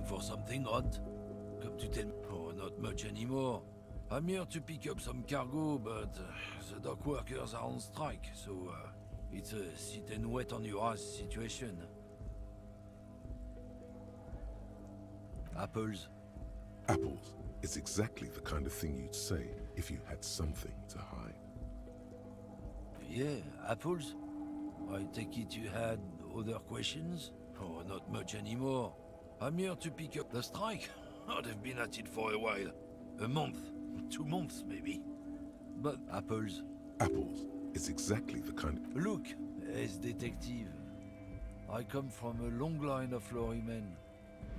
looking for something hot? Come to tell me. Oh, not much anymore. I'm here to pick up some cargo, but the dock workers are on strike, so it's a sit and wait on your ass situation. Apples? Apples is exactly the kind of thing you'd say if you had something to hide. Yeah, apples? I take it you had other questions? Oh, not much anymore. I'm here to pick up the strike. I've been at it for a while. A month. 2 months, maybe. But apples? Apples is exactly the kind of... Look, as detective. I come from a long line of lorrymen.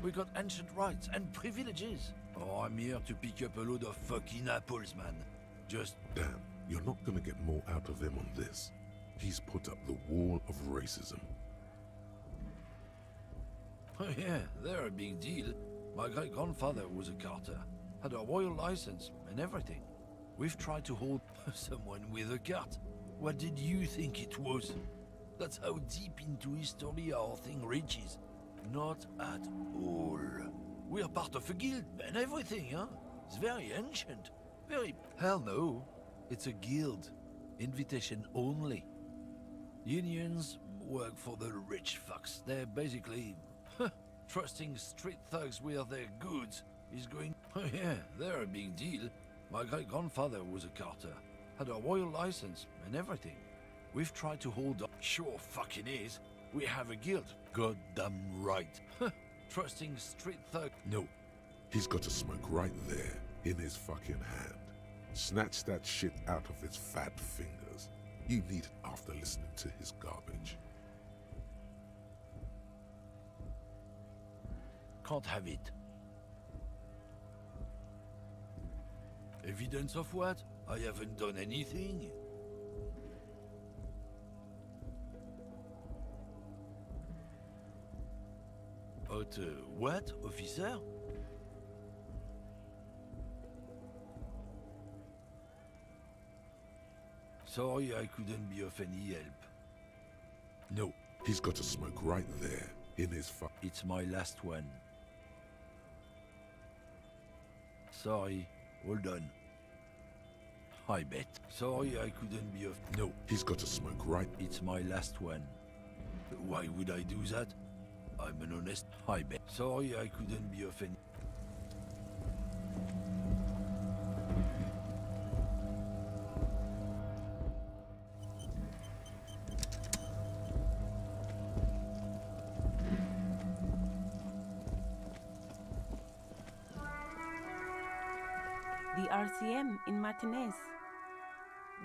We got ancient rights and privileges. Oh, I'm here to pick up a load of fucking apples, man. Just... Damn, you're not gonna get more out of him on this. He's put up the wall of racism. Oh yeah, they're a big deal. My great-grandfather was a carter. Had a royal license and everything. We've tried to hold someone with a cart. What did you think it was? That's how deep into history our thing reaches. Not at all. We're part of a guild and everything, huh? It's very ancient. Very... Hell no. It's a guild. Invitation only. Unions work for the rich fucks. They're basically... trusting street thugs with their goods is going... Oh yeah, they're a big deal. My great-grandfather was a carter. Had a royal license and everything. We've tried to hold up. Sure fucking is. We have a guild. Goddamn right. Trusting street thug... No. He's got a smoke right there, in his fucking hand. Snatch that shit out of his fat fingers. You need it after listening to his garbage. Can't have it. Evidence of what? I haven't done anything. What, officer? Sorry, I couldn't be of any help. No. He's got a smoke right there, in his It's my last one. Sorry, hold on. I bet. Sorry, I couldn't be of... No. He's got a smoke right... It's my last one. Why would I do that? I'm an honest... I bet. Sorry, I couldn't be of any... The RCM in Martinez.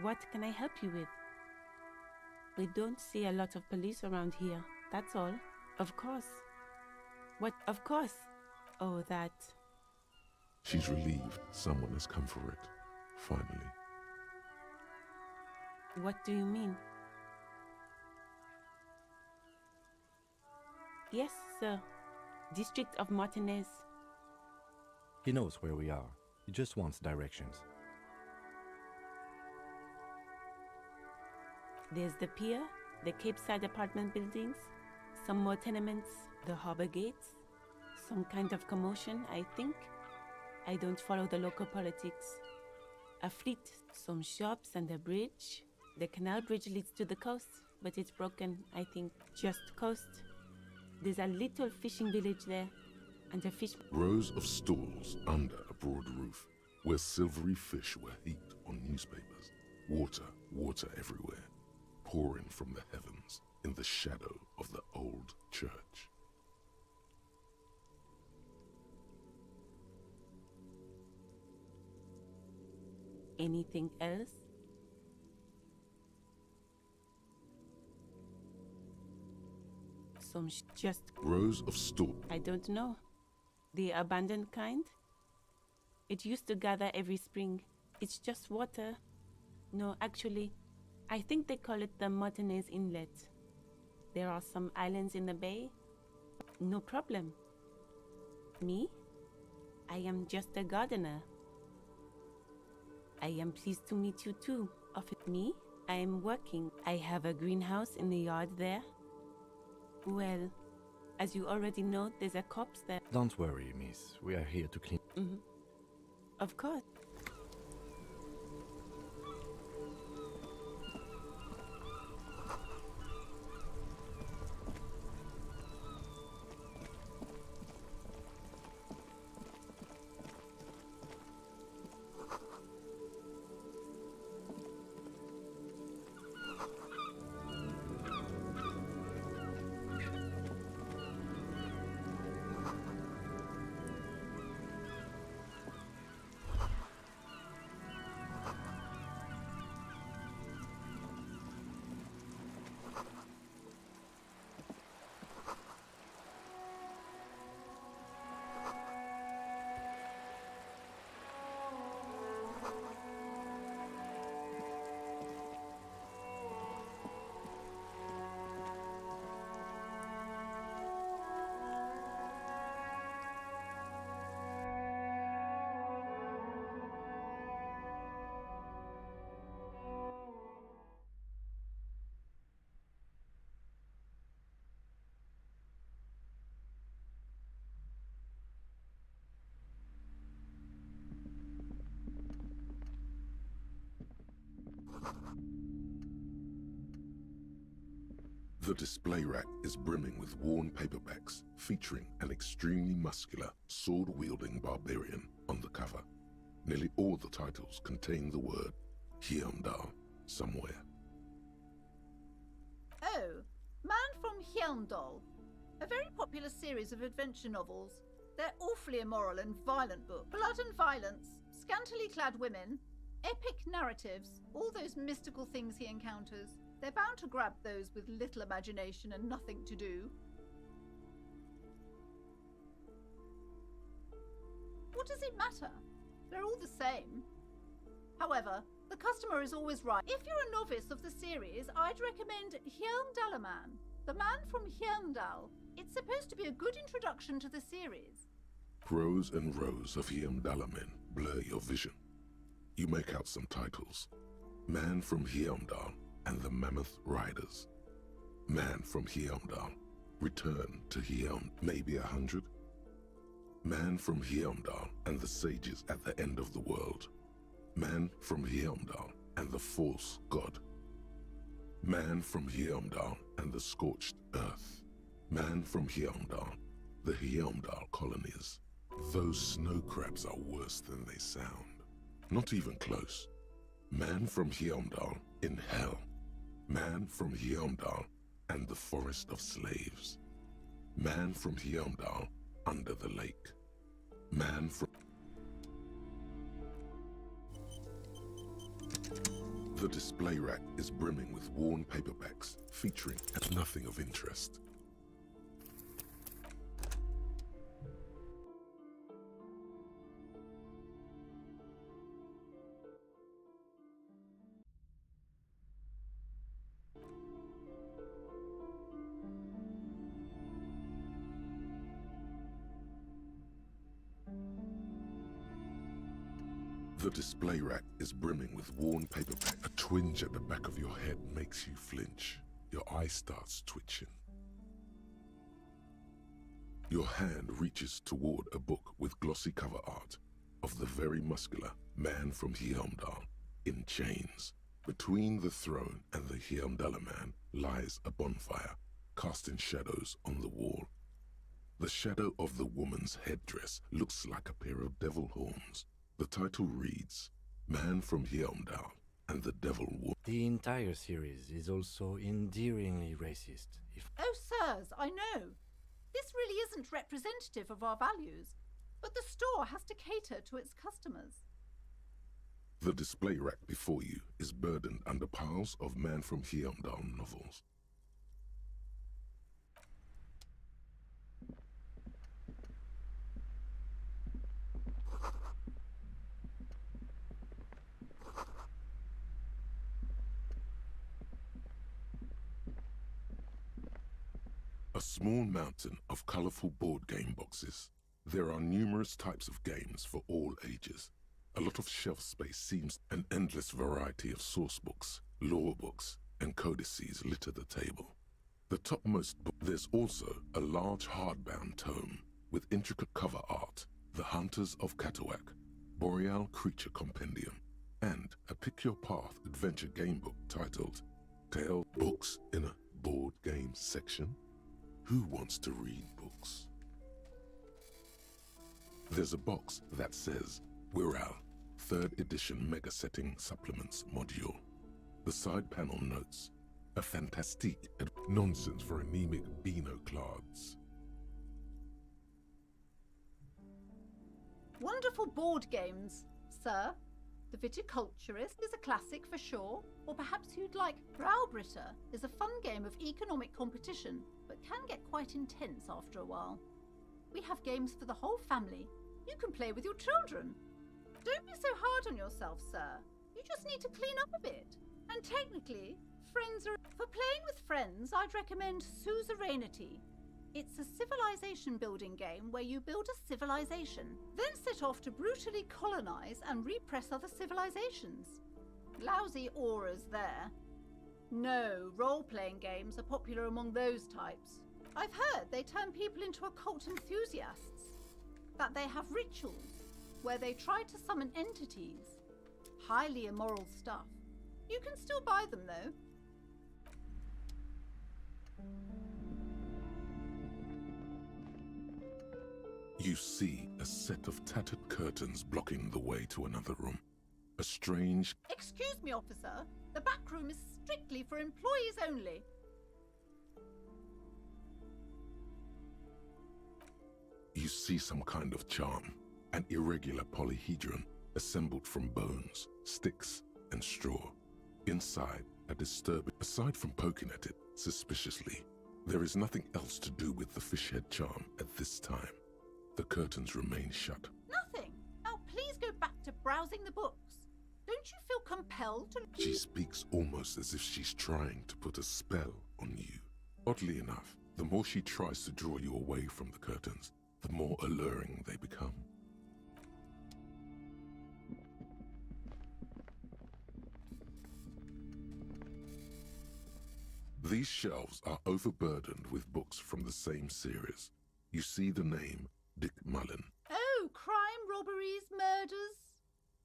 What can I help you with? We don't see a lot of police around here, that's all. Of course. What? Of course. Oh, that. She's relieved someone has come for it. Finally. What do you mean? Yes, sir. District of Martinez. He knows where we are. He just wants directions. There's the pier, the Cape Side apartment buildings, some more tenements, the harbor gates, some kind of commotion, I think. I don't follow the local politics. A fleet, some shops and a bridge. The canal bridge leads to the coast, but it's broken, I think. Just coast. There's a little fishing village there, and a fish... Rows of stalls under a broad roof, where silvery fish were heaped on newspapers. Water, water everywhere, pouring from the heavens in the shadow of the old church. Anything else? Some just... Rows of stalls. I don't know. The abandoned kind? It used to gather every spring. It's just water. No, actually, I think they call it the Martinez Inlet. There are some islands in the bay. No problem. Me? I am just a gardener. I am pleased to meet you too. Of me? I am working. I have a greenhouse in the yard there. Well, As you already know, there's a corpse there. Don't worry, miss. We are here to clean. Of course. The display rack is brimming with worn paperbacks featuring an extremely muscular, sword-wielding barbarian on the cover. Nearly all the titles contain the word Heimdall somewhere. Oh, Man from Heimdall. A very popular series of adventure novels. They're awfully immoral and violent books. Blood and violence, scantily clad women, epic narratives, all those mystical things he encounters. They're bound to grab those with little imagination and nothing to do. What does it matter? They're all the same. However, the customer is always right. If you're a novice of the series, I'd recommend Heimdallaman, the man from Heimdall. It's supposed to be a good introduction to the series. Rows and rows of Heimdallamen blur your vision. You make out some titles. Man from Heimdall and the Mammoth Riders. Man from Heimdall. Return to Heim, maybe 100. Man from Heimdall and the Sages at the End of the World. Man from Heimdall and the False God. Man from Heimdall and the Scorched Earth. Man from Heimdall, the Heimdall colonies. Those snow crabs are worse than they sound. Not even close. Man from Heimdall in Hell. Man from Heimdall and the Forest of Slaves. Man from Heimdall under the lake. Man from... The display rack is brimming with worn paperbacks featuring nothing of interest. The display rack is brimming with worn paperback. A twinge at the back of your head makes you flinch. Your eye starts twitching. Your hand reaches toward a book with glossy cover art of the very muscular man from Heimdall in chains. Between the throne and the Heimdallaman lies a bonfire, casting shadows on the wall. The shadow of the woman's headdress looks like a pair of devil horns. The title reads, Man from Heimdall and the Devil Woman. The entire series is also endearingly racist. Oh, sirs, I know. This really isn't representative of our values, but the store has to cater to its customers. The display rack before you is burdened under piles of Man from Heimdall novels. A small mountain of colorful board game boxes. There are numerous types of games for all ages. A lot of shelf space seems an endless variety of source books, lore books, and codices litter the table. The topmost book. There's also a large hardbound tome with intricate cover art, The Hunters of Catawak, Boreal Creature Compendium, and a Pick Your Path adventure game book titled Tale Books in a Board Games section. Who wants to read books? There's a box that says Wirral, 3rd edition Mega Setting Supplements Module. The side panel notes, a fantastique nonsense for anemic Beano-clads. Wonderful board games, sir. The Viticulturist is a classic for sure, or perhaps you'd like Browbritter is a fun game of economic competition, but can get quite intense after a while. We have games for the whole family. You can play with your children. Don't be so hard on yourself, sir. You just need to clean up a bit. And technically, friends are... For playing with friends, I'd recommend Suzerainty. It's a civilization building game where you build a civilization, then set off to brutally colonize and repress other civilizations. Lousy auras there. No, role-playing games are popular among those types. I've heard they turn people into occult enthusiasts. That they have rituals where they try to summon entities. Highly immoral stuff. You can still buy them though. You see a set of tattered curtains blocking the way to another room. A strange... Excuse me, officer. The back room is strictly for employees only. You see some kind of charm, an irregular polyhedron assembled from bones, sticks, and straw. Inside, a disturbing... Aside from poking at it suspiciously, there is nothing else to do with the fish head charm at this time. The curtains remain shut. Nothing. Now please go back to browsing the books. Don't you feel compelled to... She speaks almost as if she's trying to put a spell on you. Oddly enough, the more she tries to draw you away from the curtains, the more alluring they become. These shelves are overburdened with books from the same series. You see the name Dick Mullen. Oh, crime, robberies, murders,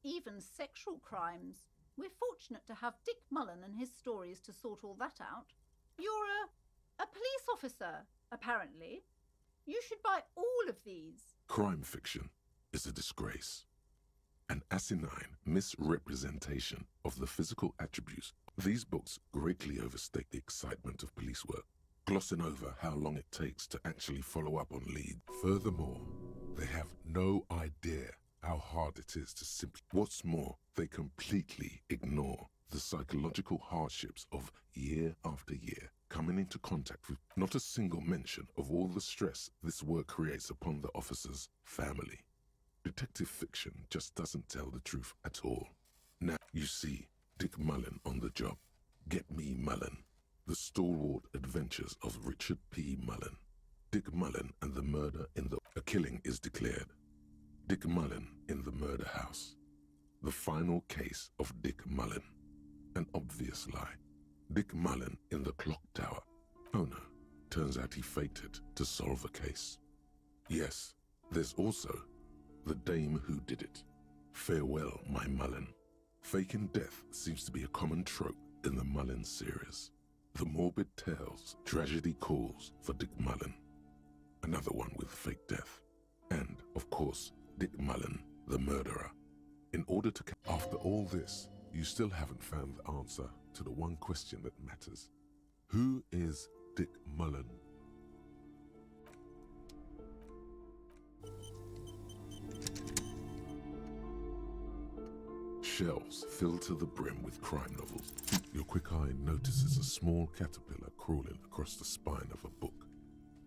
even sexual crimes. We're fortunate to have Dick Mullen and his stories to sort all that out. You're a police officer, apparently. You should buy all of these. Crime fiction is a disgrace. An asinine misrepresentation of the physical attributes. These books greatly overstate the excitement of police work, glossing over how long it takes to actually follow up on leads. Furthermore, they have no idea how hard it is to simply... What's more, they completely ignore the psychological hardships of year after year coming into contact with not a single mention of all the stress this work creates upon the officer's family. Detective fiction just doesn't tell the truth at all. Now, you see Dick Mullen on the job. Get me Mullen. The stalwart adventures of Richard P. Mullen. Dick Mullen and the murder in the... A killing is declared. Dick Mullen in the murder house. The final case of Dick Mullen. An obvious lie. Dick Mullen in the clock tower. Oh no, turns out he faked it to solve a case. Yes, there's also the dame who did it. Farewell, my Mullen. Faking death seems to be a common trope in the Mullen series. The morbid tales, tragedy calls for Dick Mullen. Another one with fake death. And, of course, Dick Mullen, the murderer. In order to... After all this, you still haven't found the answer to the one question that matters. Who is Dick Mullen? Shelves filled to the brim with crime novels. Your quick eye notices a small caterpillar crawling across the spine of a book.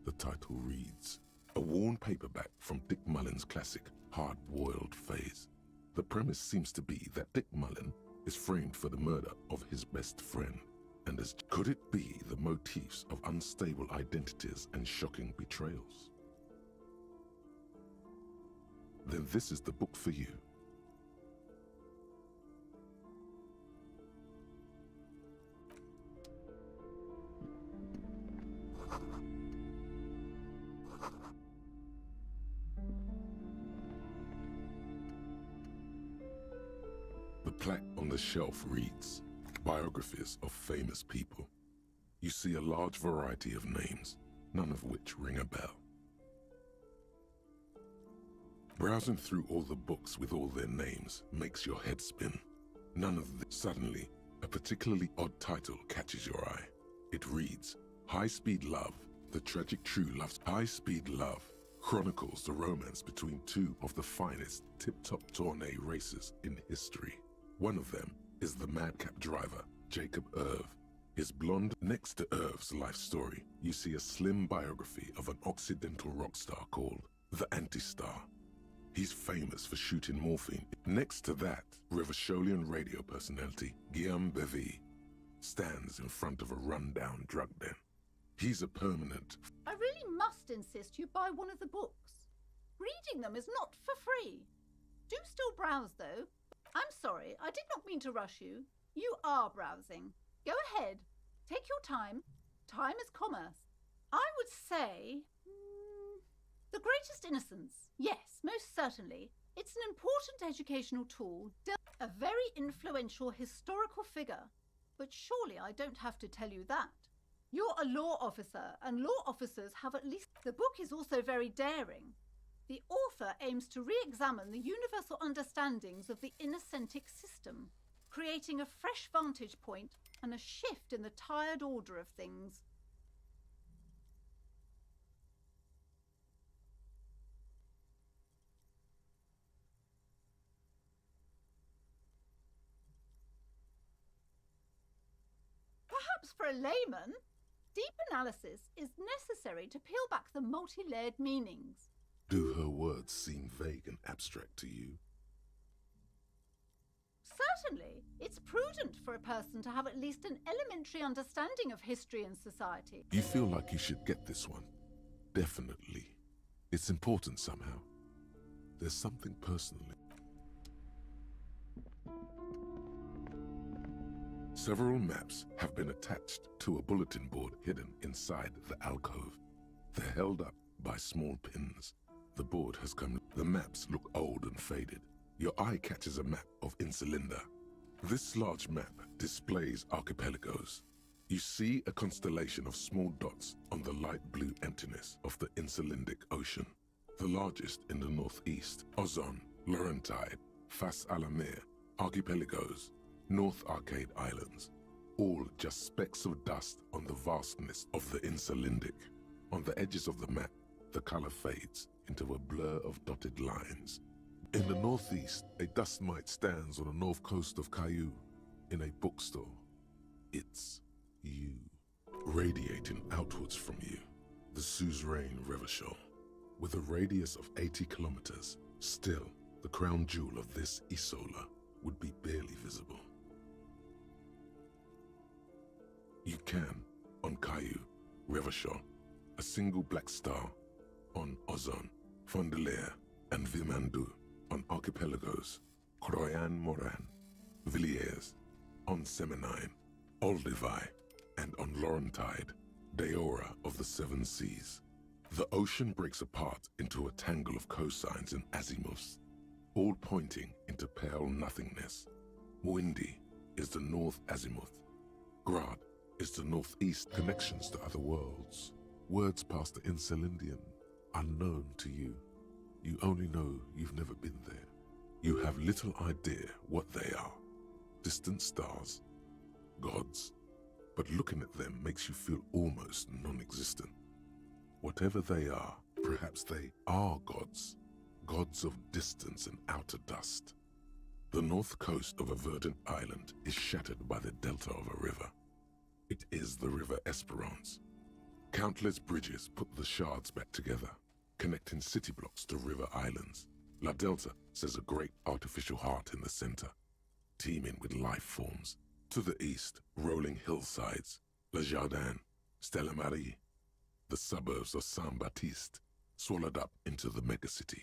The title reads, a worn paperback from Dick Mullen's classic Hard-Boiled Phase. The premise seems to be that Dick Mullen is framed for the murder of his best friend, and as could it be the motifs of unstable identities and shocking betrayals? Then this is the book for you. plaque on the shelf reads, Biographies of Famous People. You see a large variety of names, none of which ring a bell. Browsing through all the books with all their names makes your head spin. None of them. Suddenly, a particularly odd title catches your eye. It reads, High Speed Love, The Tragic True Love's High Speed Love chronicles the romance between two of the finest tip-top tourney racers in history. One of them is the madcap driver, Jacob Irv. His blonde. Next to Irv's life story, you see a slim biography of an Occidental rock star called the Anti-Star. He's famous for shooting morphine. Next to that, Revacholian radio personality Guillaume Bevy stands in front of a run-down drug den. He's a permanent. I really must insist you buy one of the books. Reading them is not for free. Do still browse, though. I'm sorry, I did not mean to rush you. You are browsing. Go ahead. Take your time. Time is commerce. I would say... The Greatest Innocence. Yes, most certainly. It's an important educational tool. A very influential historical figure. But surely I don't have to tell you that. You're a law officer, and law officers have at least... The book is also very daring. The author aims to re-examine the universal understandings of the innocentic system, creating a fresh vantage point and a shift in the tired order of things. Perhaps for a layman, deep analysis is necessary to peel back the multi-layered meanings. Do her words seem vague and abstract to you? Certainly, it's prudent for a person to have at least an elementary understanding of history and society. You feel like you should get this one. Definitely. It's important somehow. There's something personally. Several maps have been attached to a bulletin board hidden inside the alcove. They're held up by small pins. The board has come. The maps look old and faded. Your eye catches a map of Insulinda. This large map displays archipelagos. You see a constellation of small dots on the light blue emptiness of the Insulindic Ocean. The largest in the northeast, Ozon, Laurentide, Fas Alamir, Archipelagos, North Arcade Islands, all just specks of dust on the vastness of the Insulindic. On the edges of the map, the color fades into a blur of dotted lines. In the northeast, a dust mite stands on the north coast of Caillou in a bookstore. It's you. Radiating outwards from you, the suzerain Revachol. With a radius of 80 kilometers, still, the crown jewel of this Isola would be barely visible. You can, on Caillou, Revachol, a single black star, on Ozon, Fondelier, and Vimandu, on archipelagos, Croyan Moran, Villiers, on Seminine, Olduvai, and on Laurentide, Deora of the Seven Seas. The ocean breaks apart into a tangle of cosines and azimuths, all pointing into pale nothingness. Windy is the north azimuth. Grad is the northeast. Connections to other worlds. Words past the Insulindian, unknown to you. You only know you've never been there. You have little idea what they are. Distant stars, gods, but looking at them makes you feel almost non-existent. Whatever they are, perhaps they are gods, gods of distance and outer dust. The north coast of a verdant island is shattered by the delta of a river. It is the River Esperance. Countless bridges put the shards back together, connecting city blocks to river islands. La Delta says a great artificial heart in the center, teeming with life forms. To the east, rolling hillsides, Le Jardin, Stella Marie, the suburbs of Saint-Baptiste, swallowed up into the megacity.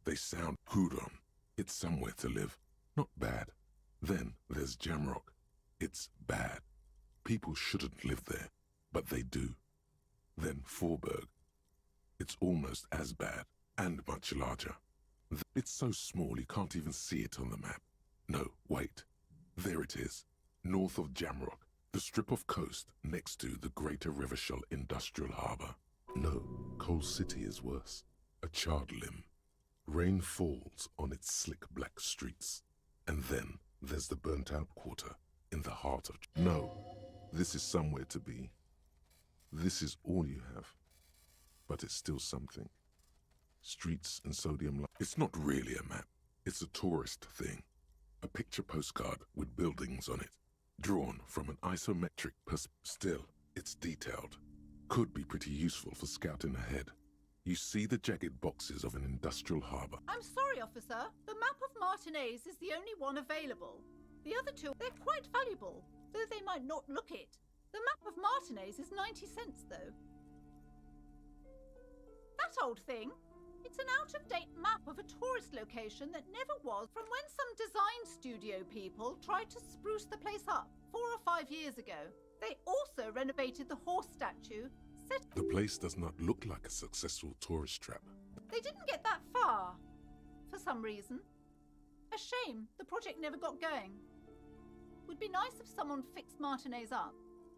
They sound Hudon. It's somewhere to live. Not bad. Then there's Jamrock. It's bad. People shouldn't live there, but they do. Then Forberg. It's almost as bad, and much larger. It's so small you can't even see it on the map. No, wait. There it is, north of Jamrock, the strip of coast next to the Greater Revachol Industrial Harbour. No, Coal City is worse. A charred limb. Rain falls on its slick black streets. And then there's the burnt-out quarter in the heart of... No, this is somewhere to be. This is all you have. But it's still something. Streets and sodium light. It's not really a map. It's a tourist thing. A picture postcard with buildings on it. Drawn from an isometric Still, it's detailed. Could be pretty useful for scouting ahead. You see the jagged boxes of an industrial harbour. I'm sorry, officer. The map of Martinez is the only one available. The other two, they're quite valuable, though they might not look it. The map of Martinez is 90 cents, though. That old thing? It's an out-of-date map of a tourist location that never was, from when some design studio people tried to spruce the place up 4 or 5 years ago. They also renovated the horse statue. The place does not look like a successful tourist trap. They didn't get that far, for some reason. A shame the project never got going. Would be nice if someone fixed Martinez up.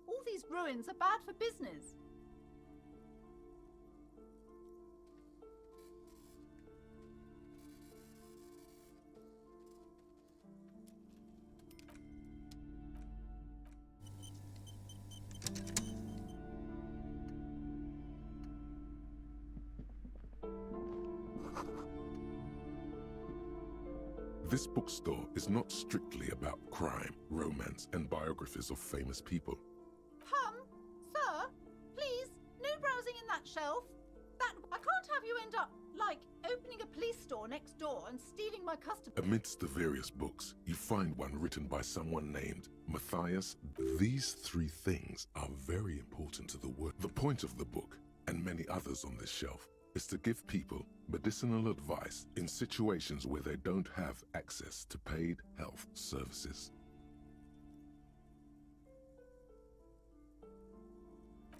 All these ruins are bad for business. This bookstore is not strictly about crime, romance, and biographies of famous people. Sir, please, no browsing in that shelf. I can't have you end up, like, opening a police store next door and stealing my customers. Amidst the various books, you find one written by someone named Matthias. These 3 things are very important to the work. The point of the book, and many others on this shelf, is to give people medicinal advice in situations where they don't have access to paid health services.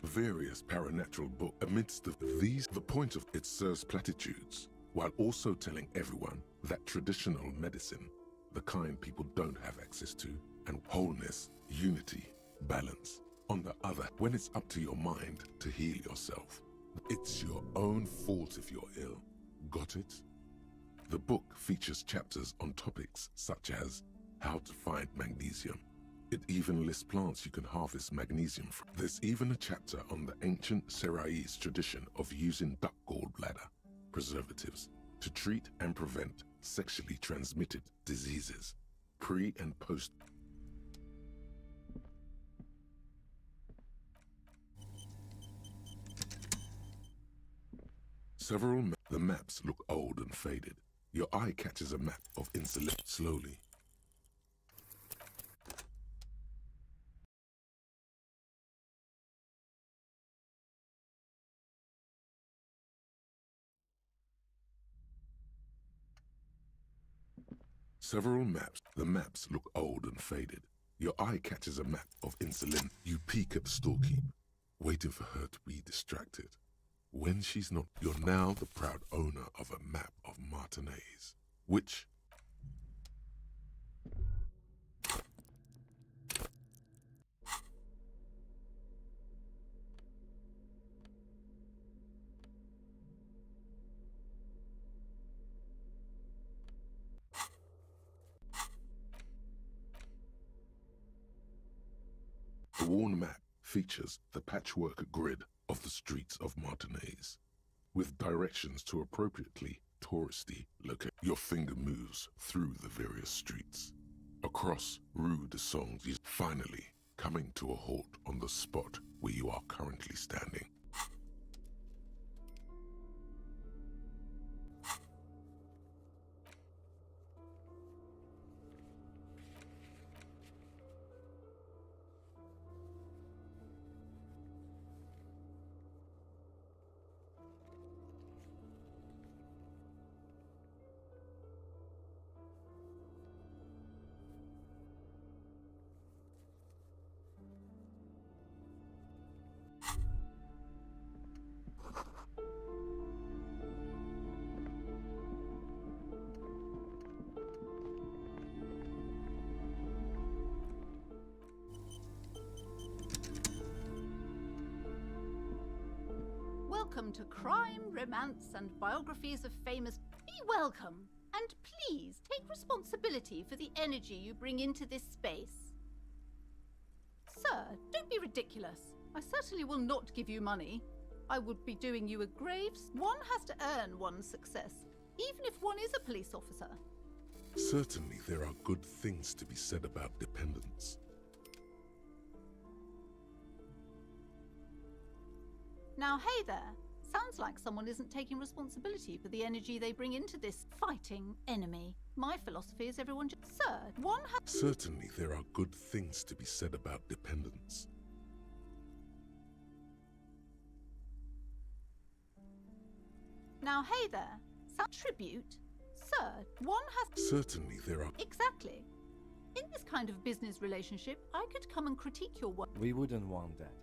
Various paranatural books amidst the point of it serves platitudes, while also telling everyone that traditional medicine, the kind people don't have access to, and wholeness, unity, balance. On the other, when it's up to your mind to heal yourself, it's your own fault if you're ill. Got it? The book features chapters on topics such as how to find magnesium. It even lists plants you can harvest magnesium from. There's even a chapter on the ancient Seraïs tradition of using duck gallbladder preservatives to treat and prevent sexually transmitted diseases, pre and post. The maps look old and faded. Your eye catches a map of insulin slowly. The maps look old and faded. Your eye catches a map of insulin. You peek at the storekeep, waiting for her to be distracted. When she's not, you're now the proud owner of a map of Martinez, which... The worn map features the patchwork grid of the streets of Martinez, with directions to appropriately touristy locations. Your finger moves through the various streets, across Rue de Songs, finally coming to a halt on the spot where you are currently standing. welcome to Crime, Romance, and Biographies of Famous. Be welcome, and please take responsibility for the energy you bring into this space. Sir, don't be ridiculous. I certainly will not give you money. I would be doing you a grave. One has to earn one's success, even if one is a police officer. Certainly there are good things to be said about dependents. Now, hey there. Sounds like someone isn't taking responsibility for the energy they bring into this fighting enemy. My philosophy is everyone Sir, one has... Certainly there are good things to be said about dependents. Now, hey there. Some tribute? Sir, one has... Certainly there are... Exactly. In this kind of business relationship, I could come and critique your work. We wouldn't want that.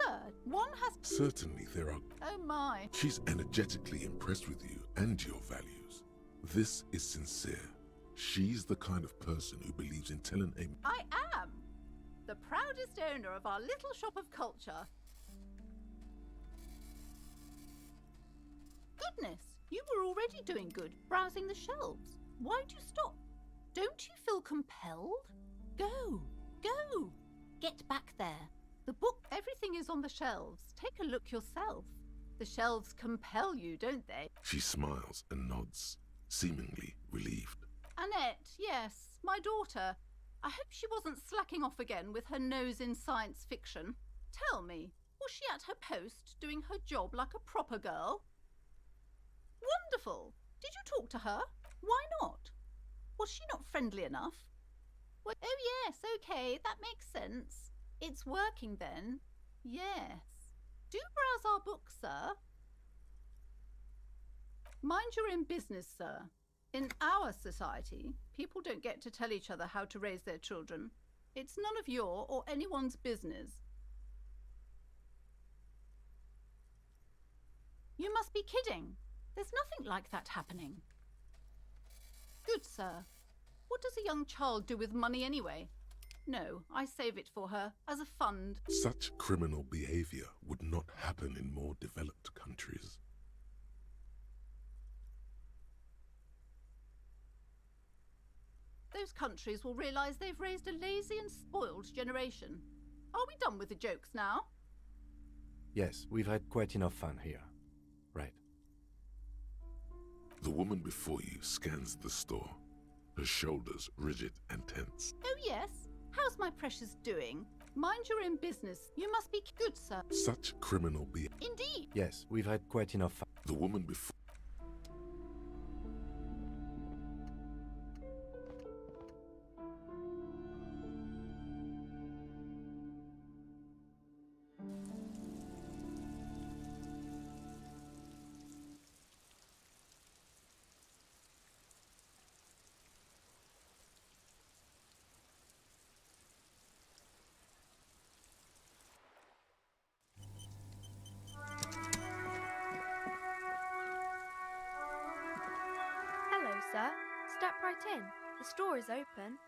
Sir, one has... Certainly there are... Oh my. She's energetically impressed with you and your values. This is sincere. She's the kind of person who believes in telling a... I am. The proudest owner of our little shop of culture. Goodness, you were already doing good, browsing the shelves. Why'd you stop? Don't you feel compelled? Go, go. Get back there. The book, everything is on the shelves. Take a look yourself. The shelves compel you, don't they? She smiles and nods, seemingly relieved. Annette, yes, my daughter. I hope she wasn't slacking off again with her nose in science fiction. Tell me, was she at her post doing her job like a proper girl? Wonderful! Did you talk to her? Why not? Was she not friendly enough? Well, oh yes, okay, that makes sense. It's working then. Yes. Do browse our book, sir. Mind your own business, sir. In our society, people don't get to tell each other how to raise their children. It's none of your or anyone's business. You must be kidding. There's nothing like that happening. Good, sir. What does a young child do with money anyway? No, I save it for her as a fund. Such criminal behavior would not happen in more developed countries. Those countries will realise they've raised a lazy and spoiled generation. Are we done with the jokes now? Yes, we've had quite enough fun here. Right. The woman before you scans the store, her shoulders rigid and tense. Oh yes? How's my precious doing? Mind your own business. You must be good, sir. Such criminal behavior. Indeed. Yes, we've had quite enough fun. The woman before... Hello, sir. Step right in. The store is open.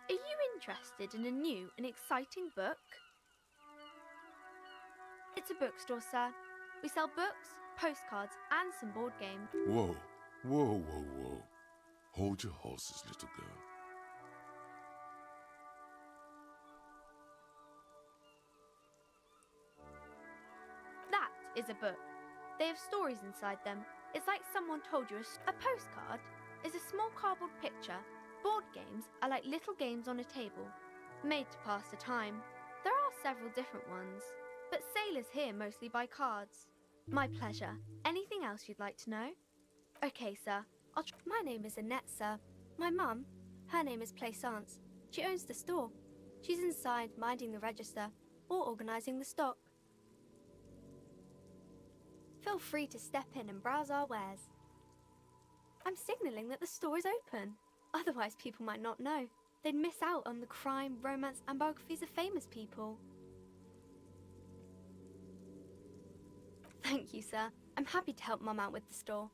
Are you interested in a new and exciting book? It's a bookstore, sir. We sell books, postcards, and some board games. Whoa, whoa, whoa, whoa. Hold your horses, little girl. That is a book. They have stories inside them. It's like someone told you a postcard is a small cardboard picture. Board games are like little games on a table, made to pass the time. There are several different ones, but sailors here mostly buy cards. My pleasure. Anything else you'd like to know? Okay, sir. My name is Annette, sir. My mum, her name is Plaisance. She owns the store. She's inside minding the register or organising the stock. Feel free to step in and browse our wares. I'm signalling that the store is open. Otherwise, people might not know. They'd miss out on the crime, romance, and biographies of famous people. Thank you, sir. I'm happy to help Mum out with the store.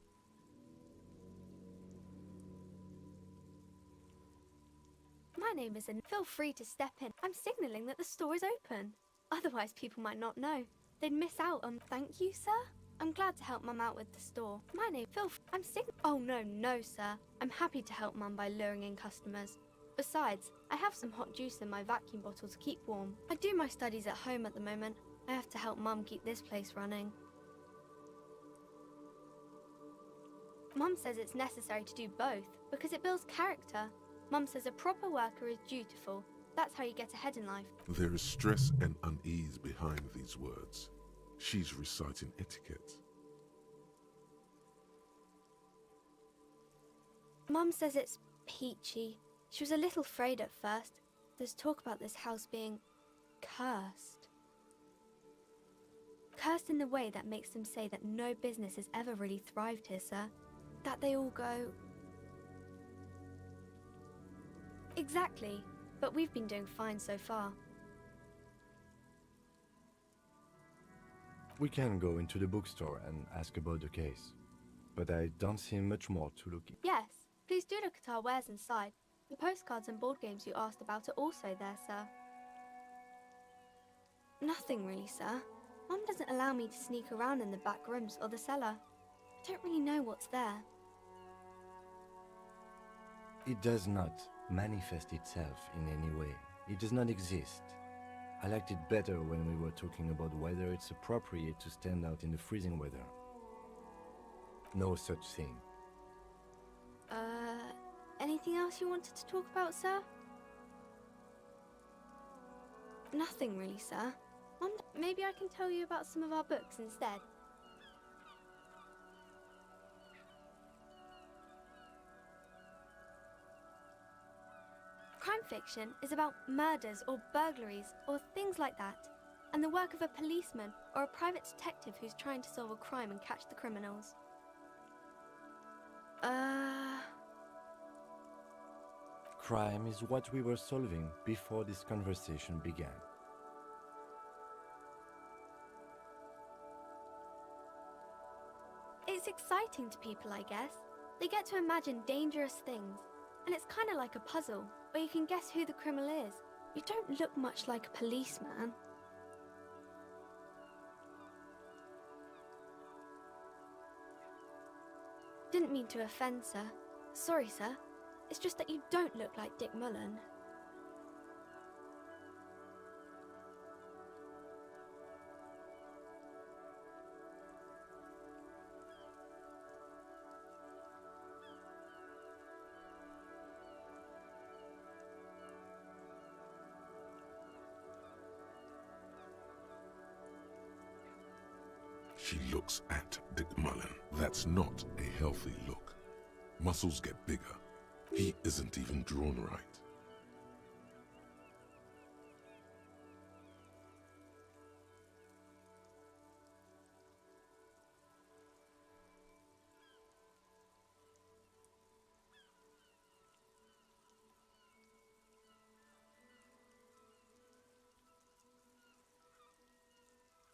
My name is An. Feel free to step in. I'm signalling that the store is open. Otherwise, people might not know. They'd miss out on. Thank you, sir. I'm glad to help Mum out with the store. My name. I'm sign. Oh no, sir. I'm happy to help Mum by luring in customers. Besides, I have some hot juice in my vacuum bottle to keep warm. I do my studies at home at the moment. I have to help Mum keep this place running. Mum says it's necessary to do both because it builds character. Mum says a proper worker is dutiful. That's how you get ahead in life. There is stress and unease behind these words. She's reciting etiquette. Mum says it's peachy. She was a little afraid at first. There's talk about this house being cursed. Cursed in the way that makes them say that no business has ever really thrived here, sir. That they all go... Exactly, but we've been doing fine so far. We can go into the bookstore and ask about the case, but I don't see much more to look at. Yes, please do look at our wares inside. The postcards and board games you asked about are also there, sir. Nothing really, sir. Mum doesn't allow me to sneak around in the back rooms or the cellar. I don't really know what's there. It does not manifest itself in any way. It does not exist. I liked it better when we were talking about whether it's appropriate to stand out in the freezing weather. No such thing. Anything else you wanted to talk about, sir? Nothing really, sir. Mum, maybe I can tell you about some of our books instead. Crime fiction is about murders or burglaries or things like that, and the work of a policeman or a private detective who's trying to solve a crime and catch the criminals. Crime is what we were solving before this conversation began. It's exciting to people, I guess. They get to imagine dangerous things, and it's kind of like a puzzle, where you can guess who the criminal is. You don't look much like a policeman. Didn't mean to offend, sir. Sorry, sir. It's just that you don't look like Dick Mullen. She looks at Dick Mullen. That's not a healthy look. Muscles get bigger. He isn't even drawn right.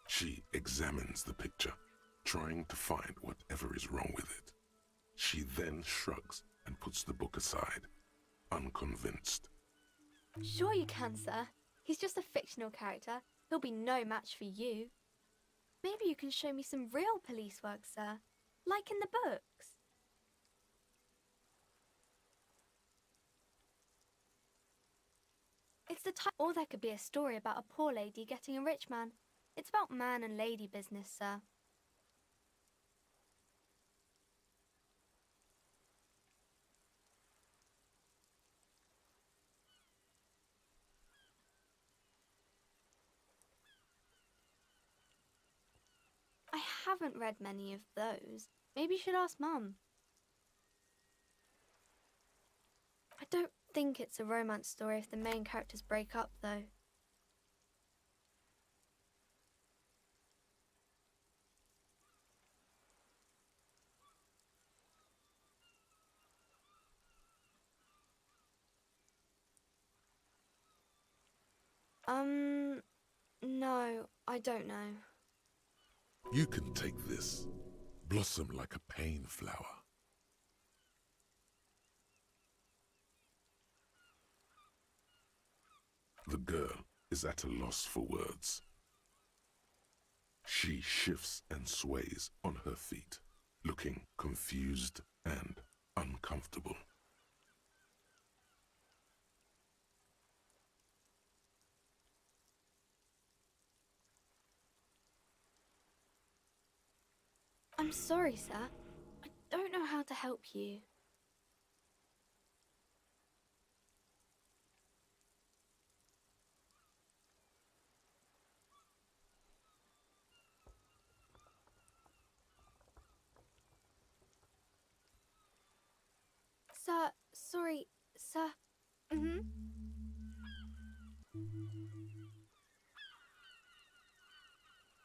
She examines the picture, trying to find whatever is wrong with it. She then shrugs and puts the book aside, unconvinced. Sure you can, sir. He's just a fictional character. He'll be no match for you. Maybe you can show me some real police work, sir. Like in the books. It's the type... Or there could be a story about a poor lady getting a rich man. It's about man and lady business, sir. I haven't read many of those. Maybe you should ask Mum. I don't think it's a romance story if the main characters break up, though. No, I don't know. You can take this. Blossom like a pain flower. The girl is at a loss for words. She shifts and sways on her feet, looking confused and uncomfortable. I'm sorry, sir. I don't know how to help you. Sir, sorry, sir.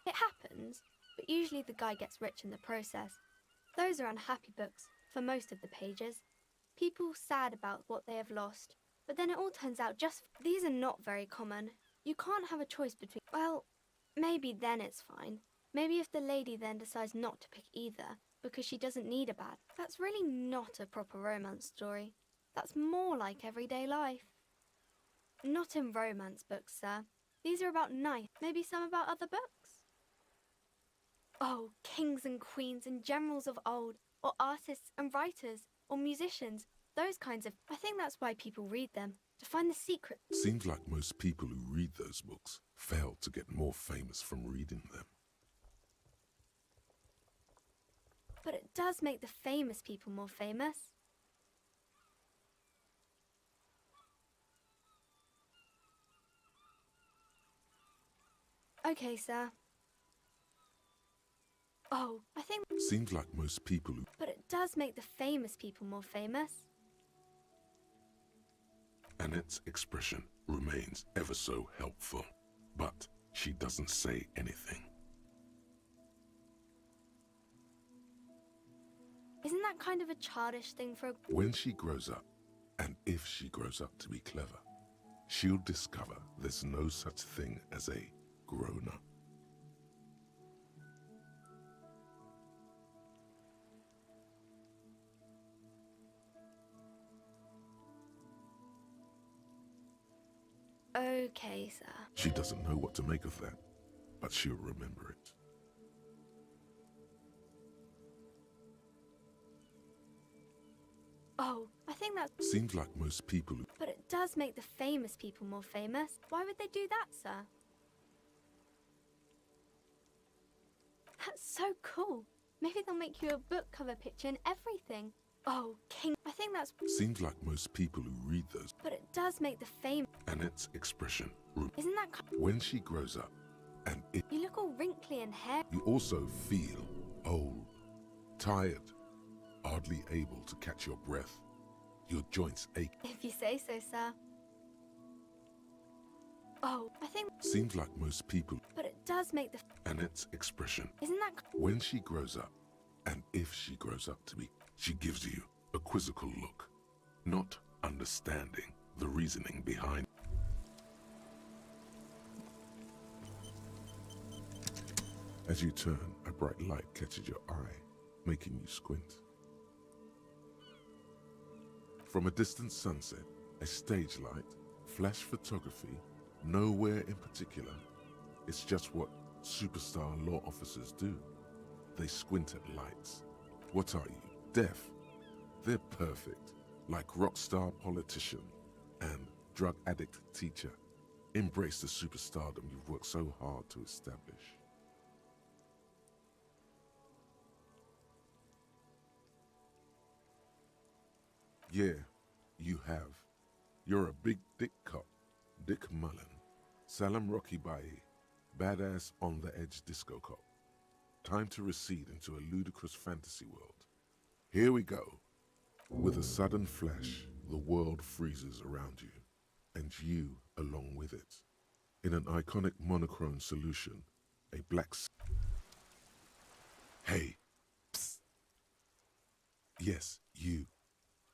It happens, but usually the guy gets rich in the process. Those are unhappy books, for most of the pages. People sad about what they have lost, but then it all turns out just... These are not very common. You can't have a choice between... Well, maybe then it's fine. Maybe if the lady then decides not to pick either, because she doesn't need a bad... That's really not a proper romance story. That's more like everyday life. Not in romance books, sir. These are about knife, maybe some about other books. Oh, kings and queens and generals of old, or artists and writers, or musicians, those kinds of... I think that's why people read them, to find the secret. Seems like most people who read those books fail to get more famous from reading them. But it does make the famous people more famous. Okay, sir. Oh, I think... Seems like most people who... But it does make the famous people more famous. Annette's expression remains ever so helpful, but she doesn't say anything. Isn't that kind of a childish thing for a... When she grows up, and if she grows up to be clever, she'll discover there's no such thing as a grown-up. Okay, sir. She doesn't know what to make of that, but she'll remember it. Oh, I think that... Seems like most people who... But it does make the famous people more famous. Why would they do that, sir? That's so cool. Maybe they'll make you a book cover picture and everything. Oh, king... I think that's... Seems like most people who read those... But it does make the fame... Annette's expression... Isn't that... When she grows up, and it... You look all wrinkly and hair... You also feel old, tired, hardly able to catch your breath. Your joints ache. If you say so, sir. Oh, I think... Seems like most people... But it does make the... Annette's expression... Isn't that... When she grows up, and if she grows up to be... She gives you a quizzical look, not understanding the reasoning behind. As you turn, a bright light catches your eye, making you squint. From a distant sunset, a stage light, flash photography, nowhere in particular. It's just what superstar law officers do. They squint at lights. What are you, deaf? They're perfect, like rock star politician and drug addict teacher. Embrace the superstardom you've worked so hard to establish. Yeah, you have. You're a big dick cop, Dick Mullen, Salam Rocky Bayi, badass on the edge disco cop. Time to recede into a ludicrous fantasy world. Here we go. With a sudden flash, the world freezes around you, and you along with it. In an iconic monochrome solution, a black... Hey, psst. Yes, you.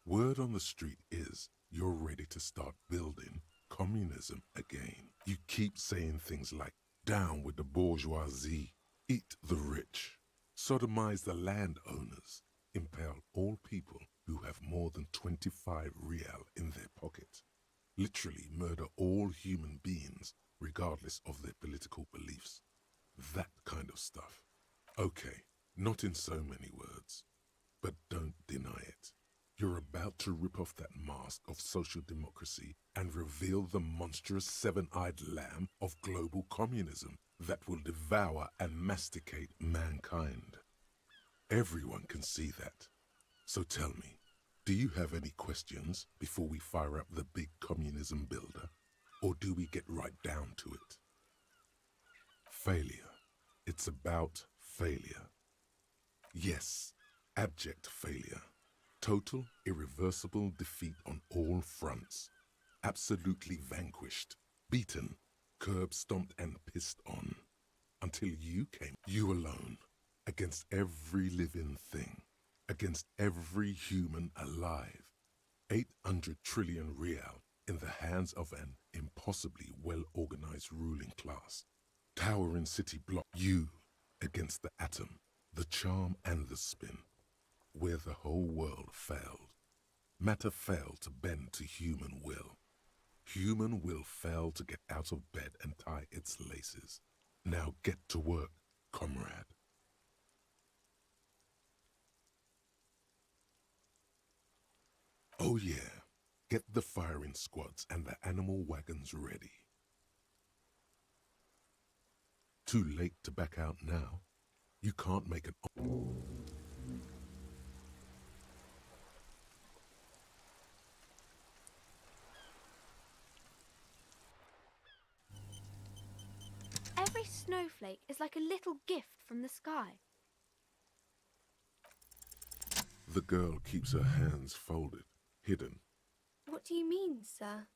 Word on the street is you're ready to start building communism again. You keep saying things like, down with the bourgeoisie, eat the rich, sodomize the landowners, impale all people who have more than 25 real in their pocket. Literally murder all human beings, regardless of their political beliefs. That kind of stuff. Okay, not in so many words, but don't deny it. You're about to rip off that mask of social democracy and reveal the monstrous seven-eyed lamb of global communism that will devour and masticate mankind. Everyone can see that. So tell me, do you have any questions before we fire up the big communism builder? Or do we get right down to it? Failure. It's about failure. Yes, abject failure. Total, irreversible defeat on all fronts. Absolutely vanquished, beaten, curb-stomped and pissed on. Until you came, you alone, against every living thing, against every human alive. 800 trillion real in the hands of an impossibly well-organized ruling class. Towering city block, you against the atom, the charm and the spin, where the whole world failed. Matter failed to bend to human will. Human will failed to get out of bed and tie its laces. Now get to work, comrade. Oh yeah, get the firing squads and the animal wagons ready. Too late to back out now. You can't make an... Every snowflake is like a little gift from the sky. The girl keeps her hands folded, hidden. What do you mean, sir?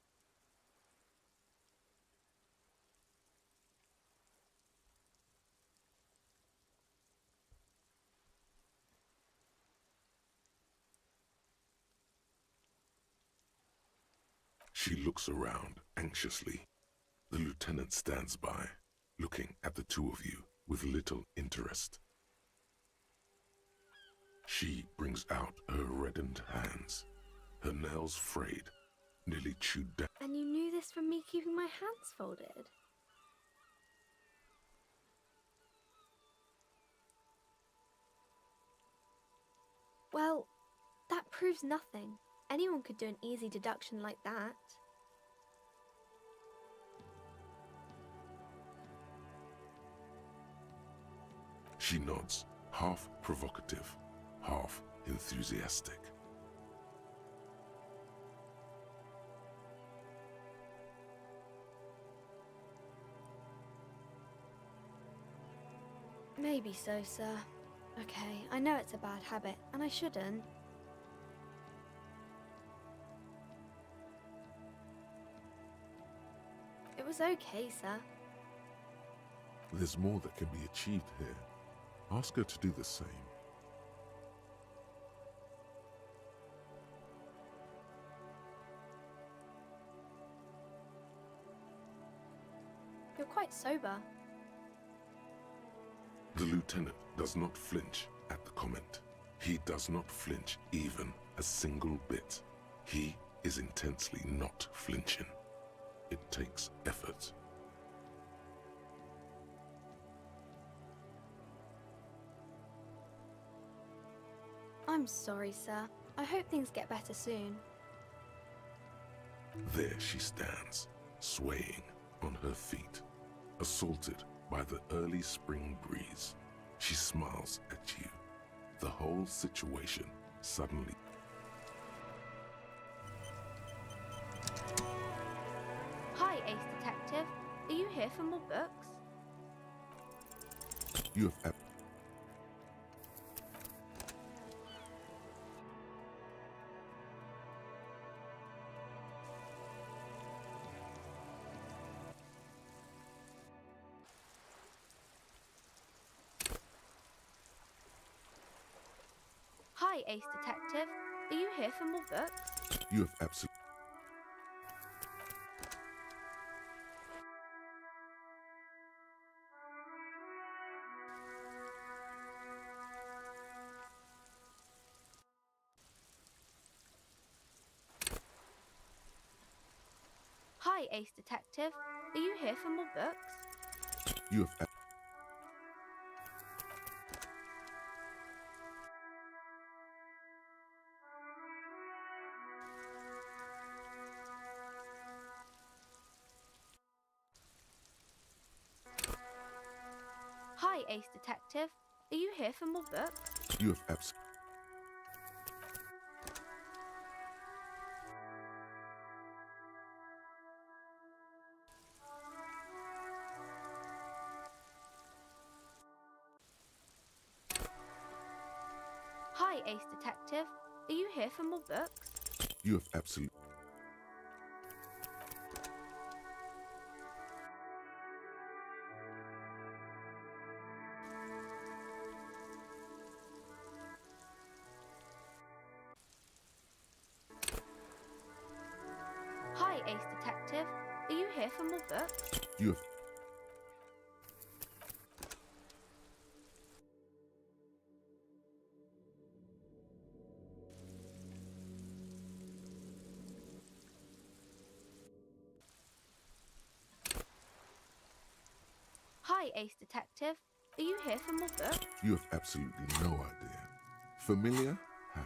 She looks around anxiously. The lieutenant stands by, looking at the two of you with little interest. She brings out her reddened hands, her nails frayed, nearly chewed down. And you knew this from me keeping my hands folded? Well, that proves nothing. Anyone could do an easy deduction like that. She nods, half provocative, half enthusiastic. Maybe so, sir. Okay, I know it's a bad habit, and I shouldn't. It was okay, sir. There's more that can be achieved here. Ask her to do the same. You're quite sober. The lieutenant does not flinch at the comment. He does not flinch even a single bit. He is intensely not flinching. It takes effort. I'm sorry, sir. I hope things get better soon. There she stands, swaying on her feet, assaulted by the early spring breeze. She smiles at you. The whole situation suddenly... Hi, Ace Detective. Are you here for more books? You have... Hi, Ace Detective. Are you here for more books? You have absolutely... Hi, Ace Detective. Are you here for more books? You have Hi, Ace Detective. Are you here for more books? you have abs- Hi, Ace Detective. Are you here for more books? you have absolute. Hi, Ace Detective. Are you here for more books? You have Hi, Ace Detective. Are you here for more books? you have absolutely no idea. Familiar? How?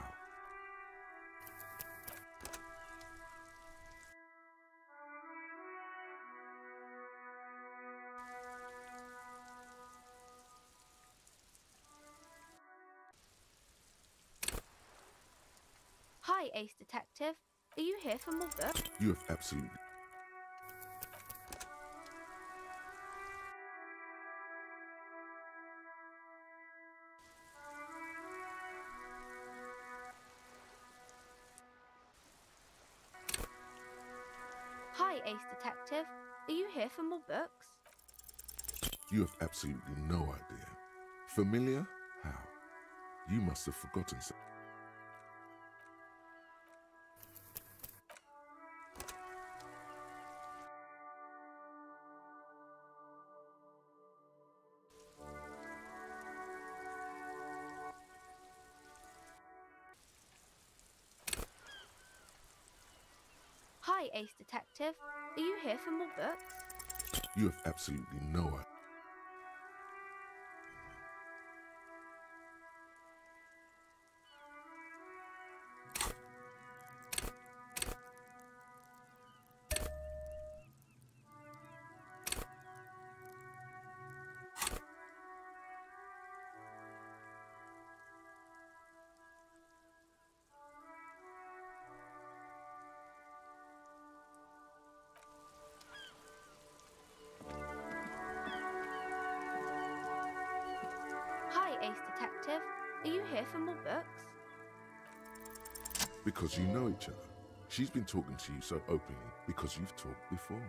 Hi, Ace Detective. Are you here for more books? You have absolutely. Hi, Ace Detective. Are you here for more books? You have absolutely no idea. Familiar? How? You must have forgotten something. Hi, Ace Detective. Are you here for more books? You have absolutely no idea. Hi, Ace Detective. Are you here for more books? Because you know each other. She's been talking to you so openly because you've talked before.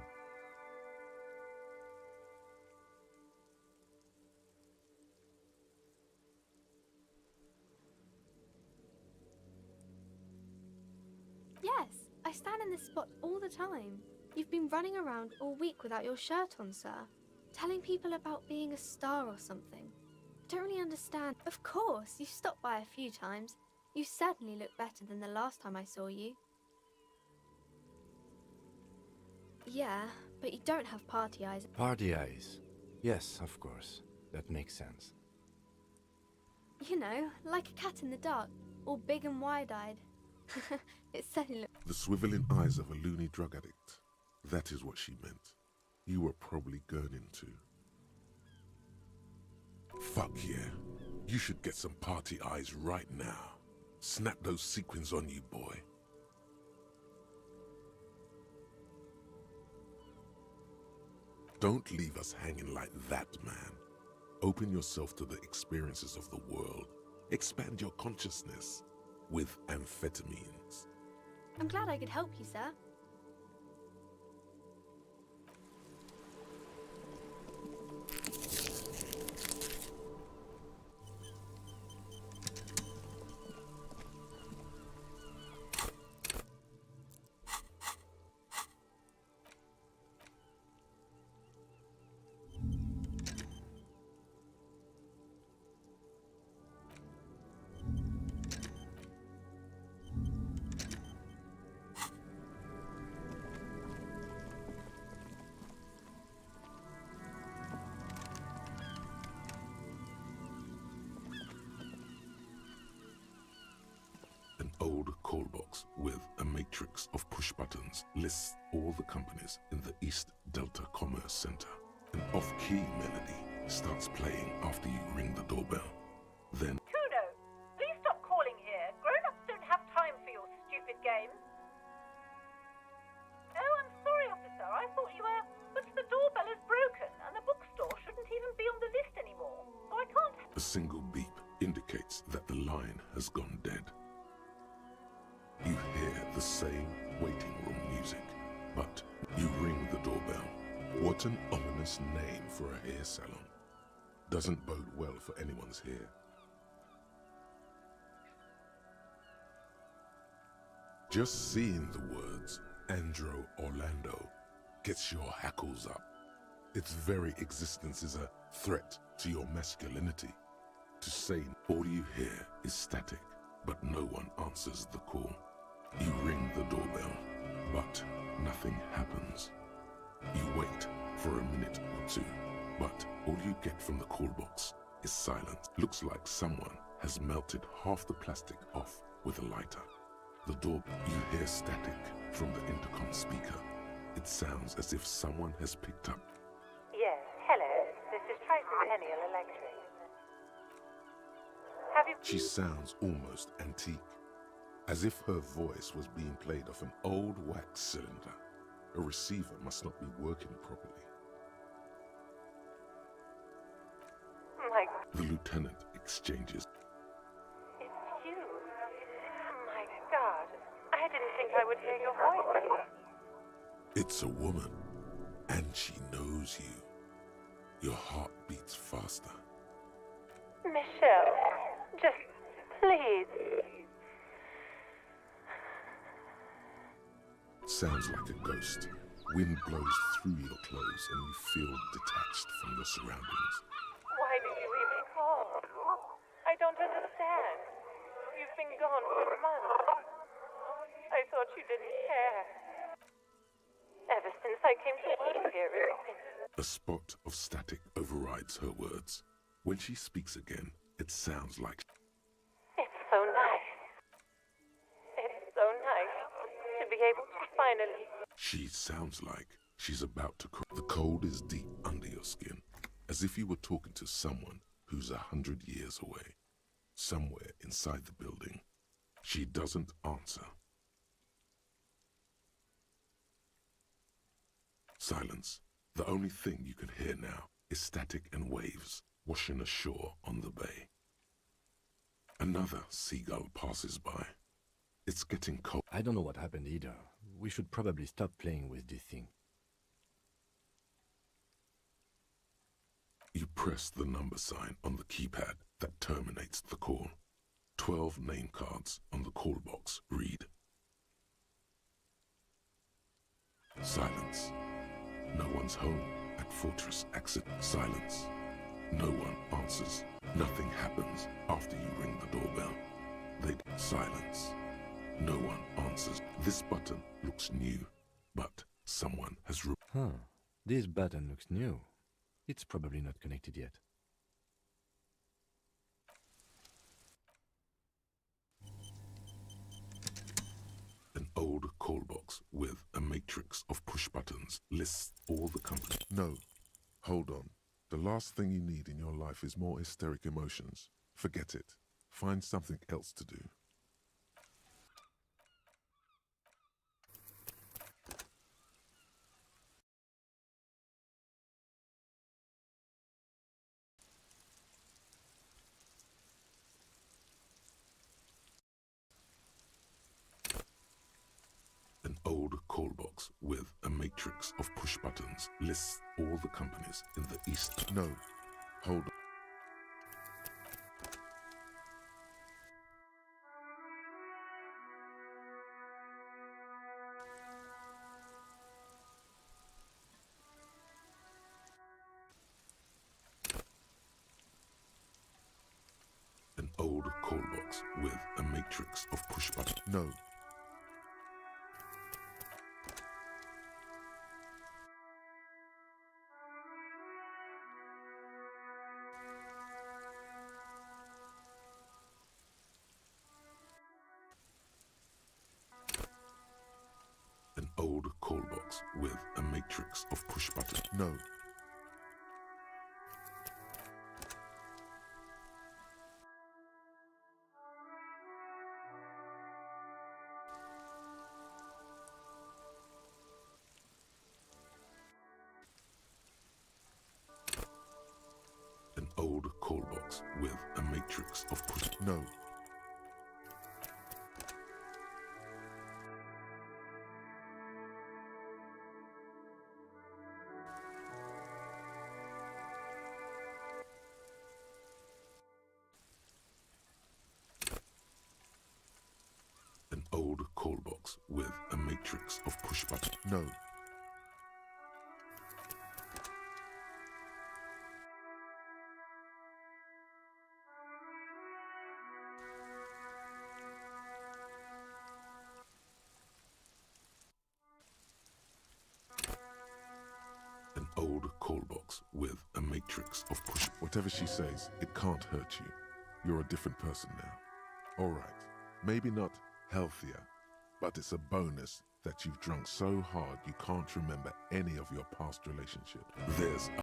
Yes, I stand in this spot all the time. You've been running around all week without your shirt on, sir. Telling people about being a star or something. I don't really understand. Of course, you've stopped by a few times. You certainly look better than the last time I saw you. Yeah, but you don't have party eyes. Party eyes. Yes, of course. That makes sense. You know, like a cat in the dark, all big and wide-eyed. It certainly looks... The swiveling eyes of a loony drug addict. That is what she meant. You were probably gurning too. Fuck yeah. You should get some party eyes right now. Snap those sequins on you, boy. Don't leave us hanging like that, man. Open yourself to the experiences of the world. Expand your consciousness with amphetamines. I'm glad I could help you, sir. box with a matrix of push buttons lists all the companies in the East Delta Commerce Center. An off-key melody starts playing after you ring the doorbell. Then, Kuno, please stop calling here. Grown-ups don't have time for your stupid games. Oh, I'm sorry, officer. I thought you were... But the doorbell is broken, and the bookstore shouldn't even be on the list anymore. So I can't... a single beep indicates that the line has gone dead. You hear the same waiting room music, but you ring the doorbell. What an ominous name for a hair salon. Doesn't bode well for anyone's hair. Just seeing the words Andro Orlando gets your hackles up. Its very existence is a threat to your masculinity. To say all you hear is static, but no one answers the call. You ring the doorbell, but nothing happens. You wait for a minute or two, but all you get from the call box is silence. Looks like someone has melted half the plastic off with a lighter. The door, you hear static from the intercom speaker. It sounds as if someone has picked up. Yes, hello. This is Tricentennial Electric. Have you... She sounds almost antique, as if her voice was being played off an old wax cylinder. A receiver must not be working properly. My... The lieutenant exchanges. It's you. My God. I didn't think I would hear your voice. It's a woman, and she knows you. Your heart beats faster. Michelle, just please. Sounds like a ghost. Wind blows through your clothes and you feel detached from your surroundings. Why did you even call? I don't understand. You've been gone for months. I thought you didn't care. Ever since I came to work here, it's been... A spot of static overrides her words. When she speaks again, it sounds like... It's so nice. It's so nice to be able to finally... She sounds like she's about to cry. The cold is deep under your skin, as if you were talking to someone who's 100 years away, somewhere inside the building. She doesn't answer. Silence. The only thing you can hear now is static and waves washing ashore on the bay. Another seagull passes by. It's getting cold. I don't know what happened either. We should probably stop playing with this thing. You press the number sign on the keypad that terminates the call. 12 name cards on the call box read. Silence. No one's home at Fortress Exit. Silence. No one answers. Nothing happens after you ring the doorbell. Silence. No one answers. This button looks new, but someone has... This button looks new. It's probably not connected yet. An old call box with a matrix of push buttons lists all the companies. No. Hold on. The last thing you need in your life is more hysteric emotions. Forget it. Find something else to do. An old call box with a matrix of push buttons lists all the companies in the East. No. Hold on. An old call box with a matrix of push buttons. No. No. An old call box with a matrix of push. No. An old call box with a matrix of push button. No. An old call box with a matrix of push. Whatever she says, it can't hurt you. You're a different person now. All right. Maybe not healthier, but it's a bonus that you've drunk so hard you can't remember any of your past relationships. There's a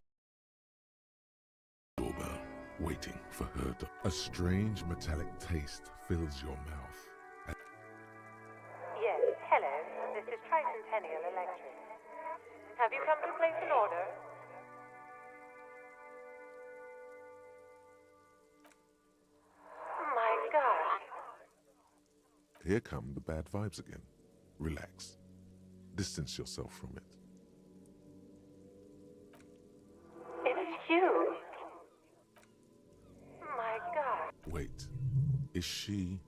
doorbell waiting for her to. A strange metallic taste fills your mouth. Yes, hello. This is Tricentennial Electric. Have you come to place an order? My gosh. Here come the bad vibes again. Relax. Distance yourself from it. It's huge. My God. Wait. Is she...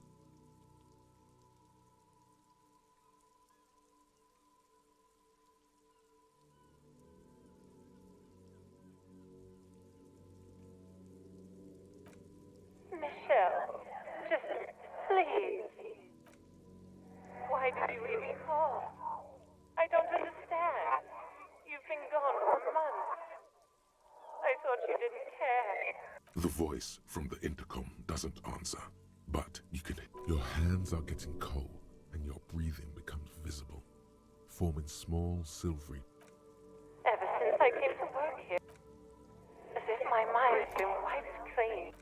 Michelle, just please. Why did you even call? I don't understand. You've been gone for months. I thought you didn't care. The voice from the intercom doesn't answer, but you can. Your hands are getting cold and your breathing becomes visible, forming small silvery... Ever since I came to work here, as if my mind's been wiped clean.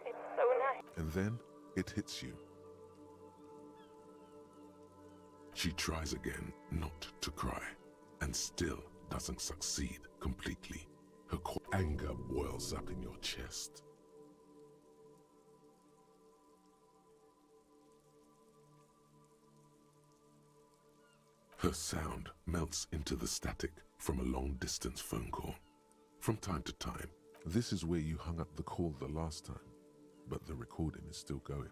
It's so nice. And then it hits you. She tries again not to cry, and still doesn't succeed completely. Her anger boils up in your chest. Her sound melts into the static from a long-distance phone call. From time to time, This is where you hung up the call the last time, but the recording is still going.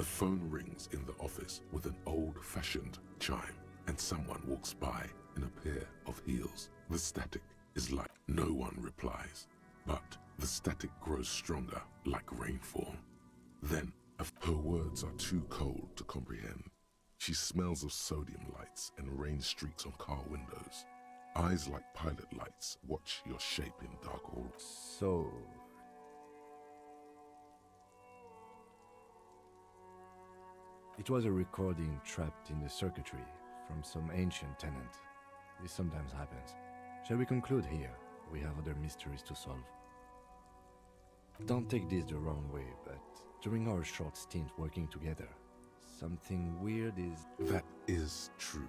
a phone rings in the office with an old-fashioned chime, and someone walks by in a pair of heels. The static is like no one replies, but the static grows stronger like rainfall. Then her words are too cold to comprehend. She smells of sodium lights and rain streaks on car windows. Eyes like pilot lights watch your shape in dark orbs. So, it was a recording trapped in the circuitry from some ancient tenant. This sometimes happens. Shall we conclude here? We have other mysteries to solve. Don't take this the wrong way, but during our short stint working together, something weird is... That is true.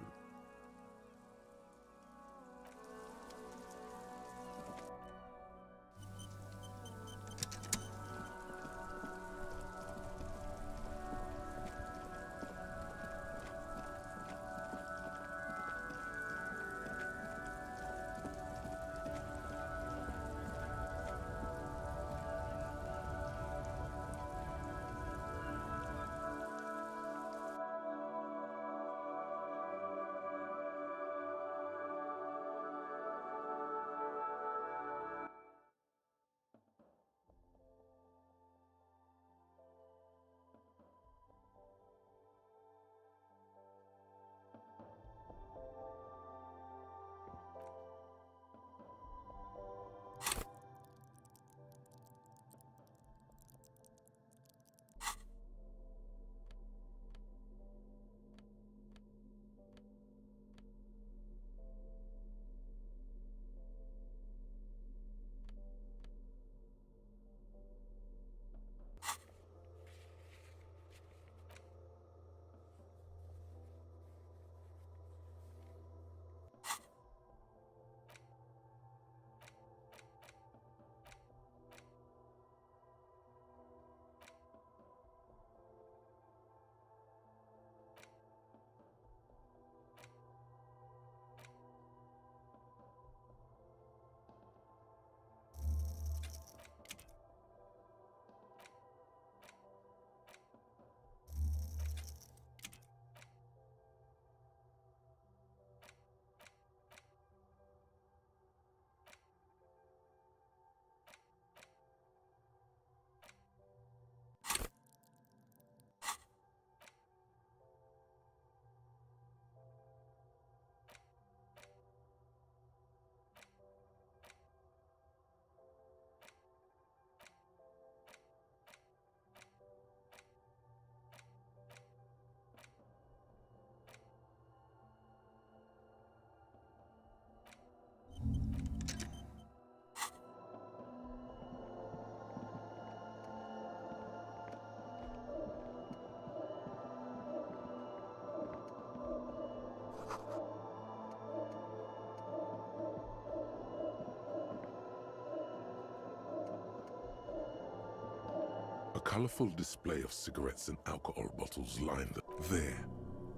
colourful display of cigarettes and alcohol bottles lined there,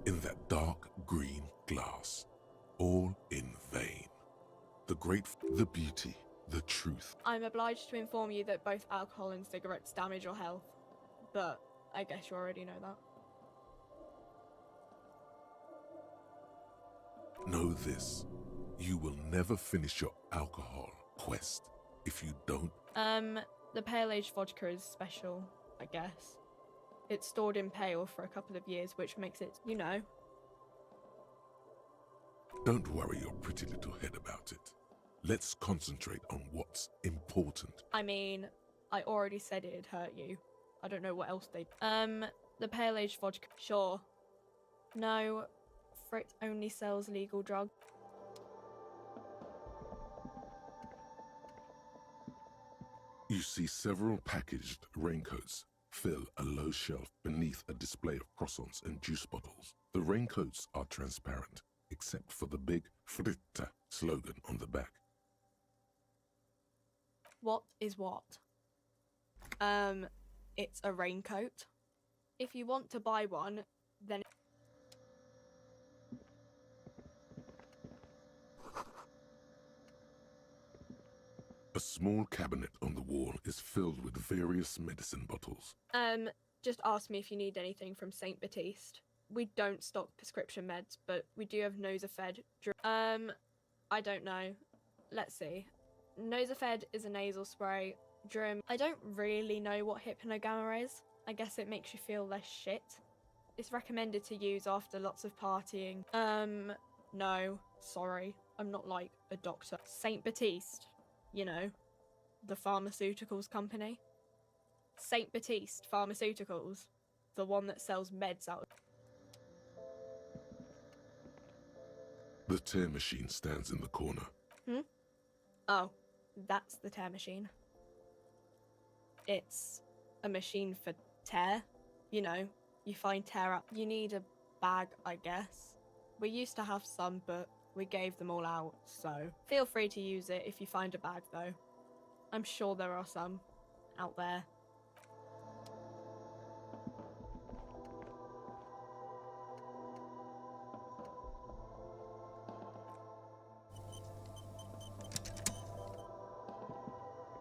in that dark green glass, all in vain. The beauty, the truth. I'm obliged to inform you that both alcohol and cigarettes damage your health, but I guess you already know that. Know this, you will never finish your alcohol quest if you don't. The pale aged vodka is special, I guess. It's stored in pale for a couple of years, which makes it, you know. Don't worry your pretty little head about it. Let's concentrate on what's important. I mean, I already said it'd hurt you. I don't know what else they... the pale aged vodka, sure. No, Frit only sells legal drugs. You see several packaged raincoats fill a low shelf beneath a display of croissants and juice bottles. The raincoats are transparent, except for the big Fritta slogan on the back. What is what? It's a raincoat. If you want to buy one, then... A small cabinet on the wall is filled with various medicine bottles. Just ask me if you need anything from Saint Baptiste. We don't stock prescription meds, but we do have Nosafed. I don't know. Let's see. Nosafed is a nasal spray. I don't really know what Hypnogamma is. I guess it makes you feel less shit. It's recommended to use after lots of partying. No, sorry. I'm not like a doctor. Saint Baptiste. You know, the pharmaceuticals company. Saint Baptiste Pharmaceuticals. The one that sells meds out. The tear machine stands in the corner. Oh, that's the tear machine. It's a machine for tear. You know, you find tear up. You need a bag, I guess. We used to have some, but we gave them all out, so feel free to use it if you find a bag, though. I'm sure there are some out there.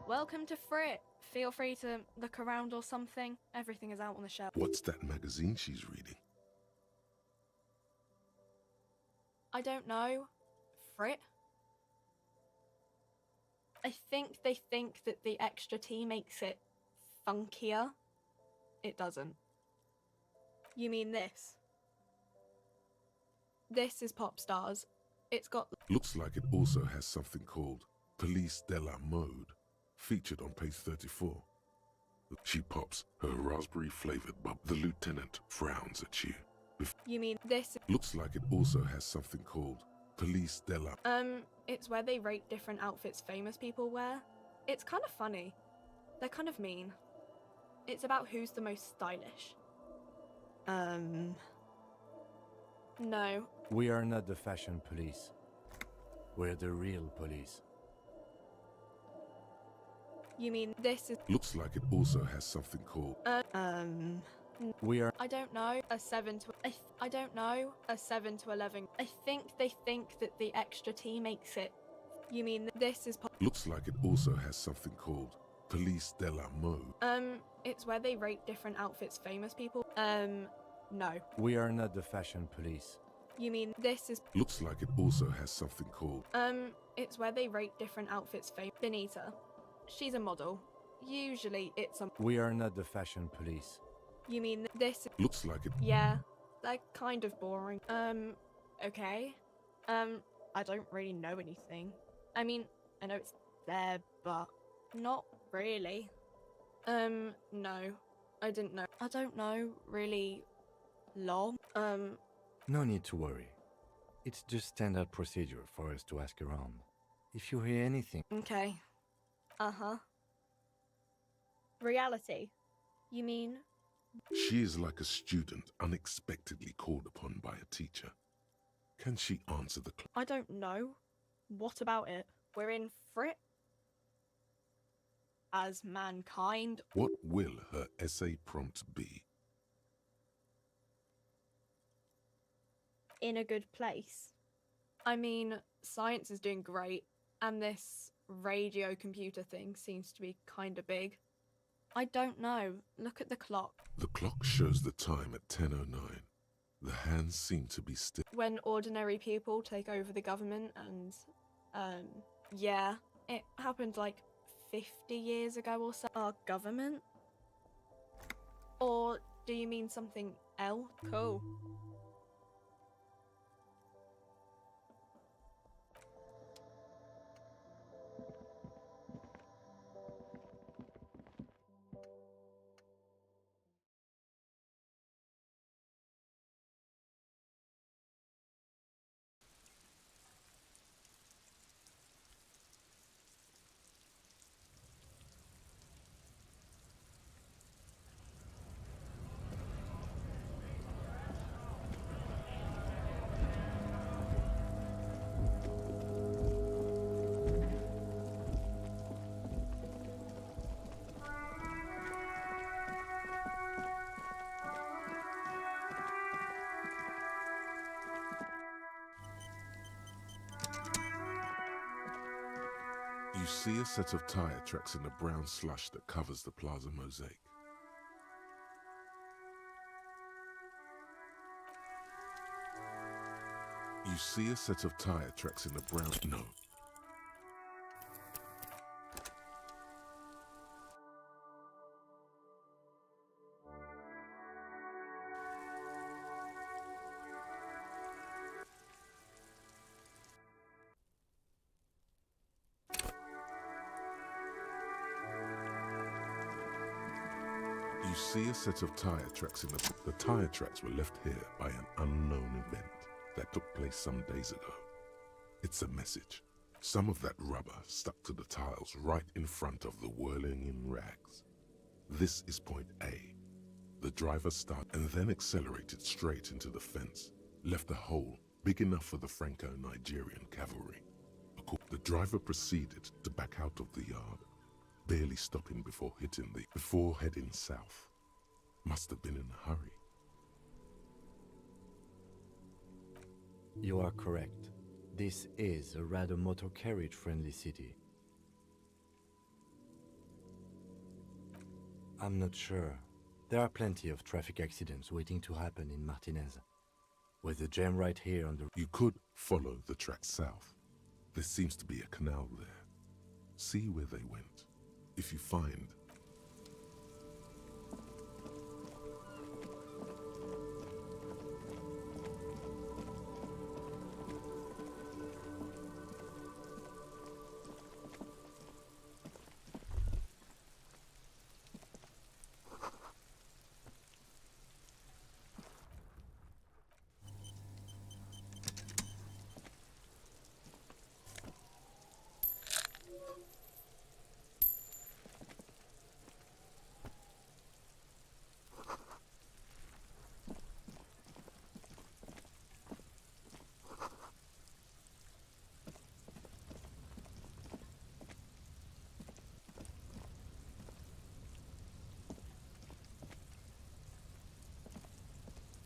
Welcome to Frit. Feel free to look around or something. Everything is out on the shelf. What's that magazine she's reading? I don't know. Frit? I think they think that the extra T makes it funkier. It doesn't. You mean this? This is Pop Stars. It's got... Looks like it also has something called Police de la Mode, featured on page 34. She pops her raspberry-flavored bub. The lieutenant frowns at you. You mean this? Looks like it also has something called Police de la... It's where they rate different outfits famous people wear. It's kind of funny. They're kind of mean. It's about who's the most stylish. No. We are not the fashion police. We're the real police. You mean this is... Looks like it also has something called... We are... I don't know. A 7 to... I don't know. A 7 to 11. I think they think that the extra T makes it... You mean this is... Looks like it also has something called Police de la Mode. It's where they rate different outfits famous people... No. We are not the fashion police. You mean this is... Looks like it also has something called... It's where they rate different outfits famous... Benita. She's a model. Usually it's a... We are not the fashion police. You mean this... Looks like it... Yeah, they're kind of boring. Okay. I don't really know anything. I mean, I know it's there, but not really. No. I didn't know. I don't know, really long. No need to worry. It's just standard procedure for us to ask around. If you hear anything... Okay. Uh-huh. Reality? You mean... She is like a student unexpectedly called upon by a teacher. Can she answer the I don't know. What about it? We're in Frit? as mankind. What will her essay prompt be? In a good place. I mean, science is doing great, and this radio computer thing seems to be kinda big. I don't know. Look at the clock. The clock shows the time at 10:09. The hands seem to be still. When ordinary people take over the government and, yeah, it happened like 50 years ago or so. Our government? Or do you mean something else? Cool. You see a set of tire tracks in the brown slush that covers the plaza mosaic. You see a set of tire tracks in the brown... No. You see a set of tire tracks in the tire tracks were left here by an unknown event that took place some days ago. It's a message. Some of that rubber stuck to the tiles right in front of the whirling in rags. This is point A. The driver started and then accelerated straight into the fence, left a hole big enough for the Franco-Nigerian cavalry. The driver proceeded to back out of the yard, barely stopping before heading south. Must have been in a hurry. You are correct. This is a rather motor carriage-friendly city. I'm not sure. There are plenty of traffic accidents waiting to happen in Martinez. With the jam right here on the... You could follow the track south. There seems to be a canal there. See where they went. If you find...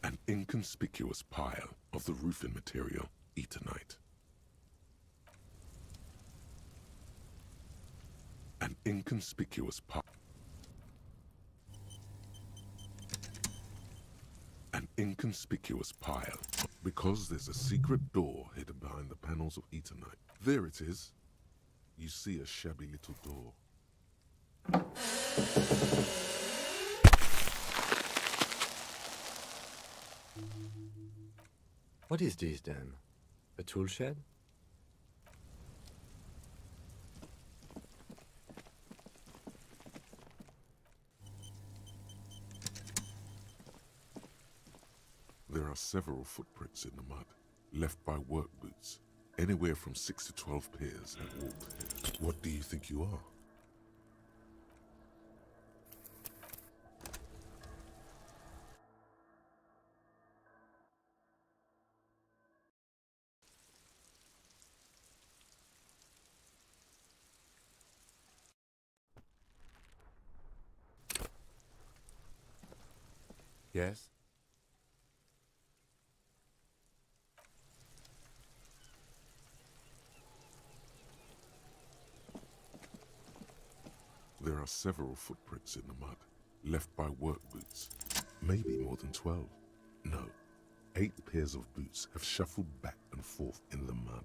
An inconspicuous pile of the roofing material, Eternite. An inconspicuous pile. An inconspicuous pile. Because there's a secret door hidden behind the panels of Eternite. There it is. You see a shabby little door. What is this then? A tool shed? There are several footprints in the mud, left by work boots. Anywhere from 6 to 12 pairs have walked here. What do you think you are? Yes? There are several footprints in the mud, left by work boots. Maybe more than 12. No, 8 pairs of boots have shuffled back and forth in the mud.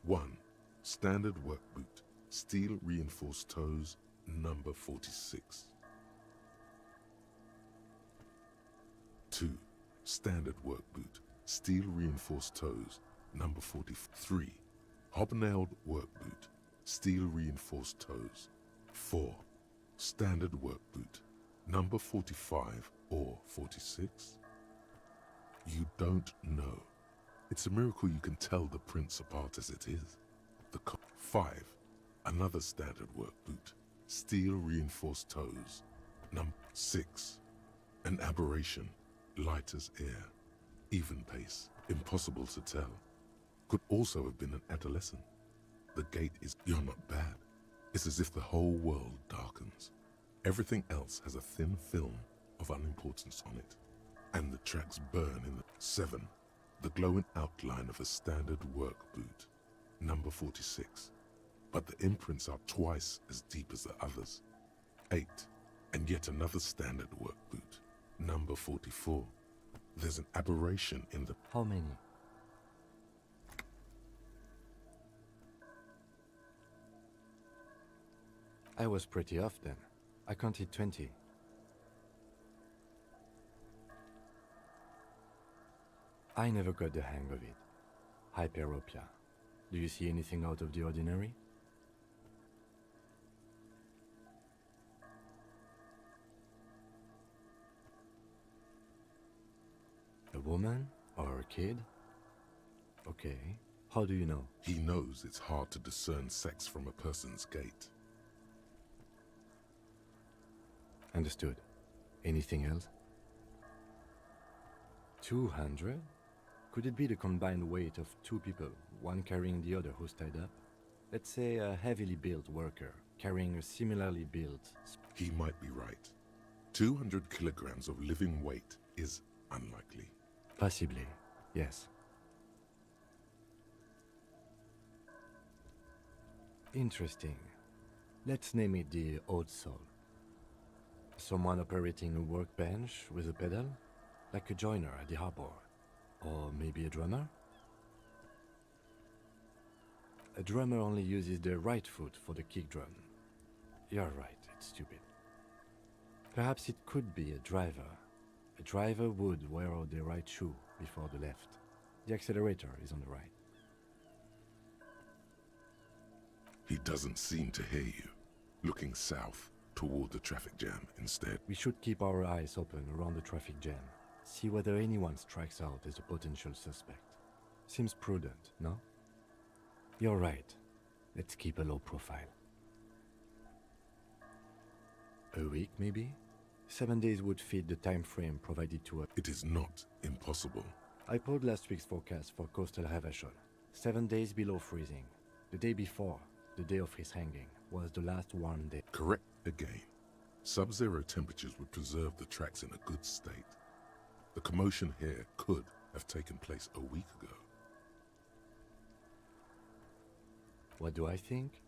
One, standard work boot, steel reinforced toes, number 46. 2, standard work boot, steel reinforced toes, number 43. Hobnailed work boot, steel reinforced toes. 4, standard work boot, number 45 or 46. You don't know. It's a miracle you can tell the prints apart as it is. 5, another standard work boot, steel reinforced toes. Number 6, an aberration, light as air, even pace, impossible to tell. Could also have been an adolescent. The gait is, you're not bad. It's as if the whole world darkens. Everything else has a thin film of unimportance on it. And the tracks burn in the 7, the glowing outline of a standard work boot, number 46. But the imprints are twice as deep as the others. 8, and yet another standard work boot, number 44. There's an aberration in the... How many? I was pretty off then. I counted 20. I never got the hang of it. Hyperopia. Do you see anything out of the ordinary? A woman or a kid? Okay. How do you know? He knows it's hard to discern sex from a person's gait. Understood. Anything else? 200? Could it be the combined weight of 2 people, one carrying the other who's tied up? Let's say a heavily built worker carrying a similarly built... He might be right. 200 kilograms of living weight is unlikely. Possibly, yes. Interesting. Let's name it the Odd Soul. Someone operating a workbench with a pedal, like a joiner at the harbor. Or maybe a drummer? A drummer only uses the right foot for the kick drum. You're right, it's stupid. Perhaps it could be a driver. A driver would wear out the right shoe before the left. The accelerator is on the right. He doesn't seem to hear you, looking south toward the traffic jam instead. We should keep our eyes open around the traffic jam. See whether anyone strikes out as a potential suspect. Seems prudent, no? You're right. Let's keep a low profile. A week, maybe? 7 days would fit the time frame provided to us. It is not impossible. I pulled last week's forecast for coastal Havashol. 7 days below freezing. The day before, the day of his hanging, was the last warm day. Correct again. Sub-zero temperatures would preserve the tracks in a good state. The commotion here could have taken place a week ago. What do I think?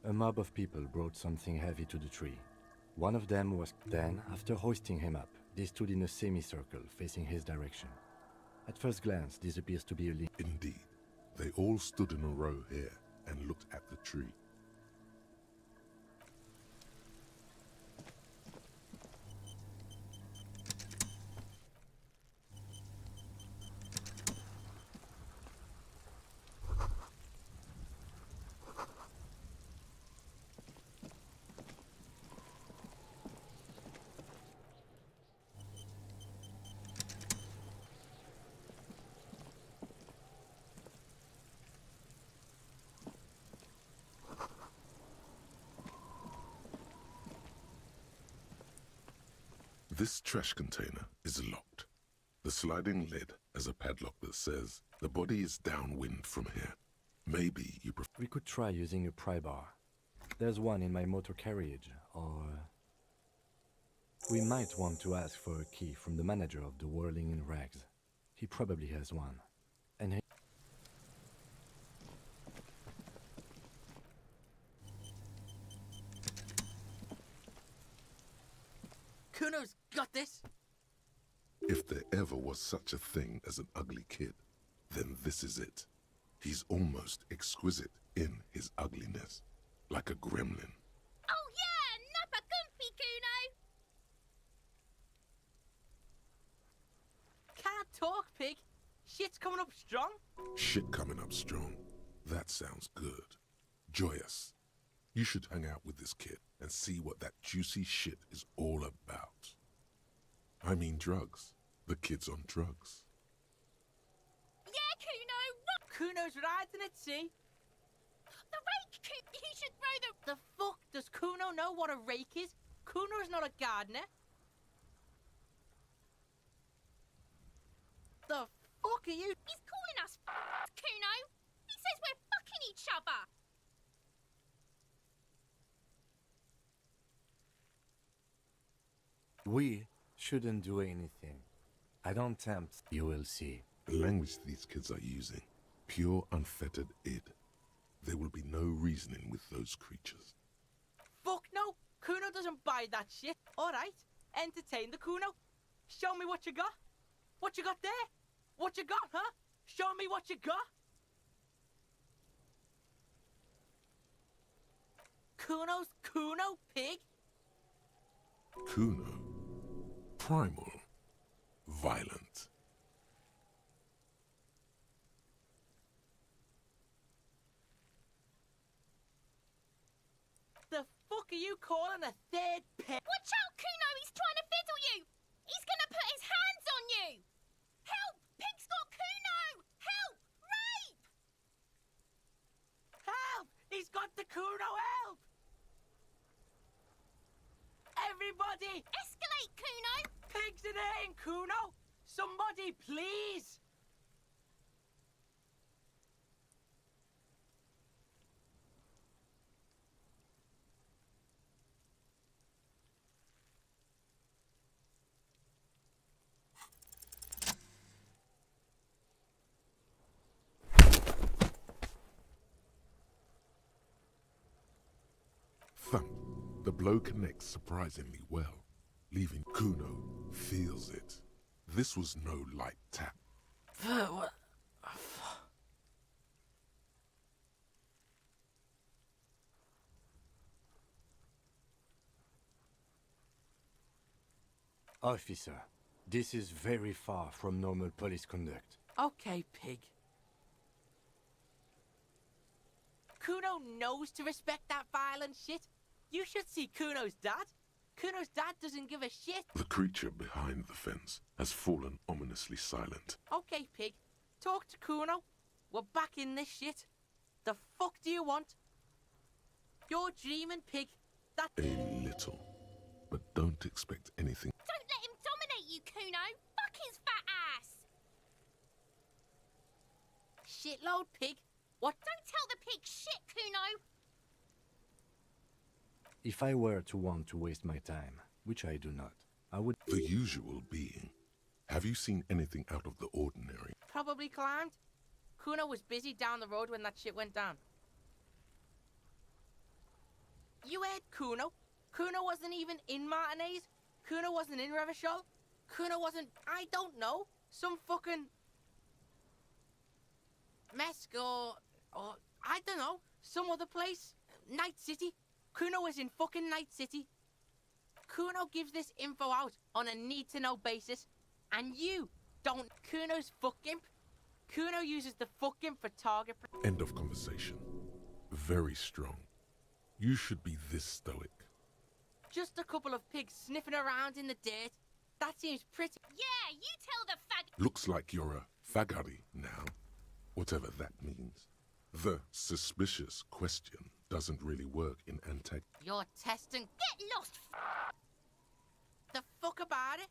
A mob of people brought something heavy to the tree. One of them was... Then, after hoisting him up, they stood in a semicircle facing his direction. At first glance, this appears to be a link. Indeed. They all stood in a row here and looked at the tree. This trash container is locked. The sliding lid has a padlock that says the body is downwind from here. Maybe you prefer. We could try using a pry bar. There's one in my motor carriage, or... We might want to ask for a key from the manager of the Whirling in Rags. He probably has one. And he... Kuno's got this! If there ever was such a thing as an ugly kid, then this is it. He's almost exquisite in his ugliness, like a gremlin. Oh yeah, nappa gumpy, Kuno! Can't talk, pig! Shit's coming up strong! Shit coming up strong. That sounds good. Joyous. You should hang out with this kid and see what that juicy shit is all about. I mean drugs. The kid's on drugs. Yeah, Kuno! Kuno's riding at sea. The rake, you should throw The fuck? Does Kuno know what a rake is? Kuno's not a gardener. The fuck are you? He's calling us Kuno! He says we're fucking each other! We shouldn't do anything. I don't tempt. You will see. The language these kids are using, pure unfettered id. There will be no reasoning with those creatures. Fuck no! Kuno doesn't buy that shit. Alright, entertain the Kuno. Show me what you got. What you got there? What you got, huh? Show me what you got. Kuno's Kuno, pig. Kuno. Primal. Violent. The fuck are you calling a third pig? Watch out, Kuno! He's trying to fiddle you! He's gonna put his hands on you! Help! Pig's got Kuno! Help! Rape! Help! He's got the Kuno, help! Everybody! Escalate, Kuno! Pigs in here, Kuno! Somebody, please! Thump. The blow connects surprisingly well, leaving Kuno feels it. This was no light tap. What? Officer, this is very far from normal police conduct. Okay, pig. Kuno knows to respect that violent shit. You should see Kuno's dad. Kuno's dad doesn't give a shit. The creature behind the fence has fallen ominously silent. Okay, pig. Talk to Kuno. We're back in this shit. The fuck do you want? You're dreaming, pig. That... A little. But don't expect anything. Don't let him dominate you, Kuno! Fuck his fat ass! Shitload, pig. What? Don't tell the pig shit, Kuno! If I were to want to waste my time, which I do not, I would... The usual being. Have you seen anything out of the ordinary? Probably climbed. Kuno was busy down the road when that shit went down. You heard Kuno. Kuno wasn't even in Martinez. Kuno wasn't in Revachol. Kuno wasn't... I don't know. Some fucking... Mesk or I don't know. Some other place. Night City. Kuno was in fucking Night City. Kuno gives this info out on a need-to-know basis. And you don't. Kuno's fuck imp. Kuno uses the fuck imp for target... End of conversation. Very strong. You should be this stoic. Just a couple of pigs sniffing around in the dirt. That seems pretty... Yeah, you tell the fag... Looks like you're a fagari now. Whatever that means. The suspicious question doesn't really work in antag... You're testing... Get lost, The fuck about it?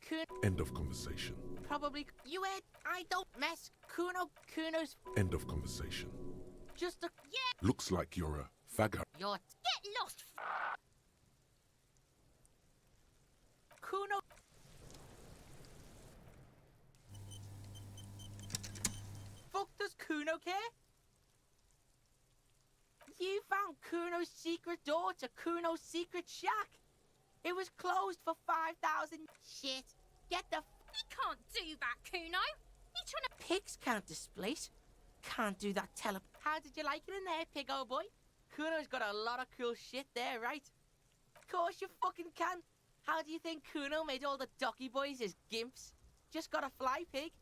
Kuno. End of conversation. Probably. You heard? I don't mess. Kuno's End of conversation. just a. Yeah. Looks like you're a faggot. You're. Get lost. Kuno. Fuck does Kuno care? You found Kuno's secret door to Kuno's secret shack. It was closed for 5,000. Shit. Get the. He can't do that, Kuno. He's trying to. Pigs can't displace. Can't do that How did you like it in there, pig old boy? Kuno's got a lot of cool shit there, right? Of course you fucking can. How do you think Kuno made all the docky boys his gimps? Just got a fly pig.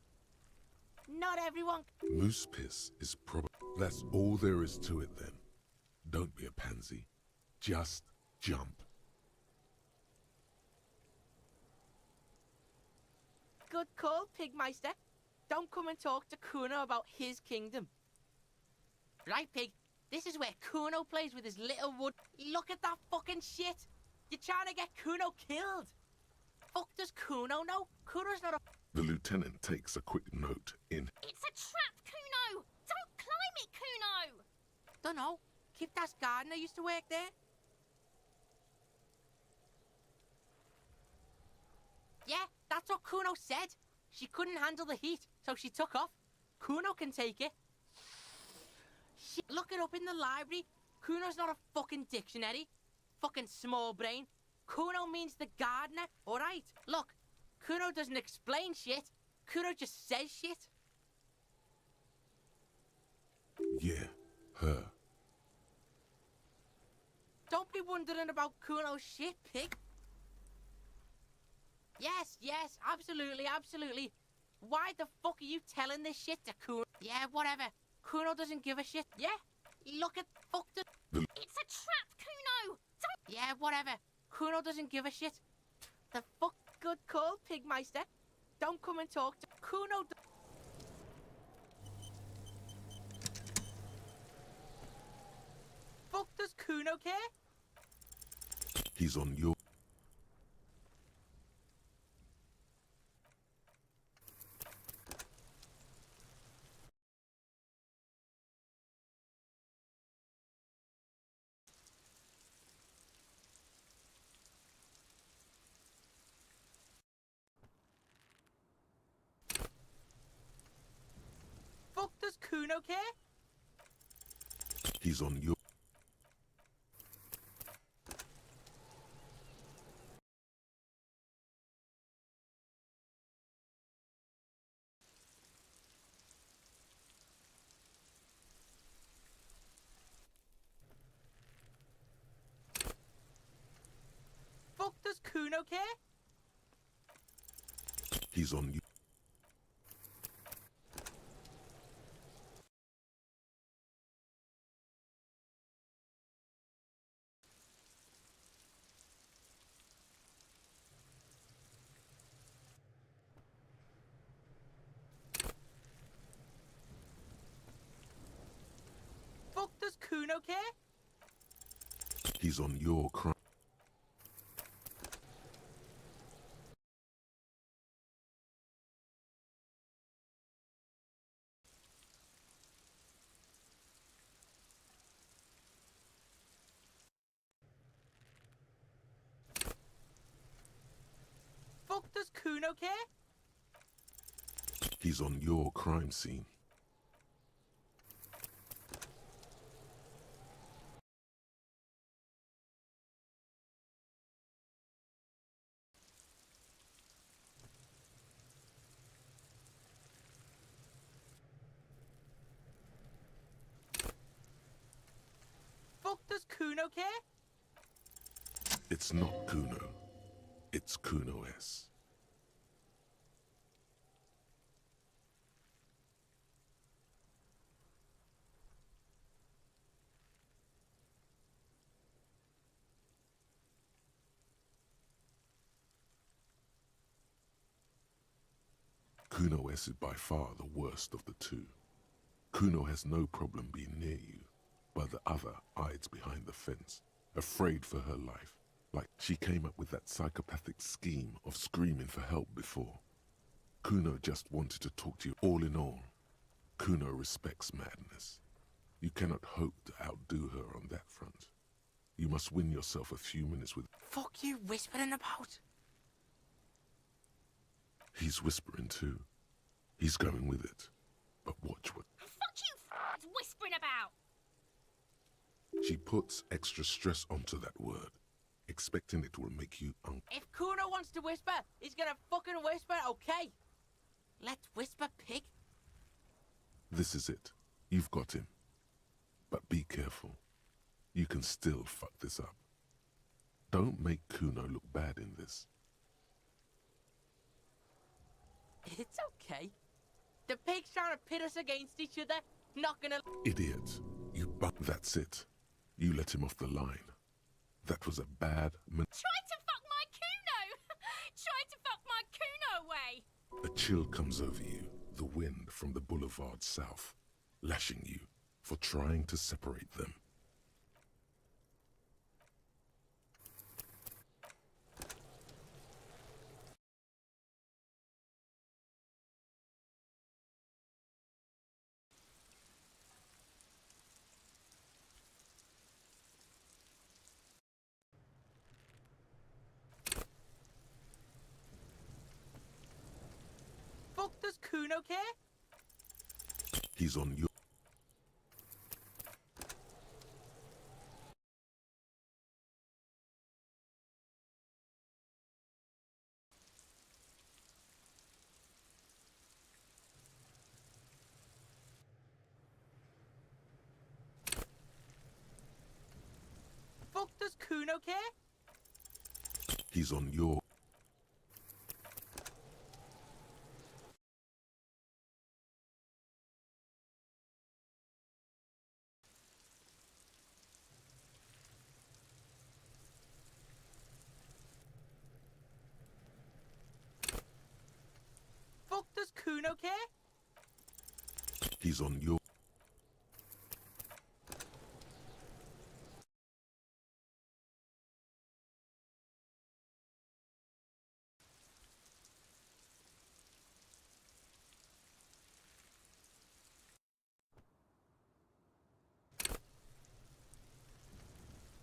Not everyone. Moose piss is probably... That's all there is to it then. Don't be a pansy. Just jump. Good call, Pigmeister. Don't come and talk to Kuno about his kingdom. Right, Pig? This is where Kuno plays with his little wood. Look at that fucking shit. You're trying to get Kuno killed. Fuck does Kuno know? Kuno's not a... The lieutenant takes a quick note in... It's a trap, Kuno! Don't climb it, Kuno! Dunno. Kiptas gardener used to work there. Yeah, that's what Kuno said. She couldn't handle the heat, so she took off. Kuno can take it. Shit, look it up in the library. Kuno's not a fucking dictionary. Fucking small brain. Kuno means the gardener, alright? Look, Kuno doesn't explain shit. Kuno just says shit. Yeah, her. Don't be wondering about Kuno's shit, pig. Yes, absolutely, absolutely. Why the fuck are you telling this shit to Kuno? Yeah, whatever. Kuno doesn't give a shit. Yeah? Look at fuck the... It's a trap, Kuno! Don't... Yeah, whatever. Kuno doesn't give a shit. The fuck good call, Pigmeister. Don't come and talk to Kuno. Fuck does Kuno care? He's on your... Fuck does Kuno care? He's on your... Fuck does Kuno care? He's on you. Fuck does Kuno care? He's on your crime. Fuck does Kuno care? He's on your crime scene. Fuck does Kuno care? It's not Kuno. It's Kuno S. Kuno S is by far the worst of the two. Kuno has no problem being near you, but the other hides behind the fence, afraid for her life. Like she came up with that psychopathic scheme of screaming for help before. Kuno just wanted to talk to you. All in all, Kuno respects madness. You cannot hope to outdo her on that front. You must win yourself a few minutes with... Fuck you whispering about? He's whispering too. He's going with it. But watch what... Fuck you whispering about! She puts extra stress onto that word, expecting it will make you If Kuno wants to whisper, he's gonna fucking whisper, okay? Let's whisper, pig. This is it. You've got him. But be careful. You can still fuck this up. Don't make Kuno look bad in this. It's okay. The pig's trying to pit us against each other. Not gonna... Idiot. That's it. You let him off the line. That was a bad... Try to fuck my Kuno! Try to fuck my Kuno away! A chill comes over you, the wind from the boulevard south, lashing you for trying to separate them. Fuck does Kuno care? He's on your... Fuck does Kuno care? He's on your... Fuck does Kuno care? He's on your...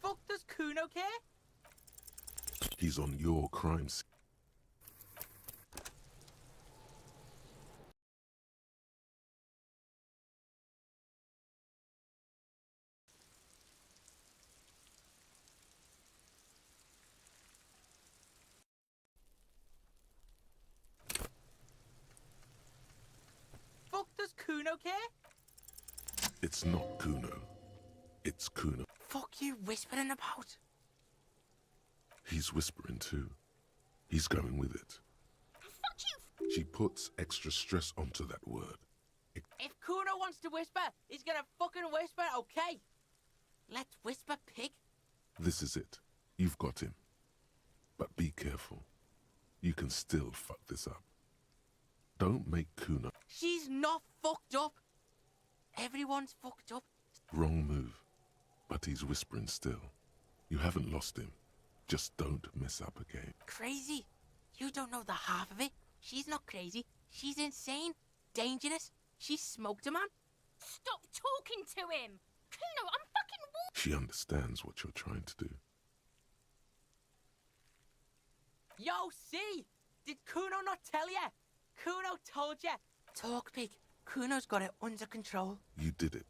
Fuck does Kuno care? He's on your crime scene. Fuck does Kuno care? It's not Kuno. It's Kuno. Fuck you whispering about? He's whispering too. He's going with it. Fuck you! She puts extra stress onto that word. If Kuno wants to whisper, he's gonna fucking whisper, okay? Let's whisper, pig. This is it. You've got him. But be careful. You can still fuck this up. Don't make Kuno... She's not fucked up. Everyone's fucked up. Wrong move. But he's whispering still. You haven't lost him. Just don't mess up again. Crazy? You don't know the half of it. She's not crazy. She's insane. Dangerous. She smoked a man. Stop talking to him! Kuno, I'm fucking She understands what you're trying to do. Yo, see? Did Kuno not tell ya? Kuno told ya. Talk, pig. Kuno's got it under control. You did it.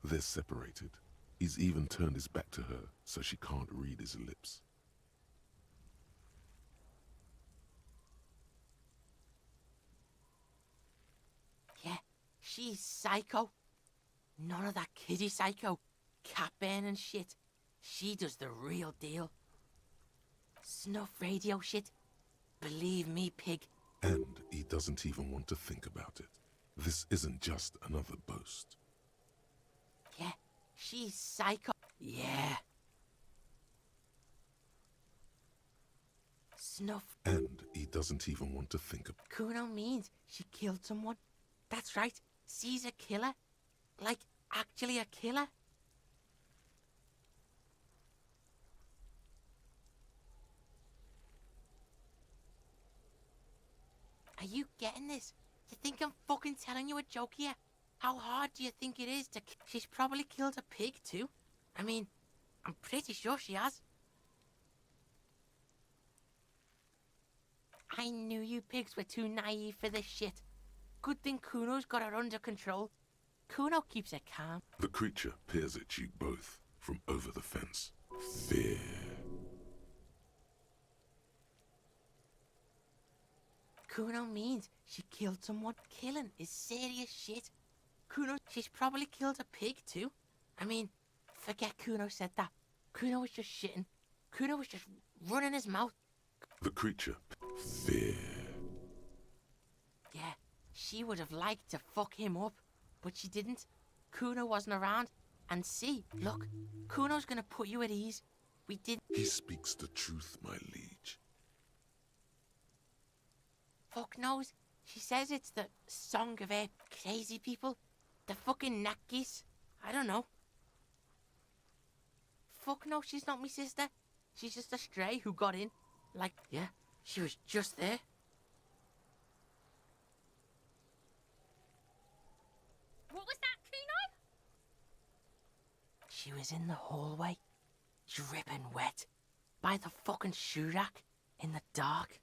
They're separated. He's even turned his back to her, so she can't read his lips. Yeah, she's psycho. None of that kiddie psycho. Cat burning shit. She does the real deal. Snuff radio shit. Believe me, pig. And he doesn't even want to think about it. This isn't just another boast. Yeah, she's psycho. Yeah. Snuff. And he doesn't even want to think about... Kuno means she killed someone. That's right. She's a killer. Like, actually a killer. Are you getting this? You think I'm fucking telling you a joke here? How hard do you think it is to... She's probably killed a pig too. I mean, I'm pretty sure she has. I knew you pigs were too naive for this shit. Good thing Kuno's got her under control. Kuno keeps her calm. The creature peers at you both from over the fence. Fear. Kuno means she killed someone. Killing is serious shit. Kuno, she's probably killed a pig too. I mean, forget Kuno said that. Kuno was just shitting. Kuno was just running his mouth. The creature. Fear. Yeah, she would have liked to fuck him up, but she didn't. Kuno wasn't around. And see, look, Kuno's gonna put you at ease. We did. He speaks the truth, my liege. Fuck knows. She says it's the song of her crazy people. The fucking Nakis. I don't know. Fuck no, she's not me sister. She's just a stray who got in. Like, yeah, she was just there. What was that, Kuno? She was in the hallway, dripping wet, by the fucking shoe rack, in the dark.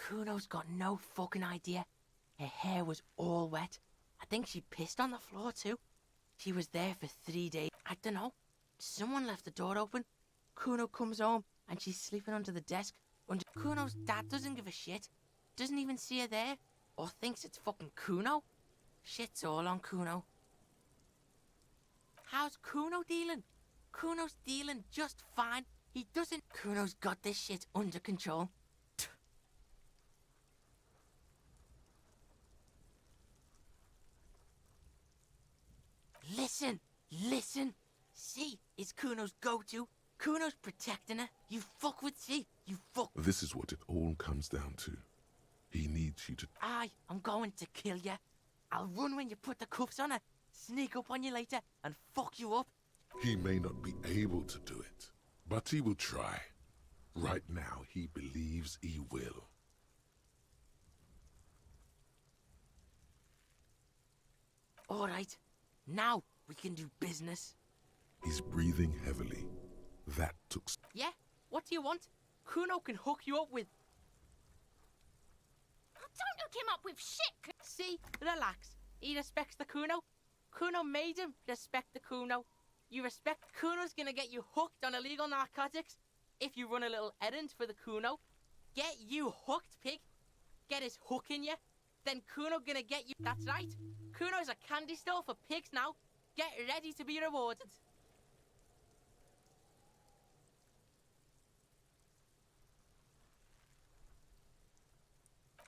Kuno's got no fucking idea. Her hair was all wet. I think she pissed on the floor too. She was there for 3 days. I don't know. Someone left the door open. Kuno comes home and she's sleeping under the desk. Kuno's dad doesn't give a shit. Doesn't even see her there. Or thinks it's fucking Kuno. Shit's all on Kuno. How's Kuno dealing? Kuno's dealing just fine. He doesn't... Kuno's got this shit under control. Listen, listen. C is Kuno's go-to. Kuno's protecting her. You fuck with C. You fuck... This is what it all comes down to. He needs you to... I'm going to kill you. I'll run when you put the cuffs on her. Sneak up on you later and fuck you up. He may not be able to do it, but he will try. Right now, he believes he will. All right. Now we can do business. He's breathing heavily. That took... Yeah? What do you want? Kuno can hook you up with... Don't hook him up with shit. See? Relax. He respects the Kuno. Kuno made him respect the Kuno. You respect... Kuno's gonna get you hooked on illegal narcotics if you run a little errand for the Kuno. Get you hooked, pig. Get his hook in you. Then Kuno gonna get you... That's right. Kuno's a candy store for pigs now. Get ready to be rewarded.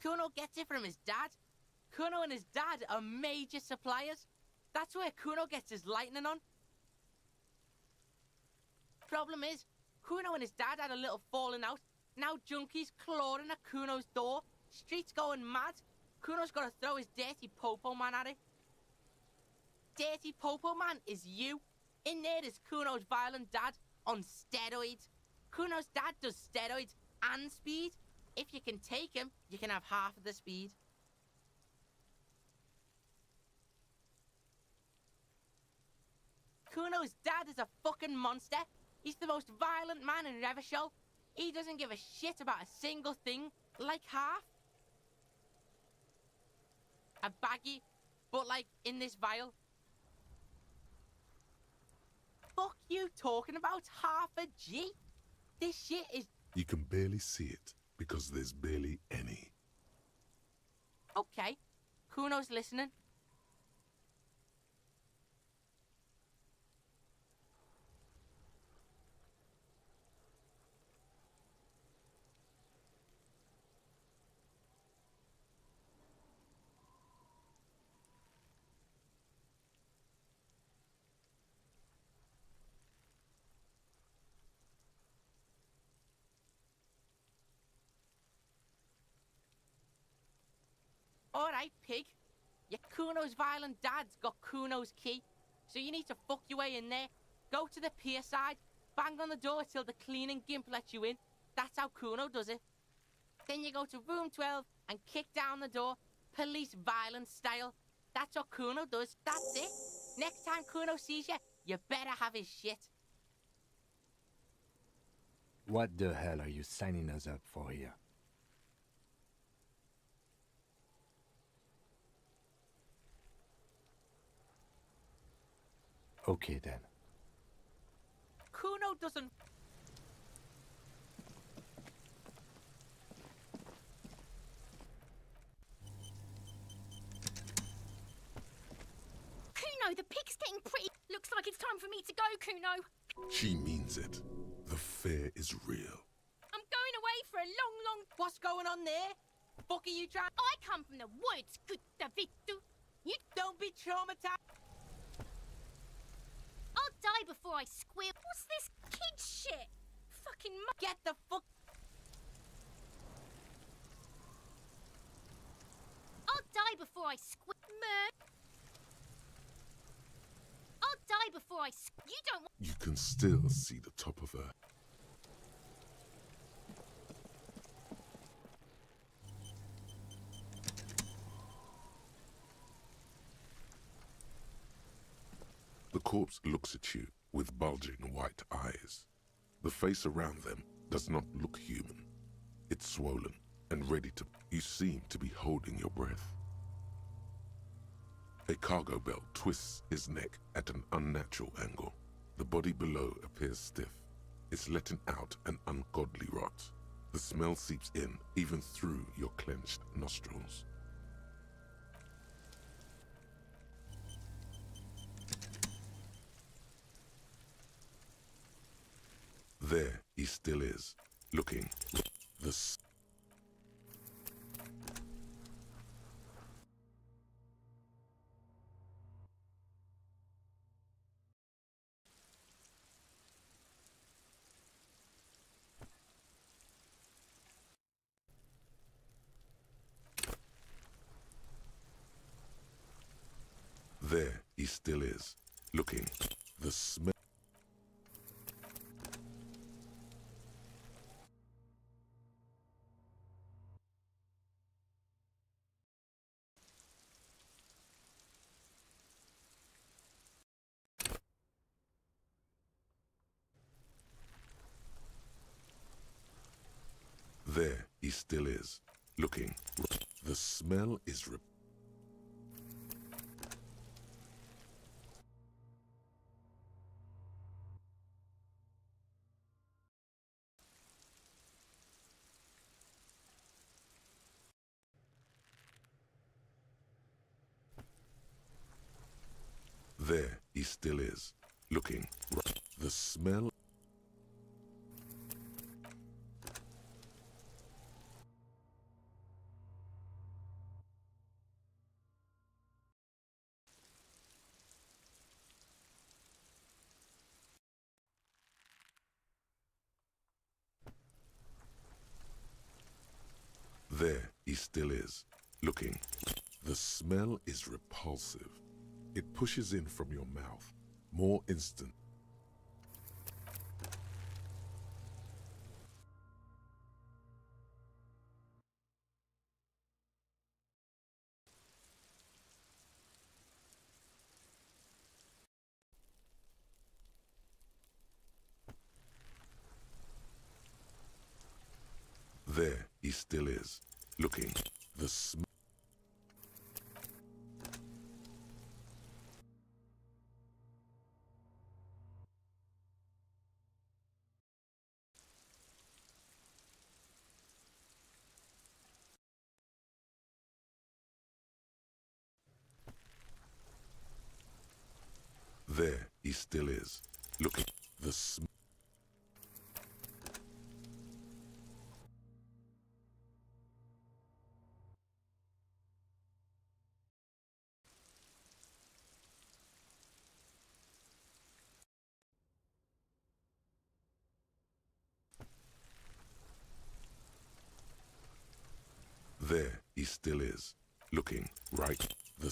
Kuno gets it from his dad. Kuno and his dad are major suppliers. That's where Kuno gets his lightning on. Problem is, Kuno and his dad had a little falling out. Now junkies clawing at Kuno's door. Streets going mad. Kuno's got to throw his dirty popo man at it. Dirty popo man is you. In there is Kuno's violent dad on steroids. Kuno's dad does steroids and speed. If you can take him, you can have half of the speed. Kuno's dad is a fucking monster. He's the most violent man in Revachol. He doesn't give a shit about a single thing, like half. A baggie, but like in this vial. Fuck you talking about half a G? This shit is... You can barely see it, because there's barely any. Okay, Kuno's listening. Alright, pig. Your Kuno's violent dad's got Kuno's key. So you need to fuck your way in there. Go to the pier side. Bang on the door till the cleaning gimp lets you in. That's how Kuno does it. Then you go to room 12 and kick down the door, police violence style. That's what Kuno does. That's it. Next time Kuno sees you, you better have his shit. What the hell are you signing us up for here? Okay then. Kuno doesn't... Kuno, the pig's getting pretty. Looks like it's time for me to go, Kuno. She means it. The fear is real. I'm going away for a long, long... What's going on there? Fuck are you trying... I come from the woods, good David. You... Don't be traumatized. I'll die before I squeal. What's this kid shit? Fucking Get the fuck... I'll die before I squeal. I'll die before I You don't want... You can still see the top of her. The corpse looks at you with bulging white eyes. The face around them does not look human. It's swollen and ready to... You seem to be holding your breath. A cargo belt twists his neck at an unnatural angle. The body below appears stiff. It's letting out an ungodly rot. The smell seeps in even through your clenched nostrils. There he still is, looking. There he still is, looking. The smell. There he still is, looking. The smell is There he still is, looking. The smell. There he still is, looking. The smell is repulsive. It pushes in from your mouth, more instant. There he still is, looking. The smell. There he still is, looking. The smell. There he still is, looking right. The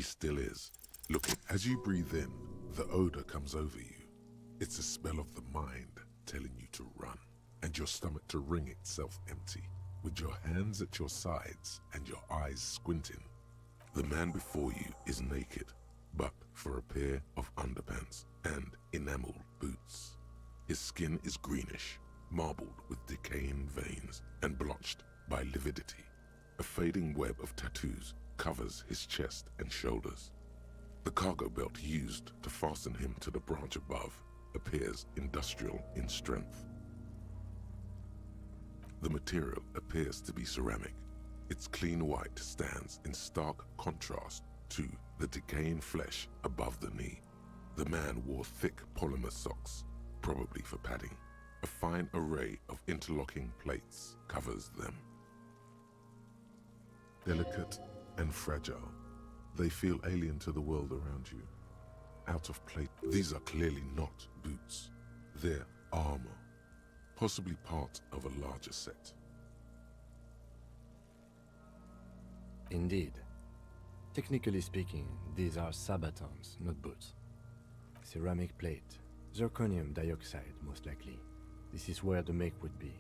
He still is. Look, as you breathe in, the odor comes over you. It's a spell of the mind telling you to run, and your stomach to wring itself empty, with your hands at your sides and your eyes squinting. The man before you is naked, but for a pair of underpants and enameled boots. His skin is greenish, marbled with decaying veins and blotched by lividity. A fading web of tattoos covers his chest and shoulders. The cargo belt used to fasten him to the branch above appears industrial in strength. The material appears to be ceramic. Its clean white stands in stark contrast to the decaying flesh above the knee. The man wore thick polymer socks, probably for padding. A fine array of interlocking plates covers them. Delicate and fragile, they feel alien to the world around you. Out of place. These are clearly not boots. They're armor, possibly part of a larger set. Indeed. Technically speaking, these are sabatons, not boots. Ceramic plate, zirconium dioxide, most likely. This is where the make would be.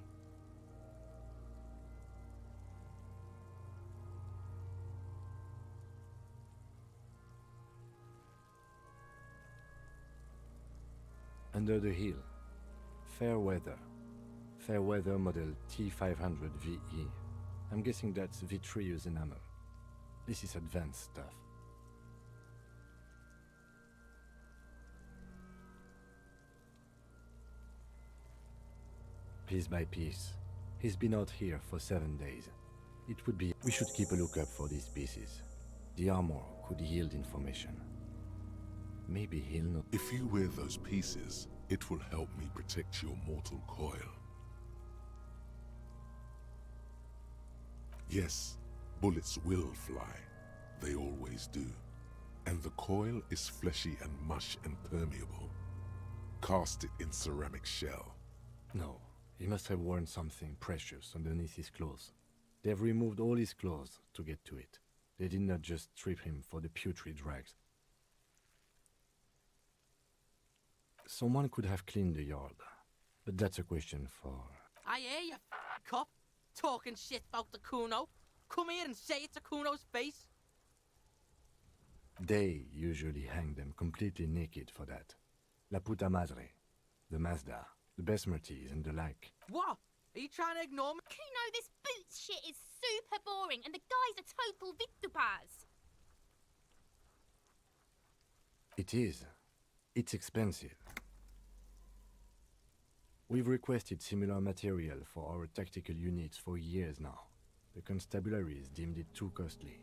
Under the hill, fair weather. Fair weather model T500 VE. I'm guessing that's vitreous enamel. This is advanced stuff. Piece by piece. He's been out here for 7 days. It would be... We should keep a lookout for these pieces. The armor could yield information. Maybe he'll not... If you wear those pieces, it will help me protect your mortal coil. Yes, bullets will fly. They always do. And the coil is fleshy and mush and permeable. Cast it in ceramic shell. No, he must have worn something precious underneath his clothes. They've removed all his clothes to get to it. They did not just strip him for the putrid rags. Someone could have cleaned the yard, but that's a question for... I hear you, cop, talking shit about the Kuno. Come here and say it to Kuno's face. They usually hang them completely naked for that. La puta madre, the Mazda, the Besmerties and the like. What? Are you trying to ignore me? Kuno, this boots shit is super boring, and the guy's a total Victopaz. It is. It's expensive. We've requested similar material for our tactical units for years now. The constabularies deemed it too costly.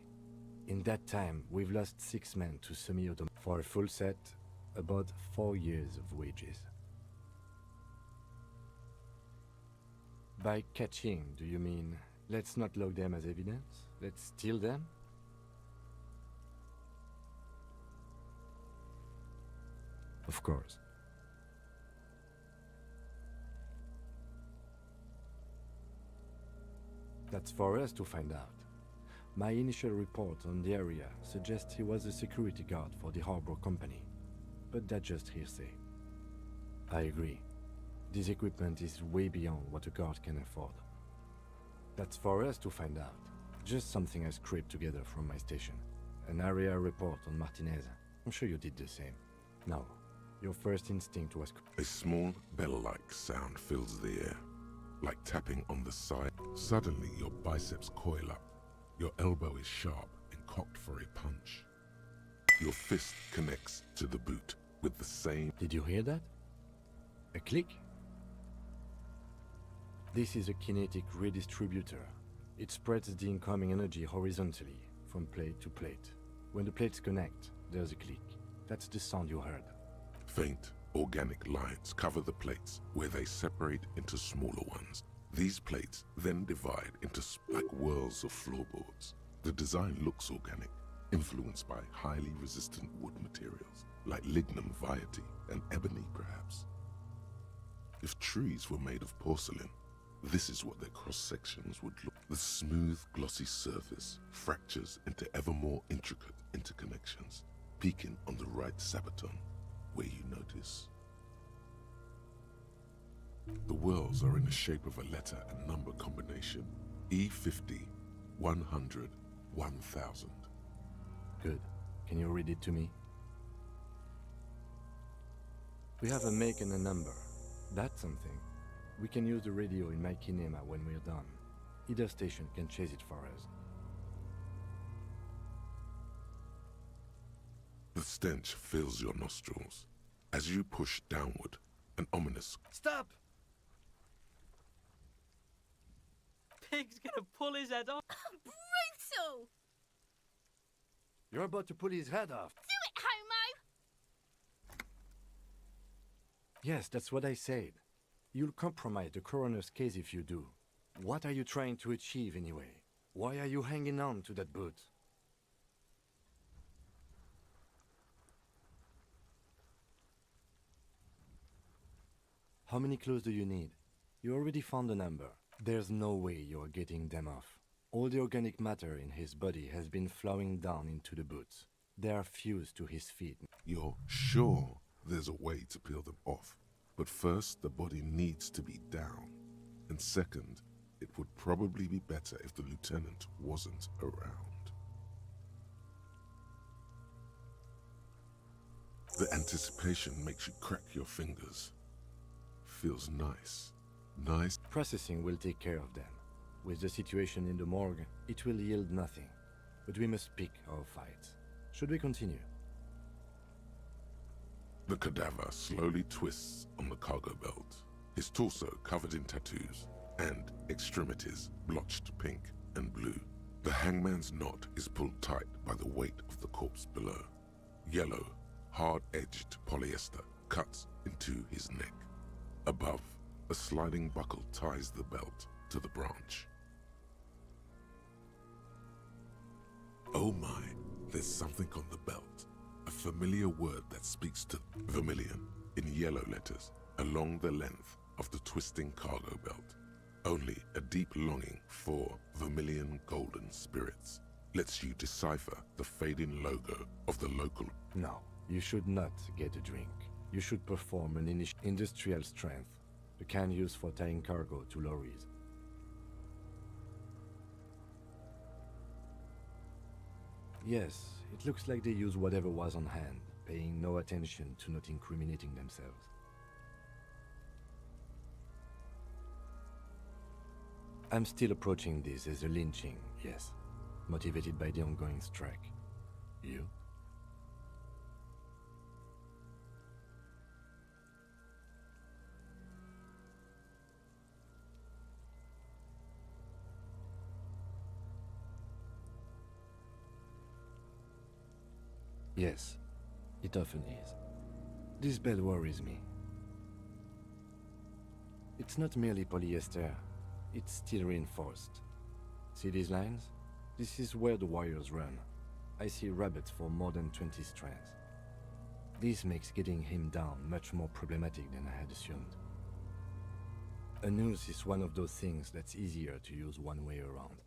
In that time, we've lost 6 men to semi-automatic. For a full set, about 4 years of wages. By catching, do you mean, let's not log them as evidence? Let's steal them? Of course. That's for us to find out. My initial report on the area suggests he was a security guard for the harbor company, but that's just hearsay. I agree. This equipment is way beyond what a guard can afford. That's for us to find out. Just something I scraped together from my station. An area report on Martinez. I'm sure you did the same. Now, your first instinct was... A small bell-like sound fills the air, like tapping on the side. Suddenly, your biceps coil up. Your elbow is sharp and cocked for a punch. Your fist connects to the boot with the same... Did you hear that? A click? This is a kinetic redistributor. It spreads the incoming energy horizontally, from plate to plate. When the plates connect, there's a click. That's the sound you heard. Faint, organic lines cover the plates where they separate into smaller ones. These plates then divide into like whirls of floorboards. The design looks organic, influenced by highly resistant wood materials, like lignum vitae and ebony perhaps. If trees were made of porcelain, this is what their cross-sections would look like. The smooth, glossy surface fractures into ever more intricate interconnections, peaking on the right sabaton, where you notice. The whorls are in the shape of a letter and number combination. E50, 100, 1000. Good. Can you read it to me? We have a make and a number. That's something. We can use the radio in my kinema when we're done. Either station can chase it for us. The stench fills your nostrils. As you push downward, an ominous Stop! Pig's gonna pull his head off. Brutal! You're about to pull his head off. Do it, homo! Yes, that's what I said. You'll compromise the coroner's case if you do. What are you trying to achieve anyway? Why are you hanging on to that boot? How many clues do you need? You already found a number. There's no way you're getting them off. All the organic matter in his body has been flowing down into the boots. They are fused to his feet. You're sure there's a way to peel them off. But first, the body needs to be down. And second, it would probably be better if the lieutenant wasn't around. The anticipation makes you crack your fingers. Feels nice. Nice. Processing will take care of them. With the situation in the morgue, it will yield nothing. But we must pick our fights. Should we continue? The cadaver slowly twists on the cargo belt, his torso covered in tattoos, and extremities blotched pink and blue. The hangman's knot is pulled tight by the weight of the corpse below. Yellow, hard-edged polyester cuts into his neck. Above, a sliding buckle ties the belt to the branch. Oh my, there's something on the belt. A familiar word that speaks to vermilion in yellow letters along the length of the twisting cargo belt. Only a deep longing for vermilion golden spirits lets you decipher the fading logo of the local. No, you should not get a drink. You should perform an industrial strength, the kind used for tying cargo to lorries. Yes, it looks like they use whatever was on hand, paying no attention to not incriminating themselves. I'm still approaching this as a lynching, yes, motivated by the ongoing strike. You? Yes, it often is. This bell worries me. It's not merely polyester, it's steel reinforced. See these lines? This is where the wires run. I see rabbits for more than 20 strands. This makes getting him down much more problematic than I had assumed. A noose is one of those things that's easier to use one way around.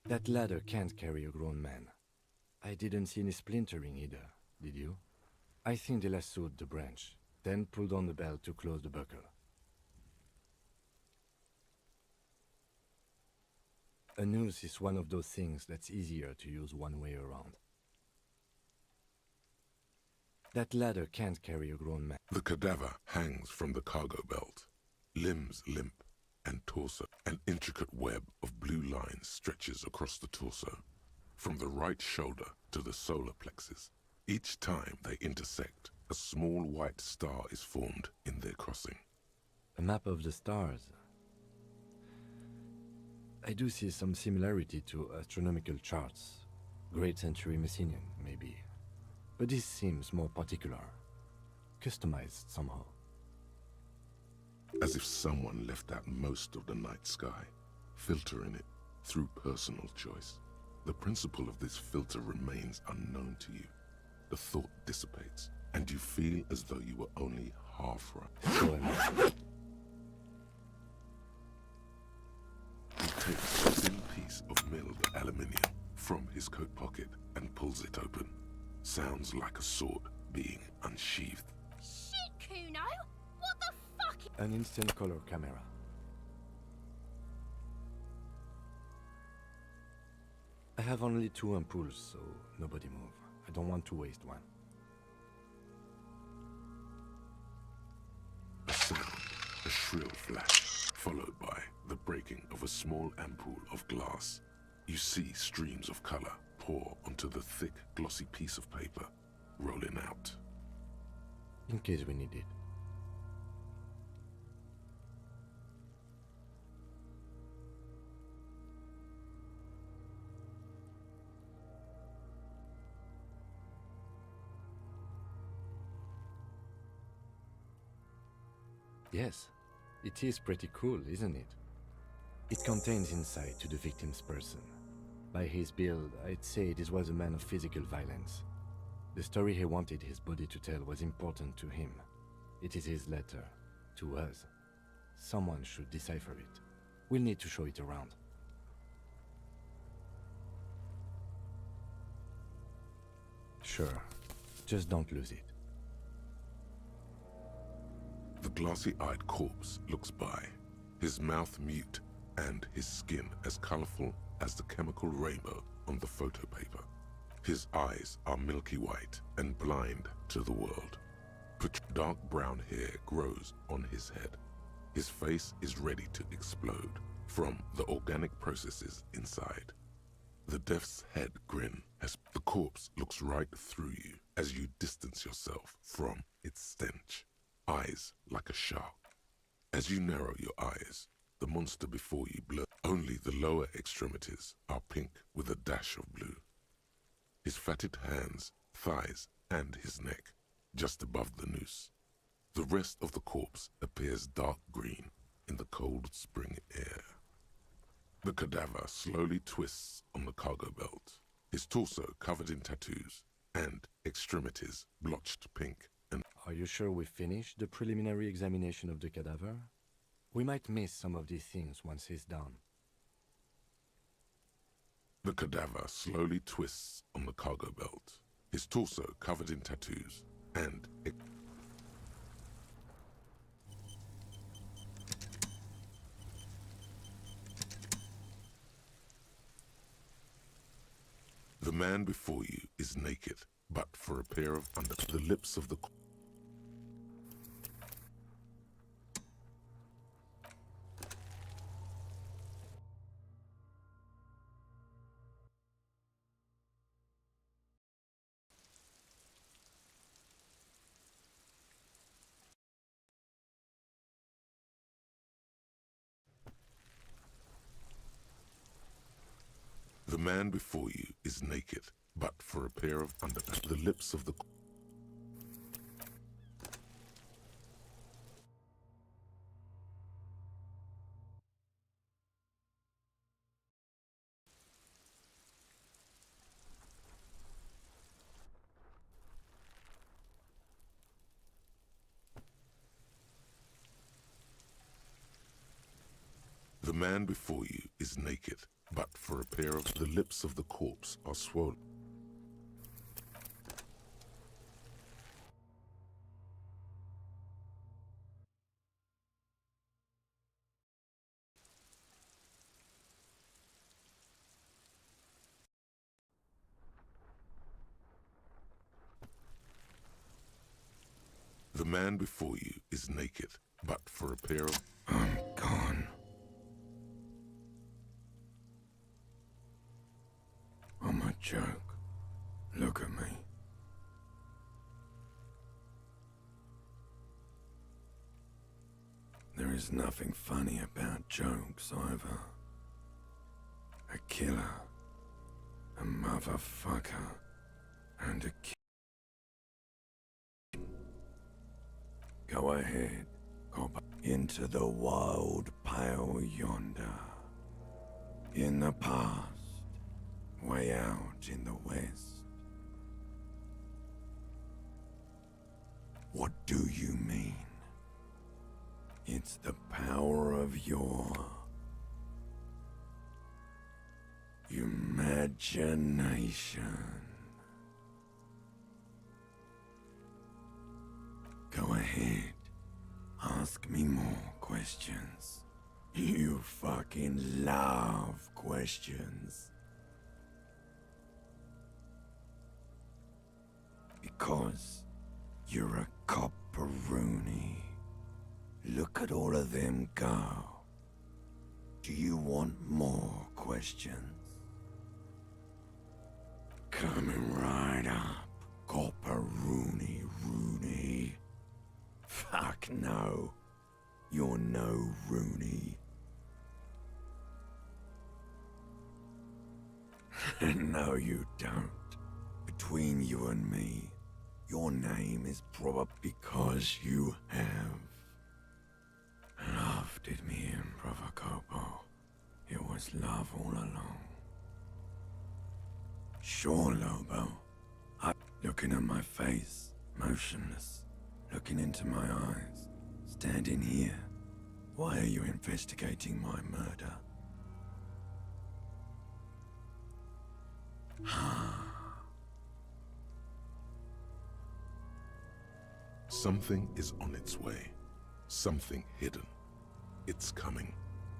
That ladder can't carry a grown man. I didn't see any splintering either, did you? I think they lassoed the branch, then pulled on the belt to close the buckle. A noose is one of those things that's easier to use one way around. That ladder can't carry a grown man. The cadaver hangs from the cargo belt, limbs limp and torso. An intricate web of blue lines stretches across the torso, from the right shoulder to the solar plexus. Each time they intersect, a small white star is formed in their crossing. A map of the stars. I do see some similarity to astronomical charts. Great Century Messinian, maybe. But this seems more particular. Customized somehow. As if someone left out most of the night sky, filtering it through personal choice. The principle of this filter remains unknown to you. The thought dissipates, and you feel as though you were only half right. Show him. He takes a thin piece of milled aluminium from his coat pocket and pulls it open. Sounds like a sword being unsheathed. Shit, Kuno! What the fuck? An instant color camera. I have only 2 ampoules, so nobody move. I don't want to waste one. A sound, a shrill flash, followed by the breaking of a small ampoule of glass. You see streams of color pour onto the thick, glossy piece of paper, rolling out. In case we need it. Yes, it is pretty cool, isn't it? It contains insight to the victim's person. By his build, I'd say this was a man of physical violence. The story he wanted his body to tell was important to him. It is his letter, to us. Someone should decipher it. We'll need to show it around. Sure, just don't lose it. The glassy-eyed corpse looks by, his mouth mute and his skin as colorful as the chemical rainbow on the photo paper. His eyes are milky white and blind to the world. Dark brown hair grows on his head. His face is ready to explode from the organic processes inside. The death's head grin as the corpse looks right through you as you distance yourself from its stench. Eyes like a shark. As you narrow your eyes, the monster before you blurs. Only the lower extremities are pink with a dash of blue. His fatted hands, thighs, and his neck, just above the noose. The rest of the corpse appears dark green in the cold spring air. The cadaver slowly twists on the cargo belt, his torso covered in tattoos, and extremities blotched pink. And are you sure we finished the preliminary examination of the cadaver? We might miss some of these things once he's done. The cadaver slowly twists on the cargo belt, his torso covered in tattoos, and the man before you is naked, but for a pair of under the lips of the The man before you is naked, but for a pair of under the lips of the The man before you is naked, but for a pair of the lips of the corpse are swollen. The man before you is naked, but for a pair of... I'm gone. I'm a joke. Look at me. There is nothing funny about jokes either. A killer, a motherfucker, and a kid. Go ahead, go back into the wild pale yonder. In the past. Way out in the west. Imagination. Go ahead. Ask me more questions. You fucking love questions. Because you're a copperoonie. Look at all of them go. Do you want more questions? Coming right up, copperoonie Rooney. Fuck no. You're no Rooney. No, you don't. Between you and me, your name is probably because you have loved it me in Provocopo. It was love all along. Sure, Lobo. Looking at my face, motionless, looking into my eyes, standing here. Why are you investigating my murder? Something is on its way. Something hidden. It's coming.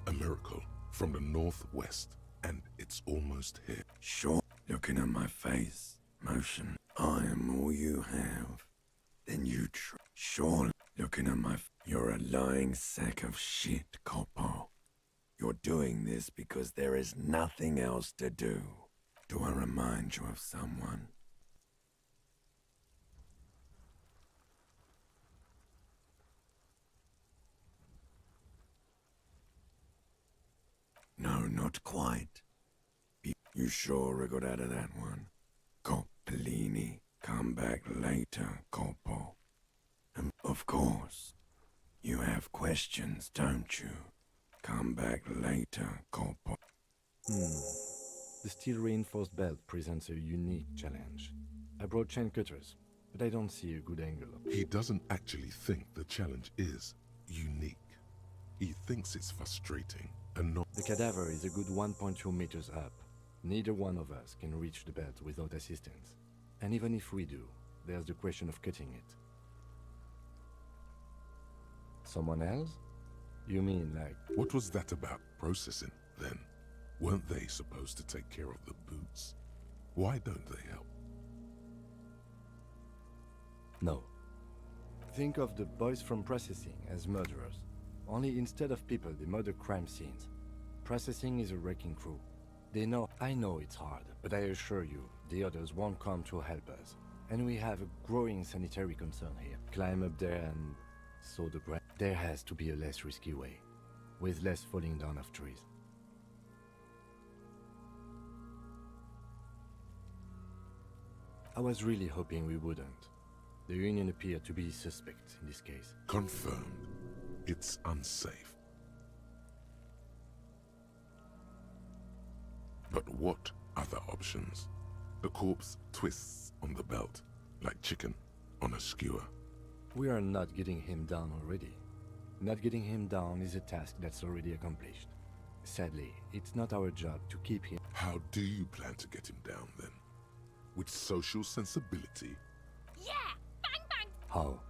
A miracle from the northwest, and it's almost here. Sure. Looking at my face, motion. I am all you have. Then you sure. Looking at my you're a lying sack of shit, Coppo. You're doing this because there is nothing else to do. Do I remind you of someone? No, not quite. You sure I got out of that one? Coppellini, come back later, Coppo. And of course, you have questions, don't you? Come back later, Coppo. The steel-reinforced belt presents a unique challenge. I brought chain cutters, but I don't see a good angle. He doesn't actually think the challenge is unique. He thinks it's frustrating and not. The cadaver is a good 1.2 meters up. Neither one of us can reach the belt without assistance. And even if we do, there's the question of cutting it. Someone else? You mean like... What was that about processing, then? Weren't they supposed to take care of the boots? Why don't they help? No. Think of the boys from processing as murderers. Only instead of people, they murder crime scenes. Processing is a wrecking crew. They know, I know it's hard, but I assure you, the others won't come to help us. And we have a growing sanitary concern here. Climb up there and sow the bread. There has to be a less risky way, with less falling down of trees. I was really hoping we wouldn't. The Union appeared to be suspect in this case. Confirmed. It's unsafe. But what other options? The corpse twists on the belt, like chicken on a skewer. We are not getting him down already. Not getting him down is a task that's already accomplished. Sadly, it's not our job to keep him. How do you plan to get him down, then? With social sensibility? Yeah! Bang bang! How?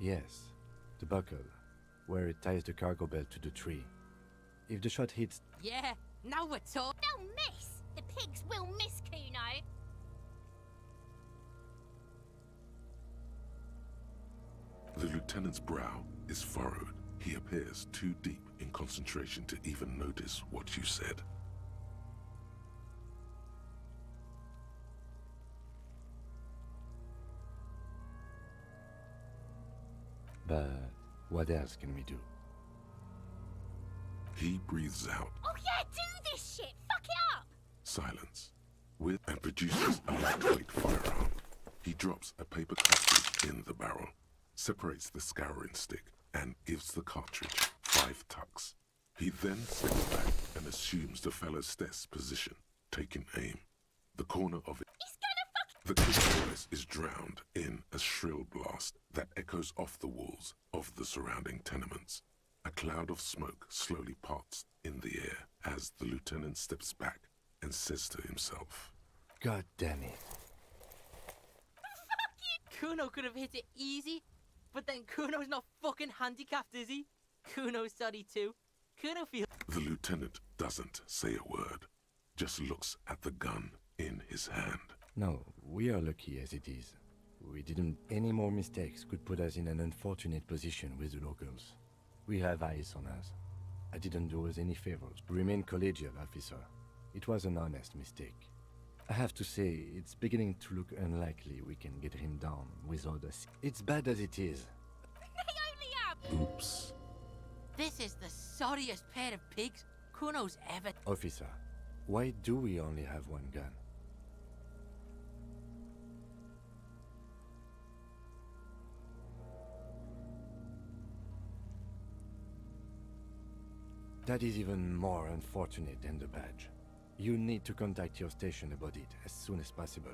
Yes, the buckle, where it ties the cargo belt to the tree. If the shot hits... Yeah, now we're talking. They'll miss! The pigs will miss Kuno! The lieutenant's brow is furrowed. He appears too deep in concentration to even notice what you said. But what else can we do? He breathes out. Oh yeah, do this shit! Fuck it up! Silence. And produces a lightweight firearm. He drops a paper cartridge in the barrel, separates the scouring stick, and gives the cartridge 5 tucks. He then steps back and assumes the fellow's position, taking aim. The corner of it. He's gonna fuck... The kid's voice is drowned in a shrill blast that echoes off the walls of the surrounding tenements. A cloud of smoke slowly parts in the air as the lieutenant steps back and says to himself, God damn it. Kuno could have hit it easy, but then Kuno's not fucking handicapped, is he? Kuno's sorry too. Kuno feels... The lieutenant doesn't say a word, just looks at the gun in his hand. No, we are lucky as it is. We didn't... Any more mistakes could put us in an unfortunate position with the locals. We have eyes on us. I didn't do us any favors. Remain collegial, officer. It was an honest mistake. I have to say, it's beginning to look unlikely we can get him down without us. It's bad as it is. They only have... Oops. This is the sorriest pair of pigs Kuno's ever... Officer, why do we only have one gun? That is even more unfortunate than the badge. You need to contact your station about it as soon as possible.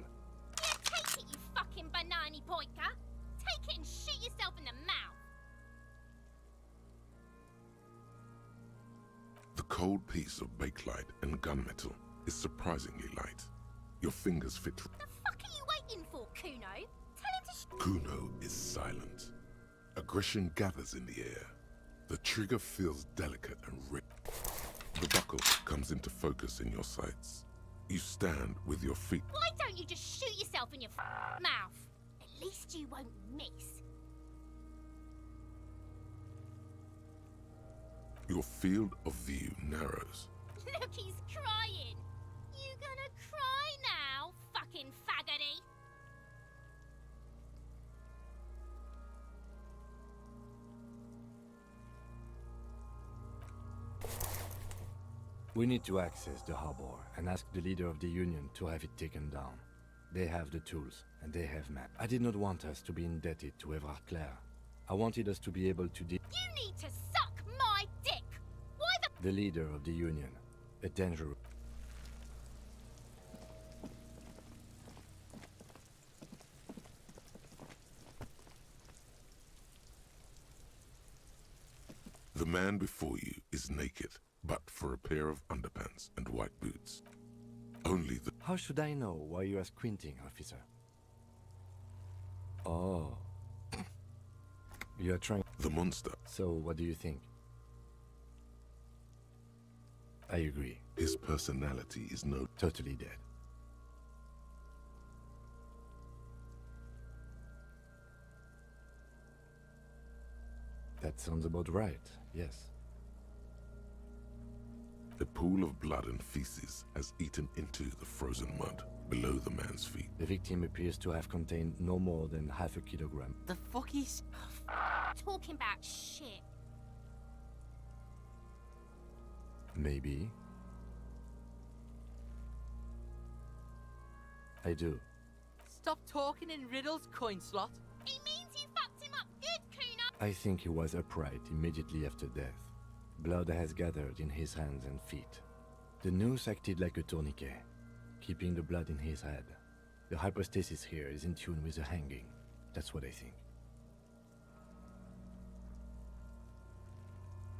Yeah, take it, you fucking banana boyka! Take it and shoot yourself in the mouth! The cold piece of bakelite and gunmetal is surprisingly light. Your fingers fit... The fuck are you waiting for, Kuno? Tell him to Kuno is silent. Aggression gathers in the air. The trigger feels delicate and rich. The buckle comes into focus in your sights. You stand with your feet. Why don't you just shoot yourself in your mouth? At least you won't miss. Your field of view narrows. Look, he's crying. You gonna cry now, fucking faggoty? We need to access the harbor and ask the leader of the Union to have it taken down. They have the tools, and they have map. I did not want us to be indebted to Evrard Clare. I wanted us to be able to You need to suck my dick! Why the... The leader of the Union. A dangerous... The man before you is naked, but for a pair of underpants and white boots. Only the... How should I know why you are squinting, officer? Oh. You are trying... The monster. So, what do you think? I agree. His personality is Totally dead. That sounds about right, yes. A pool of blood and feces has eaten into the frozen mud below the man's feet. The victim appears to have contained no more than half a kilogram. The fuck is... Talking about shit. Maybe. I do. Stop talking in riddles, coin slot. He means you fucked him up good, Kuno! I think he was upright immediately after death. Blood has gathered in his hands and feet. The noose acted like a tourniquet, keeping the blood in his head. The hypostasis here is in tune with the hanging. That's what I think.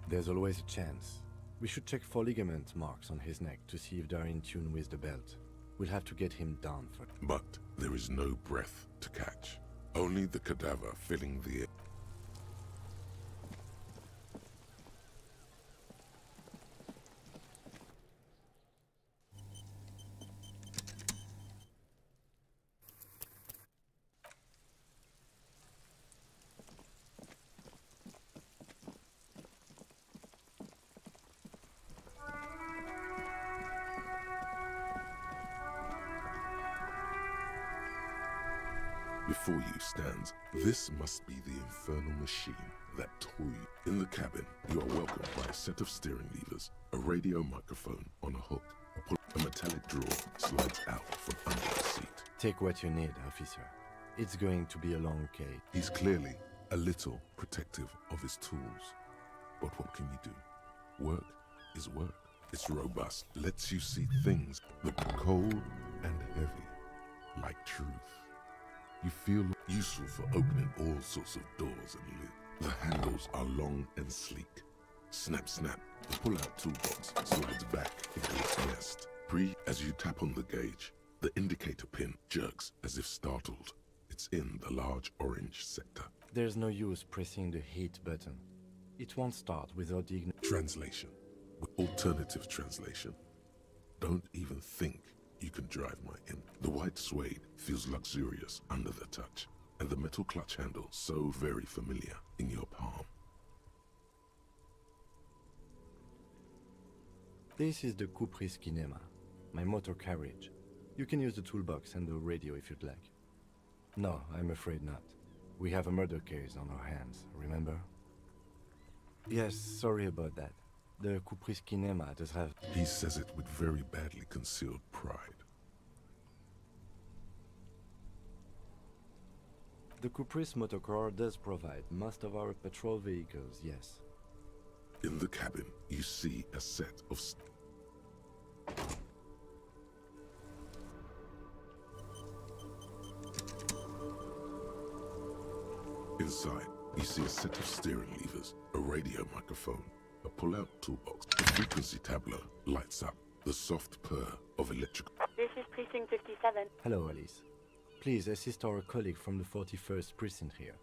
There's always a chance. We should check for ligament marks on his neck to see if they're in tune with the belt. We'll have to get him down for... But there is no breath to catch. Only the cadaver filling the air. Before you stands, this must be the infernal machine that tore you. In the cabin, you are welcomed by a set of steering levers, a radio microphone on a hook. A metallic drawer slides out from under the seat. Take what you need, officer. It's going to be a long case. He's clearly a little protective of his tools. But what can you do? Work is work. It's robust, lets you see things. The cold and heavy like truth. You feel useful for opening all sorts of doors and lids. The handles are long and sleek. Snap, snap, the pull-out toolbox slides back into its nest. As you tap on the gauge, the indicator pin jerks as if startled. It's in the large orange sector. There's no use pressing the heat button. It won't start without the Translation. Alternative translation. Don't even think you can drive my in. The white suede feels luxurious under the touch, and the metal clutch handle so very familiar in your palm. This is the Caprice Kinema, my motor carriage. You can use the toolbox and the radio if you'd like. No, I'm afraid not. We have a murder case on our hands, remember? Yes, sorry about that. The Caprice Kinema does have... He says it with very badly concealed pride. The Caprice motorcar does provide most of our patrol vehicles, yes. In the cabin, you see a set of... Inside, you see a set of steering levers, a radio microphone, a pull-out toolbox. The frequency tableau lights up, the soft purr of electrical... This is Precinct 57. Hello, Alice. Please assist our colleague from the 41st precinct here.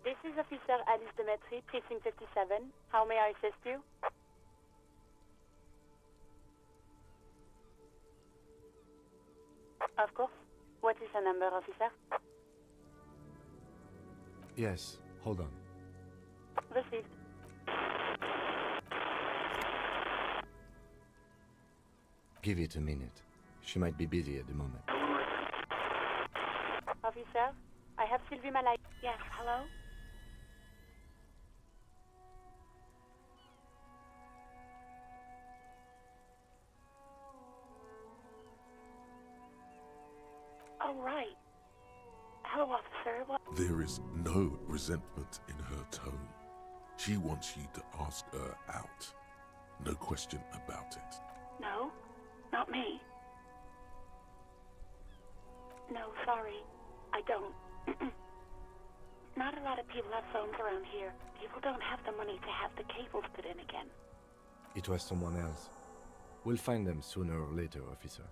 This is Officer Alice Demetri, Precinct 57. How may I assist you? Of course. What is the number, officer? Yes, hold on. Received. Give it a minute. She might be busy at the moment. Officer, I have Sylvie Malay. Yes, hello? Oh, right. Hello, officer. What? There is no resentment in her tone. She wants you to ask her out. No question about it. No, not me. No, sorry. I don't. Not a lot of people have phones around here. People don't have the money to have the cables put in again. It was someone else. We'll find them sooner or later, officer.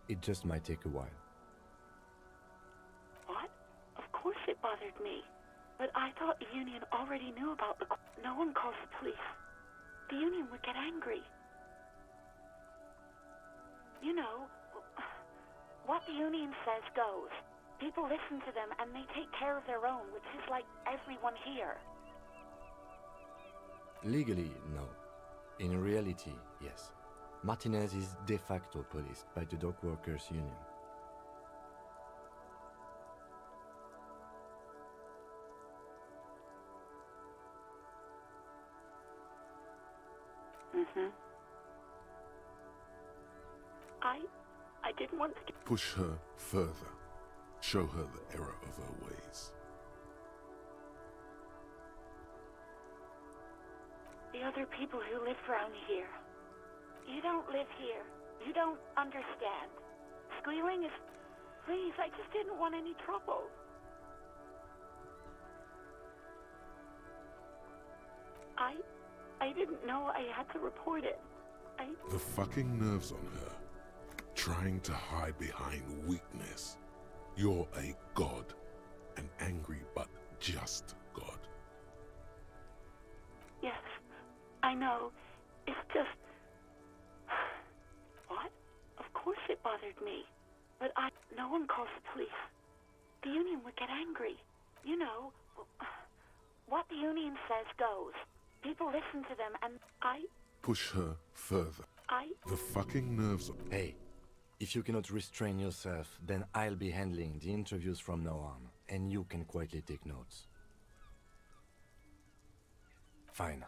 It just might take a while. What? Of course it bothered me. But I thought the union already knew about the... No one calls the police. The union would get angry. You know, what the union says goes. People listen to them and they take care of their own, which is like everyone here. Legally, no. In reality, yes. Martinez is de facto policed by the Dock Workers Union. Mm-hmm. I didn't want to... Push her further. Show her the error of her ways. The other people who live around here. You don't live here. You don't understand. Squealing is... Please, I just didn't want any trouble. I didn't know I had to report it. The fucking nerves on her. Trying to hide behind weakness. You're a god. An angry but just god. Yes, I know. It's just... What? Of course it bothered me. But no one calls the police. The union would get angry. You know, what the union says goes. People listen to them and Push her further. The fucking nerves... Hey, if you cannot restrain yourself, then I'll be handling the interviews from now on, and you can quietly take notes. Fine.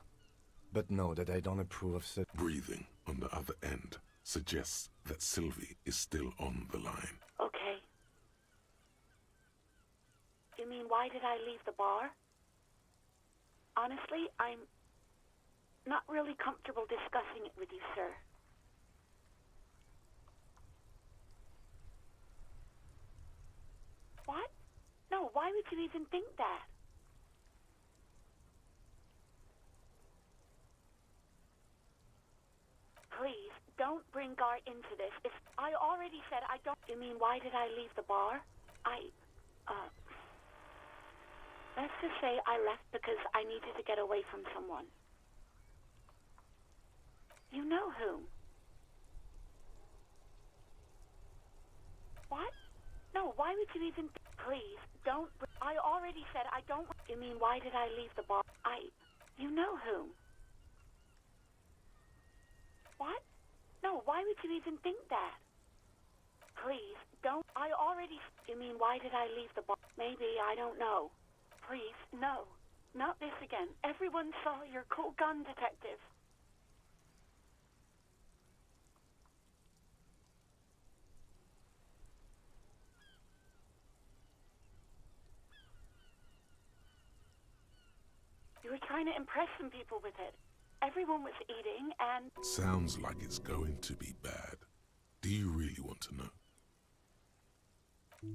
But know that I don't approve of such... Breathing on the other end suggests that Sylvie is still on the line. Okay. You mean, why did I leave the bar? Honestly, I'm not really comfortable discussing it with you, sir. you even think that? Please, don't bring Gar into this. If I already said I don't... You mean, why did I leave the bar? Let's just say I left because I needed to get away from someone. You know whom? What? No, why would you even... Please, don't... I already said I don't... You mean, why did I leave the bar? You know whom? What? No, why would you even think that? Please, don't... I already... You mean, why did I leave the bar? Maybe, I don't know. Please, no. Not this again. Everyone saw your cool gun detective. You were trying to impress some people with it. Everyone was eating and... Sounds like it's going to be bad. Do you really want to know?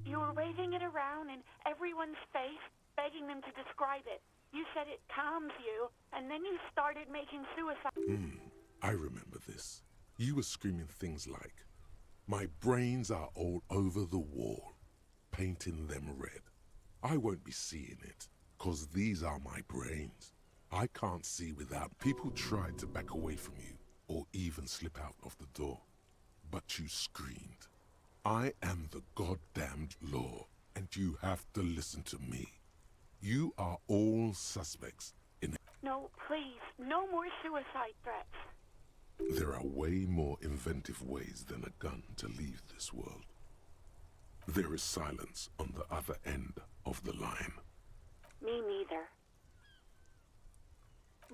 You were waving it around in everyone's face, begging them to describe it. You said it calms you, and then you started making suicide... I remember this. You were screaming things like, "My brains are all over the wall," painting them red. I won't be seeing it, 'cause these are my brains. I can't see without... People tried to back away from you, or even slip out of the door. But you screamed, "I am the goddamned law, and you have to listen to me. You are all suspects in... No, please, no more suicide threats. There are way more inventive ways than a gun to leave this world. There is silence on the other end of the line. Me neither.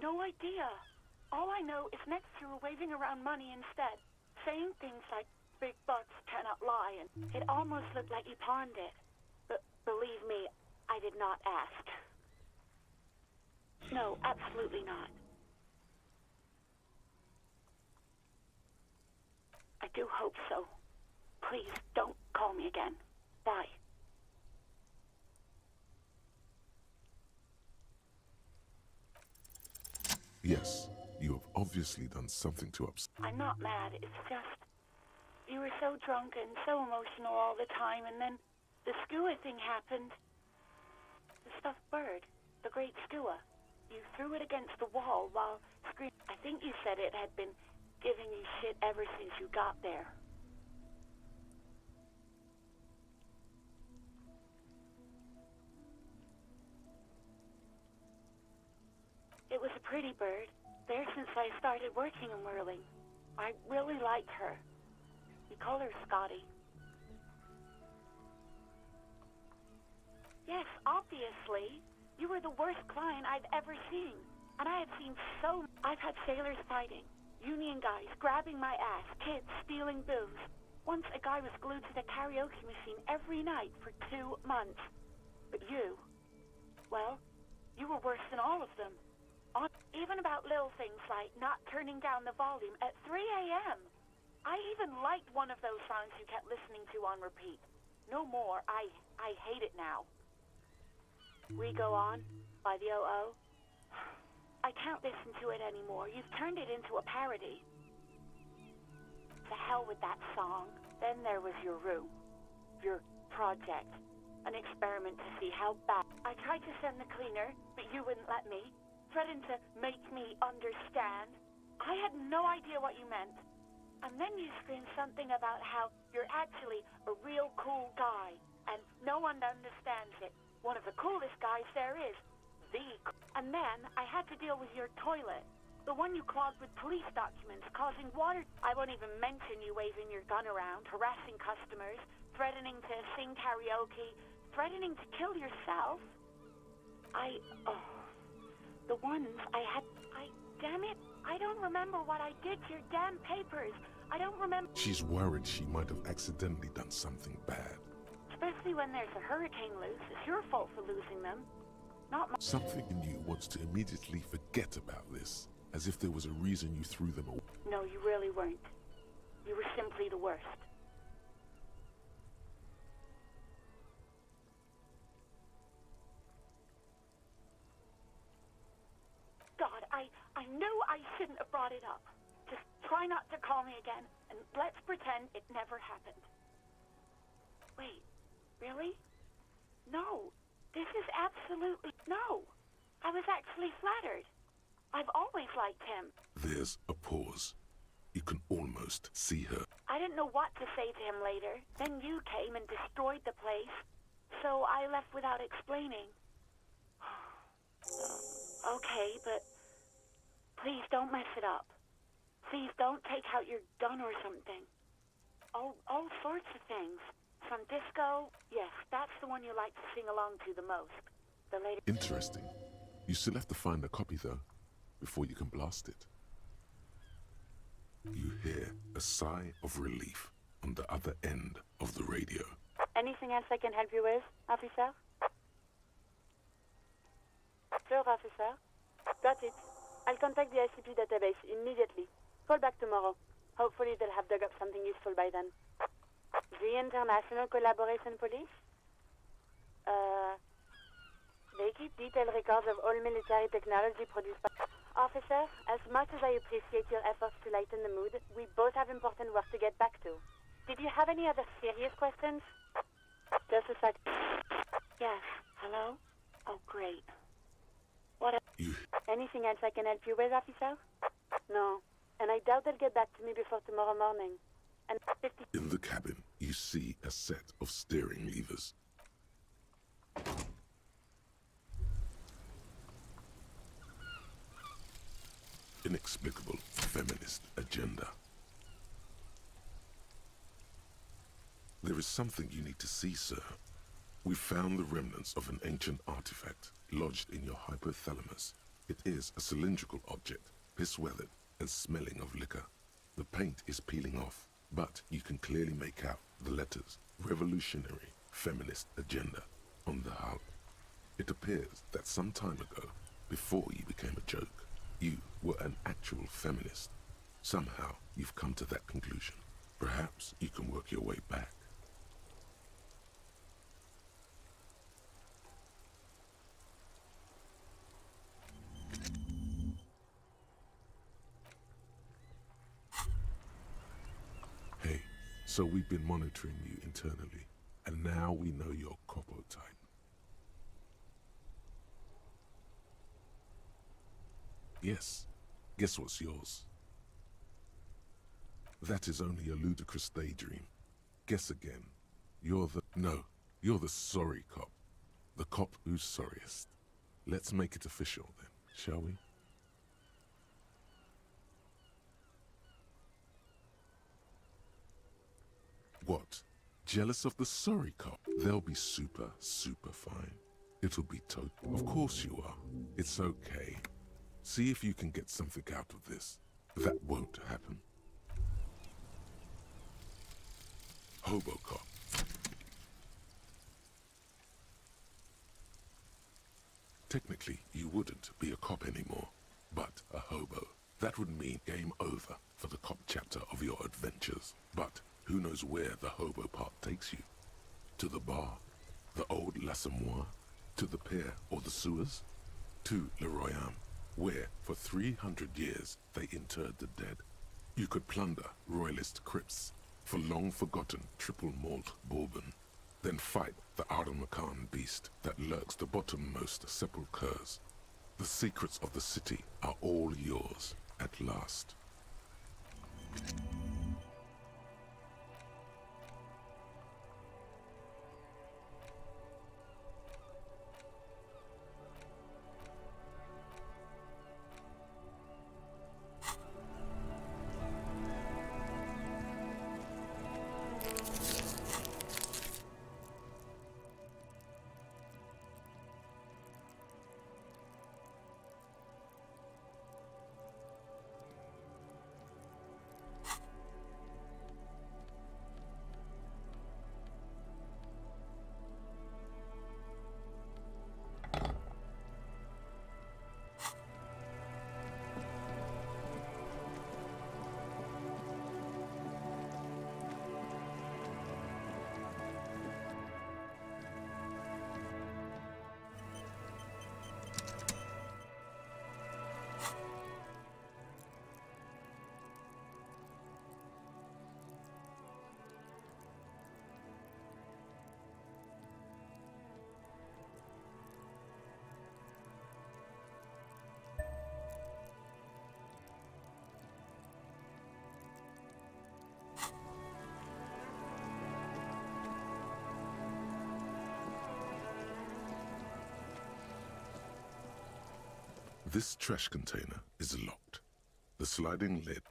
No idea. All I know is next you were waving around money instead, saying things like, "Big bucks cannot lie," and it almost looked like you pawned it. But believe me, I did not ask. No, absolutely not. I do hope so. Please, don't call me again. Bye. Yes, you have obviously done something to upset... I'm not mad, it's just... You were so drunk and so emotional all the time, and then the skua thing happened. The stuffed bird, the great skua. You threw it against the wall while screaming. I think you said it had been giving you shit ever since you got there. It was a pretty bird, there since I started working in whirling. I really liked her. We call her Scotty. Yes, obviously. You were the worst client I've ever seen. And I have seen so... I've had sailors fighting, union guys grabbing my ass, kids stealing booze. Once a guy was glued to the karaoke machine every night for 2 months. But you... well, you were worse than all of them. Even about little things like not turning down the volume at 3 a.m. I even liked one of those songs you kept listening to on repeat. No more. I hate it now. We Go On by the O.O. I can't listen to it anymore. You've turned it into a parody. To hell with that song. Then there was your room. Your project. An experiment to see how bad. I tried to send the cleaner, but you wouldn't let me. Threatened to make me understand. I had no idea what you meant. And then you screamed something about how you're actually a real cool guy, and no one understands it. One of the coolest guys there is. And then I had to deal with your toilet. The one you clogged with police documents, causing water... I won't even mention you waving your gun around, harassing customers, threatening to sing karaoke, threatening to kill yourself. The ones I had... damn it, I don't remember what I did to your damn papers. I don't remember... She's worried she might have accidentally done something bad. Especially when there's a hurricane loose. It's your fault for losing them. Not my... Something in you wants to immediately forget about this, as if there was a reason you threw them away. No, you really weren't. You were simply the worst. shouldn't have brought it up. Just try not to call me again, and let's pretend it never happened. Wait, really? No, this is absolutely... No, I was actually flattered. I've always liked him. There's a pause. You can almost see her. I didn't know what to say to him later. Then you came and destroyed the place, so I left without explaining. Okay, but please don't mess it up. Please don't take out your gun or something. All sorts of things. From disco, yes, that's the one you like to sing along to the most. The later... Interesting. You still have to find a copy, though, before you can blast it. You hear a sigh of relief on the other end of the radio. Anything else I can help you with, officer? Sure, officer. Got it. I'll contact the ICP database immediately. Call back tomorrow. Hopefully they'll have dug up something useful by then. The International Collaboration Police? They keep detailed records of all military technology produced by... Officer, as much as I appreciate your efforts to lighten the mood, we both have important work to get back to. Did you have any other serious questions? Just a sec. Yes, hello? Oh, great. Anything else I can help you with, officer? No. And I doubt they'll get back to me before tomorrow morning. And 50... In the cabin, you see a set of steering levers. Inexplicable feminist agenda. There is something you need to see, sir. We found the remnants of an ancient artifact lodged in your hypothalamus. It is a cylindrical object, piss-weathered and smelling of liquor. The paint is peeling off, but you can clearly make out the letters Revolutionary Feminist Agenda on the hull. It appears that some time ago, before you became a joke, you were an actual feminist. Somehow, you've come to that conclusion. Perhaps you can work your way back. Hey, so we've been monitoring you internally, and now we know your Copo type. Yes, guess what's yours? That is only a ludicrous daydream. Guess again. You're the sorry cop. The cop who's sorriest. Let's make it official then, shall we? What? Jealous of the sorry cop? They'll be super fine. It'll be total. Of course you are. It's okay. See if you can get something out of this. That won't happen. Hobocop. Technically, you wouldn't be a cop anymore, but a hobo. That would mean game over for the cop chapter of your adventures. But who knows where the hobo part takes you? To the bar? The old L'Assommoir? To the pier or the sewers? To Le Royaume, where for 300 years they interred the dead. You could plunder royalist crypts for long-forgotten triple malt bourbon, then fight the Aramakan beast that lurks the bottommost sepulchres. The secrets of the city are all yours at last. This trash container is locked. The sliding lid.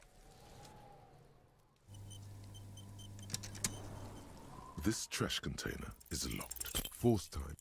This trash container is locked. Force time.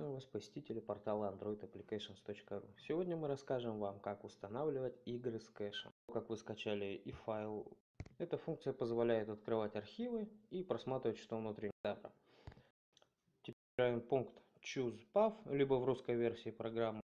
Приветствуем вас, посетители портала androidapplications.ru. Сегодня мы расскажем вам, как устанавливать игры с кэшем. Как вы скачали и файл. Эта функция позволяет открывать архивы и просматривать, что внутри дата. Теперь выбираем пункт Choose Path, либо в русской версии программы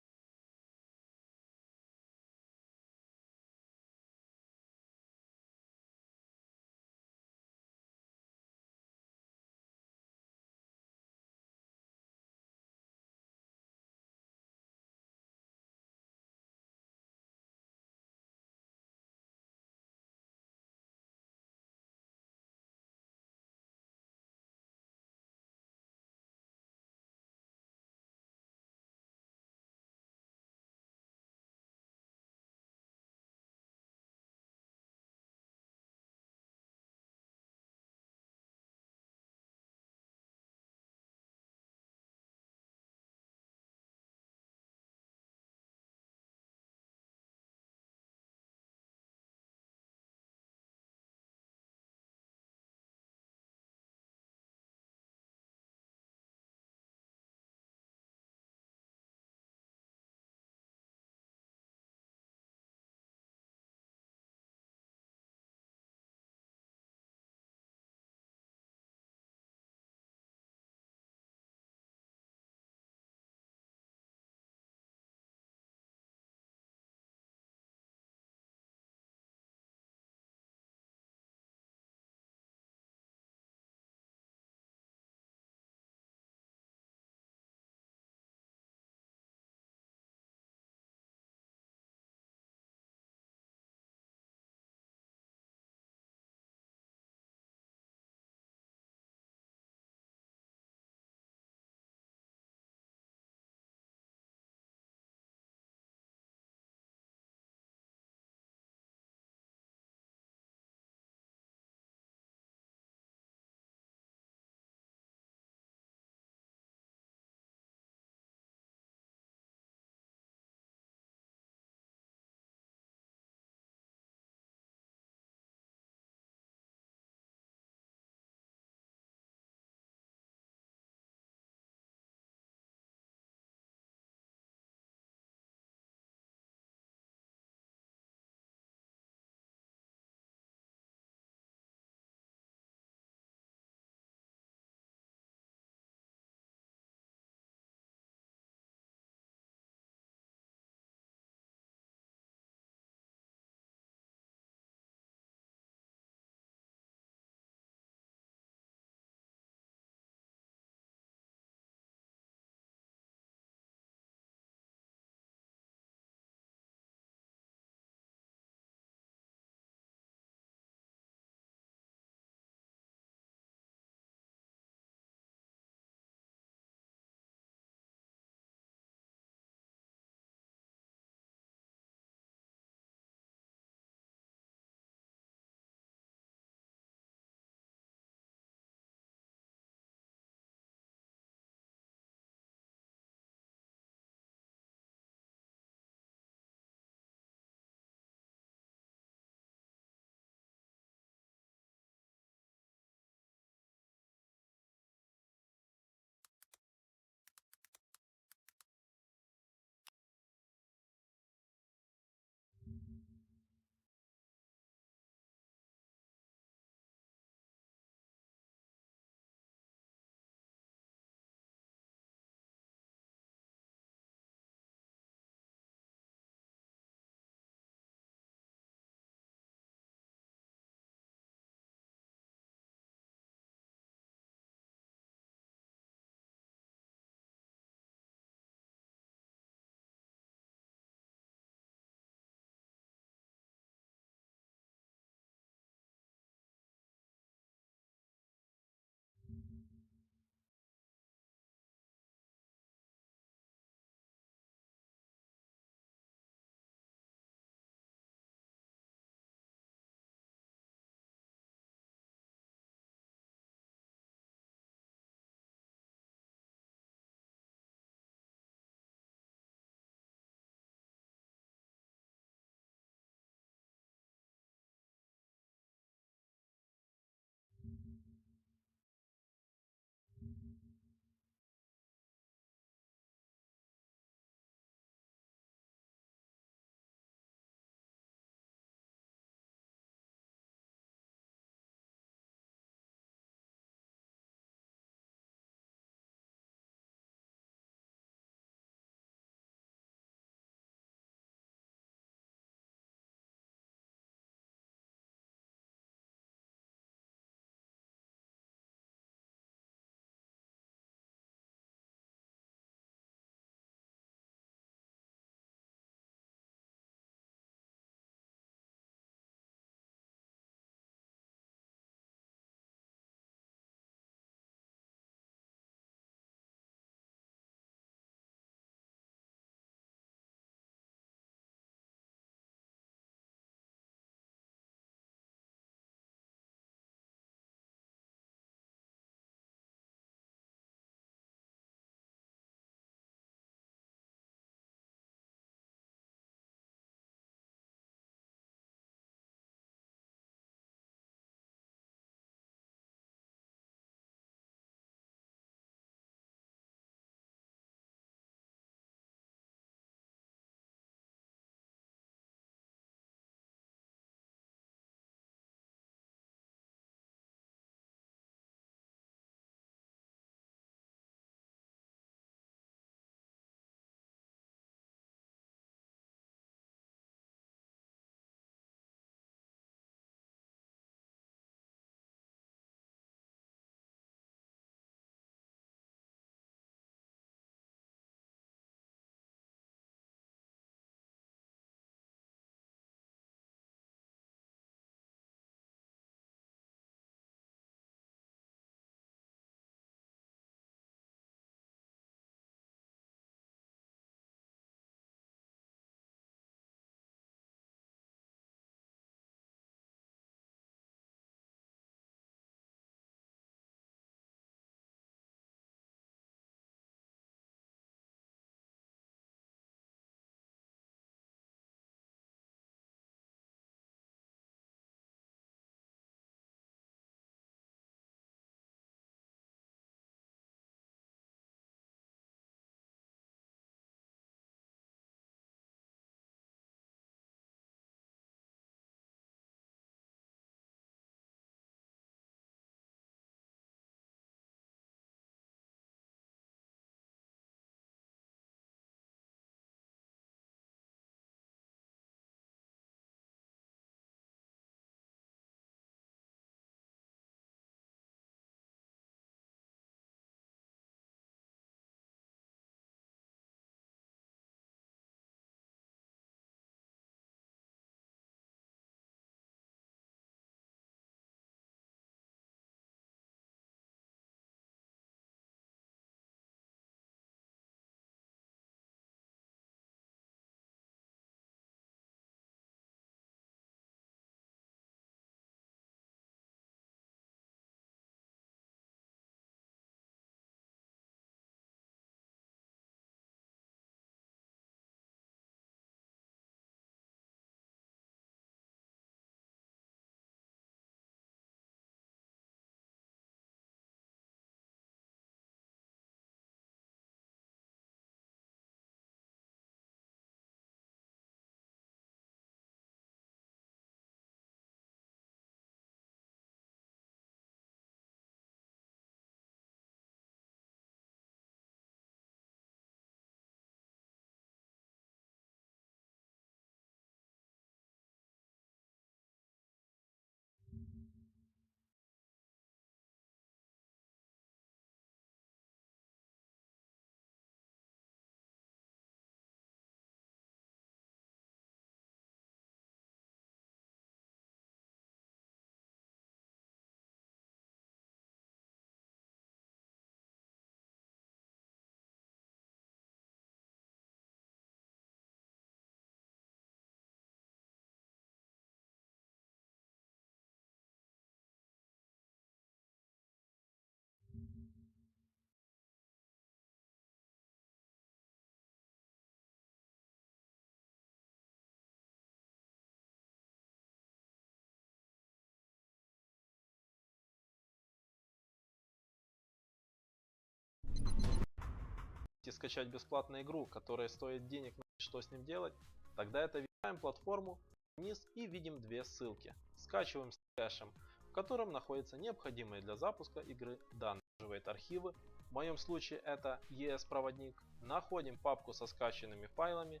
хотите скачать бесплатную игру, которая стоит денег, что с ним делать, тогда это выбираем платформу вниз и видим две ссылки. Скачиваем с кэшем, в котором находятся необходимые для запуска игры данные. Архивы, в моем случае это ES-проводник. Находим папку со скачанными файлами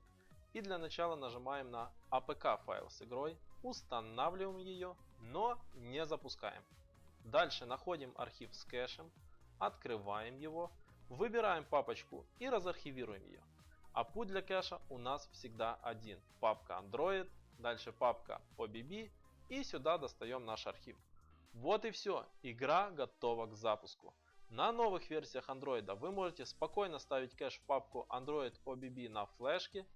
и для начала нажимаем на APK файл с игрой, устанавливаем ее, но не запускаем. Дальше находим архив с кэшем, открываем его, выбираем папочку и разархивируем ее. А путь для кэша у нас всегда один. Папка Android, дальше папка OBB и сюда достаем наш архив. Вот и все, игра готова к запуску. На новых версиях Android вы можете спокойно ставить кэш в папку Android OBB на флешке.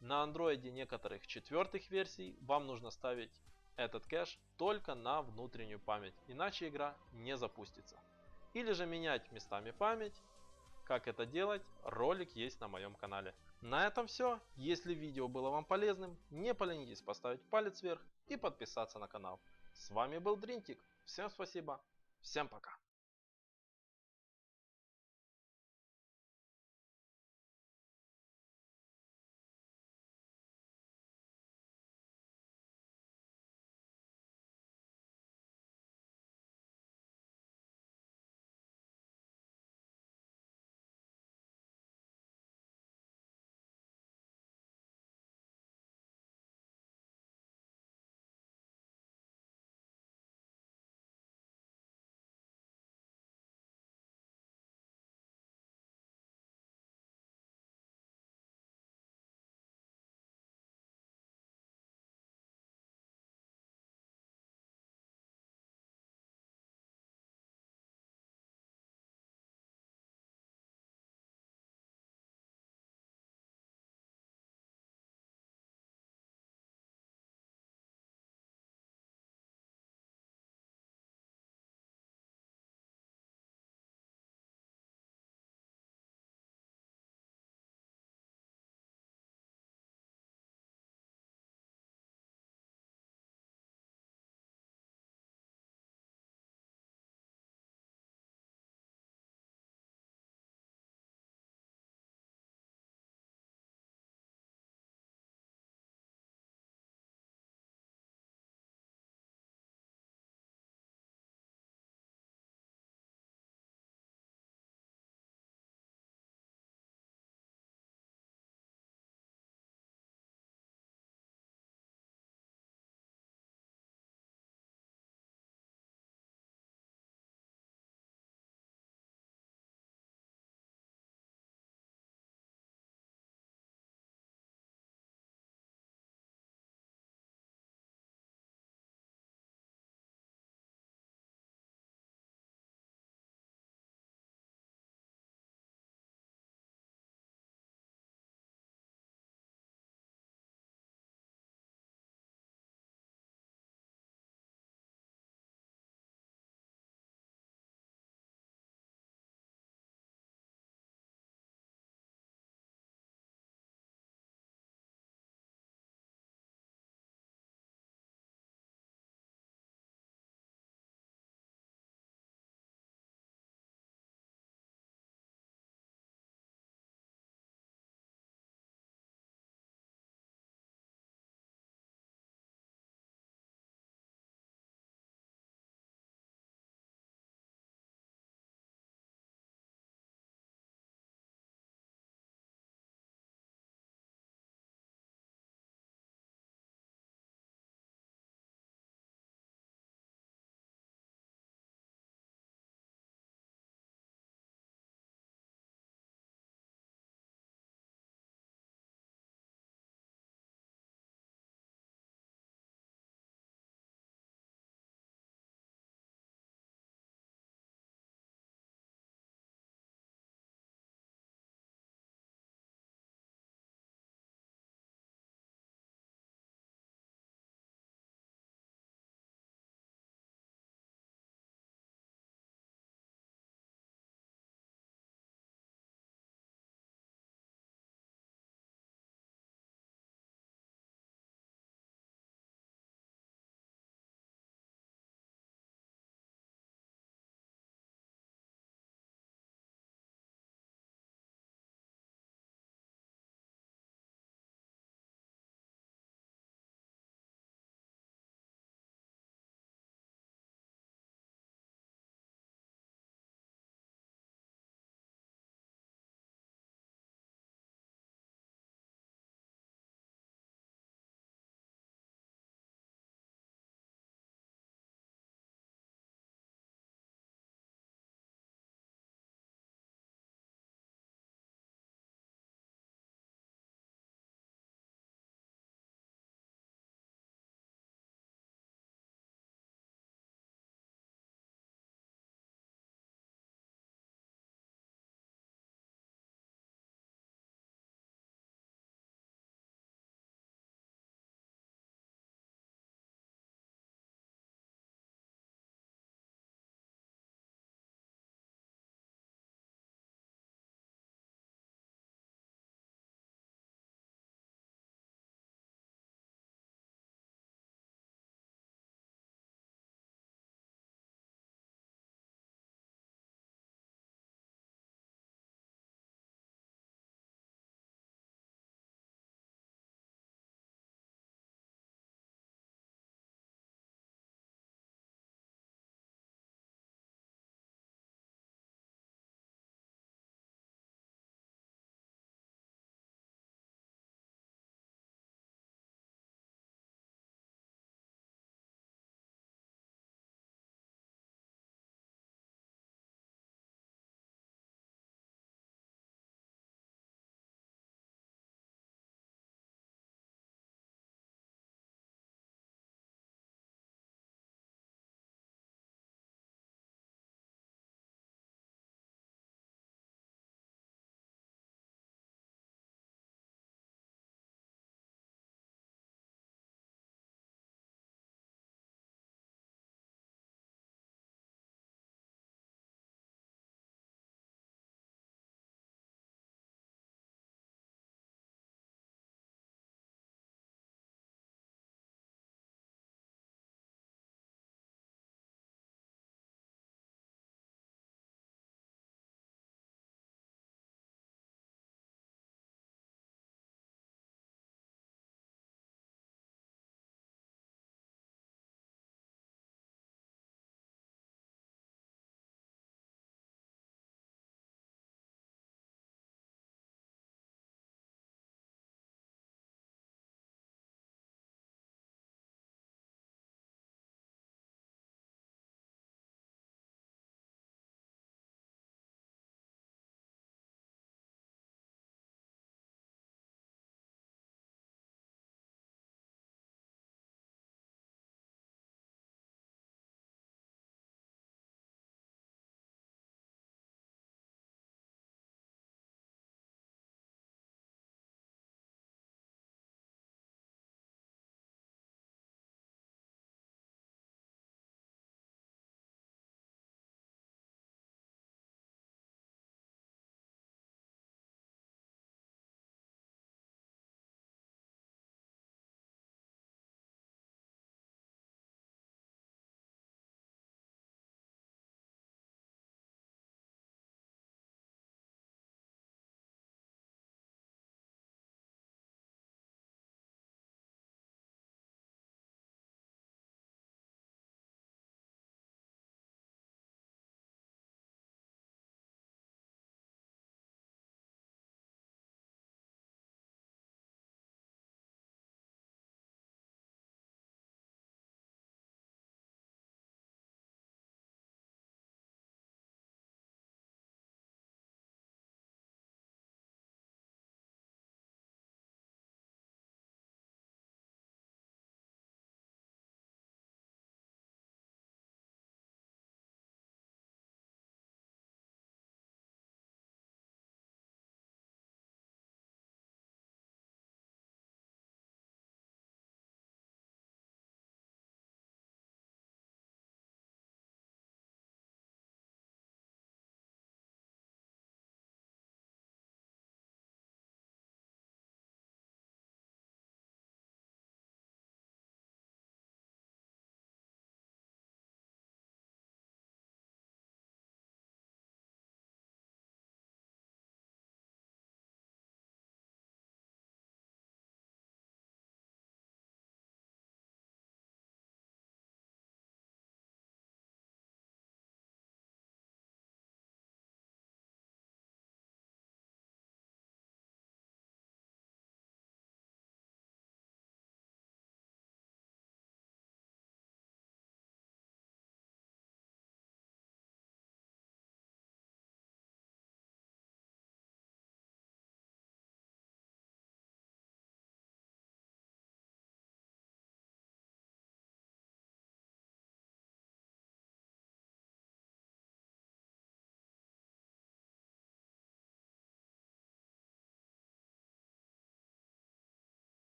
На Android некоторых четвертых версий вам нужно ставить этот кэш только на внутреннюю память, иначе игра не запустится. Или же менять местами память. Как это делать, ролик есть на моем канале. На этом все. Если видео было вам полезным, не поленитесь поставить палец вверх и подписаться на канал. С вами был Дринтик. Всем спасибо. Всем пока.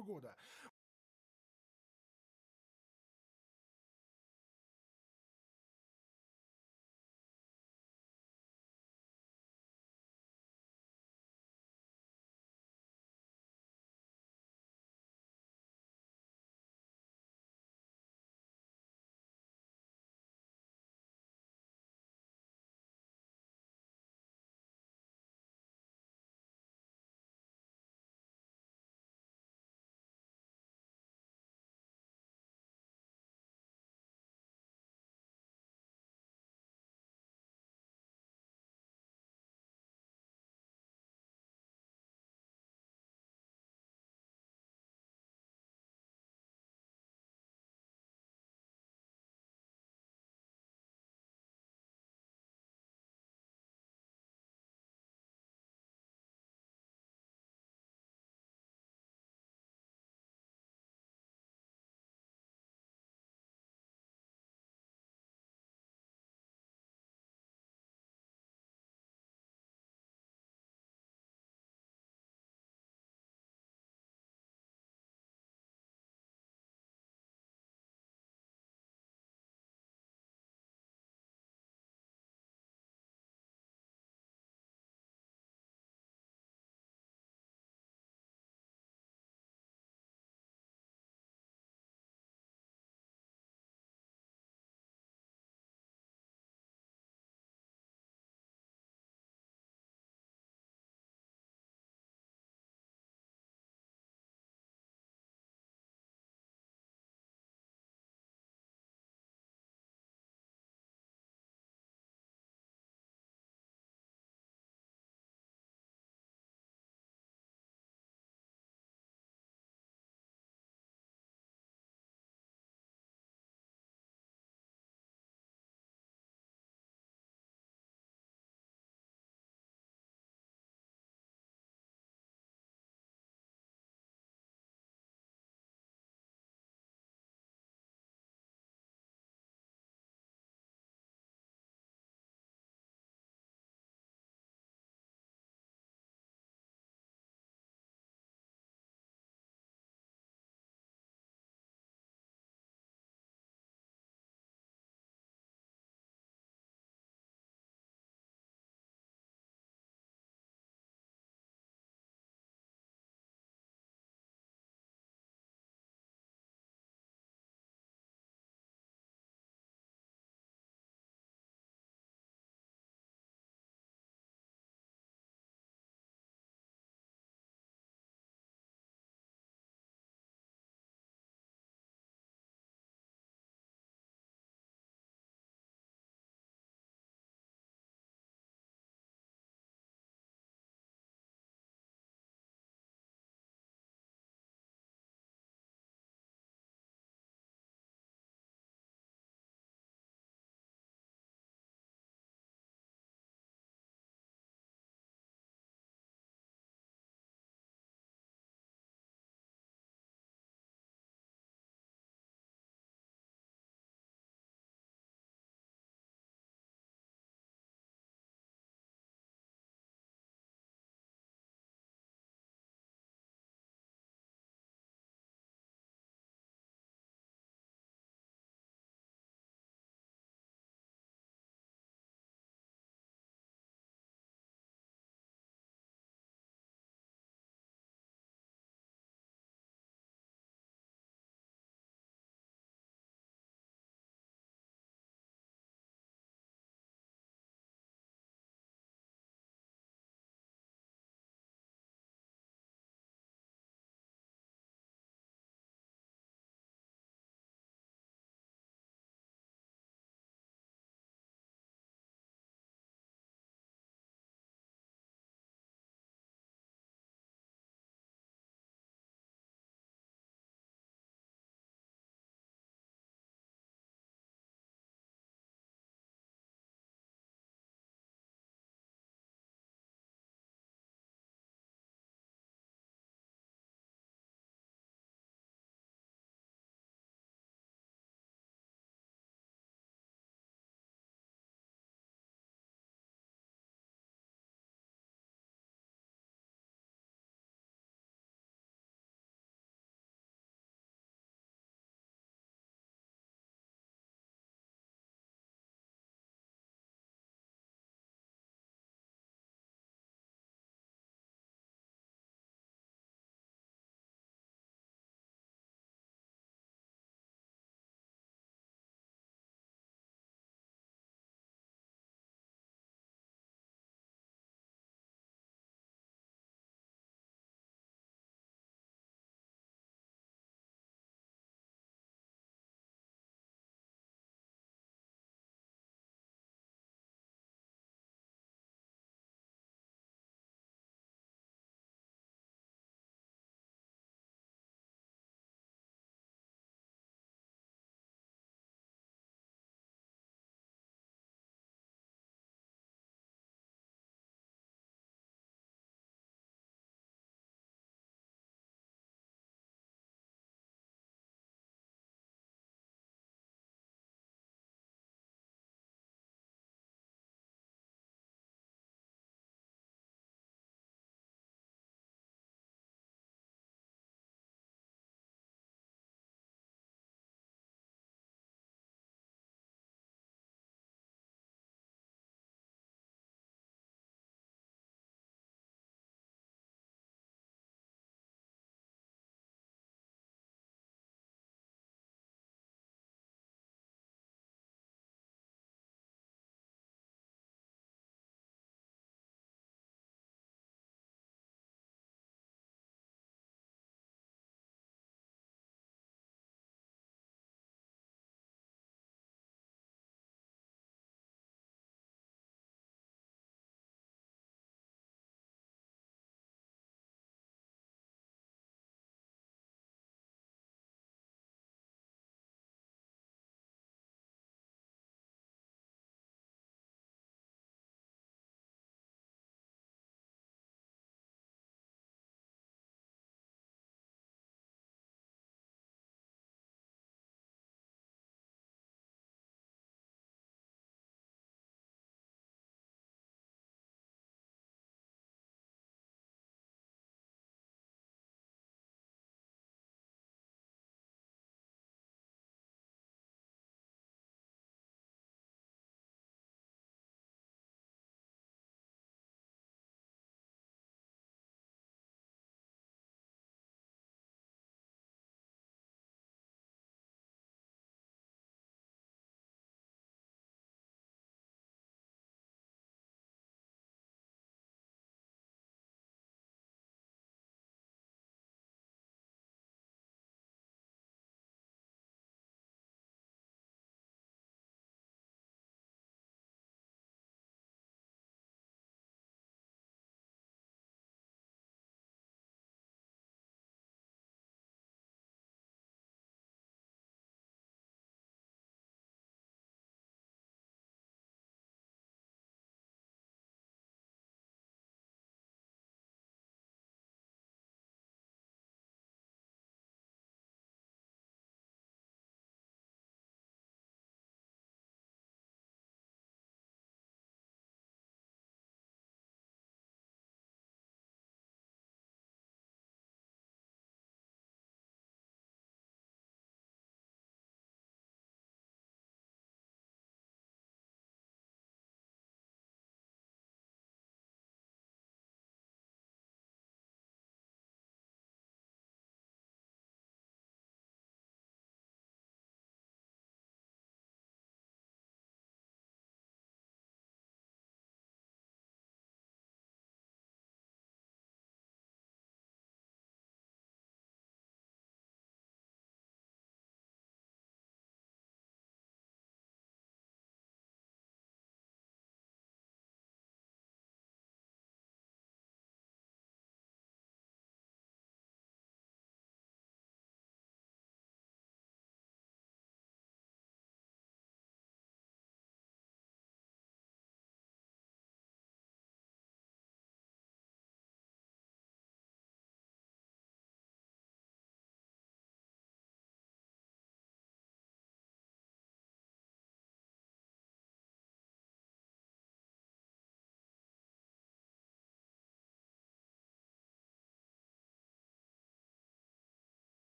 года.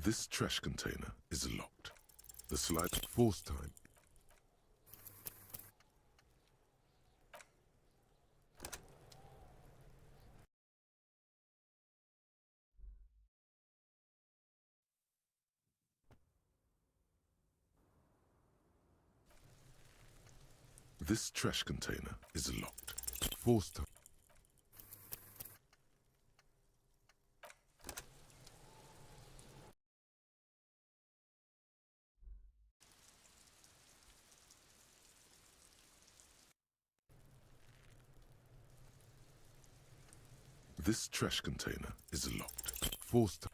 This trash container is locked. The slide force time. This trash container is locked. Force time. This trash container is locked. Force time.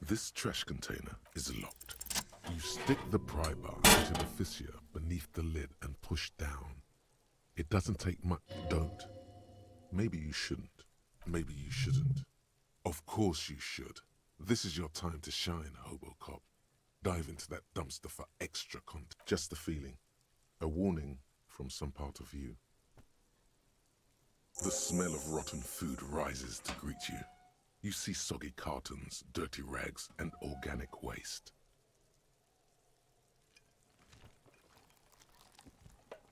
This trash container is locked. You stick the pry bar into the fissure beneath the lid and push down. It doesn't take much. Don't. Maybe you shouldn't. Maybe you shouldn't. Of course you should. This is your time to shine, Hobocop. Dive into that dumpster for extra content. Just a feeling. A warning from some part of you. The smell of rotten food rises to greet you. You see soggy cartons, dirty rags, and organic waste.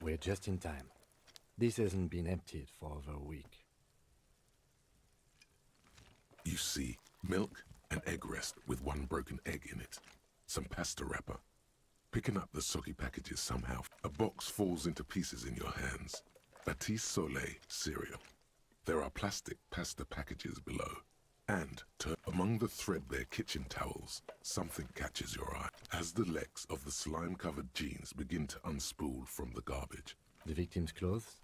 We're just in time. This hasn't been emptied for over a week. You see milk and egg rest with one broken egg in it. Some pasta wrapper. Picking up the soggy packages somehow. A box falls into pieces in your hands. Batiste Soleil cereal. There are plastic pasta packages below. And among the threadbare kitchen towels, something catches your eye. As the legs of the slime-covered jeans begin to unspool from the garbage. The victim's clothes?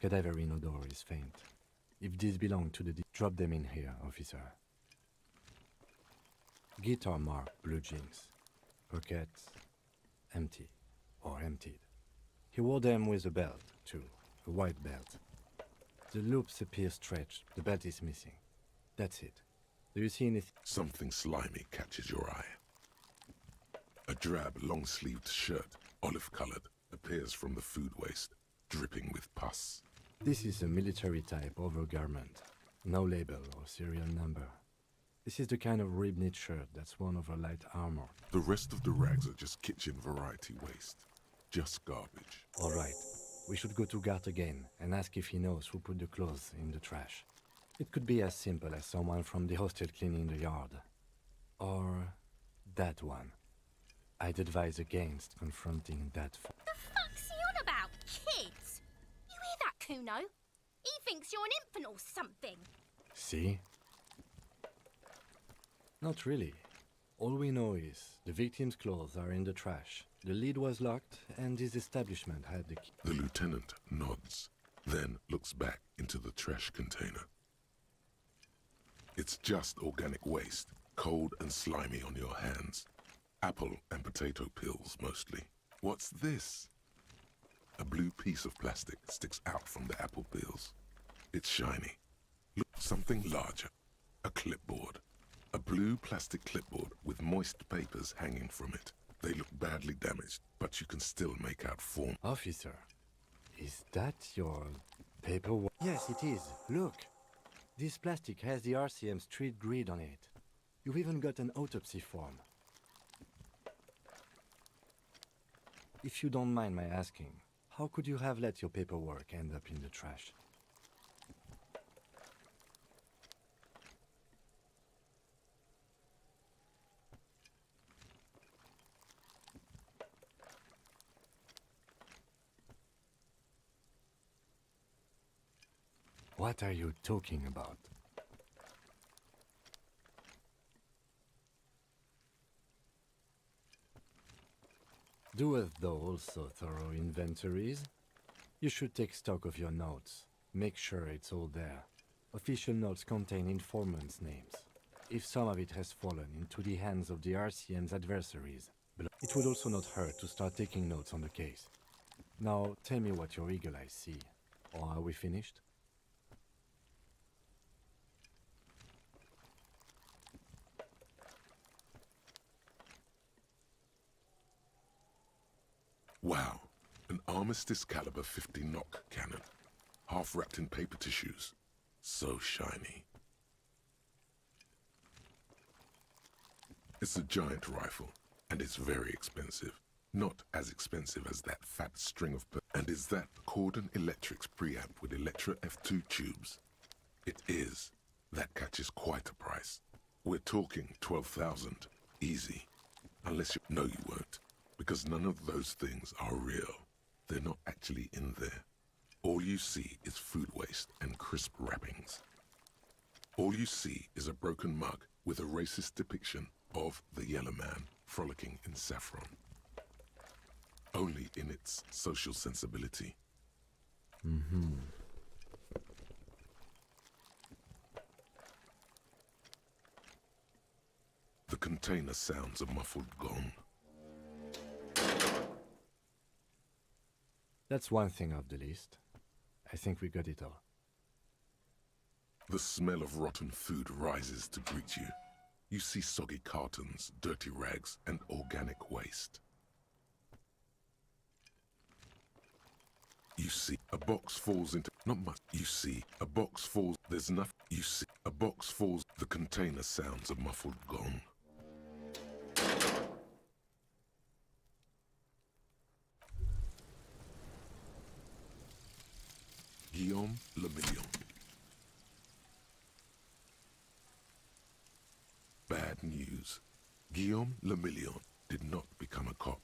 Cadaverine odor is faint. If these belong to the drop them in here, officer. Guitar marked blue jeans. Pockets empty or emptied. He wore them with a belt, too. A white belt. The loops appear stretched. The belt is missing. That's it. Do you see anything? Something slimy catches your eye. A drab, long-sleeved shirt, olive-colored, appears from the food waste, dripping with pus. This is a military-type overgarment. No label or serial number. This is the kind of rib-knit shirt that's worn over light armor. The rest of the rags are just kitchen variety waste. Just garbage. All right. We should go to Gart again and ask if he knows who put the clothes in the trash. It could be as simple as someone from the hostel cleaning the yard. Or that one. I'd advise against confronting that. The fuck's he on about, kids? You hear that, Kuno? He thinks you're an infant or something. See? Not really. All we know is the victim's clothes are in the trash. The lid was locked, and his establishment had the key. The lieutenant nods, then looks back into the trash container. It's just organic waste, cold and slimy on your hands. Apple and potato peels, mostly. What's this? A blue piece of plastic sticks out from the apple peels. It's shiny. Look, something larger. A clipboard. A blue plastic clipboard with moist papers hanging from it. They look badly damaged, but you can still make out form. Officer, is that your paperwork? Yes, it is. Look. This plastic has the RCM street grid on it. You've even got an autopsy form. If you don't mind my asking, how could you have let your paperwork end up in the trash? What are you talking about? Doeth thou also thorough inventories? You should take stock of your notes. Make sure it's all there. Official notes contain informants' names. If some of it has fallen into the hands of the RCM's adversaries, it would also not hurt to start taking notes on the case. Now, tell me what your eagle eyes see. Or are we finished? Wow, an Armistice caliber 50 knock cannon, half wrapped in paper tissues. So shiny. It's a giant rifle, and it's very expensive. Not as expensive as that fat string of and is that Cordon Electrics preamp with Electra F2 tubes? It is. That catches quite a price. We're talking 12,000, easy. Unless you... No, you won't. Because none of those things are real. They're not actually in there. All you see is food waste and crisp wrappings. All you see is a broken mug with a racist depiction of the Yellow Man frolicking in saffron. Only in its social sensibility. Mm-hmm. The container sounds a muffled gong. That's one thing off the list. I think we got it all. The smell of rotten food rises to greet you. You see soggy cartons, dirty rags, and organic waste. You see a box falls into... Not much. You see a box falls... There's nothing. You see a box falls... The container sounds a muffled gong. Guillaume Le Million. Bad news. Guillaume Le Million did not become a cop.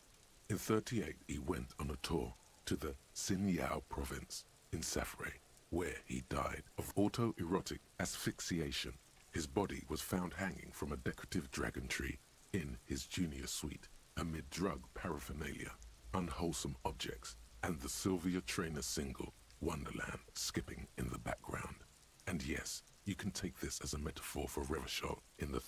In '38, he went on a tour to the Sinyao province in Safre, where he died of autoerotic asphyxiation. His body was found hanging from a decorative dragon tree in his junior suite amid drug paraphernalia, unwholesome objects, and the Sylvia Trainer single, Wonderland, skipping in the background. And yes, you can take this as a metaphor for Revachol in the...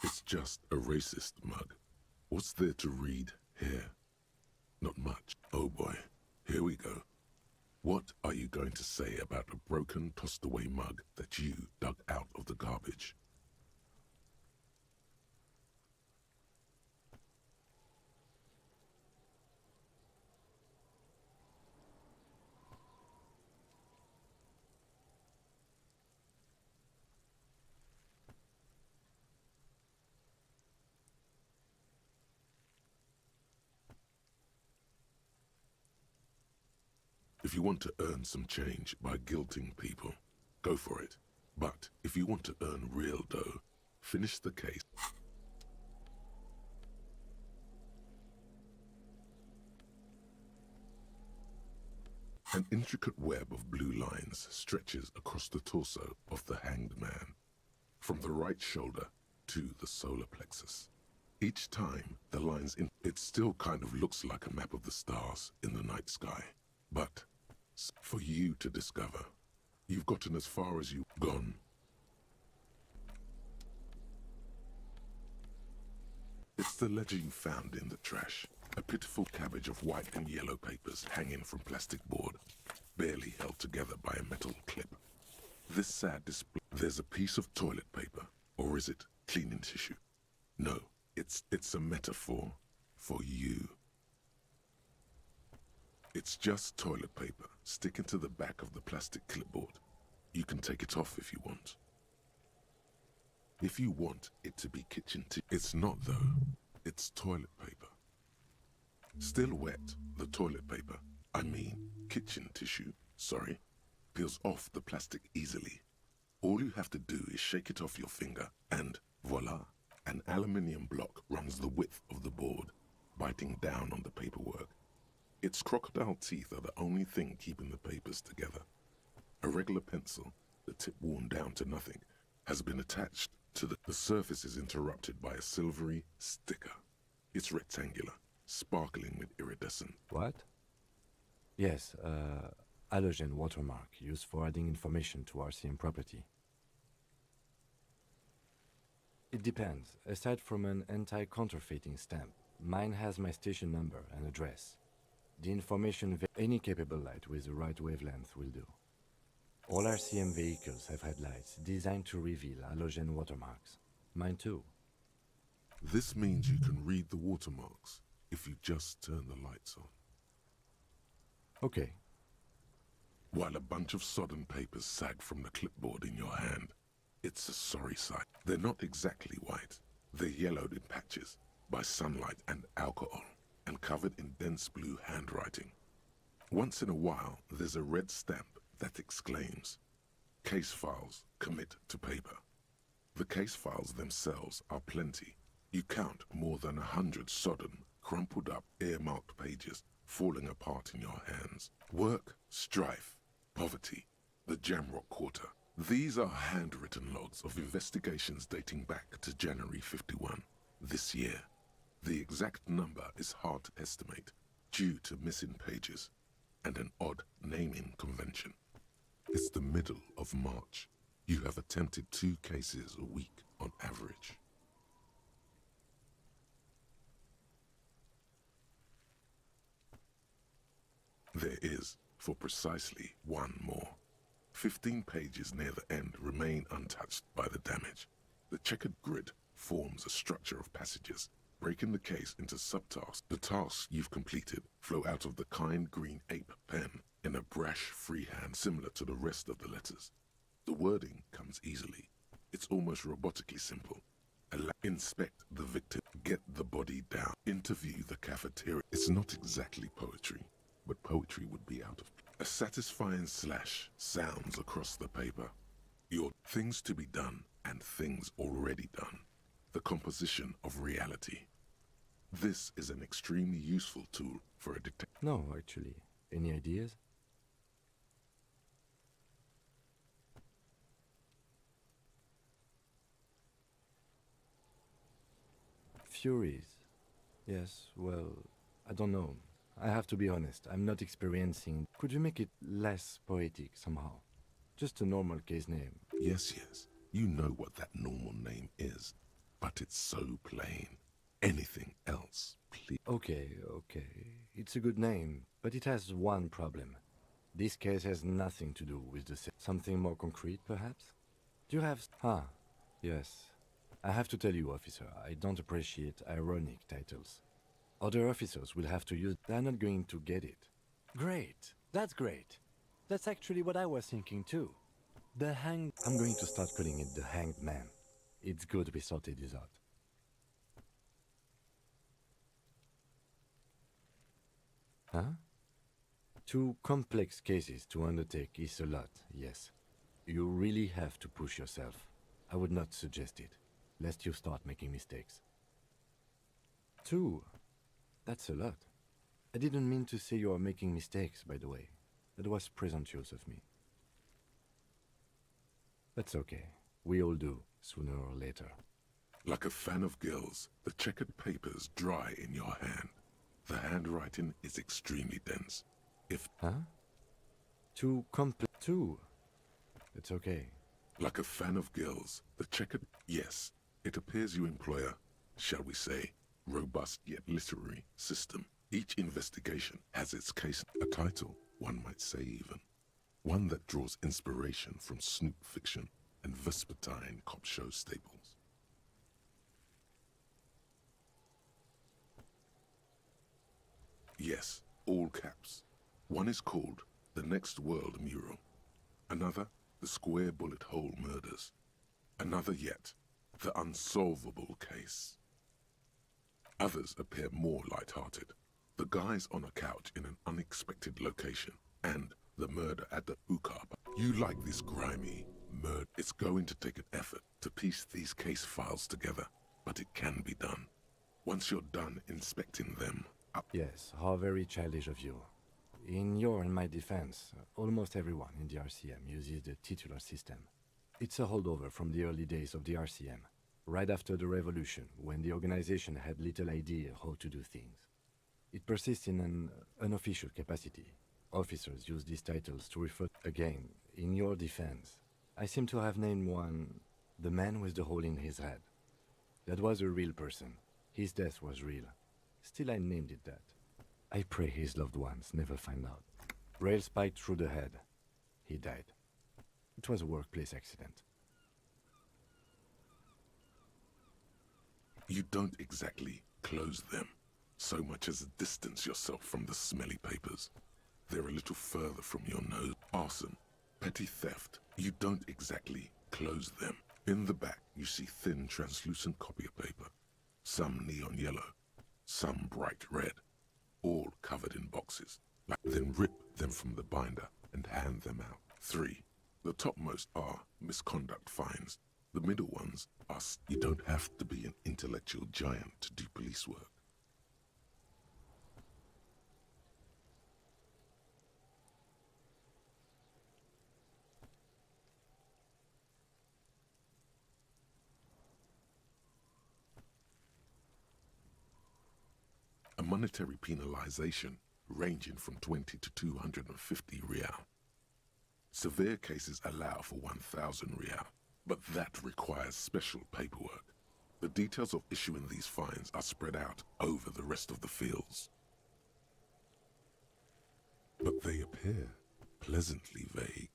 It's just a racist mug. What's there to read here? Not much. Oh boy, here we go. What are you going to say about a broken, tossed-away mug that you dug out of the garbage? If you want to earn some change by guilting people, go for it. But if you want to earn real dough, finish the case. An intricate web of blue lines stretches across the torso of the hanged man, from the right shoulder to the solar plexus. Each time the lines it still kind of looks like a map of the stars in the night sky. But for you to discover, you've gotten as far as you've gone. It's the ledger you found in the trash. A pitiful cabbage of white and yellow papers hanging from plastic board, barely held together by a metal clip. This sad display. There's a piece of toilet paper, or is it cleaning tissue? No, it's a metaphor for you. It's just toilet paper sticking to the back of the plastic clipboard. You can take it off if you want. If you want it to be kitchen tissue. It's not though. It's toilet paper. Still wet, the toilet paper, I mean kitchen tissue, sorry, peels off the plastic easily. All you have to do is shake it off your finger and voila, an aluminium block runs the width of the board, biting down on the paperwork. Its crocodile teeth are the only thing keeping the papers together. A regular pencil, the tip worn down to nothing, has been attached to the surface is interrupted by a silvery sticker. It's rectangular, sparkling with iridescent. What? Yes, halogen watermark used for adding information to RCM property. It depends. Aside from an anti-counterfeiting stamp, mine has my station number and address. The information any capable light with the right wavelength will do. All RCM vehicles have headlights designed to reveal halogen watermarks. Mine too. This means you can read the watermarks if you just turn the lights on. Okay. While a bunch of sodden papers sag from the clipboard in your hand, it's a sorry sight. They're not exactly white. They're yellowed in patches by sunlight and alcohol, and covered in dense blue handwriting. Once in a while, there's a red stamp that exclaims, "Case files commit to paper." The case files themselves are plenty. You count more than 100 sodden, crumpled up, earmarked pages falling apart in your hands. Work, strife, poverty, the Jamrock Quarter. These are handwritten logs of investigations dating back to January 51, this year. The exact number is hard to estimate due to missing pages and an odd naming convention. It's the middle of March. You have attempted 2 cases a week on average. There is, for precisely one more. 15 pages near the end remain untouched by the damage. The checkered grid forms a structure of passages, breaking the case into subtasks. The tasks you've completed flow out of the kind green ape pen in a brash freehand similar to the rest of the letters. The wording comes easily. It's almost robotically simple. Inspect the victim, get the body down, interview the cafeteria. It's not exactly poetry, but poetry would be out of place. A satisfying slash sounds across the paper. Your things to be done and things already done. The composition of reality. This is an extremely useful tool for a detective. No, actually. Any ideas? Furies. Yes, well, I don't know. I have to be honest, I'm not experiencing. Could you make it less poetic somehow? Just a normal case name. Yes, you know what that normal name is, but it's so plain. Anything else, please? Okay. It's a good name, but it has one problem. This case has nothing to do with the something more concrete, perhaps? Do you have... yes. I have to tell you, officer, I don't appreciate ironic titles. Other officers will have to use... They're not going to get it. Great. That's great. That's actually what I was thinking too. The hanged... I'm going to start calling it the hanged man. It's good we sorted this out. Huh? 2 complex cases to undertake is a lot, yes. You really have to push yourself. I would not suggest it, lest you start making mistakes. 2? That's a lot. I didn't mean to say you are making mistakes, by the way. That was presumptuous of me. That's okay. We all do, sooner or later. Like a fan of gills, the checkered papers dry in your hand. The handwriting is extremely dense. Huh? 2? It's okay. Like a fan of gills, the checkered... Yes, it appears you employ a, shall we say, robust yet literary system. Each investigation has its case, a title, one might say even. One that draws inspiration from snoop fiction and vespertine cop show staples. Yes, all caps. One is called The Next World Mural. Another, The Square Bullet Hole Murders. Another yet, The Unsolvable Case. Others appear more light-hearted. The guys on a couch in an unexpected location, and the murder at the hookah. You like this grimy murder. It's going to take an effort to piece these case files together, but it can be done. Once you're done inspecting them up. Yes, how very childish of you. In your and my defense, almost everyone in the RCM uses the titular system. It's a holdover from the early days of the RCM, right after the revolution, when the organization had little idea how to do things. It persists in an unofficial capacity. Officers use these titles to refer. Again, in your defense, I seem to have named one the man with the hole in his head. That was a real person. His death was real. Still, I named it that. I pray his loved ones never find out. Rail spiked through the head. He died. It was a workplace accident. You don't exactly close them, so much as distance yourself from the smelly papers. They're a little further from your nose. Arson, petty theft, you don't exactly close them. In the back, you see thin, translucent copier paper. Some neon yellow, some bright red, all covered in boxes. Then rip them from the binder and hand them out. 3. The topmost are misconduct fines. The middle ones are... You don't have to be an intellectual giant to do police work. A monetary penalization ranging from 20 to 250 real. Severe cases allow for 1,000 real, but that requires special paperwork. The details of issuing these fines are spread out over the rest of the fields. But they appear pleasantly vague.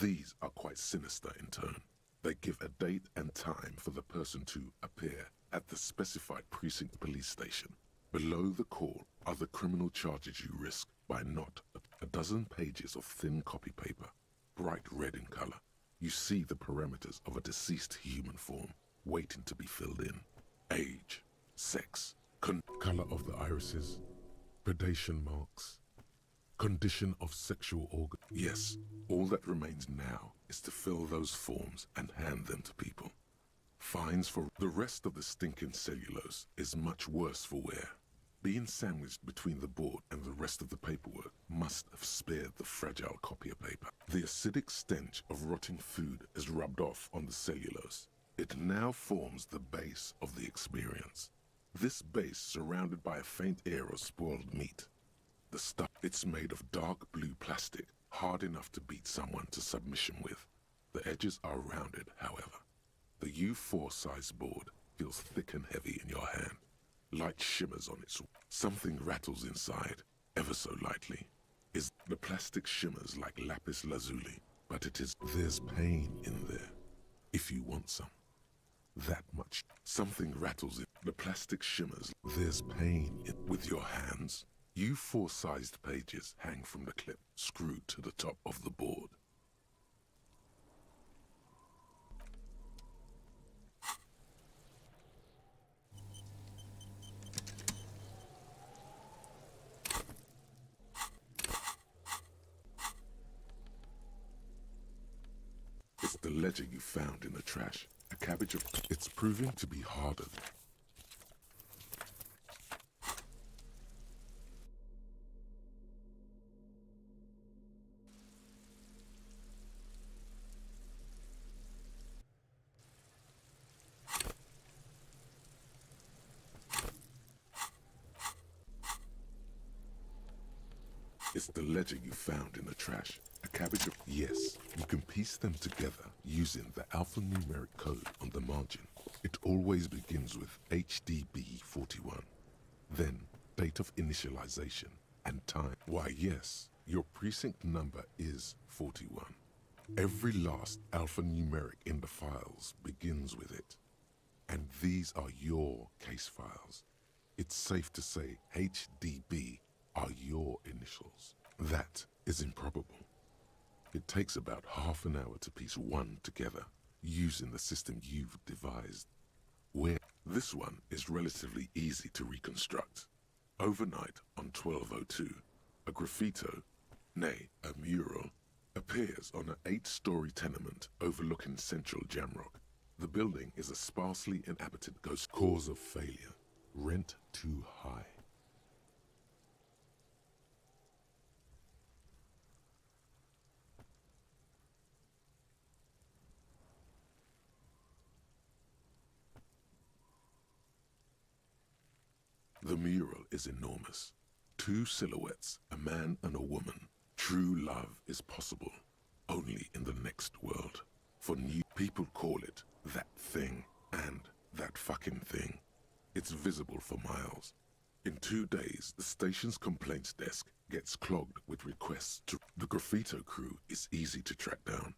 These are quite sinister in turn. They give a date and time for the person to appear at the specified precinct police station. Below the call are the criminal charges you risk by not a dozen pages of thin copy paper, bright red in color. You see the parameters of a deceased human form waiting to be filled in. Age, sex, color of the irises, predation marks, condition of sexual organ. Yes, all that remains now is to fill those forms and hand them to people. Fines for the rest of the stinking cellulose is much worse for wear. Being sandwiched between the board and the rest of the paperwork must have spared the fragile copier paper. The acidic stench of rotting food is rubbed off on the cellulose. It now forms the base of the experience. This base surrounded by a faint air of spoiled meat. The stuff, it's made of dark blue plastic, hard enough to beat someone to submission with. The edges are rounded, however. The U4 size board feels thick and heavy in your hand. Light shimmers on its... Something rattles inside, ever so lightly. The plastic shimmers like lapis lazuli, but it is... There's pain in there, if you want some. That much. Something rattles in... The plastic shimmers. There's pain in... With your hands, U4 sized pages hang from the clip, screwed to the top of the board. It's the ledger you found in the trash. A cabbage of... It's proving to be hardened. It's the ledger you found in the trash. A cabbage of... Yes, you can piece them together using the alphanumeric code on the margin. It always begins with HDB 41. Then, date of initialization and time. Why, yes, your precinct number is 41. Every last alphanumeric in the files begins with it. And these are your case files. It's safe to say HDB are your initials. That is improbable. It takes about half an hour to piece one together, using the system you've devised. Where this one is relatively easy to reconstruct. Overnight on 1202, a graffito, nay, a mural, appears on an 8-story tenement overlooking central Jamrock. The building is a sparsely inhabited ghost. Cause of failure. Rent too high. The mural is enormous. 2 silhouettes, a man and a woman. True love is possible only in the next world. For new people call it that thing and that fucking thing. It's visible for miles. In 2 days, the station's complaints desk gets clogged with requests to... The graffito crew is easy to track down.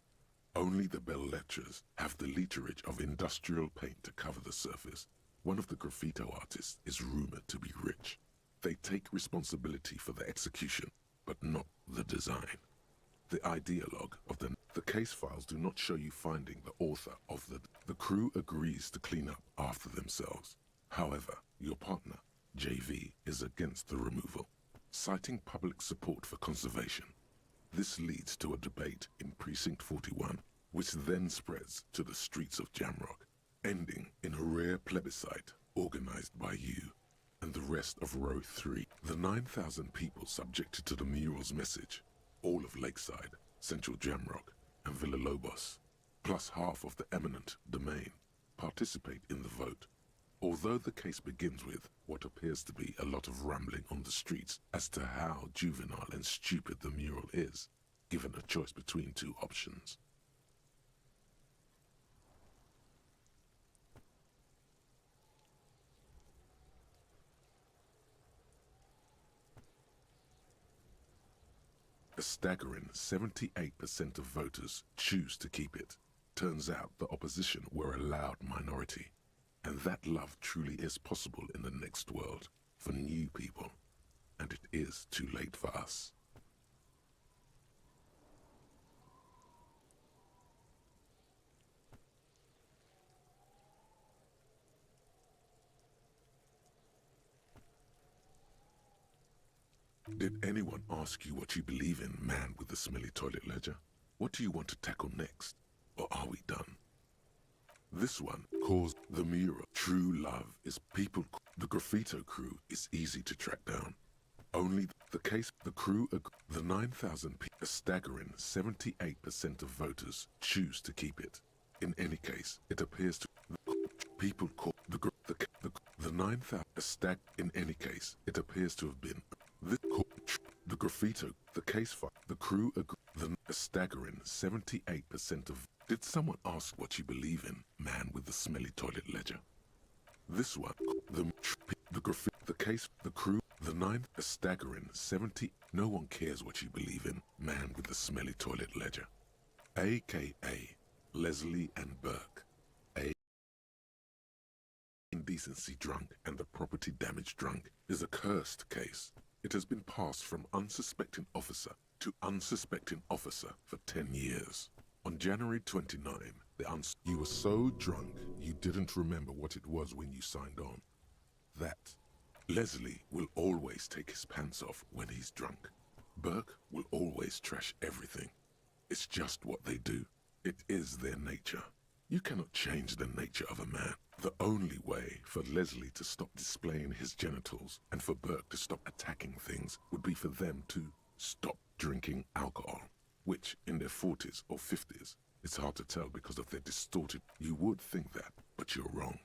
Only the bell lectures have the literage of industrial paint to cover the surface. One of the graffito artists is rumored to be rich. They take responsibility for the execution, but not the design. The ideologue of the case files do not show you finding the author of the crew agrees to clean up after themselves. However, your partner, JV, is against the removal, citing public support for conservation. This leads to a debate in Precinct 41, which then spreads to the streets of Jamrock, ending in a rare plebiscite organized by you and the rest of Row 3. The 9,000 people subjected to the mural's message, all of Lakeside, Central Jamrock, and Villa Lobos, plus half of the eminent domain, participate in the vote. Although the case begins with what appears to be a lot of rambling on the streets as to how juvenile and stupid the mural is, given a choice between 2 options. A staggering 78% of voters choose to keep it. Turns out the opposition were a loud minority. And that love truly is possible in the next world for new people. And it is too late for us. Did anyone ask you what you believe in, man with the smelly toilet ledger? What do you want to tackle next? Or are we done? This one calls the mural. True love is people. The graffito crew is easy to track down. Only the case, the crew, the 9,000 people, a staggering 78% of voters choose to keep it. In any case, it appears to people call the 9,000 a stag. In any case, it appears to have been the graffito, the case file, the crew, a staggering 78% of. Did someone ask what you believe in, man with the smelly toilet ledger? This one, the graffiti, the case, the crew, the 9, a staggering 70. No one cares what you believe in, man with the smelly toilet ledger. AKA Leslie and Burke. Indecency drunk and the property damage drunk is a cursed case. It has been passed from unsuspecting officer to unsuspecting officer for 10 years. On January 29, you were so drunk you didn't remember what it was when you signed on. That Leslie will always take his pants off when he's drunk. Burke will always trash everything. It's just what they do. It is their nature. You cannot change the nature of a man. The only way for Leslie to stop displaying his genitals and for Burke to stop attacking things would be for them to stop drinking alcohol, which in their 40s or 50s, it's hard to tell because of their distorted. You would think that, but you're wrong.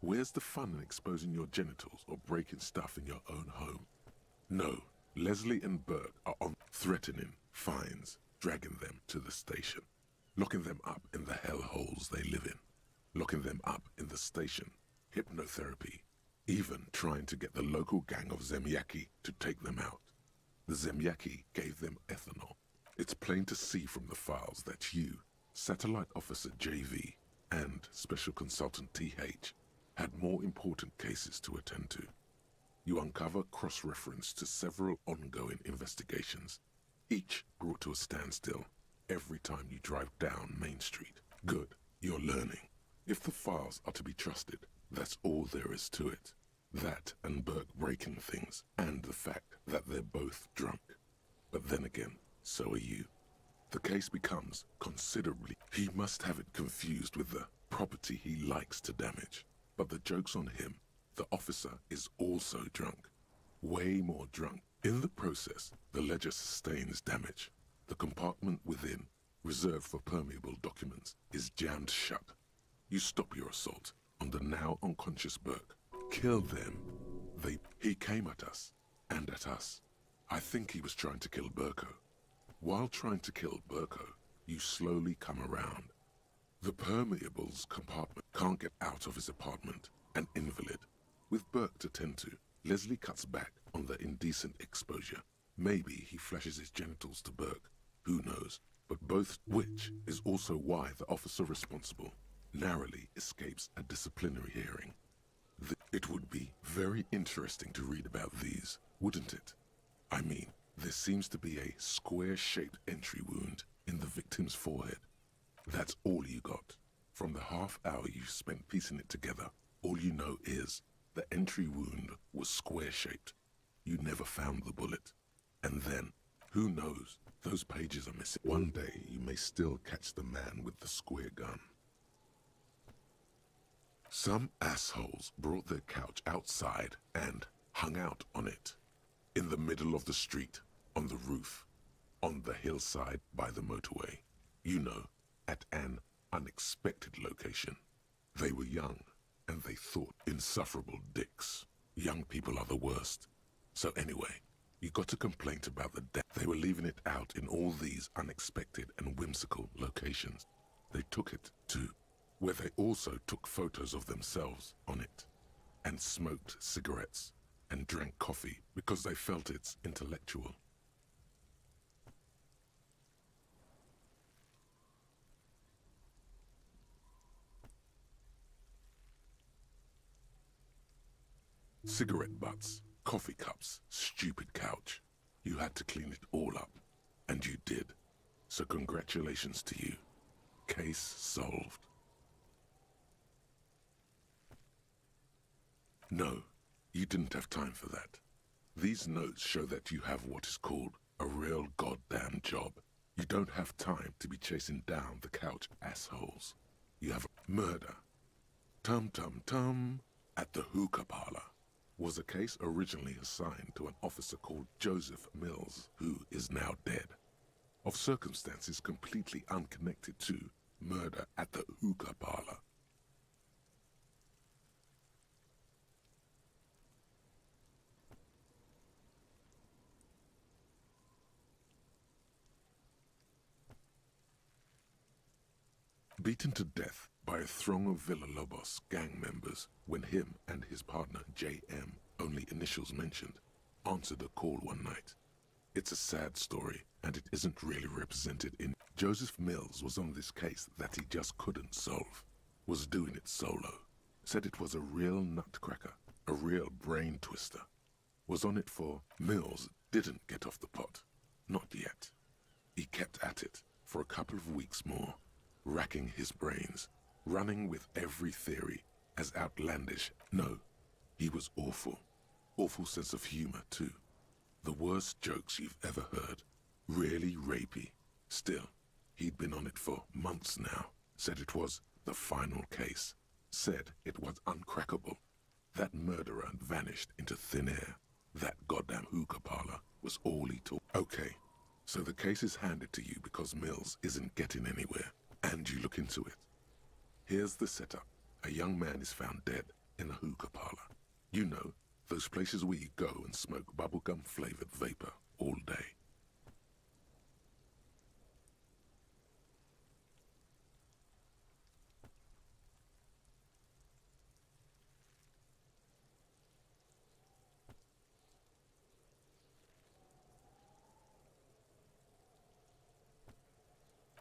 Where's the fun in exposing your genitals or breaking stuff in your own home? No, Leslie and Burke are on threatening fines, dragging them to the station, locking them up in the hellholes they live in. locking them up in the station, hypnotherapy, even trying to get the local gang of Zemyaki to take them out. The Zemyaki gave them ethanol. It's plain to see from the files that you, Satellite Officer JV, and Special Consultant TH had more important cases to attend to. You uncover cross-reference to several ongoing investigations, each brought to a standstill every time you drive down Main Street. Good, you're learning. If the files are to be trusted, that's all there is to it. That and Burke breaking things, and the fact that they're both drunk. But then again, so are you. The case becomes considerably... He must have it confused with the property he likes to damage. But the joke's on him. The officer is also drunk. Way more drunk. In the process, the ledger sustains damage. The compartment within, reserved for permeable documents, is jammed shut. You stop your assault on the now unconscious Burke. Kill them. He came at us, and at us. I think he was trying to kill Burko. While trying to kill Burko, you slowly come around. The permeables compartment can't get out of his apartment, an invalid. With Burke to tend to, Leslie cuts back on the indecent exposure. Maybe he flashes his genitals to Burke, who knows, but both which is also why the officer responsible narrowly escapes a disciplinary hearing. It would be very interesting to read about these, wouldn't it? I mean, there seems to be a square-shaped entry wound in the victim's forehead. That's all you got. From the half hour you spent piecing it together, all you know is the entry wound was square-shaped. You never found the bullet. And then, who knows, those pages are missing. One day you may still catch the man with the square gun. Some assholes brought their couch outside and hung out on it. In the middle of the street, on the roof, on the hillside by the motorway. You know, at an unexpected location. They were young, and they thought insufferable dicks. Young people are the worst. So anyway, you got a complaint about the death. They were leaving it out in all these unexpected and whimsical locations. They took it to where they also took photos of themselves on it, and smoked cigarettes, and drank coffee because they felt it's intellectual. Cigarette butts, coffee cups, stupid couch. You had to clean it all up, and you did. So congratulations to you. Case solved. No, you didn't have time for that. These notes show that you have what is called a real goddamn job. You don't have time to be chasing down the couch assholes. You have murder. Tum-tum-tum at the hookah parlor was a case originally assigned to an officer called Joseph Mills, who is now dead, of circumstances completely unconnected to murder at the hookah parlor. Beaten to death by a throng of Villalobos gang members when him and his partner J.M., only initials mentioned, answered a call one night. It's a sad story, and it isn't really represented in... Joseph Mills was on this case that he just couldn't solve, was doing it solo, said it was a real nutcracker, a real brain twister, was on it for... Mills didn't get off the pot, not yet. He kept at it for a couple of weeks more, racking his brains, running with every theory as outlandish. No, he was awful. Awful sense of humor, too. The worst jokes you've ever heard. Really rapey. Still, he'd been on it for months now. Said it was the final case. Said it was uncrackable. That murderer vanished into thin air. That goddamn hookah parlor was all he took. Okay, so the case is handed to you because Mills isn't getting anywhere. And you look into it. Here's the setup. A young man is found dead in a hookah parlor. You know, those places where you go and smoke bubblegum-flavored vapor all day.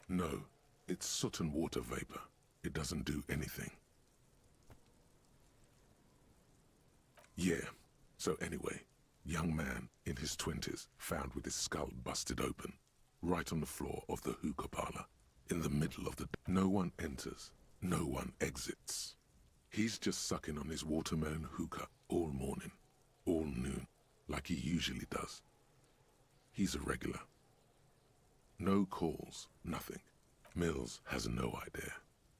No, it's soot and water vapor. It doesn't do anything. Yeah, so anyway, young man in his 20s found with his skull busted open, right on the floor of the hookah parlor, in the middle of the... No one enters, no one exits. He's just sucking on his watermelon hookah all morning, all noon, like he usually does. He's a regular. No calls, nothing. Mills has no idea.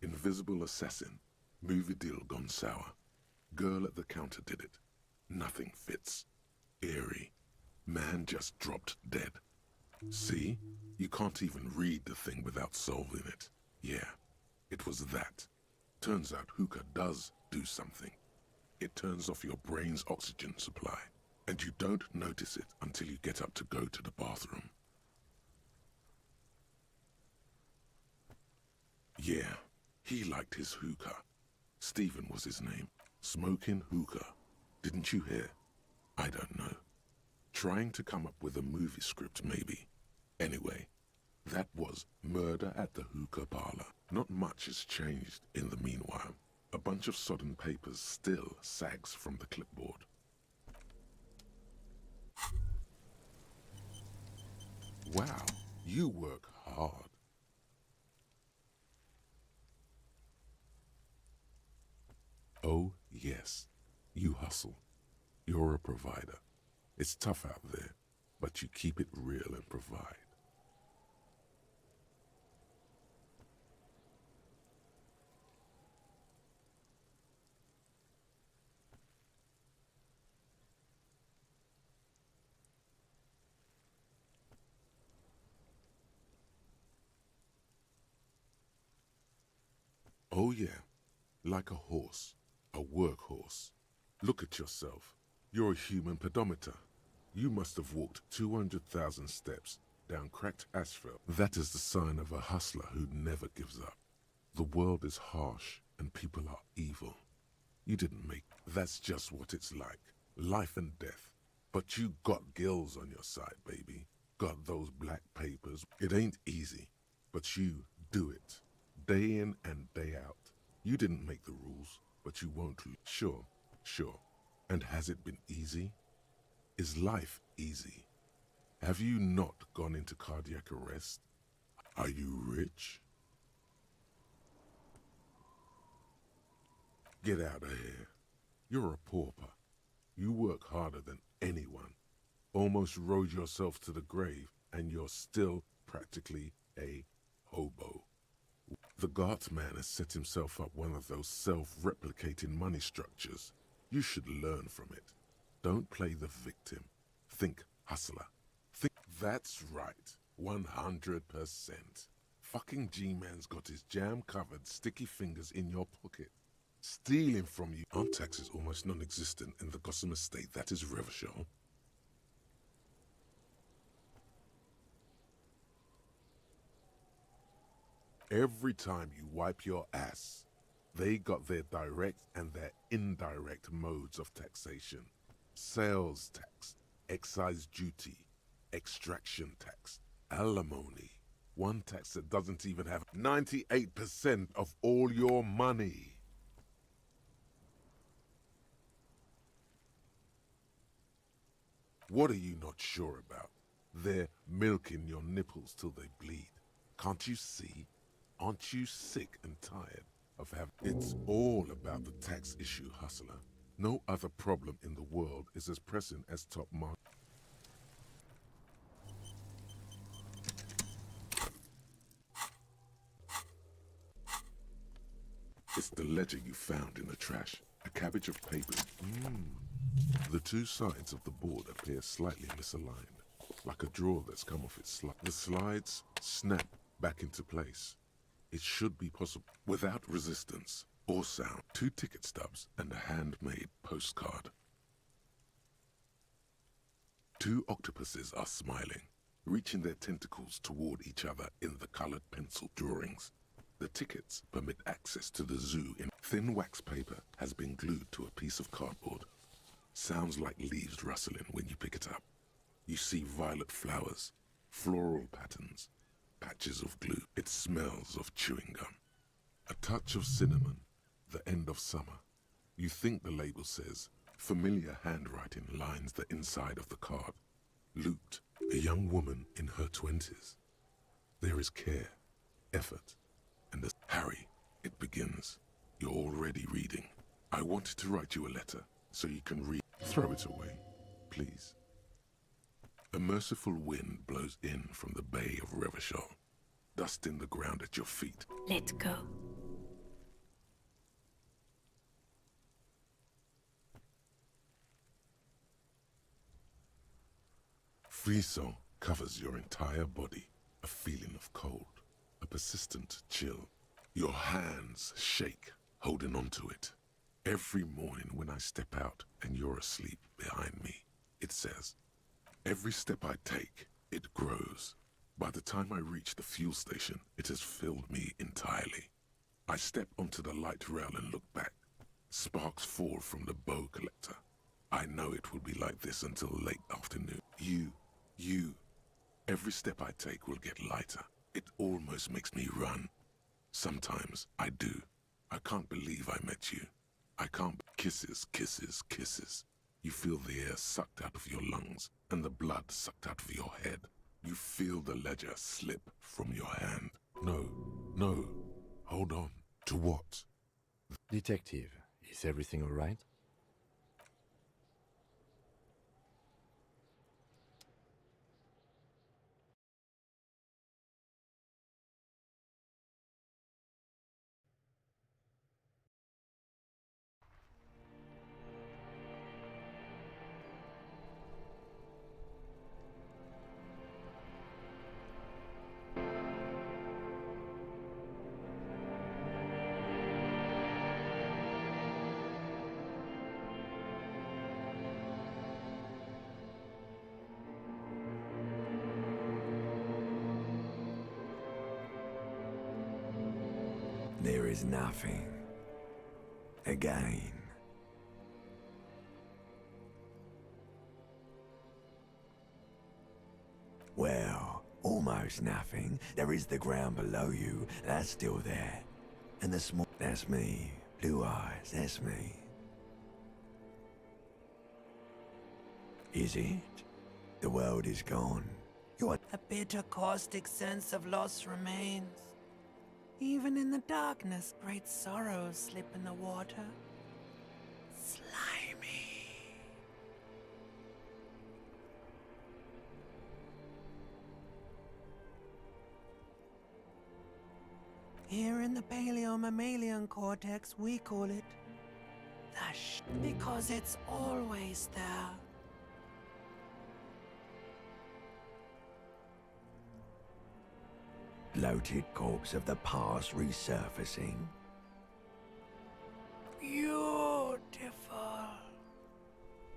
Invisible assassin, movie deal gone sour. Girl at the counter did it. Nothing fits. Eerie. Man just dropped dead. See? You can't even read the thing without solving it. Yeah, it was that. Turns out hookah does do something. It turns off your brain's oxygen supply, and you don't notice it until you get up to go to the bathroom. Yeah, he liked his hookah. Stephen was his name. Smoking hookah. Didn't you hear? I don't know. Trying to come up with a movie script, maybe. Anyway, that was Murder at the Hookah Parlor. Not much has changed in the meanwhile. A bunch of sodden papers still sags from the clipboard. Wow, you work hard. Oh, yes, you hustle. You're a provider. It's tough out there, but you keep it real and provide. Oh yeah, like a horse, a workhorse. Look at yourself. You're a human pedometer. You must have walked 200,000 steps down cracked asphalt. That is the sign of a hustler who never gives up. The world is harsh and people are evil. You didn't make... That's just what it's like. Life and death. But you got gills on your side, baby. Got those black papers. It ain't easy, but you do it. Day in and day out. You didn't make the rules, but you won't lose. Sure, sure. And has it been easy? Is life easy? Have you not gone into cardiac arrest? Are you rich? Get out of here. You're a pauper. You work harder than anyone. Almost rode yourself to the grave, and you're still practically a hobo. The Gart man has set himself up one of those self-replicating money structures. You should learn from it. Don't play the victim. Think hustler. Think... That's right. 100%. Fucking G-Man's got his jam-covered sticky fingers in your pocket. Stealing from you. Aren't taxes almost non-existent in the Gotham estate that is Revachol? Every time you wipe your ass, they got their direct and their indirect modes of taxation. Sales tax, excise duty, extraction tax, alimony. One tax that doesn't even have 98% of all your money. What are you not sure about? They're milking your nipples till they bleed. Can't you see? Aren't you sick and tired of having... It's all about the tax issue, hustler. No other problem in the world is as pressing as top market. It's the ledger you found in the trash. A cabbage of papers. The two sides of the board appear slightly misaligned, like a drawer that's come off its slide. The slides snap back into place. It should be possible without resistance or sound. 2 ticket stubs and a handmade postcard. 2 octopuses are smiling, reaching their tentacles toward each other in the colored pencil drawings. The tickets permit access to the zoo in thin wax paper has been glued to a piece of cardboard. Sounds like leaves rustling when you pick it up. You see violet flowers, floral patterns, patches of glue. It smells of chewing gum. A touch of cinnamon, the end of summer. You think the label says, familiar handwriting lines the inside of the card. Looped, a young woman in her 20s. There is care, effort, and as Harry, it begins. You're already reading. I wanted to write you a letter so you can read. Throw it away, please. A merciful wind blows in from the Bay of Revachol, dusting the ground at your feet. Let go. Frisson covers your entire body, a feeling of cold, a persistent chill. Your hands shake, holding onto it. Every morning when I step out and you're asleep behind me, it says, every step I take, it grows. By the time I reach the fuel station, it has filled me entirely. I step onto the light rail and look back. Sparks fall from the bow collector. I know it will be like this until late afternoon. You. Every step I take will get lighter. It almost makes me run. Sometimes I do. I can't believe I met you. I can't. Kisses, kisses, kisses. You feel the air sucked out of your lungs and the blood sucked out of your head. You feel the ledger slip from your hand. No. Hold on. To what? Detective, is everything all right? There is nothing. Again. Well, almost nothing. There is the ground below you. That's still there. And the small... That's me. Blue eyes. That's me. Is it? The world is gone. You're... A bitter, caustic sense of loss remains. Even in the darkness, great sorrows slip in the water. Slimy. Here in the paleo-mammalian cortex, we call it the because it's always there. Bloated corpse of the past resurfacing. Beautiful.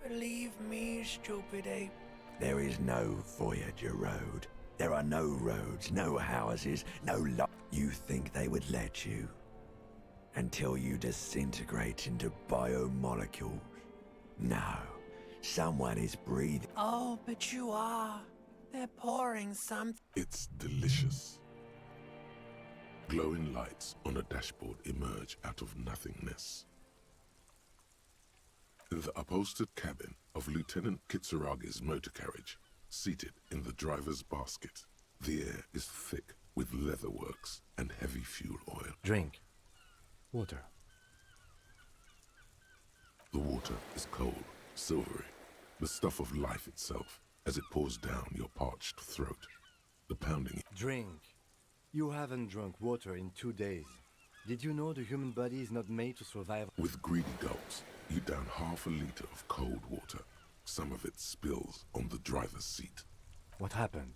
Believe me, stupid ape. There is no Voyager Road. There are no roads, no houses, no lo- You think they would let you? Until you disintegrate into biomolecules. No. Someone is breathing. Oh, but you are. They're pouring something. It's delicious. Glowing lights on a dashboard emerge out of nothingness. In the upholstered cabin of Lieutenant Kitsuragi's motor carriage, seated in the driver's basket, the air is thick with leatherworks and heavy fuel oil. Drink. Water. The water is cold, silvery, the stuff of life itself as it pours down your parched throat. The pounding. Drink. You haven't drunk water in 2 days. Did you know the human body is not made to survive? With greedy gulps, you down half a liter of cold water. Some of it spills on the driver's seat. What happened?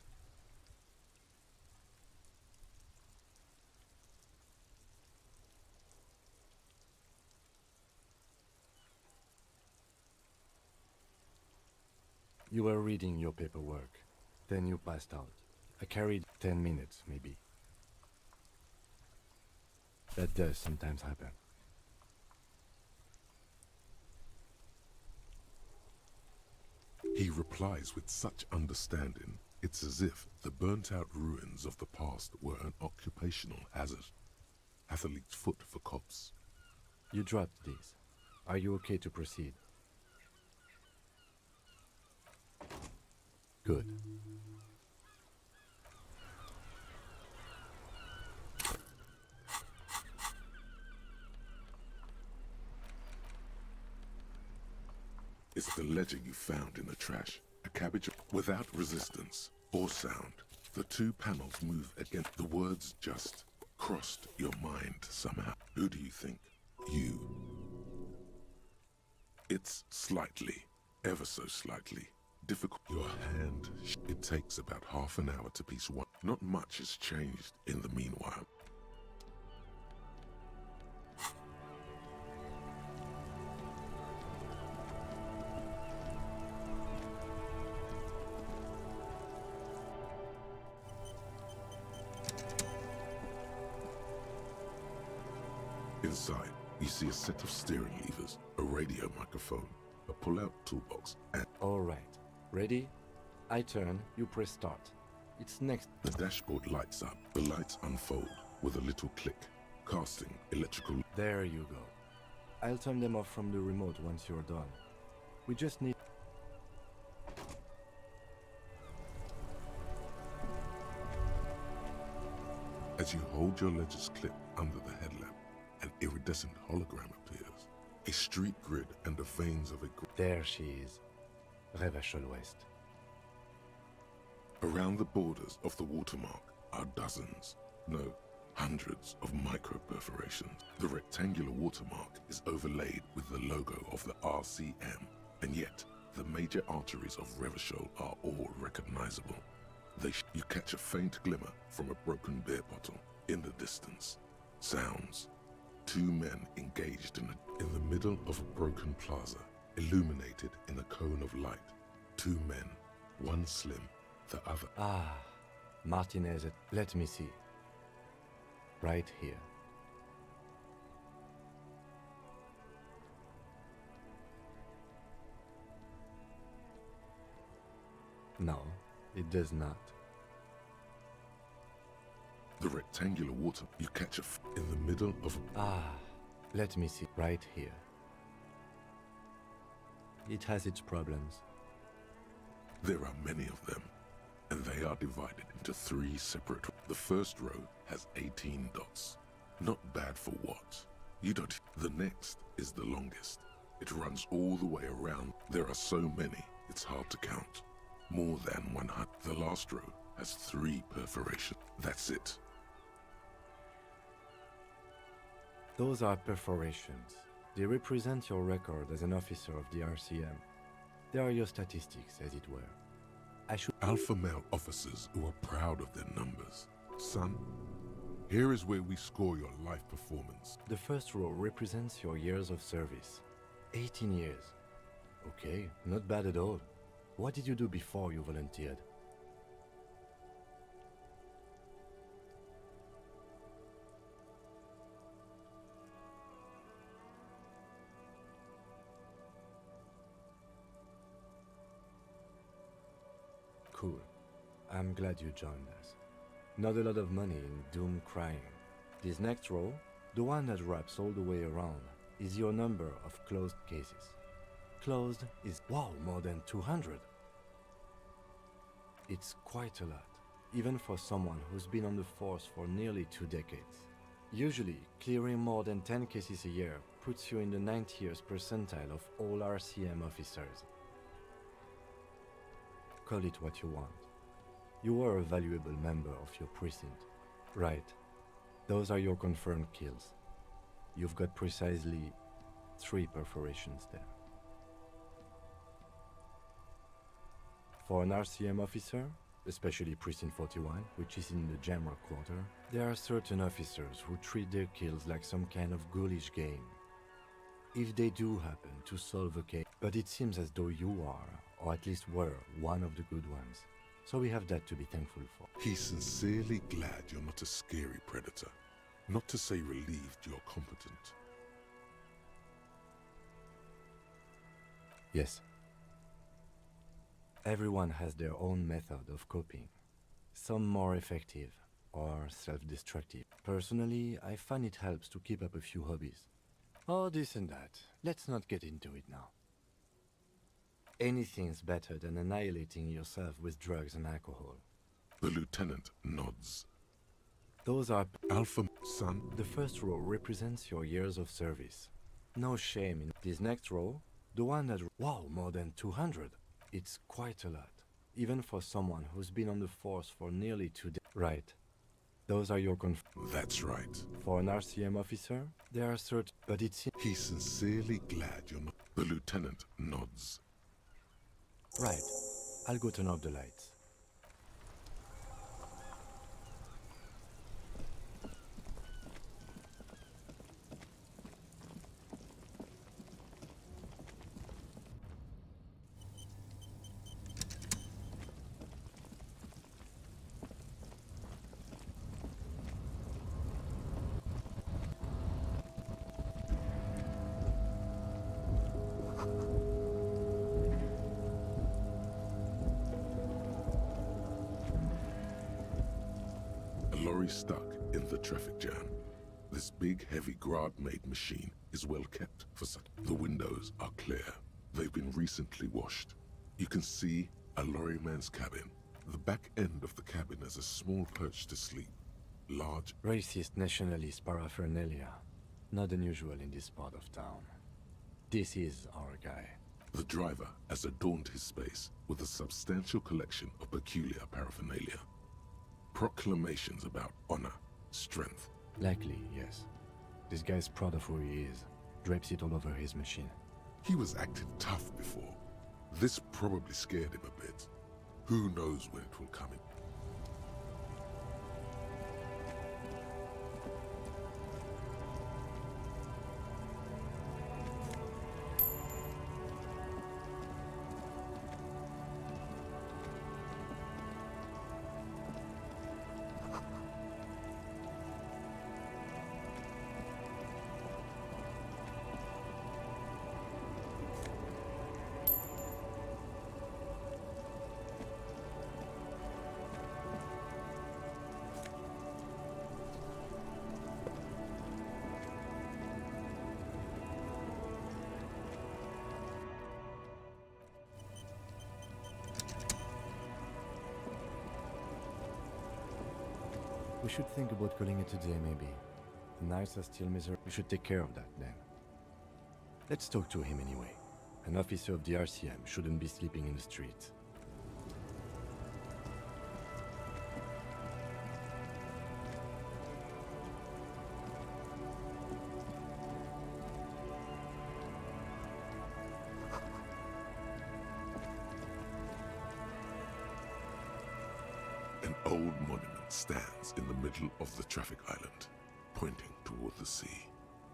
You were reading your paperwork. Then you passed out. I carried 10 minutes, maybe. That does sometimes happen. He replies with such understanding, It's as if the burnt-out ruins of the past were an occupational hazard. Athlete's foot for cops. You dropped these. Are you okay to proceed? Good. It's the ledger you found in the trash. A cabbage without resistance or sound. The two panels move against the words just crossed your mind somehow. Who do you think? You. It's slightly, ever so slightly, difficult. Your hand, it takes about half an hour to piece one. Not much has changed in the meanwhile. Inside, you see a set of steering levers, a radio microphone, a pull-out toolbox, and... All right. Ready? I turn, you press start. It's next. The dashboard lights up. The lights unfold with a little click, casting electrical... There you go. I'll turn them off from the remote once you're done. We just need... As you hold your ledger's clip under the headlamp, an iridescent hologram appears. A street grid and the veins of a... There she is. Revachol West. Around the borders of the watermark are dozens, no, hundreds of micro-perforations. The rectangular watermark is overlaid with the logo of the RCM, and yet the major arteries of Revachol are all recognizable. You catch a faint glimmer from a broken beer bottle in the distance. Sounds. Two men engaged in the middle of a broken plaza, illuminated in a cone of light. Two men, one slim, the other... Ah, Martinez, let me see. Right here. No, it does not. The rectangular water you catch in the middle of... Ah, let me see. Right here. It has its problems. There are many of them, and they are divided into three separate... The first row has 18 dots. Not bad for what? You don't... The next is the longest. It runs all the way around. There are so many, it's hard to count. More than 100. The last row has 3 perforations. That's it. Those are perforations. They represent your record as an officer of the RCM. They are your statistics, as it were. I should... Alpha male officers who are proud of their numbers. Son, here is where we score your life performance. The first row represents your years of service. 18 years. Okay, not bad at all. What did you do before you volunteered? Cool. I'm glad you joined us. Not a lot of money in doom crying. This next row, the one that wraps all the way around, is your number of closed cases. Closed is, wow, more than 200. It's quite a lot, even for someone who's been on the force for nearly 2 decades. Usually, clearing more than 10 cases a year puts you in the 90th percentile of all RCM officers. Call it what you want. You are a valuable member of your precinct. Right. Those are your confirmed kills. You've got precisely 3 perforations there. For an RCM officer, especially Precinct 41, which is in the Jamrock quarter, there are certain officers who treat their kills like some kind of ghoulish game. If they do happen to solve a case, but it seems as though you are, or at least were, one of the good ones. So we have that to be thankful for. He's sincerely glad you're not a scary predator. Not to say relieved you're competent. Yes. Everyone has their own method of coping. Some more effective or self-destructive. Personally, I find it helps to keep up a few hobbies. Oh, this and that. Let's not get into it now. Anything's better than annihilating yourself with drugs and alcohol. The lieutenant nods. Those are Alpha, son. The first row represents your years of service. No shame in this next row. The one that, wow, more than 200. It's quite a lot, even for someone who's been on the force for nearly 2 days. Right. Those are your That's right. For an RCM officer, there are certain, but it's... He's sincerely glad you're not... The lieutenant nods. Right. I'll go turn off the lights. Lorry stuck in the traffic jam. This big, heavy Grad-made machine is well kept for such. The windows are clear. They've been recently washed. You can see a lorryman's cabin. The back end of the cabin has a small perch to sleep. Large... Racist nationalist paraphernalia. Not unusual in this part of town. This is our guy. The driver has adorned his space with a substantial collection of peculiar paraphernalia. Proclamations about honor, strength. Likely, yes. This guy's proud of who he is. Drapes it all over his machine. He was acting tough before. This probably scared him a bit. Who knows when it will come in. We should think about calling it a day, maybe. The nights are still miserable. We should take care of that, then. Let's talk to him anyway. An officer of the RCM shouldn't be sleeping in the street. An old monument stands in the middle of the traffic island, pointing toward the sea.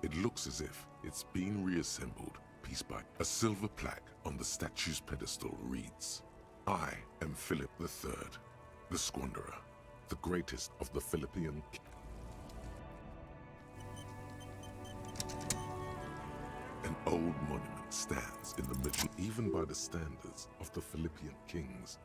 It looks as if it's been reassembled piece by a silver plaque on the statue's pedestal reads, "I am Philip III, the Squanderer, the greatest of the Philippian." An old monument stands in the middle, even by the standards of the Philippian kings.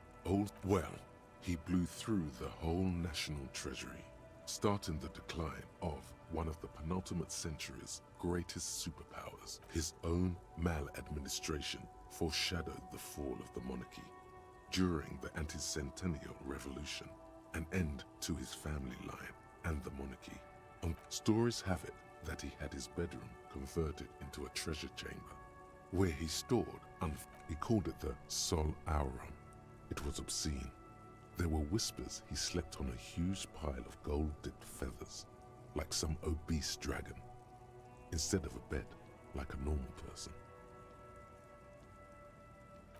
He blew through the whole national treasury, starting the decline of one of the penultimate century's greatest superpowers. His own maladministration foreshadowed the fall of the monarchy. During the anti-centennial revolution, an end to his family line and the monarchy. Stories have it that he had his bedroom converted into a treasure chamber, where he stored, he called it the Sol Aurum. It was obscene. There were whispers he slept on a huge pile of gold-dipped feathers, like some obese dragon, instead of a bed, like a normal person.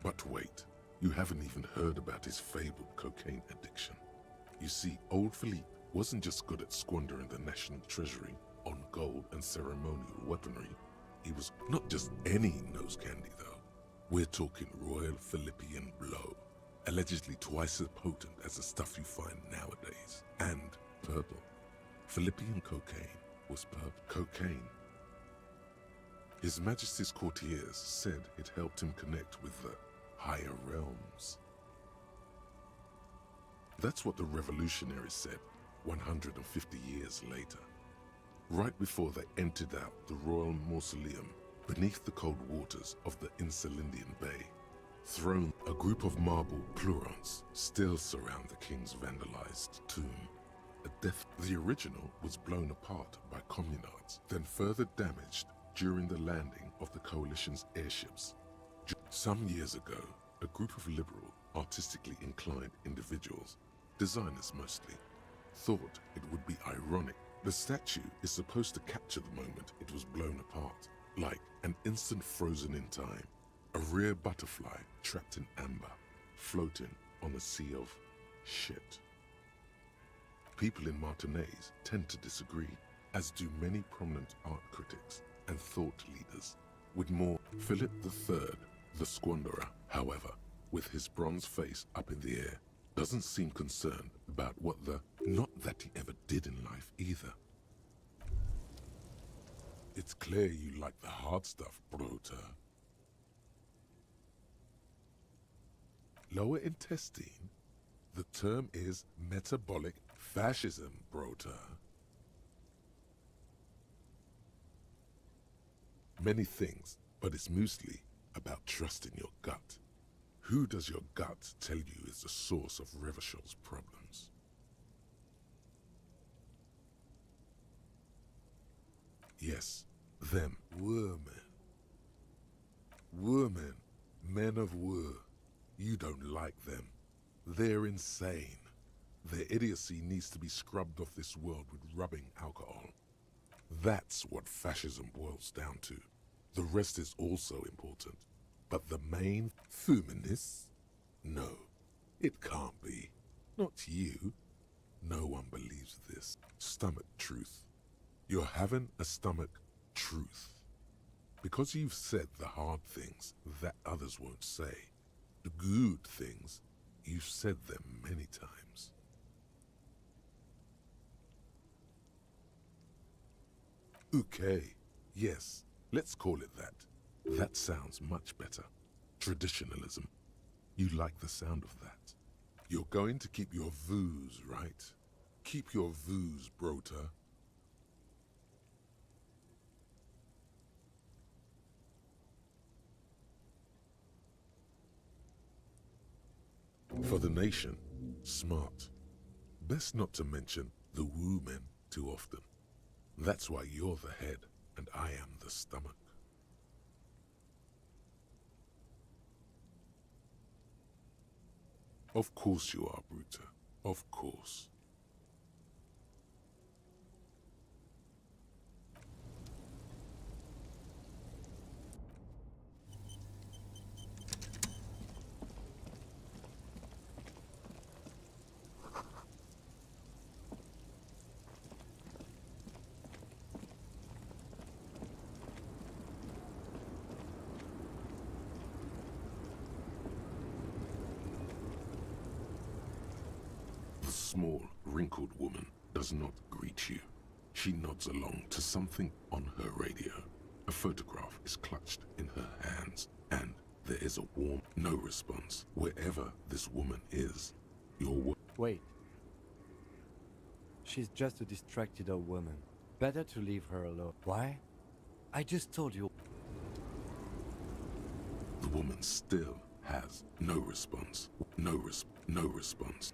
But wait, you haven't even heard about his fabled cocaine addiction. You see, old Philippe wasn't just good at squandering the national treasury on gold and ceremonial weaponry. He was not just any nose candy, though. We're talking Royal Philippian Blow, allegedly twice as potent as the stuff you find nowadays, and purple. Philippian cocaine was purple cocaine. His Majesty's courtiers said it helped him connect with the higher realms. That's what the revolutionaries said 150 years later. Right before they entered out the royal mausoleum beneath the cold waters of the Insulindian Bay, thrown a group of marble pleurons still surround the king's vandalized tomb. The original was blown apart by communards, then further damaged during the landing of the coalition's airships. Some years ago, a group of liberal, artistically inclined individuals, designers mostly, thought it would be ironic. The statue is supposed to capture the moment it was blown apart, like an instant frozen in time, a rare butterfly trapped in amber, floating on a sea of shit. People in Martinaise tend to disagree, as do many prominent art critics and thought leaders, with more. Philip III, the squanderer, however, with his bronze face up in the air, doesn't seem concerned about what not that he ever did in life either. It's clear you like the hard stuff, Brota. Lower intestine? The term is metabolic fascism, Brota. Many things, but it's mostly about trusting your gut. Who does your gut tell you is the source of Revachel's problems? Yes, them. Women. Women. Men of war. You don't like them. They're insane. Their idiocy needs to be scrubbed off this world with rubbing alcohol. That's what fascism boils down to. The rest is also important. But the main feminists? No, it can't be. Not you. No one believes this. Stomach truth. You're having a stomach truth. Because you've said the hard things that others won't say. The good things, you've said them many times. Okay, yes, let's call it that. That sounds much better. Traditionalism. You like the sound of that. You're going to keep your views, right? Keep your views, Brota. For the nation, smart. Best not to mention the women too often. That's why you're the head and I am the stomach. Of course you are, Bruta. Of course. The small, wrinkled woman does not greet you. She nods along to something on her radio. A photograph is clutched in her hands, and there is a warm no response wherever this woman is. Wait. She's just a distracted old woman. Better to leave her alone. Why? I just told you. The woman still has no response. No response.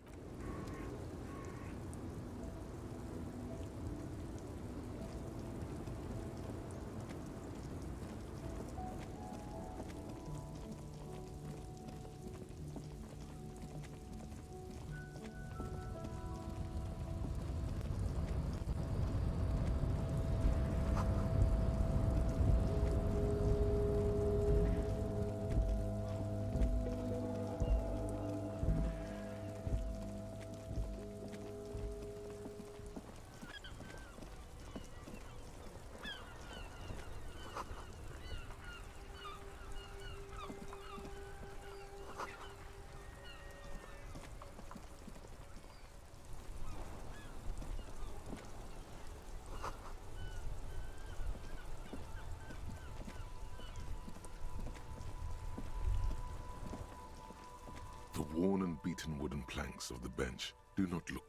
worn and beaten wooden planks of the bench do not look.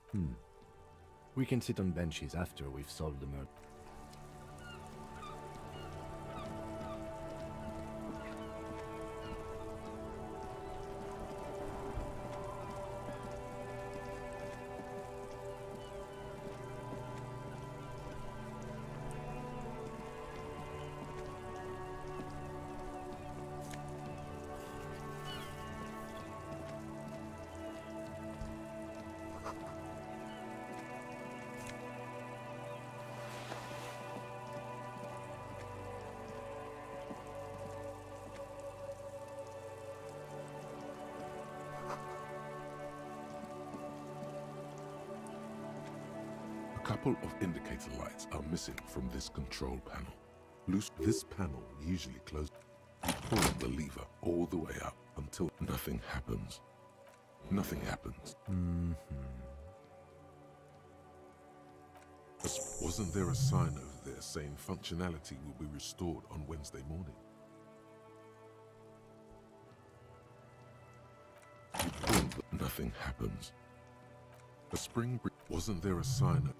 We can sit on benches after we've solved the murder. A couple of indicator lights are missing from this control panel. Loose this panel usually closes. You pull the lever all the way up until nothing happens. Nothing happens. Wasn't there a sign over there saying functionality will be restored on Wednesday morning? You pull, but nothing happens. A spring brick. Wasn't there a sign of...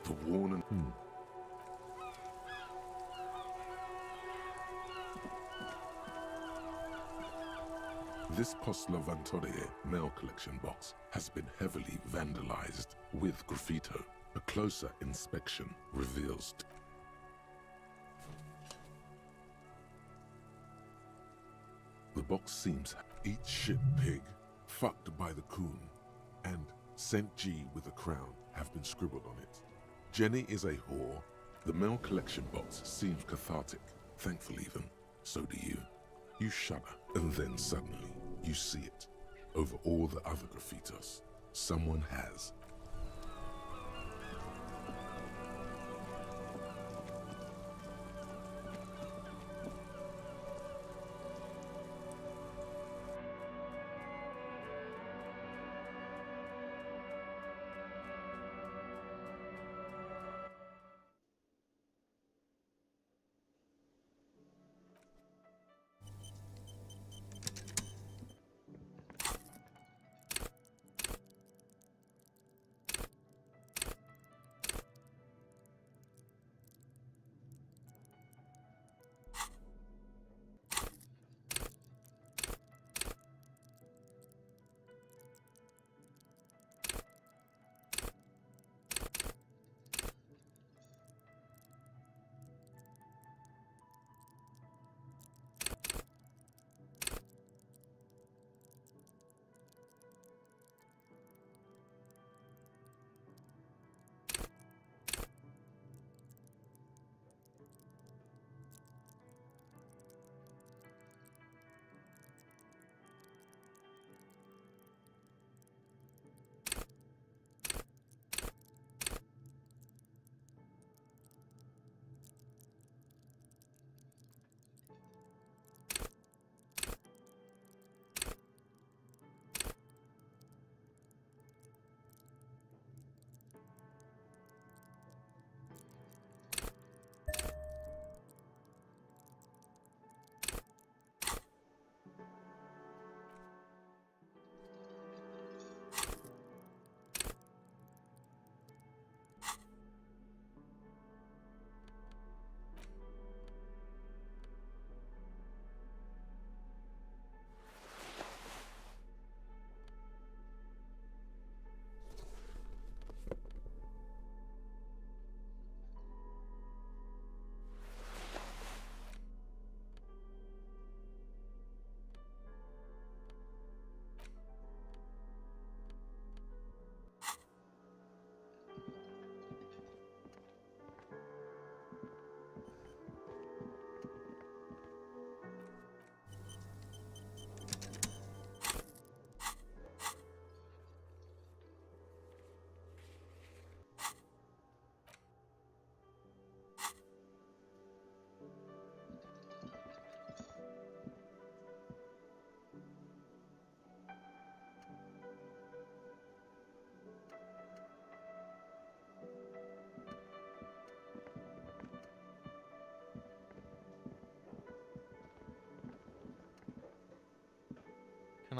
The worn and... This Post Levantorie mail collection box has been heavily vandalized with graffito. A closer inspection reveals... The box seems eat shit pig, fucked by the coon, and St. G with a crown have been scribbled on it. Jenny is a whore. The mail collection box seems cathartic, thankful even. So do you. You shudder, and then suddenly you see it. Over all the other graffitos, someone has.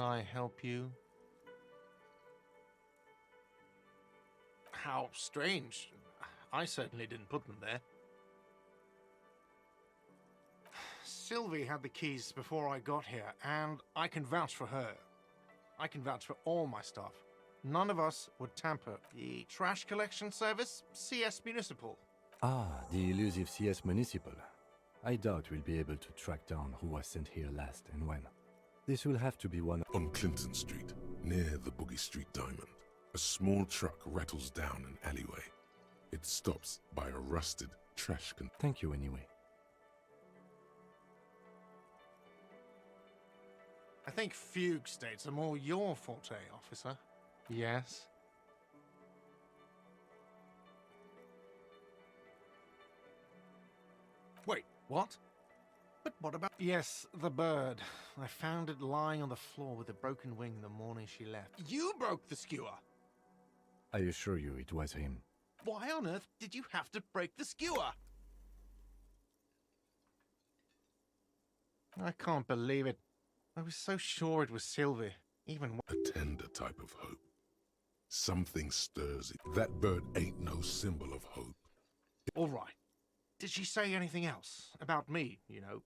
I help you? How strange. I certainly didn't put them there. Sylvie had the keys before I got here, and I can vouch for her. I can vouch for all my staff. None of us would tamper. The trash collection service, CS Municipal. Ah, the elusive CS Municipal. I doubt we'll be able to track down who was sent here last and when. This will have to be one On Clinton Street, near the Boogie Street Diamond, a small truck rattles down an alleyway. It stops by a rusted trash can. Thank you anyway. I think fugue states are more your forte, officer. Yes? Wait, what? But what about... Yes, the bird. I found it lying on the floor with a broken wing the morning she left. You broke the skewer! I assure you it was him. Why on earth did you have to break the skewer? I can't believe it. I was so sure it was Sylvie, even... A tender type of hope. Something stirs it. That bird ain't no symbol of hope. All right. Did she say anything else? About me, you know?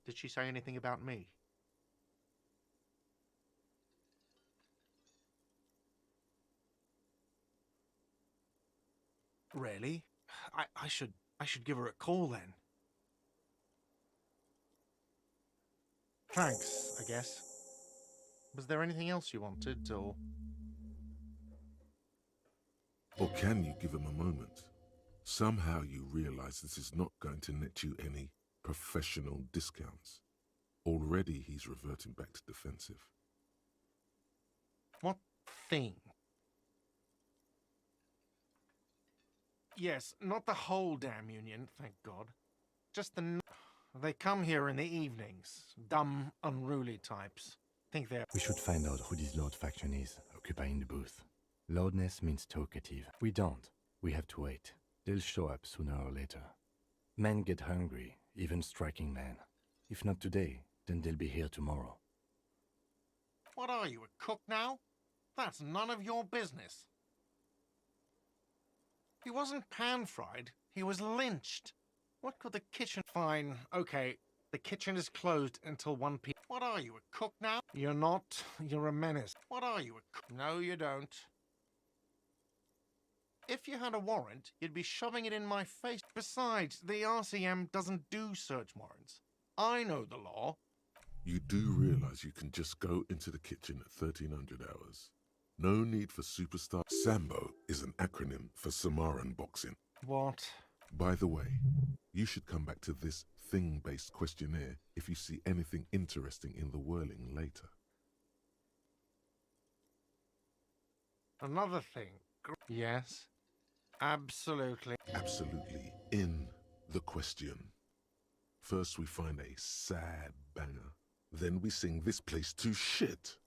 Did she say anything about me? Really? I should give her a call then. Thanks, I guess. Was there anything else you wanted, or... Or can you give him a moment? Somehow you realize this is not going to net you any professional discounts. Already he's reverting back to defensive. What thing? Yes, not the whole damn union, thank God. Just the... They come here in the evenings. Dumb, unruly types. Think they're... We should find out who this Lord faction is, occupying the booth. Loudness means talkative. We don't. We have to wait. They'll show up sooner or later. Men get hungry, even striking men. If not today, then they'll be here tomorrow. What are you, a cook now? That's none of your business. He wasn't pan-fried, he was lynched. What could the kitchen... Fine, okay. The kitchen is closed until 1 p.m. What are you, a cook now? You're not. You're a menace. What are you, a cook? No, you don't. If you had a warrant, you'd be shoving it in my face. Besides, the RCM doesn't do search warrants. I know the law. You do realize you can just go into the kitchen at 1300 hours. No need for superstar. Sambo is an acronym for Samaran boxing. What? By the way, you should come back to this thing-based questionnaire if you see anything interesting in the whirling later. Another thing. Yes? Absolutely. Absolutely. In the question. First we find a sad banger. Then we sing this place to shit.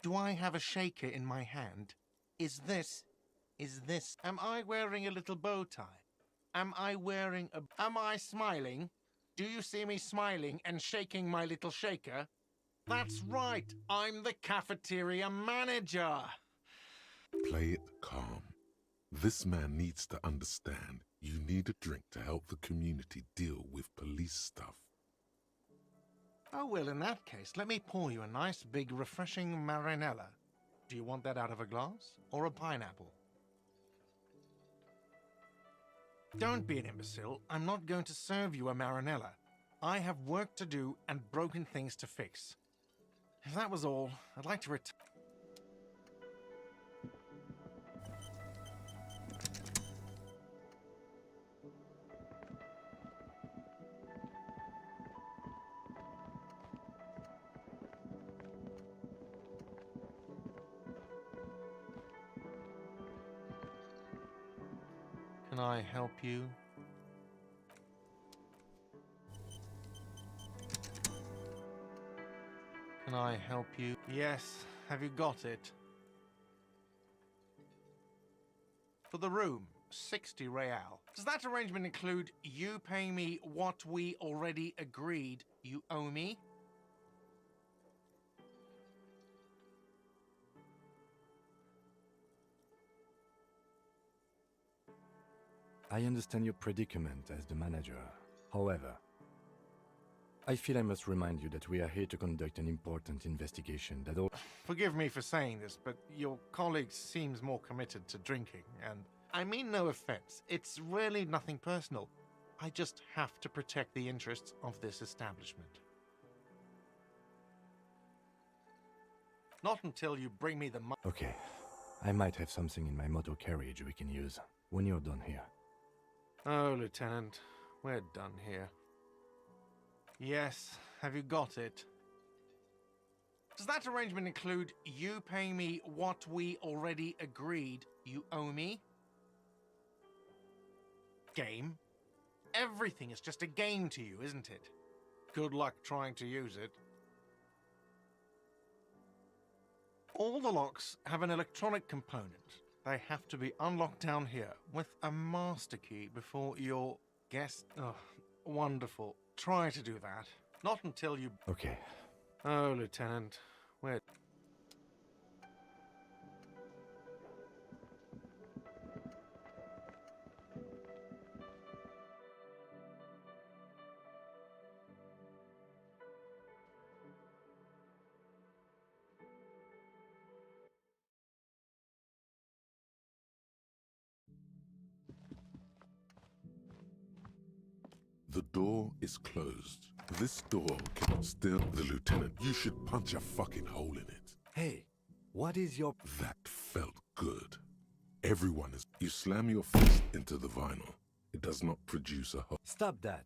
Do I have a shaker in my hand? Is this... Am I wearing a little bow tie? Am I wearing a... Am I smiling? Do you see me smiling and shaking my little shaker? That's right, I'm the cafeteria manager. Play it calm. This man needs to understand you need a drink to help the community deal with police stuff. Oh, well, in that case, let me pour you a nice, big, refreshing marinella. Do you want that out of a glass or a pineapple? Don't be an imbecile. I'm not going to serve you a marinella. I have work to do and broken things to fix. If that was all, I'd like to return. Can I help you? Can I help you? Yes. Have you got it? For the room, 60 real. Does that arrangement include you paying me what we already agreed you owe me? I understand your predicament as the manager. However, I feel I must remind you that we are here to conduct an important investigation that all... Forgive me for saying this, but your colleague seems more committed to drinking, and I mean no offense. It's really nothing personal. I just have to protect the interests of this establishment. Not until you bring me the money. Okay, I might have something in my motor carriage we can use when you're done here. Oh, Lieutenant, we're done here. Yes, have you got it? Does that arrangement include you paying me what we already agreed you owe me? Game? Everything is just a game to you, isn't it? Good luck trying to use it. All the locks have an electronic component. They have to be unlocked down here with a master key before your guest... Oh, wonderful. Try to do that. Not until you... Okay. Oh, Lieutenant, we're... The door is closed. This door can still... The lieutenant, you should punch a fucking hole in it. Hey, what is your... That felt good. Everyone is... You slam your fist into the vinyl. It does not produce a hole. Stop that.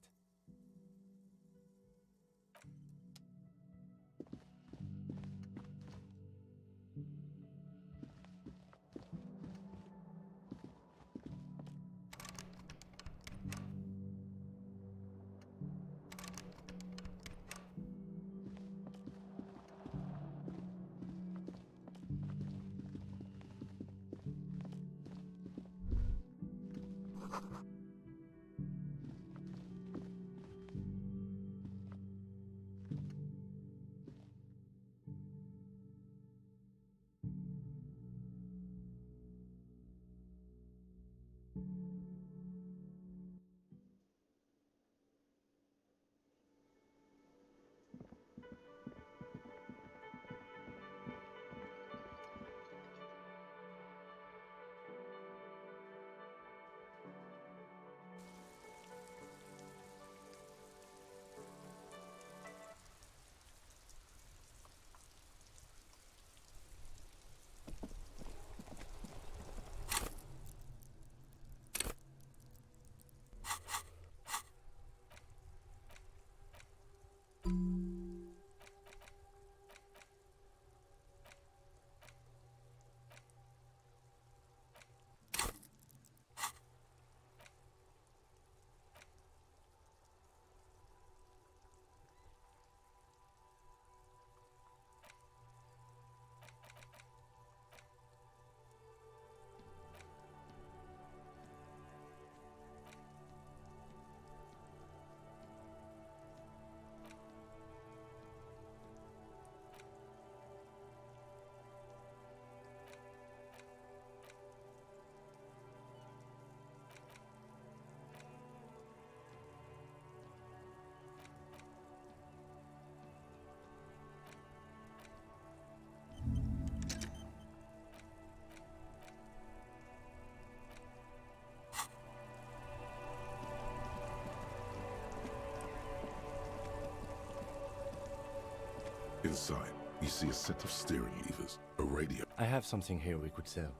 Inside, you see a set of steering levers, a radio. I have something here we could sell.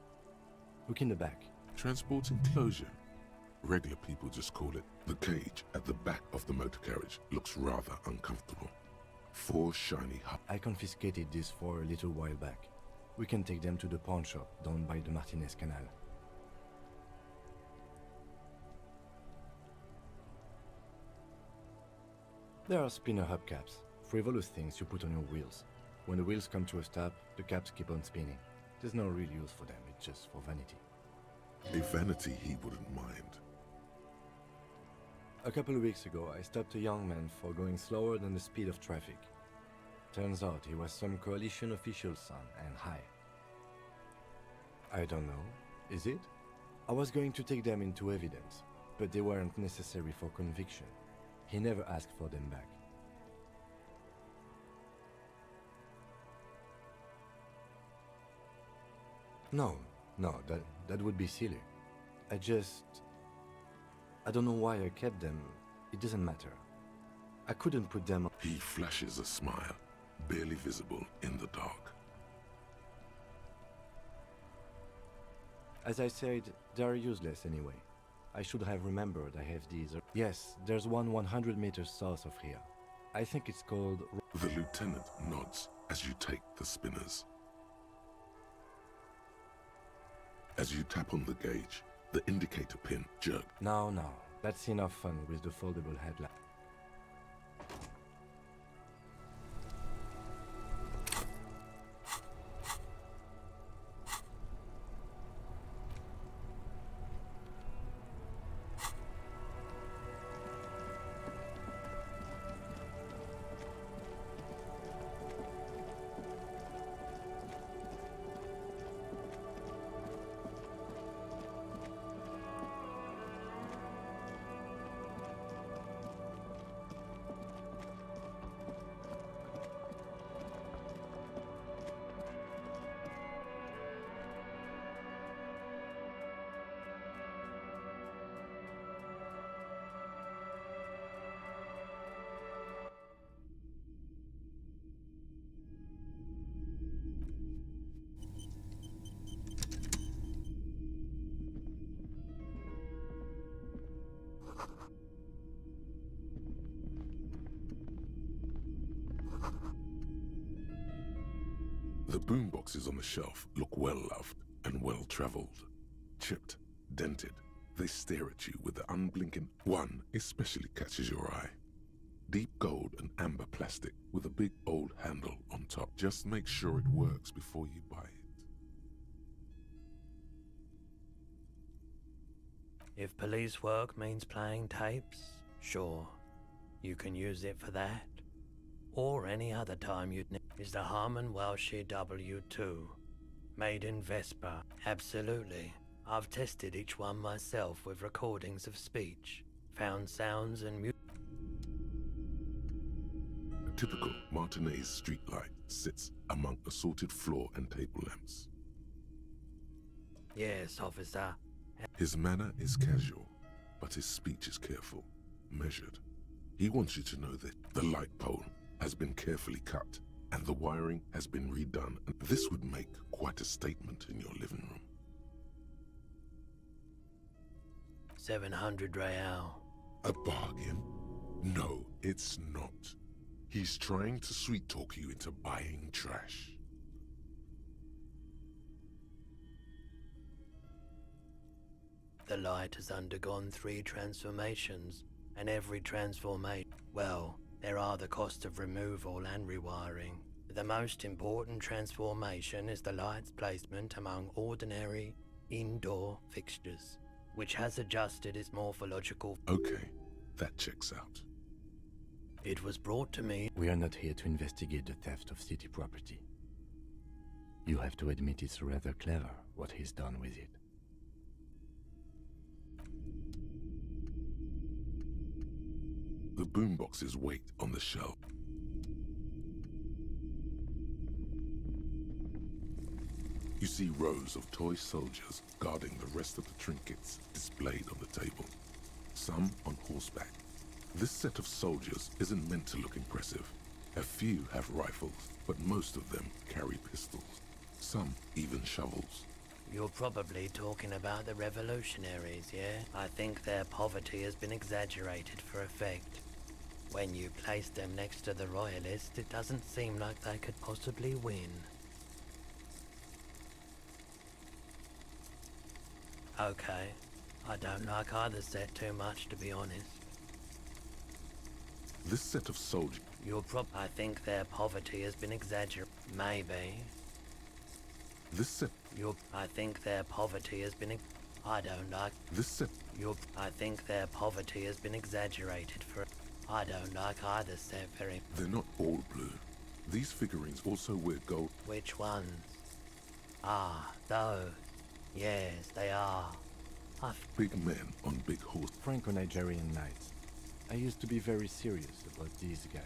Look in the back. Transport enclosure. Regular people just call it the cage at the back of the motor carriage. Looks rather uncomfortable. 4 shiny hubs. I confiscated this for a little while back. We can take them to the pawn shop down by the Martinez Canal. There are spinner hubcaps, frivolous things you put on your wheels. When the wheels come to a stop, the caps keep on spinning. There's no real use for them, it's just for vanity. A vanity he wouldn't mind. A couple of weeks ago, I stopped a young man for going slower than the speed of traffic. Turns out he was some coalition official's son and high. I don't know. Is it? I was going to take them into evidence, but they weren't necessary for conviction. He never asked for them back. No, that would be silly. I don't know why I kept them. It doesn't matter. I couldn't put them on. He flashes a smile, barely visible in the dark. As I said, they are useless anyway. I should have remembered I have these. Yes, there's one 100 meters south of here. I think it's called... The lieutenant nods as you take the spinners. As you tap on the gauge, the indicator pin jerks. No, that's enough fun with the foldable headlamp. The boomboxes on the shelf look well-loved and well-traveled. Chipped, dented, they stare at you with the unblinking... One especially catches your eye. Deep gold and amber plastic with a big old handle on top. Just make sure it works before you buy it. If police work means playing tapes, sure, you can use it for that. Or any other time you'd need. Is the Harman Welshie W2. Made in Vespa. Absolutely. I've tested each one myself with recordings of speech. Found sounds and music. A typical Martinez streetlight sits among assorted floor and table lamps. Yes, officer. His manner is casual, but his speech is careful, measured. He wants you to know that the light pole has been carefully cut and the wiring has been redone. This would make quite a statement in your living room. 700 real. A bargain? No, it's not. He's trying to sweet-talk you into buying trash. The light has undergone 3 transformations, and every transformation... Well, there are the cost of removal and rewiring. The most important transformation is the light's placement among ordinary indoor fixtures, which has adjusted its morphological... Okay, that checks out. It was brought to me... We are not here to investigate the theft of city property. You have to admit it's rather clever what he's done with it. The boomboxes wait on the shelf. You see rows of toy soldiers guarding the rest of the trinkets displayed on the table, some on horseback. This set of soldiers isn't meant to look impressive. A few have rifles, but most of them carry pistols. Some even shovels. You're probably talking about the revolutionaries, yeah? I think their poverty has been exaggerated for effect. When you place them next to the royalists, it doesn't seem like they could possibly win. Okay, I don't like either set too much, to be honest. This set of soldiers... I think their poverty has been exaggerated. Maybe. This set... I think their poverty has been... I don't like... This set... I think their poverty has been exaggerated for... I don't like either set very... They're not all blue. These figurines also wear gold... Which ones? Ah, those. Yes, they are. Big men on big horses. Franco-Nigerian knights. I used to be very serious about these guys.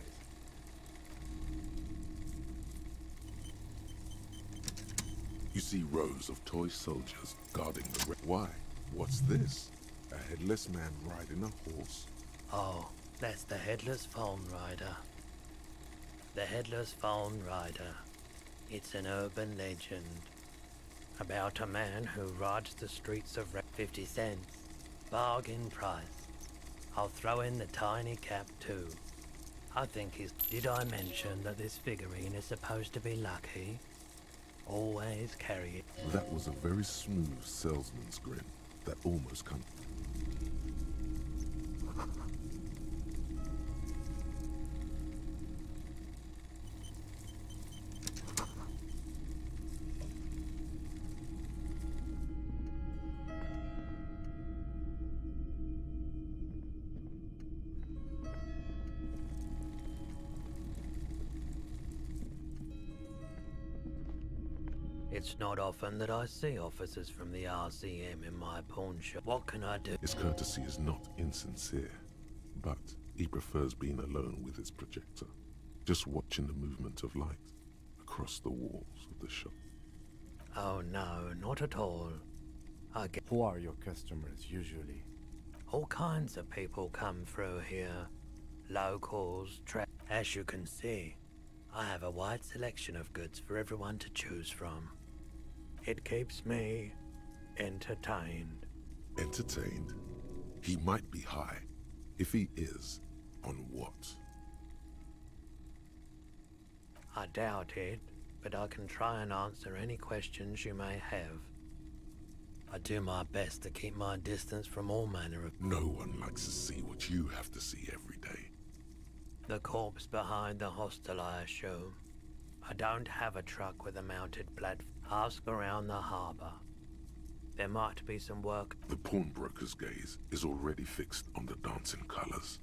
You see rows of toy soldiers guarding the Why? What's this? A headless man riding a horse? Oh, that's the Headless Phone Rider. The Headless Phone Rider. It's an urban legend about a man who rides the streets of 50 cents. Bargain price. I'll throw in the tiny cap too. I think he's... Did I mention that this figurine is supposed to be lucky? Always carry it. That was a very smooth salesman's grin that almost come. It's not often that I see officers from the RCM in my pawn shop. What can I do? His courtesy is not insincere, but he prefers being alone with his projector, just watching the movement of light across the walls of the shop. Oh no, not at all. Who are your customers usually? All kinds of people come through here. Locals, as you can see, I have a wide selection of goods for everyone to choose from. It keeps me entertained. Entertained? He might be high. If he is, on what? I doubt it, but I can try and answer any questions you may have. I do my best to keep my distance from all manner of... No one likes to see what you have to see every day. The corpse behind the hostel, I assume. I don't have a truck with a mounted platform. Ask around the harbour. There might be some work. The pawnbroker's gaze is already fixed on the dancing colours.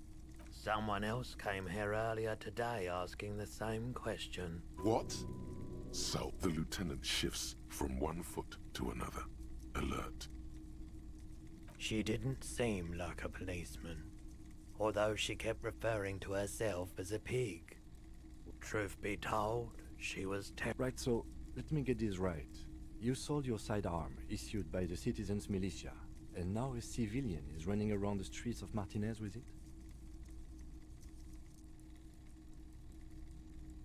Someone else came here earlier today asking the same question. What? So the lieutenant shifts from one foot to another, alert. She didn't seem like a policeman, although she kept referring to herself as a pig. Truth be told, she was Right, so let me get this right. You sold your sidearm, issued by the citizens' militia, and now a civilian is running around the streets of Martinez with it?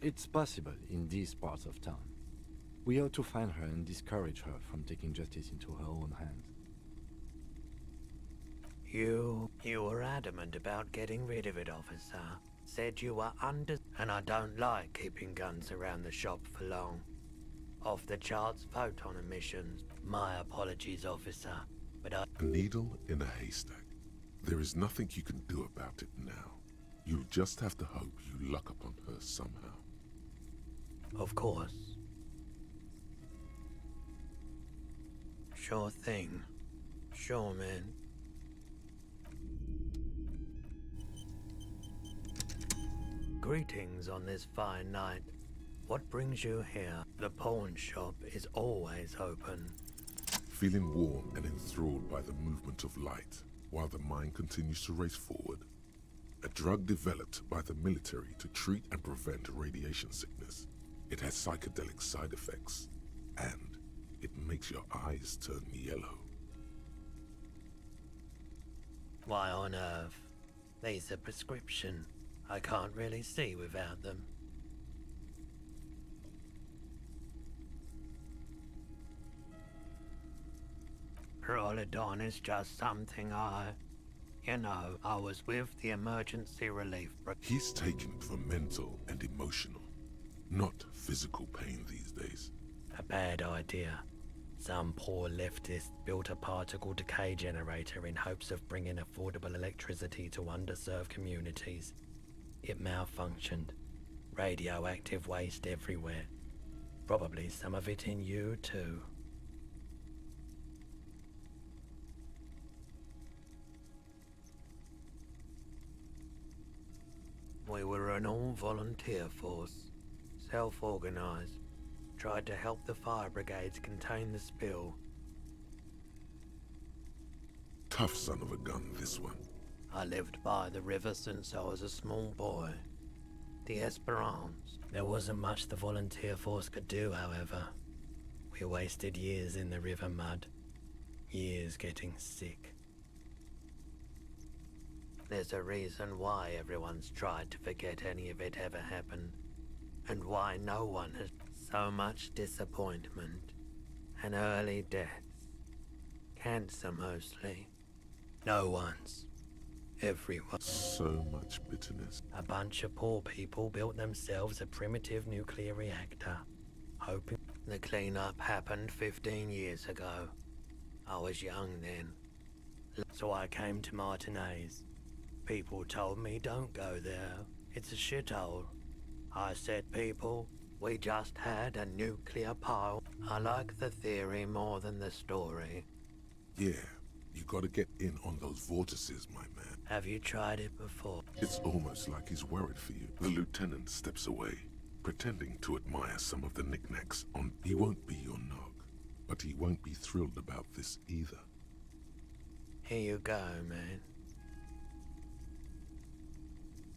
It's possible in these parts of town. We ought to find her and discourage her from taking justice into her own hands. You were adamant about getting rid of it, officer. Said you were and I don't like keeping guns around the shop for long. Off the charts photon emissions. My apologies, officer, but A needle in a haystack. There is nothing you can do about it now. You'll just have to hope you luck upon her somehow. Of course. Sure thing. Sure, man. Greetings on this fine night. What brings you here? The pawn shop is always open. Feeling warm and enthralled by the movement of light, while the mind continues to race forward. A drug developed by the military to treat and prevent radiation sickness. It has psychedelic side effects, and it makes your eyes turn yellow. Why on earth? These are prescription. I can't really see without them. Prolidon is just something I was with the emergency relief. He's taken it for mental and emotional, not physical pain these days. A bad idea. Some poor leftist built a particle decay generator in hopes of bringing affordable electricity to underserved communities. It malfunctioned. Radioactive waste everywhere. Probably some of it in you too. We were an all-volunteer force, self-organized, tried to help the fire brigades contain the spill. Tough son of a gun, this one. I lived by the river since I was a small boy. The Esperance. There wasn't much the volunteer force could do, however. We wasted years in the river mud. Years getting sick. There's a reason why everyone's tried to forget any of it ever happened, and why no one has so much disappointment and early deaths. Cancer mostly. No one's. Everyone. So much bitterness. A bunch of poor people built themselves a primitive nuclear reactor, hoping the cleanup happened 15 years ago. I was young then, so I came to Martinez. People told me don't go there, it's a shithole. I said, people, we just had a nuclear pile. I like the theory more than the story. Yeah, you gotta get in on those vortices, my man. Have you tried it before? It's almost like he's worried for you. The lieutenant steps away, pretending to admire some of the knickknacks on. He won't be your nog, but he won't be thrilled about this either. Here you go, man.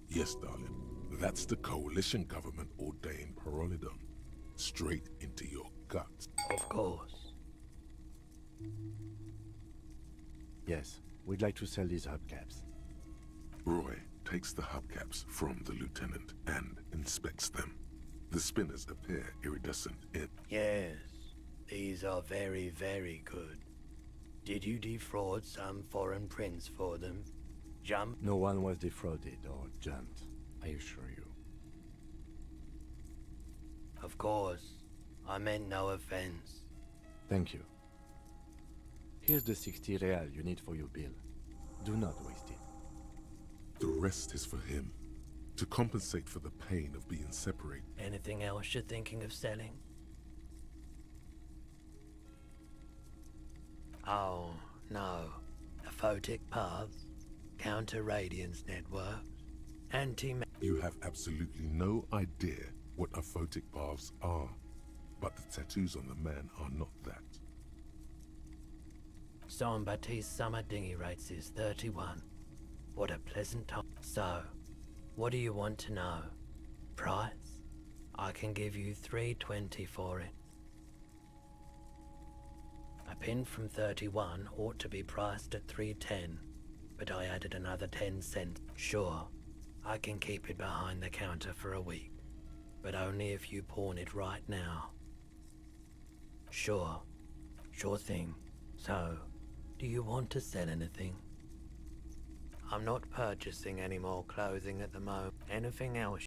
Yes, darling. That's the coalition government ordained Parolidon. Straight into your guts. Of course. Yes, we'd like to sell these hubcaps. Roy takes the hubcaps from the lieutenant and inspects them. The spinners appear iridescent in... Yes, these are very, very good. Did you defraud some foreign prince for them? Jump? No one was defrauded or jumped, I assure you. Of course. I meant no offense. Thank you. Here's the 60 real you need for your bill. Do not waste it. The rest is for him, to compensate for the pain of being separated. Anything else you're thinking of selling? Oh, no. The photic paths, counter-radiance networks, You have absolutely no idea what aphotic paths are, but the tattoos on the man are not that. Son Baptiste's summer dinghy rates is 31. What a pleasant time. So, what do you want to know? Price? I can give you $3.20 for it. A pin from 31 ought to be priced at $3.10, but I added another 10 cents. Sure, I can keep it behind the counter for a week, but only if you pawn it right now. Sure thing. So, do you want to sell anything? I'm not purchasing any more clothing at the moment. Anything else?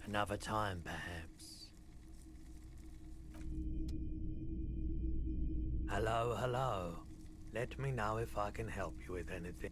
Another time, perhaps. Hello. Let me know if I can help you with anything.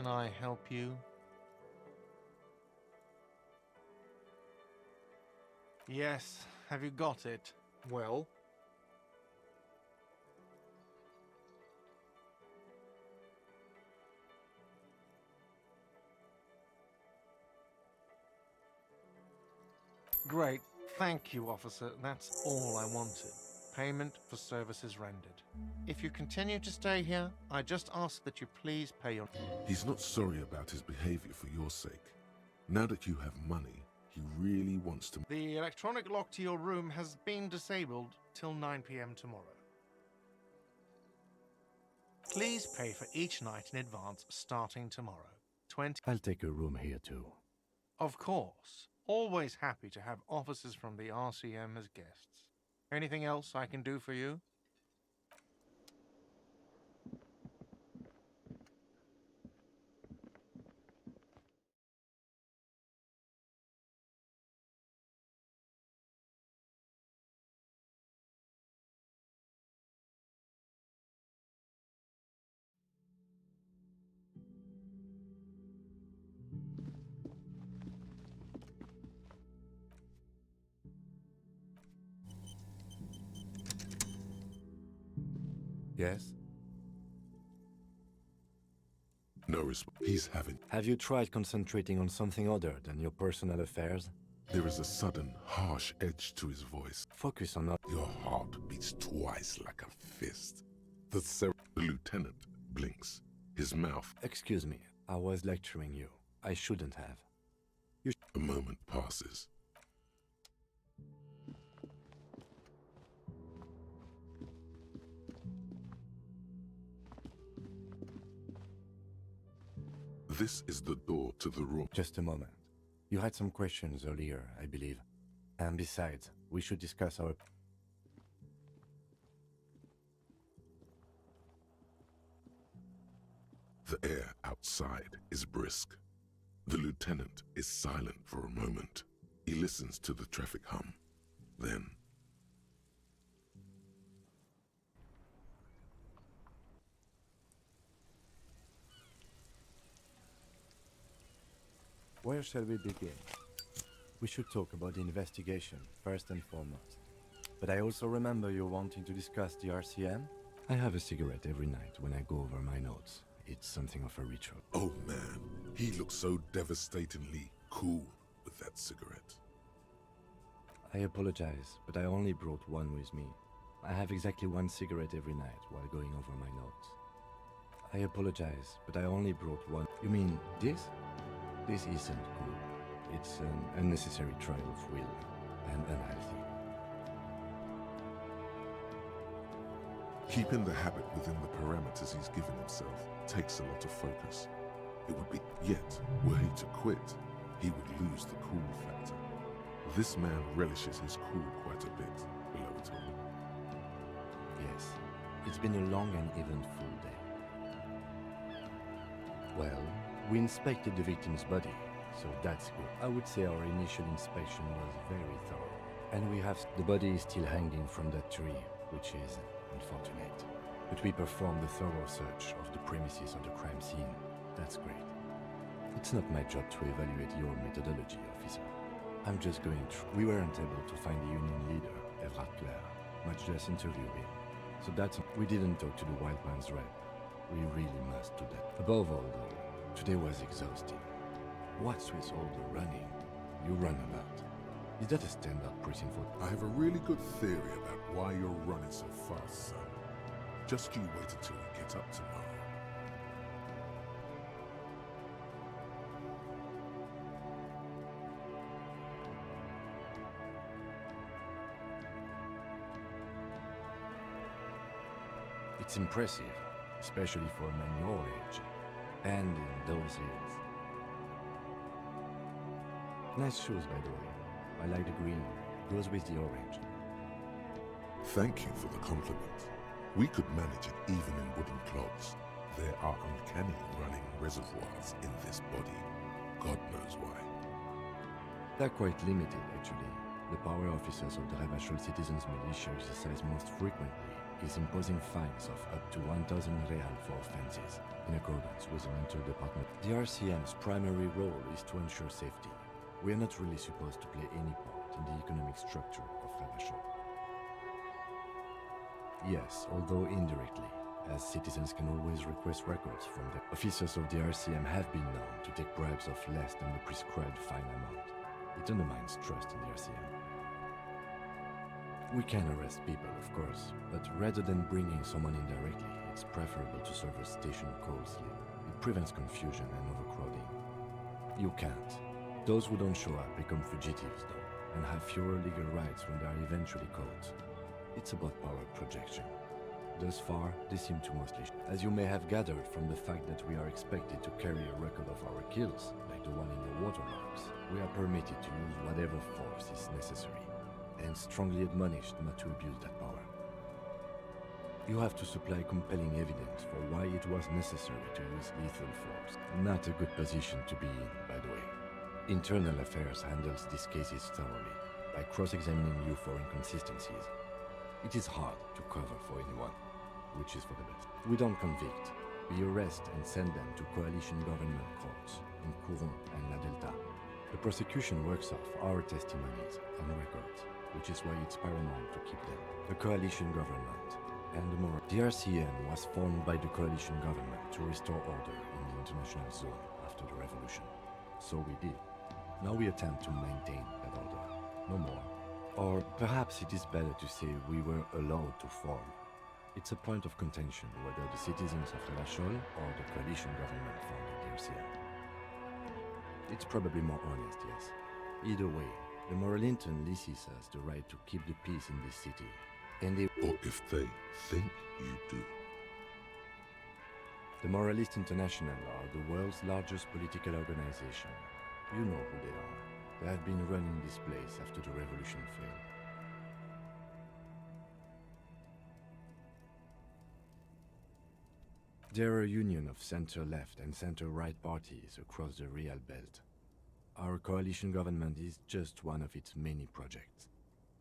Can I help you? Yes, have you got it? Well? Great. Thank you, officer. That's all I wanted. Payment for services rendered. If you continue to stay here, I just ask that you please pay your... He's not sorry about his behavior for your sake. Now that you have money, he really wants to... The electronic lock to your room has been disabled till 9 p.m. tomorrow. Please pay for each night in advance starting tomorrow. 20... I'll take a room here too. Of course. Always happy to have officers from the RCM as guests. Anything else I can do for you? Yes? No response. He's having... Have you tried concentrating on something other than your personal affairs? There is a sudden, harsh edge to his voice. Focus on... Your heart beats twice like a fist. The lieutenant blinks. His mouth... Excuse me, I was lecturing you. I shouldn't have. A moment passes. This is the door to the room. Just a moment. You had some questions earlier, I believe. And besides, we should discuss our... The air outside is brisk. The lieutenant is silent for a moment. He listens to the traffic hum. Then... Where shall we begin? We should talk about the investigation, first and foremost. But I also remember you wanting to discuss the RCM? I have a cigarette every night when I go over my notes. It's something of a ritual. Oh man, he looks so devastatingly cool with that cigarette. I apologize, but I only brought one with me. I have exactly one cigarette every night while going over my notes. I apologize, but I only brought one. You mean this? This isn't good. It's an unnecessary trial of will and unhealthy. Keeping the habit within the parameters he's given himself takes a lot of focus. It would be, yet, were he to quit, he would lose the cool factor. This man relishes his cool quite a bit, below it all. Yes, it's been a long and eventful day. Well, we inspected the victim's body, so that's good. I would say our initial inspection was very thorough. And we have... The body is still hanging from that tree, which is unfortunate. But we performed a thorough search of the premises of the crime scene. That's great. It's not my job to evaluate your methodology, officer. I'm just going through. We weren't able to find the union leader, Everard Clare, much less interview him. So that's... We didn't talk to the Wildlands rep. We really must do that. Above all, though, today was exhausting. What's with all the running? You run about. Is that a standard prison for... I have a really good theory about why you're running so fast, son. Just you wait until we get up tomorrow. It's impressive, especially for a man your age, and in those years. Nice shoes, by the way. I like the green. Goes with the orange. Thank you for the compliment. We could manage it even in wooden clogs. There are uncanny running reservoirs in this body. God knows why. They're quite limited, actually. The power officers of the Ravachol Citizens Militia exercise most frequently is imposing fines of up to 1,000 real for offenses, in accordance with an inter-department. The RCM's primary role is to ensure safety. We are not really supposed to play any part in the economic structure of Ravachol. Yes, although indirectly, as citizens can always request records from the officers of the RCM have been known to take bribes of less than the prescribed fine amount. It undermines trust in the RCM. We can arrest people, of course, but rather than bringing someone in directly, it's preferable to serve a station closely. It prevents confusion and overcrowding. You can't. Those who don't show up become fugitives, though, and have fewer legal rights when they are eventually caught. It's about power projection. Thus far, they seem to mostly as you may have gathered from the fact that we are expected to carry a record of our kills, like the one in your watermarks, we are permitted to use whatever force is necessary, and strongly admonished not to abuse that power. You have to supply compelling evidence for why it was necessary to use lethal force. Not a good position to be in, by the way. Internal Affairs handles these cases thoroughly, by cross-examining you for inconsistencies. It is hard to cover for anyone, which is for the best. We don't convict. We arrest and send them to coalition government courts in Courant and La Delta. The prosecution works off our testimonies and records, which is why it's paramount to keep them. The coalition government and the moral. The RCM was formed by the coalition government to restore order in the international zone after the revolution. So we did. Now we attempt to maintain that order. No more. Or perhaps it is better to say we were allowed to form. It's a point of contention whether the citizens of La Chole or the coalition government founded the RCM. It's probably more honest, yes. Either way, the Moralinton leases us the right to keep the peace in this city. And they... Or if they think you do. The Moralist International are the world's largest political organization. You know who they are. They have been running this place after the revolution failed. They're a union of center-left and center-right parties across the Real Belt. Our coalition government is just one of its many projects.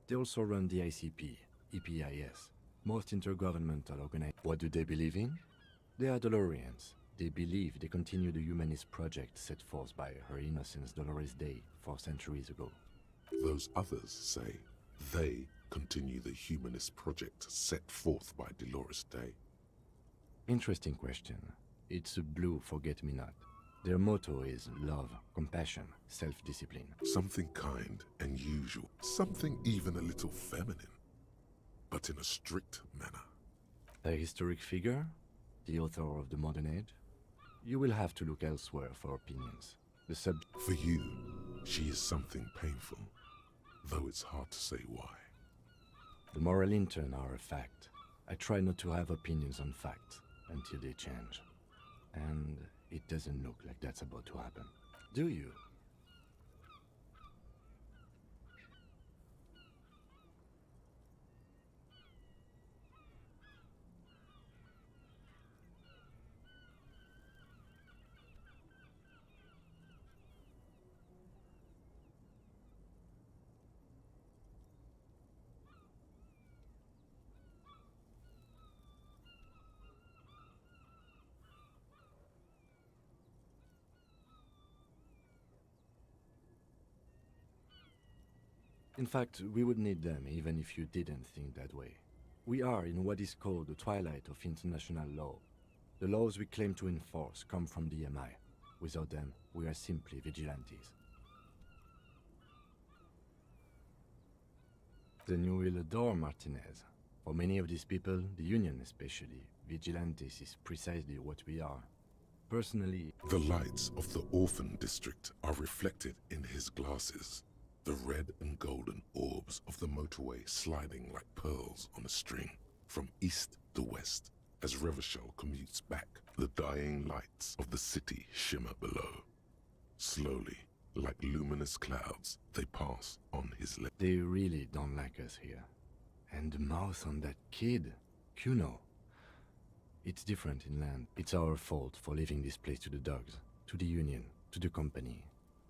They also run the ICP, EPIS, most intergovernmental organizations. What do they believe in? They are Dolorians. They believe they continue the humanist project set forth by Her Innocence Dolores Day 4 centuries ago. Those others say they continue the humanist project set forth by Dolores Day. Interesting question. It's a blue forget-me-not. Their motto is love, compassion, self-discipline. Something kind and usual. Something even a little feminine, but in a strict manner. A historic figure? The author of the modern age? You will have to look elsewhere for opinions. For you, she is something painful, though it's hard to say why. The Moralinton are a fact. I try not to have opinions on facts until they change. And it doesn't look like that's about to happen. Do you? In fact, we would need them even if you didn't think that way. We are in what is called the twilight of international law. The laws we claim to enforce come from the MI. Without them, we are simply vigilantes. Then you will adore Martinez. For many of these people, the Union especially, vigilantes is precisely what we are. Personally... The lights of the orphan district are reflected in his glasses. The red and golden orbs of the motorway sliding like pearls on a string, from east to west. As Revachol commutes back, the dying lights of the city shimmer below. Slowly, like luminous clouds, they pass on his left. They really don't like us here. And the mouth on that kid, Kuno. It's different inland. It's our fault for leaving this place to the dogs, to the Union, to the company.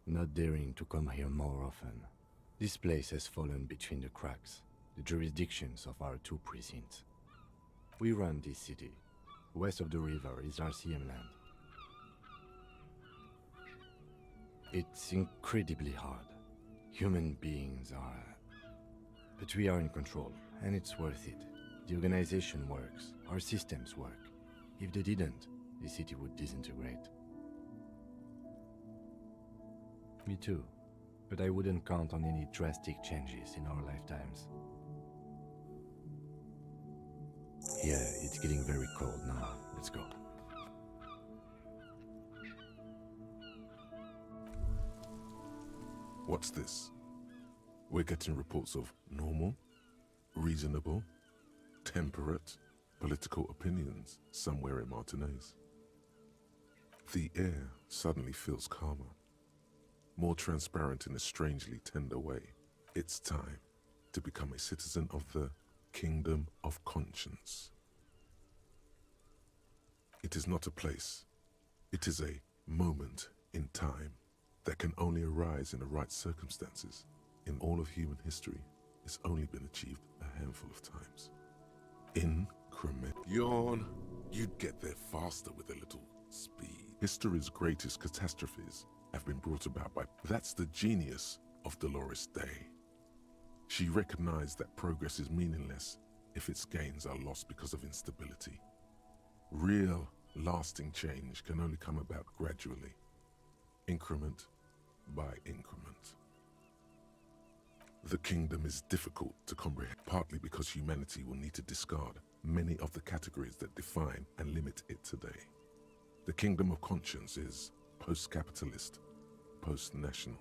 Not daring to come here more often. This place has fallen between the cracks, the jurisdictions of our 2 precincts. We run this city. West of the river is RCM land. It's incredibly hard. Human beings are... But we are in control, and it's worth it. The organization works, our systems work. If they didn't, the city would disintegrate. Me too. but I wouldn't count on any drastic changes in our lifetimes. Yeah, it's getting very cold now. Let's go. What's this? We're getting reports of normal, reasonable, temperate political opinions somewhere in Martinez. The air suddenly feels calmer, more transparent in a strangely tender way. It's time to become a citizen of the Kingdom of Conscience. It is not a place. It is a moment in time that can only arise in the right circumstances. In all of human history, it's only been achieved a handful of times. Increment. Yawn. You'd get there faster with a little speed. History's greatest catastrophes have been brought about by... That's the genius of Dolores Day. She recognized that progress is meaningless if its gains are lost because of instability. Real, lasting change can only come about gradually, increment by increment. The kingdom is difficult to comprehend, partly because humanity will need to discard many of the categories that define and limit it today. The kingdom of conscience is post-capitalist, post-national.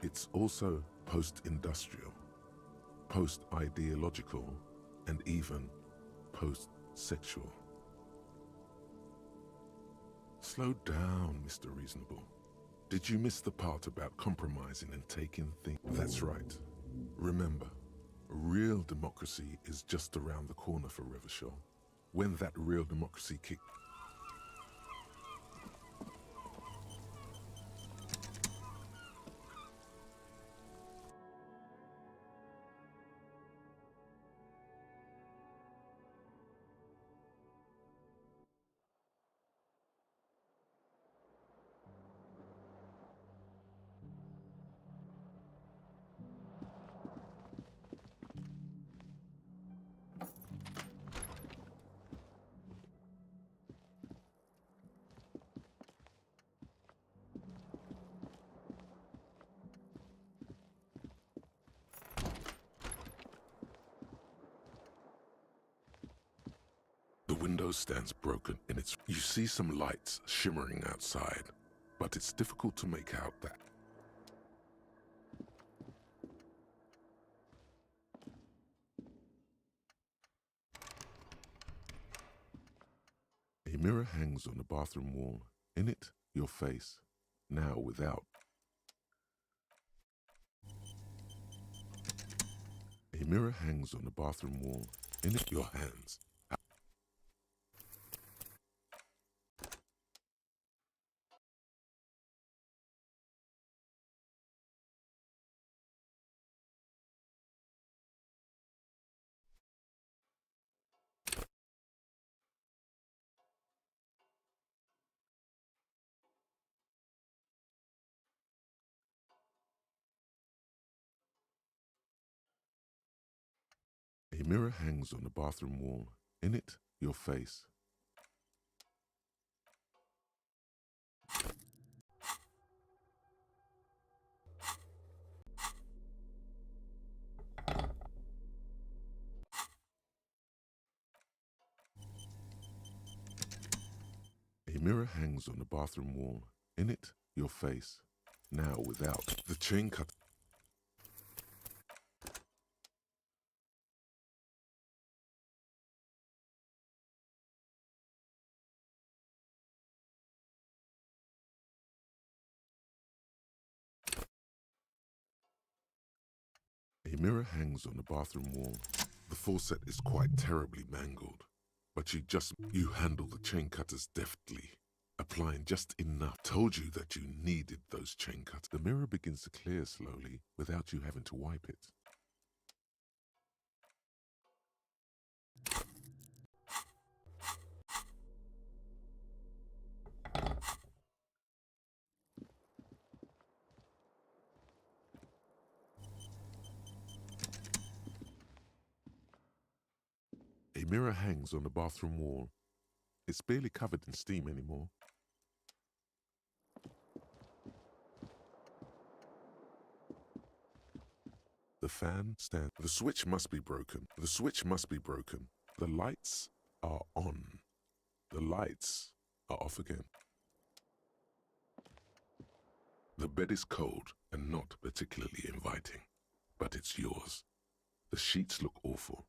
It's also post-industrial, post-ideological, and even post-sexual. Slow down, Mr. Reasonable. Did you miss the part about compromising and taking things? That's right. Remember, real democracy is just around the corner for Revachol. When that real democracy kicks... The window stands broken in its... You see some lights shimmering outside, but it's difficult to make out that. A mirror hangs on the bathroom wall. In it, your face, now without. A mirror hangs on the bathroom wall. In it, your hands. A mirror hangs on the bathroom wall. In it, your face. A mirror hangs on the bathroom wall. In it, your face. Now without. The chain cut. A mirror hangs on the bathroom wall. The faucet is quite terribly mangled, but you handle the chain cutters deftly, applying just enough. Told you that you needed those chain cutters. The mirror begins to clear slowly without you having to wipe it. A mirror hangs on the bathroom wall. It's barely covered in steam anymore. The fan stands. The switch must be broken. The switch must be broken. The lights are on. The lights are off again. The bed is cold and not particularly inviting, but it's yours. The sheets look awful.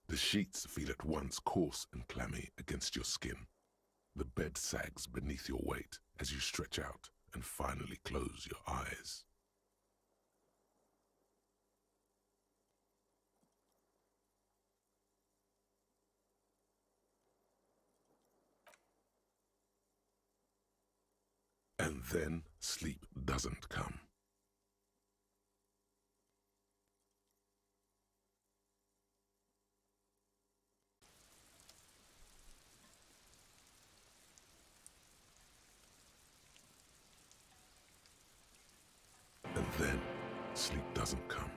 The sheets feel at once coarse and clammy against your skin. The bed sags beneath your weight as you stretch out and finally close your eyes. And then sleep doesn't come. And then sleep doesn't come.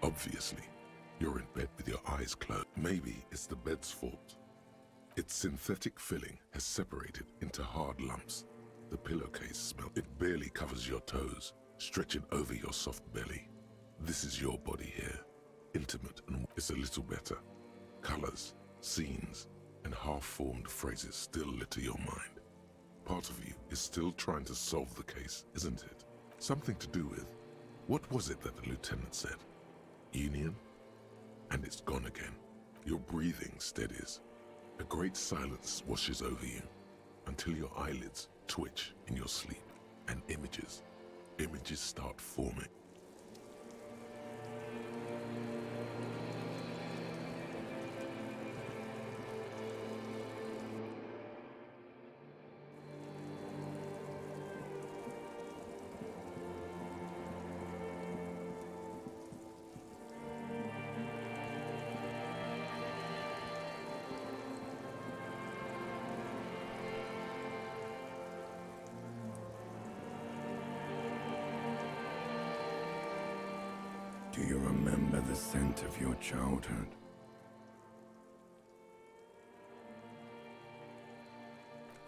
Obviously, you're in bed with your eyes closed. Maybe it's the bed's fault. Its synthetic filling has separated into hard lumps. The pillowcase smells. It barely covers your toes, stretching over your soft belly. This is your body here, intimate and it's a little better. Colors, scenes, and half-formed phrases still litter your mind. Part of you is still trying to solve the case, isn't it? Something to do with, what was it that the lieutenant said? Union? And it's gone again. Your breathing steadies. A great silence washes over you until your eyelids twitch in your sleep and images start forming. Do you remember the scent of your childhood?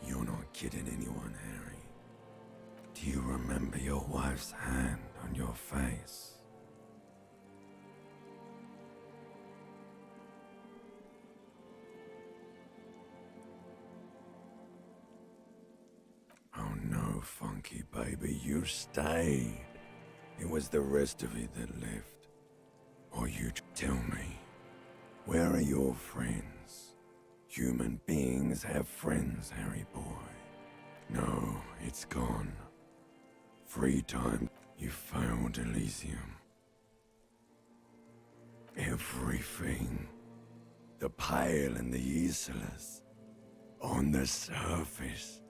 You're not kidding anyone, Harry. Do you remember your wife's hand on your face? Oh no, Funky baby, you stayed. It was the rest of it that left. Or you tell me, where are your friends? Human beings have friends, Harry boy. No, it's gone. 3 times you failed Elysium. Everything. The Pale and the Isolas. On the surface.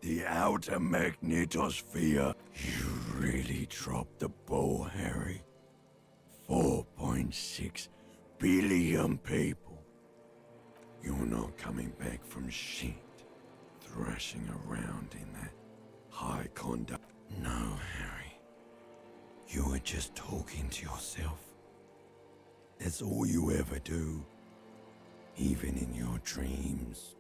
The outer magnetosphere. You really dropped the ball, Harry. 4.6 billion people. You're not coming back from shit, thrashing around in that high conduct. No, Harry. You were just talking to yourself. That's all you ever do, even in your dreams.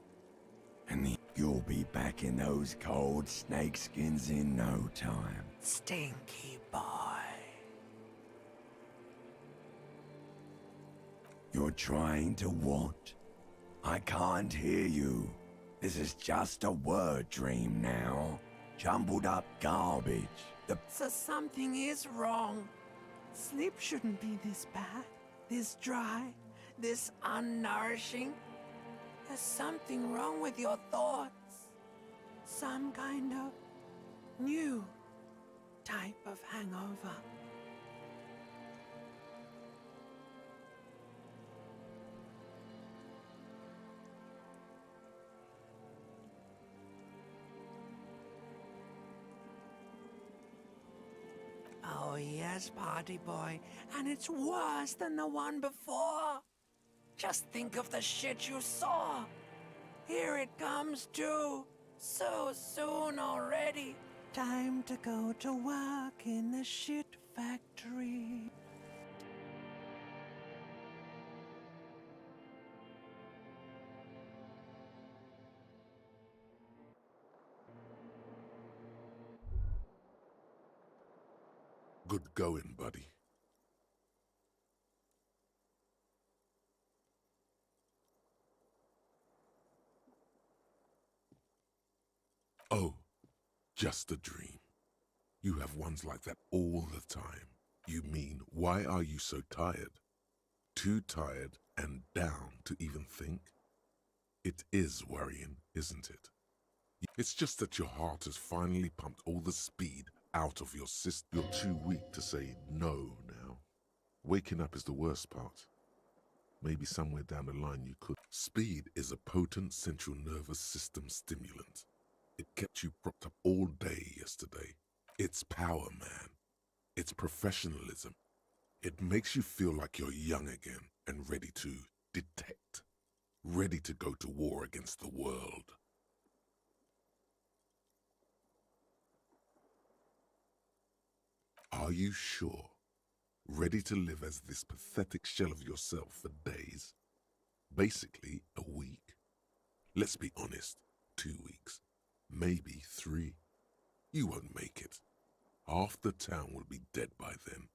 And you'll be back in those cold snakeskins in no time. Stinky boy. You're trying to what? I can't hear you. This is just a word dream now. Jumbled up garbage. So something is wrong. Sleep shouldn't be this bad, this dry, this unnourishing. There's something wrong with your thoughts. Some kind of new type of hangover. Oh yes, party boy, and it's worse than the one before. Just think of the shit you saw. Here it comes too, so soon already. Time to go to work in the shit factory. Good going, buddy. Oh, just a dream. You have ones like that all the time. You mean, why are you so tired? Too tired and down to even think? It is worrying, isn't it? It's just that your heart has finally pumped all the speed out of your system. You're too weak to say no now. Waking up is the worst part. Maybe somewhere down the line you could. Speed is a potent central nervous system stimulant. It kept you propped up all day yesterday. It's power, man. It's professionalism. It makes you feel like you're young again and ready to detect. Ready to go to war against the world. Are you sure? Ready to live as this pathetic shell of yourself for days? Basically, a week? Let's be honest, 2 weeks. Maybe 3. You won't make it. Half the town will be dead by then.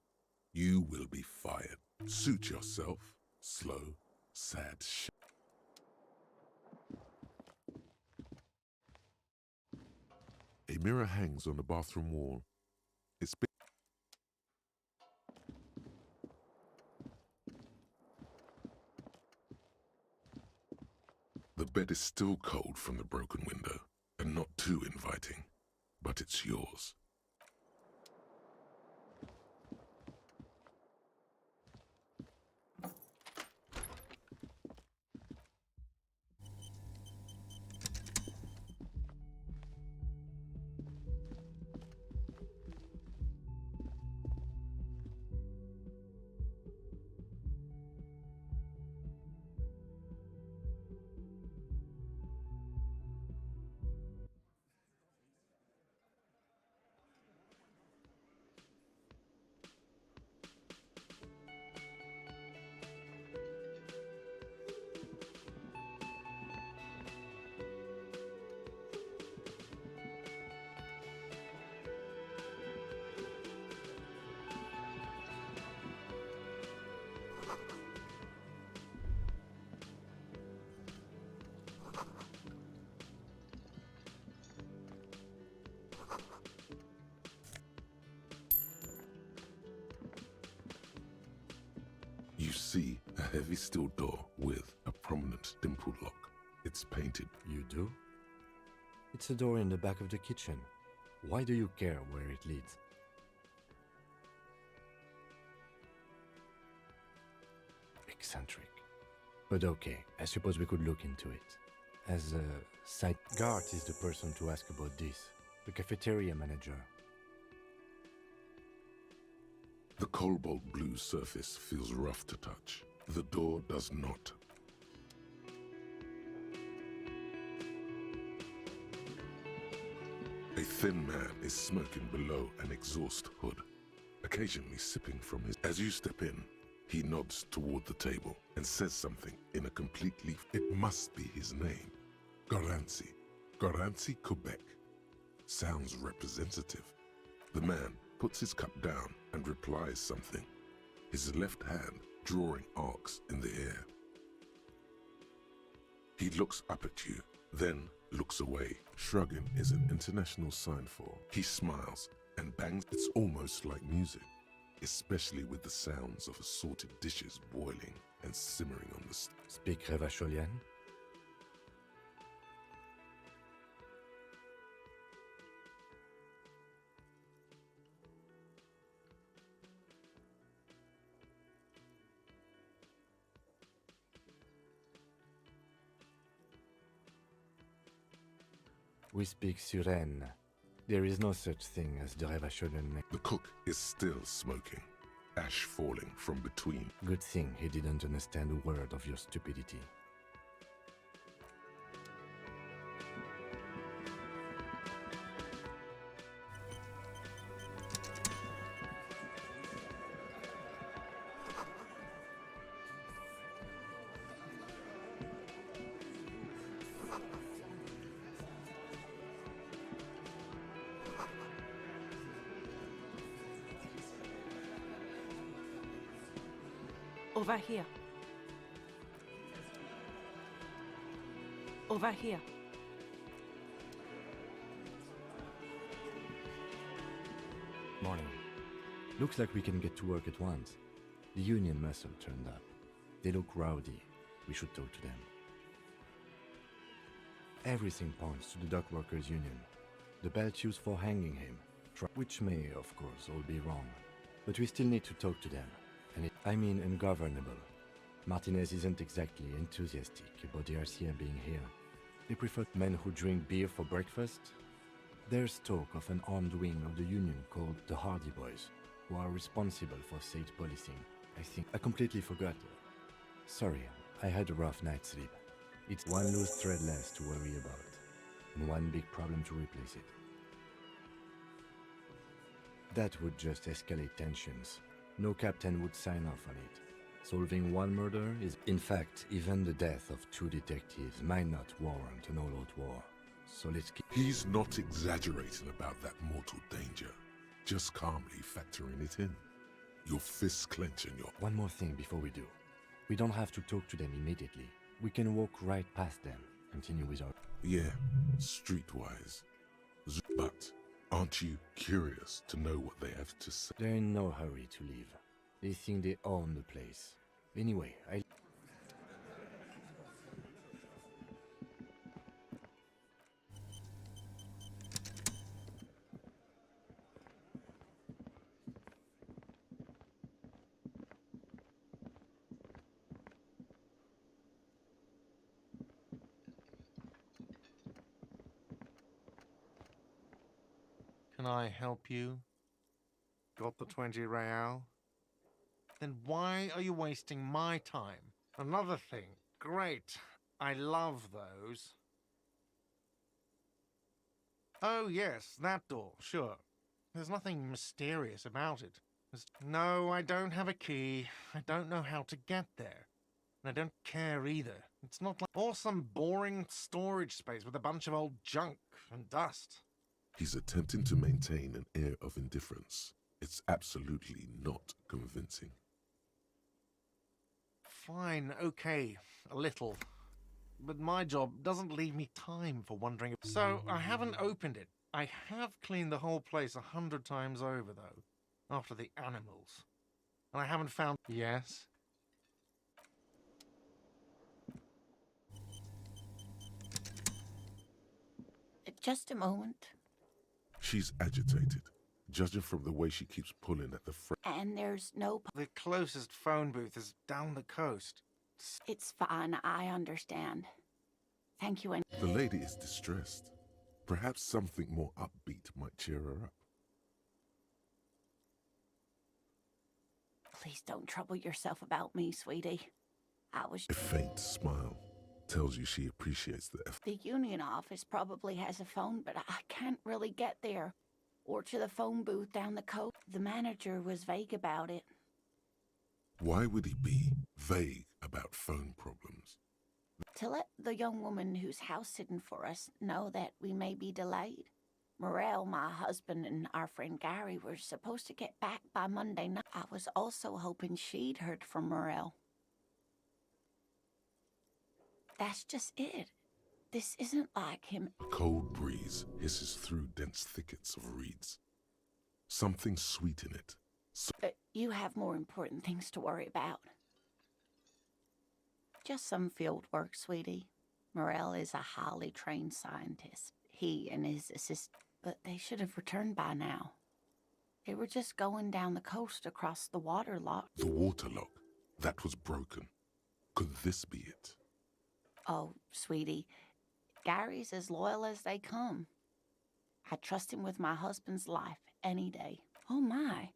You will be fired. Suit yourself. Slow, sad shit. A mirror hangs on the bathroom wall. It's been... The bed is still cold from the broken window, and not too inviting, but it's yours. You see a heavy steel door with a prominent dimple lock. It's painted. You do? It's a door in the back of the kitchen. Why do you care where it leads? Eccentric. But okay, I suppose we could look into it. As a side... Gart is the person to ask about this. The cafeteria manager. The cobalt blue surface feels rough to touch. The door does not. A thin man is smoking below an exhaust hood, occasionally sipping from his... As you step in, he nods toward the table and says something in a completely... It must be his name. Garanci. Garanci Quebec. Sounds representative. The man puts his cup down and replies something, his left hand drawing arcs in the air. He looks up at you, then looks away. Shrugging is an international sign for. He smiles and bangs. It's almost like music, especially with the sounds of assorted dishes boiling and simmering on the Speak Revacholian? We speak Suren. There is no such thing as the Revacholian. The cook is still smoking, ash falling from between. Good thing he didn't understand a word of your stupidity. Over here. Over here. Morning. Looks like we can get to work at once. The union muscle turned up. They look rowdy. We should talk to them. Everything points to the dock workers' union. The belt used for hanging him, which may, of course, all be wrong. But we still need to talk to them. And I mean ungovernable. Martinez isn't exactly enthusiastic about the RCM being here. They prefer men who drink beer for breakfast. There's talk of an armed wing of the union called the Hardy Boys, who are responsible for state policing. I completely forgot. Sorry, I had a rough night's sleep. It's one loose thread less to worry about, and one big problem to replace it. That would just escalate tensions. No captain would sign off on it. Solving one murder is, in fact, even the death of 2 detectives might not warrant an all-out war. So let's keep... He's not exaggerating about that mortal danger. Just calmly factoring it in. Your fists clench and your... One more thing before we do. We don't have to talk to them immediately. We can walk right past them, continue with our... Yeah, streetwise. But aren't you curious to know what they have to say? They're in no hurry to leave. They think they own the place. Anyway, Can I help you? Got the 20 real? Then why are you wasting my time? Another thing. Great. I love those. Oh yes, that door, sure. There's nothing mysterious about it. No, I don't have a key. I don't know how to get there. And I don't care either. It's not like... Or some boring storage space with a bunch of old junk and dust. He's attempting to maintain an air of indifference. It's absolutely not convincing. Fine, okay, a little. But my job doesn't leave me time for wondering. So, I haven't opened it. I have cleaned the whole place 100 times over, though, after the animals. And I haven't found... Yes? Just a moment. She's agitated, judging from the way she keeps pulling at the And there's no... The closest phone booth is down the coast. It's fine, I understand. Thank you. The lady is distressed. Perhaps something more upbeat might cheer her up. Please don't trouble yourself about me, sweetie. I was... A faint smile tells you she appreciates the effort. The union office probably has a phone, but I can't really get there. Or to the phone booth down the coast. The manager was vague about it. Why would he be vague about phone problems? To let the young woman who's house-sitting for us know that we may be delayed. Morel, my husband, and our friend Gary were supposed to get back by Monday night. I was also hoping she'd heard from Morel. That's just it. This isn't like him. A cold breeze hisses through dense thickets of reeds. Something sweet in it. But you have more important things to worry about. Just some field work, sweetie. Morel is a highly trained scientist. He and his assistant. But they should have returned by now. They were just going down the coast across the water lock. The water lock. That was broken. Could this be it? Oh, sweetie. Gary's as loyal as they come. I trust him with my husband's life any day. Oh, my.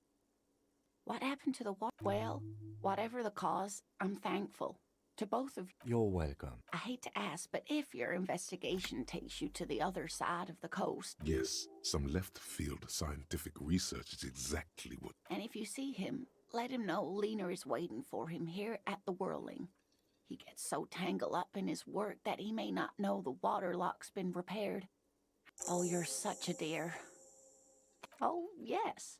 What happened to the water? Well, whatever the cause, I'm thankful. To both of you. You're welcome. I hate to ask, but if your investigation takes you to the other side of the coast... Yes, some left-field scientific research is exactly what... And if you see him, let him know Lena is waiting for him here at the Whirling. He gets so tangled up in his work that he may not know the water lock's been repaired. Oh, you're such a dear. Oh, yes.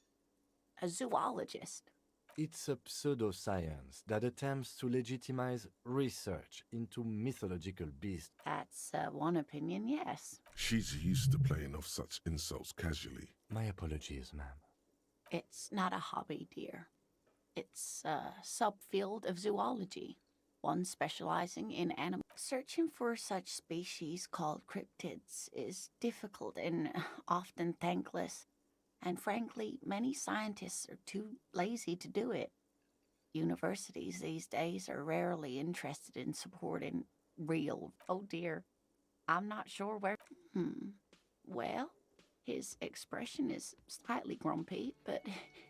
A zoologist. It's a pseudoscience that attempts to legitimize research into mythological beasts. That's one opinion, yes. She's used to playing off such insults casually. My apologies, ma'am. It's not a hobby, dear. It's a subfield of zoology, one specializing in animals. Searching for such species called cryptids is difficult and often thankless, and frankly, many scientists are too lazy to do it. Universities these days are rarely interested in supporting real... Oh dear, I'm not sure where... Well, his expression is slightly grumpy, but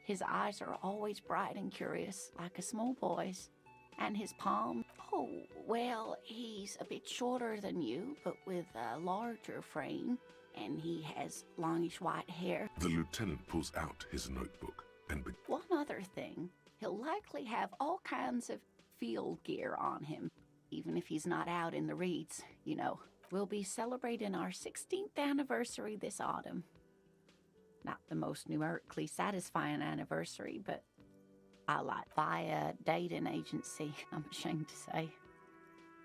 his eyes are always bright and curious, like a small boy's. And his palm... Oh, well, he's a bit shorter than you, but with a larger frame, and he has longish white hair. The lieutenant pulls out his notebook and One other thing, he'll likely have all kinds of field gear on him, even if he's not out in the reeds, you know. We'll be celebrating our 16th anniversary this autumn. Not the most numerically satisfying anniversary, but I like by a dating agency, I'm ashamed to say.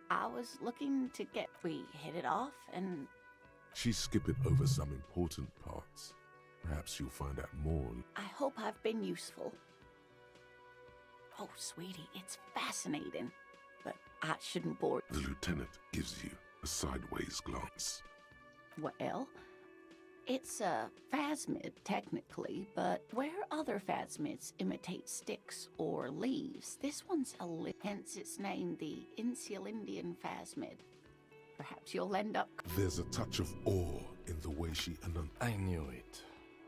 I was looking to get... We hit it off and... She's skipping over some important parts. Perhaps you'll find out more. I hope I've been useful. Oh, sweetie, it's fascinating, but I shouldn't bore... The lieutenant gives you a sideways glance. Well, it's a phasmid, technically, but where other phasmids imitate sticks or leaves, this one's a hence it's named the Insulindian phasmid. Perhaps you'll end up... There's a touch of awe in the way she I knew it.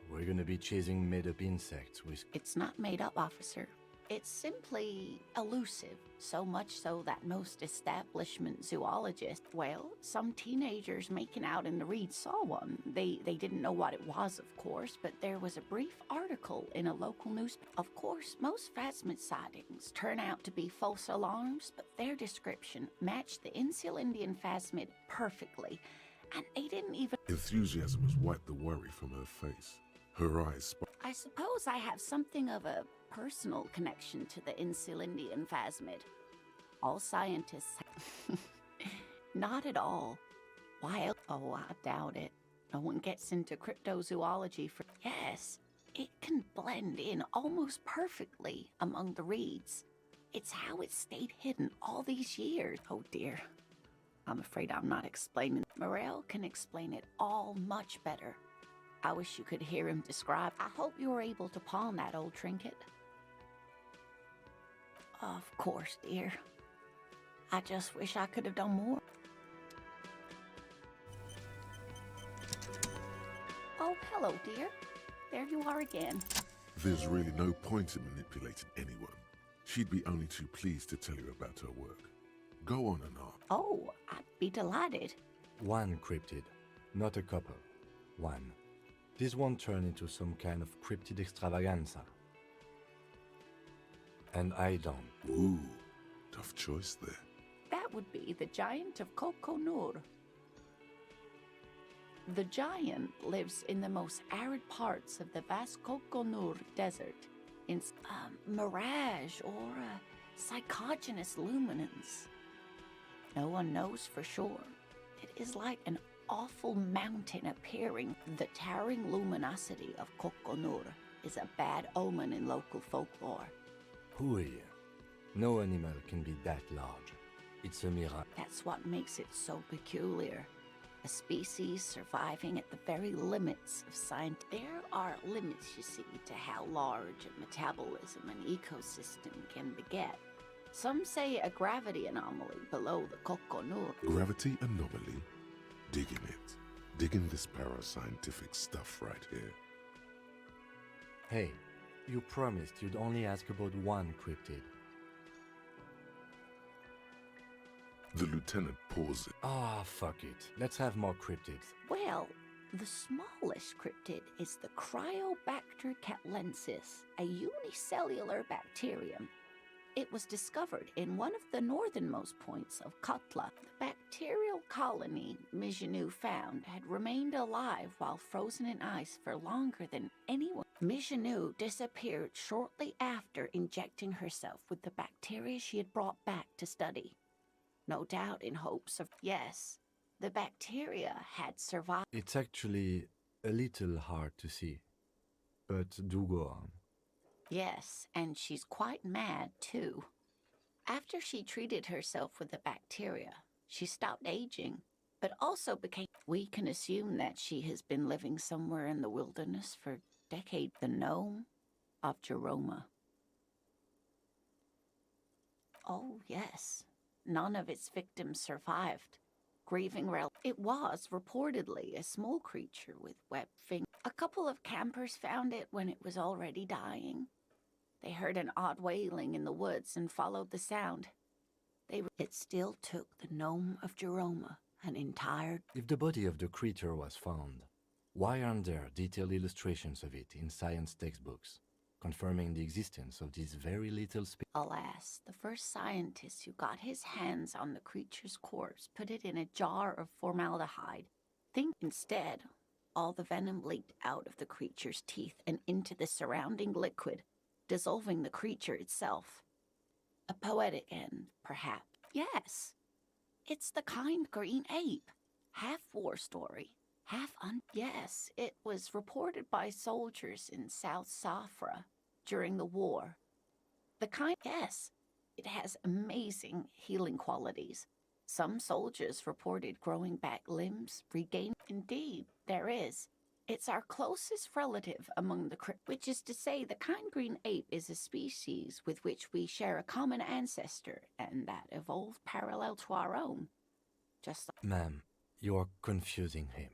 We're gonna be chasing made-up insects with... It's not made up, officer. It's simply elusive, so much so that most establishment zoologists, well, some teenagers making out in the reeds saw one. They didn't know what it was, of course, but there was a brief article in a local newspaper. Of course, most phasmid sightings turn out to be false alarms, but their description matched the Insulindian phasmid perfectly, and they didn't even... Enthusiasm has wiped the worry from her face. Her eyes I suppose I have something of a personal connection to the Insulindian phasmid. All scientists... Not at all. Why? Oh, I doubt it. No one gets into cryptozoology for... Yes, it can blend in almost perfectly among the reeds. It's how it stayed hidden all these years. Oh dear. I'm afraid I'm not explaining. Morel can explain it all much better. I wish you could hear him describe. I hope you were able to pawn that old trinket. Of course, dear. I just wish I could have done more. Oh, hello, dear. There you are again. There's really no point in manipulating anyone. She'd be only too pleased to tell you about her work. Go on and on. Oh, I'd be delighted. One cryptid, not a couple. One. This won't turn into some kind of cryptid extravaganza. And I don't. Ooh, tough choice there. That would be the giant of Kokonur. The giant lives in the most arid parts of the vast Kokonur desert, in mirage or psychogenous luminance. No one knows for sure. It is like an awful mountain appearing. The towering luminosity of Kokonur is a bad omen in local folklore. Who are you? No animal can be that large. It's a miracle. That's what makes it so peculiar. A species surviving at the very limits of science. There are limits, you see, to how large a metabolism an ecosystem can beget. Some say a gravity anomaly below the Kokonur. Gravity anomaly? Digging it. Digging this parascientific stuff right here. Hey, you promised you'd only ask about one cryptid. The lieutenant pauses. Ah, fuck it. Let's have more cryptids. Well, the smallest cryptid is the Cryobacter catlensis, a unicellular bacterium. It was discovered in one of the northernmost points of Katla. The bacterial colony Mijanu found had remained alive while frozen in ice for longer than anyone. Mijanu disappeared shortly after injecting herself with the bacteria she had brought back to study. No doubt in hopes of... Yes, the bacteria had survived. It's actually a little hard to see, but do go on. Yes, and she's quite mad, too. After she treated herself with the bacteria, she stopped aging, but also became... We can assume that she has been living somewhere in the wilderness for decades. The gnome of Jeroma. Oh, yes. None of its victims survived. Grieving it was reportedly a small creature with webbed fingers. A couple of campers found it when it was already dying. They heard an odd wailing in the woods and followed the sound. It still took the gnome of Jeroma an entire... If the body of the creature was found, why aren't there detailed illustrations of it in science textbooks, confirming the existence of these very little species? Alas, the first scientist who got his hands on the creature's corpse put it in a jar of formaldehyde. Think instead, all the venom leaked out of the creature's teeth and into the surrounding liquid, dissolving the creature itself. A poetic end, perhaps. Yes, it's the kind green ape. Half war story, half Yes, it was reported by soldiers in South Safra during the war. The kind... Yes, it has amazing healing qualities. Some soldiers reported growing back limbs, regain... Indeed, there is. It's our closest relative among the which is to say the kind green ape is a species with which we share a common ancestor and that evolved parallel to our own. Just like... Ma'am, you're confusing him.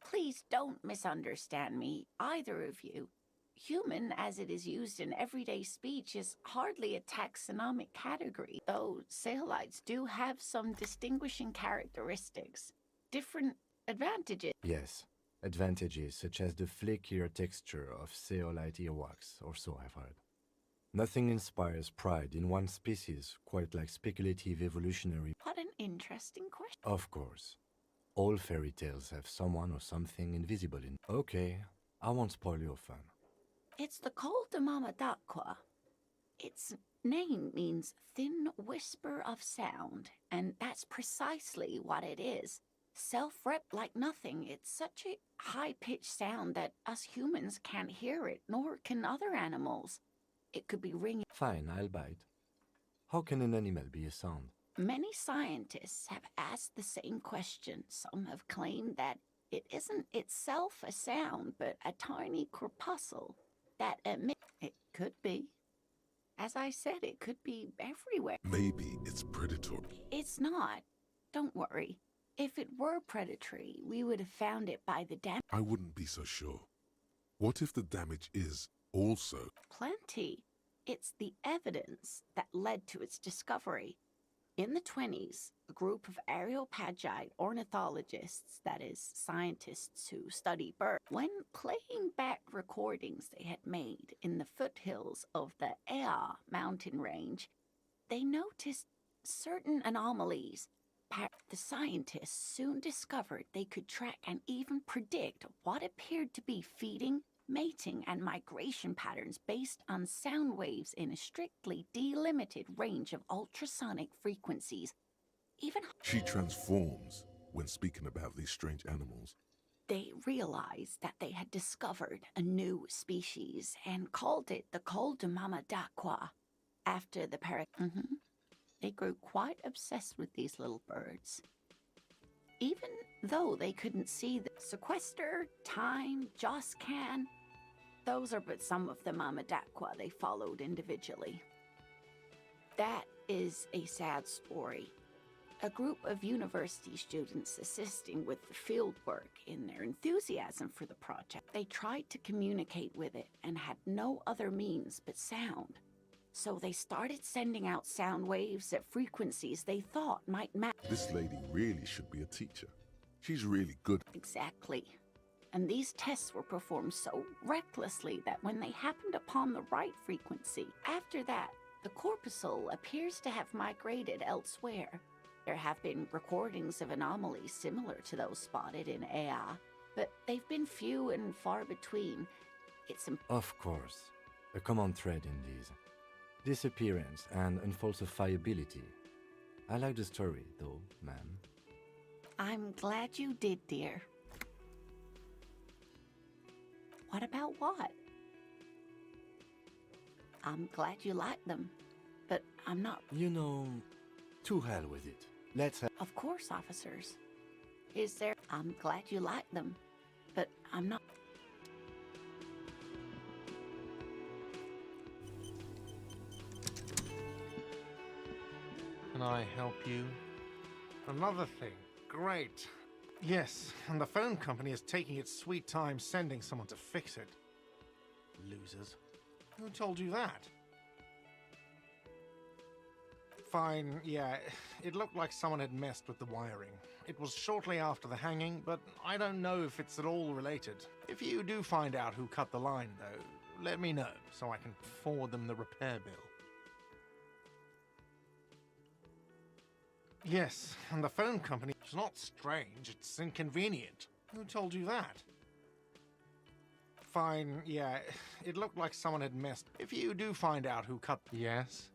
Please don't misunderstand me, either of you. Human, as it is used in everyday speech, is hardly a taxonomic category, though Saolites do have some distinguishing characteristics. Different advantages. Yes, advantages such as the flakier texture of Saolite earwax, or so I've heard. Nothing inspires pride in one species quite like speculative evolutionary... What an interesting question. Of course. All fairy tales have someone or something invisible in... Okay, I won't spoil your fun. It's the Col de Mamadaqua. Its name means thin whisper of sound, and that's precisely what it is. Self-rep like nothing. It's such a high-pitched sound that us humans can't hear it, nor can other animals. It could be ringing. Fine, I'll bite. How can an animal be a sound? Many scientists have asked the same question. Some have claimed that it isn't itself a sound, but a tiny corpuscle that emits. It could be. As I said, it could be everywhere. Maybe it's predatory. It's not. Don't worry. If it were predatory, we would have found it by the damage. I wouldn't be so sure. What if the damage is also... Plenty. It's the evidence that led to its discovery. In the 1920s, a group of Areopagite ornithologists, that is, scientists who study birds, when playing back recordings they had made in the foothills of the Ea mountain range, they noticed certain anomalies. The scientists soon discovered they could track and even predict what appeared to be feeding, mating, and migration patterns based on sound waves in a strictly delimited range of ultrasonic frequencies. Even she transforms when speaking about these strange animals. They realized that they had discovered a new species and called it the Col de Mamadaqua after the They grew quite obsessed with these little birds. Even though they couldn't see the sequester, time, Joscan, those are but some of the Mamadaqua they followed individually. That is a sad story. A group of university students assisting with the field work in their enthusiasm for the project. They tried to communicate with it and had no other means but sound. So they started sending out sound waves at frequencies they thought might match. This lady really should be a teacher. She's really good. Exactly. And these tests were performed so recklessly that when they happened upon the right frequency, after that, the corpuscle appears to have migrated elsewhere. There have been recordings of anomalies similar to those spotted in AI, but they've been few and far between. It's Of course. A common thread in these. Disappearance and unfalsifiability. I like the story, though, ma'am. I'm glad you did, dear. What about what? I'm glad you like them, but I'm not... You know, to hell with it. Let's have... Of course, officers. Is there... I'm glad you like them, but I'm not... Can I help you? Another thing. Great. Yes, and the phone company is taking its sweet time sending someone to fix it. Losers. Who told you that? Fine, yeah, it looked like someone had messed with the wiring. It was shortly after the hanging, but I don't know if it's at all related. If you do find out who cut the line, though, let me know so I can forward them the repair bill. Yes, and the phone company... It's not strange, it's inconvenient. Who told you that? Fine, yeah, it looked like someone had messed... If you do find out who cut... Yes?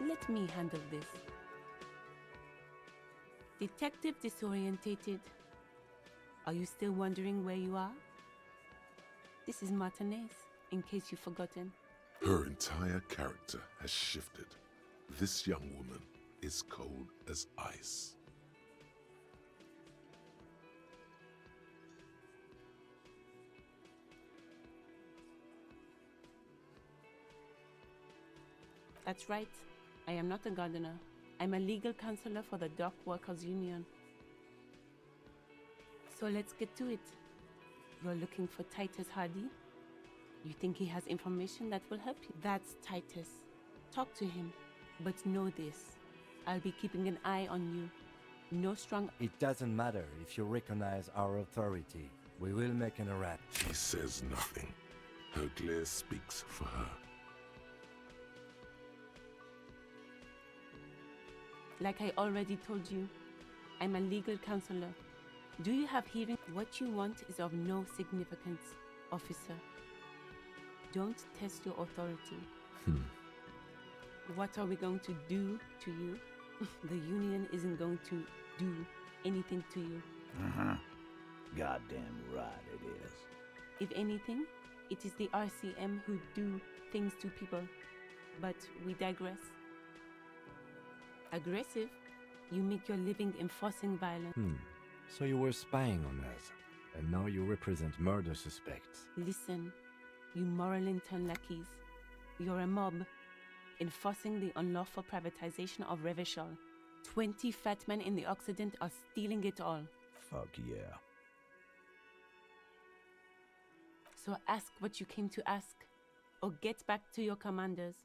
Let me handle this. Detective disorientated. Are you still wondering where you are? This is Martinez, in case you've forgotten. Her entire character has shifted. This young woman is cold as ice. That's right. I am not a gardener. I'm a legal counselor for the Dock Workers Union. So let's get to it. You're looking for Titus Hardy? You think he has information that will help you? That's Titus. Talk to him. But know this. I'll be keeping an eye on you. No strong... It doesn't matter if you recognize our authority. We will make an arrest. She says nothing. Her glare speaks for her. Like I already told you, I'm a legal counselor. Do you have hearing? What you want is of no significance, officer. Don't test your authority. What are we going to do to you? The union isn't going to do anything to you. Goddamn right it is. If anything, it is the RCM who do things to people. But we digress. Aggressive? You make your living enforcing violence. So you were spying on us, and now you represent murder suspects. Listen, you moral intern lackeys. You're a mob, enforcing the unlawful privatization of Revachol. 20 fat men in the Occident are stealing it all. Fuck yeah. So ask what you came to ask, or get back to your commanders.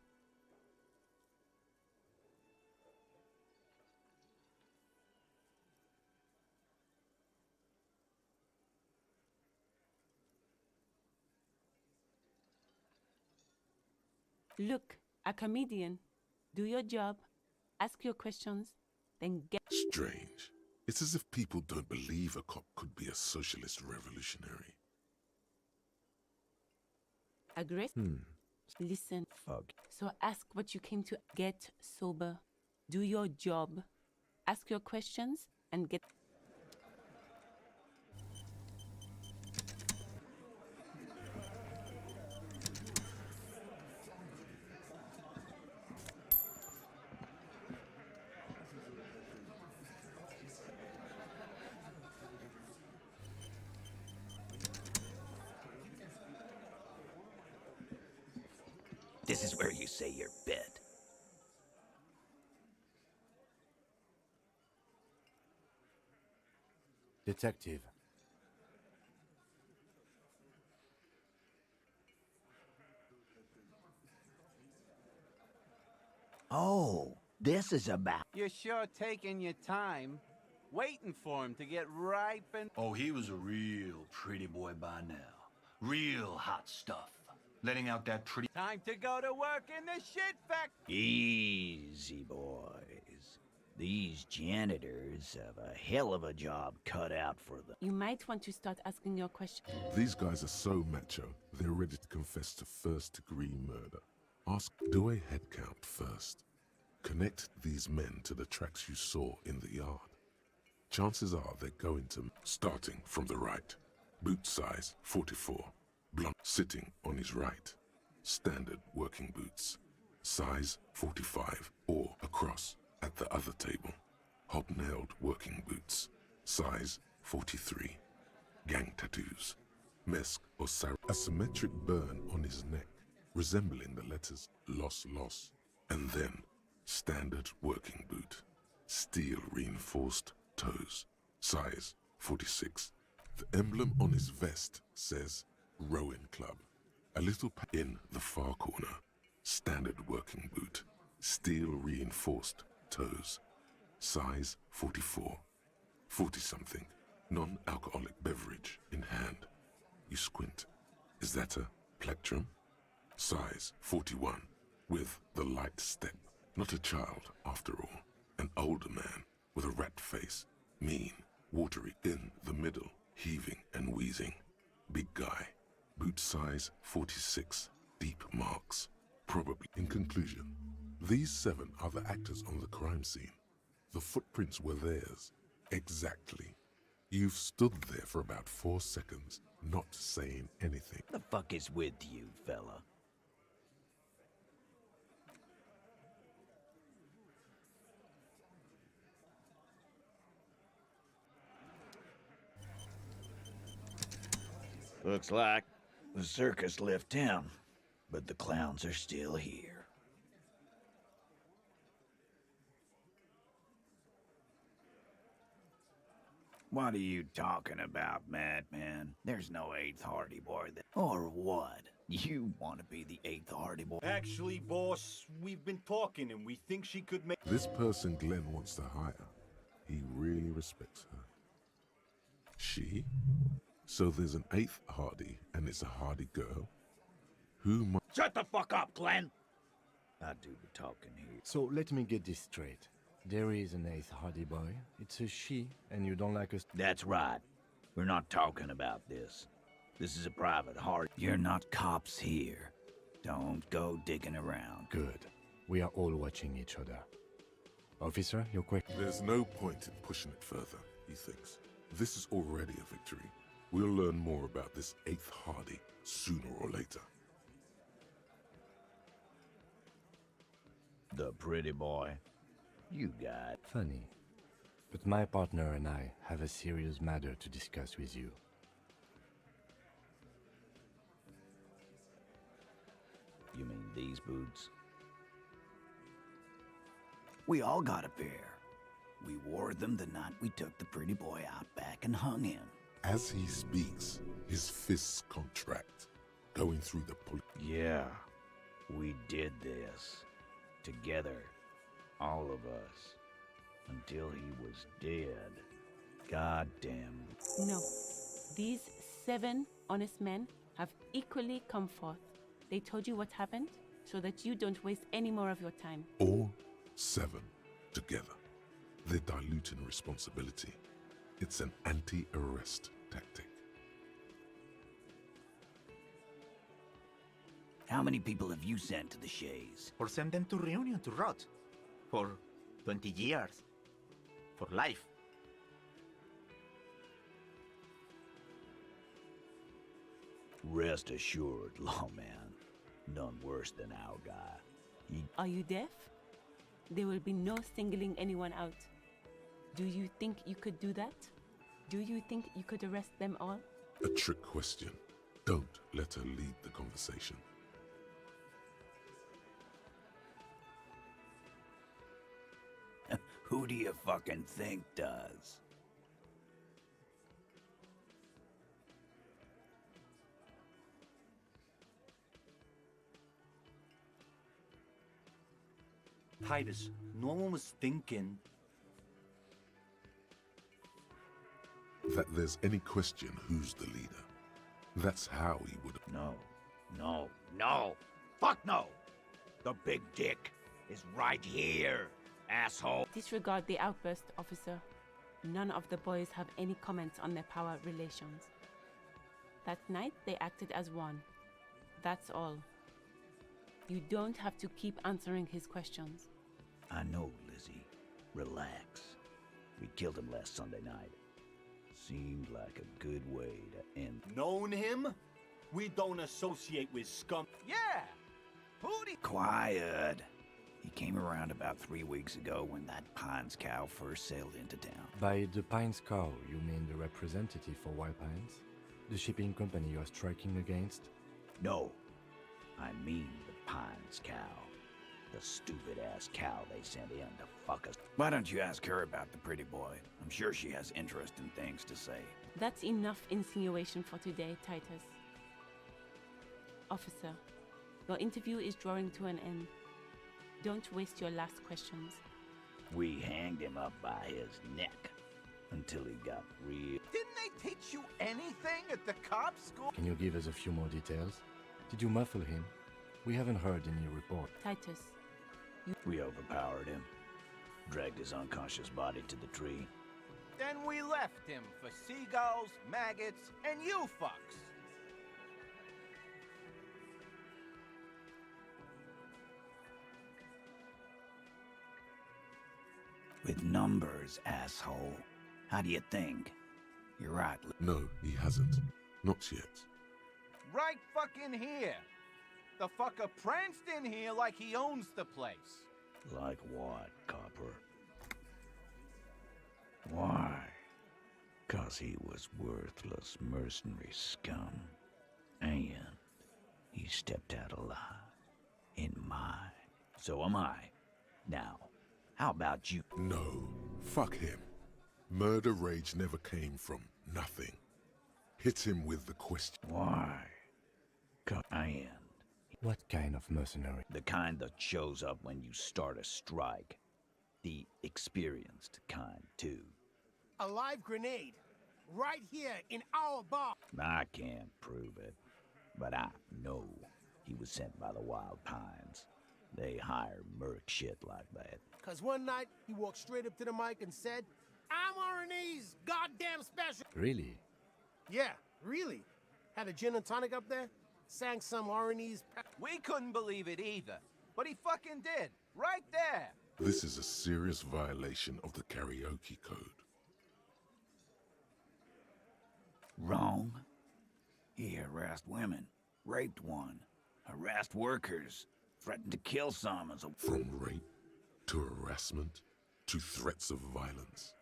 Look, a comedian. Do your job, ask your questions, then get... Strange. It's as if people don't believe a cop could be a socialist revolutionary. Aggressive? Listen. Fuck. So ask what you came to. Get sober. Do your job. Ask your questions and get... This is where you say your bit. Detective. Oh, this is about... You're sure taking your time, waiting for him to get ripe and... Oh, he was a real pretty boy by now. Real hot stuff. Letting out that pretty... Time to go to work in the shit factory! Easy, boys. These janitors have a hell of a job cut out for them. You might want to start asking your questions. These guys are so macho, they're ready to confess to first-degree murder. Ask, do a head count first. Connect these men to the tracks you saw in the yard. Chances are they're going to... Starting from the right. Boot size 44. Blonde sitting on his right. Standard working boots. Size 45 or across at the other table. Hobnailed working boots. Size 43. Gang tattoos. Mesk or a symmetric burn on his neck, resembling the letters Los Los. And then standard working boot. Steel reinforced toes. Size 46. The emblem on his vest says Rowing Club. A little in the far corner. Standard working boot. Steel reinforced toes. Size 44. 40-something. Non-alcoholic beverage in hand. You squint. Is that a plectrum? Size 41. With the light step. Not a child, after all. An older man with a rat face. Mean, watery in the middle. Heaving and wheezing. Big guy. Boot size 46. Deep marks. Probably. In conclusion, these 7 are the actors on the crime scene. The footprints were theirs. Exactly. You've stood there for about 4 seconds, not saying anything. The fuck is with you, fella? Looks like the circus left town, but the clowns are still here. What are you talking about, madman? There's no 8th Hardy Boy there. Or what? You want to be the 8th Hardy Boy? Actually, boss, we've been talking and we think she could make... This person Glenn wants to hire, he really respects her. She? So there's an 8th Hardy, and it's a Hardy girl? Who might... Shut the fuck up, Glenn! I do the talking here. So let me get this straight. There is an 8th Hardy Boy. It's a she, and you don't like us... That's right. We're not talking about this. This is a private Hardy. You're not cops here. Don't go digging around. Good. We are all watching each other. Officer, you're quick. There's no point in pushing it further, he thinks. This is already a victory. We'll learn more about this 8th Hardy sooner or later. The pretty boy. You got... Funny. But my partner and I have a serious matter to discuss with you. You mean these boots? We all got a pair. We wore them the night we took the pretty boy out back and hung him. As he speaks, his fists contract, going through the police. Yeah, we did this. Together. All of us. Until he was dead. God damn. No. These 7 honest men have equally come forth. They told you what happened so that you don't waste any more of your time. All 7 together. They're diluting responsibility. It's an anti-arrest tactic. How many people have you sent to the Shays? Or send them to Reunion to rot. For 20 years. For life. Rest assured, lawman. None worse than our guy. Are you deaf? There will be no singling anyone out. Do you think you could do that? Do you think you could arrest them all? A trick question. Don't let her lead the conversation. Who do you fucking think does? Titus, no one was thinking that there's any question who's the leader. That's how he would. No, no, no! Fuck no! The big dick is right here, asshole! Disregard the outburst, officer. None of the boys have any comments on their power relations. That night, they acted as one. That's all. You don't have to keep answering his questions. I know, Lizzie. Relax. We killed him last Sunday night. Seemed like a good way to end. known him? We don't associate with scum. Yeah! Hootie! Quiet. He came around about 3 weeks ago when that Pines cow first sailed into town. By the Pines cow, you mean the representative for Wild Pines? The shipping company you are striking against? No, I mean the Pines cow. The stupid-ass cow they sent in to fuck us. Why don't you ask her about the pretty boy? I'm sure she has interesting things to say. That's enough insinuation for today, Titus. Officer, your interview is drawing to an end. Don't waste your last questions. We hanged him up by his neck until he got real. Didn't they teach you anything at the cop school? Can you give us a few more details? Did you muffle him? We haven't heard any report. Titus, We overpowered him, dragged his unconscious body to the tree. Then we left him for seagulls, maggots, and you fucks. With numbers, asshole. How do you think? You're right. No, he hasn't. Not yet. Right fucking here. The fucker pranced in here like he owns the place. Like what, copper? Why? 'Cause he was worthless mercenary scum. And he stepped out alive. In mine. So am I. Now, how about you? No, fuck him. Murder rage never came from nothing. Hit him with the question. Why? 'Cause I am. What kind of mercenary? The kind that shows up when you start a strike. The experienced kind, too. A live grenade. Right here in our bar. I can't prove it, but I know he was sent by the Wild Pines. They hire merc shit like that. Cause one night he walked straight up to the mic and said, "I'm R&E's goddamn special." Really? Yeah, really. Had a gin and tonic up there. Sang some R&E's. We couldn't believe it either, but he fucking did. Right there. This is a serious violation of the karaoke code. Wrong. He harassed women, raped one, harassed workers, threatened to kill some as a... From rape to harassment to threats of violence.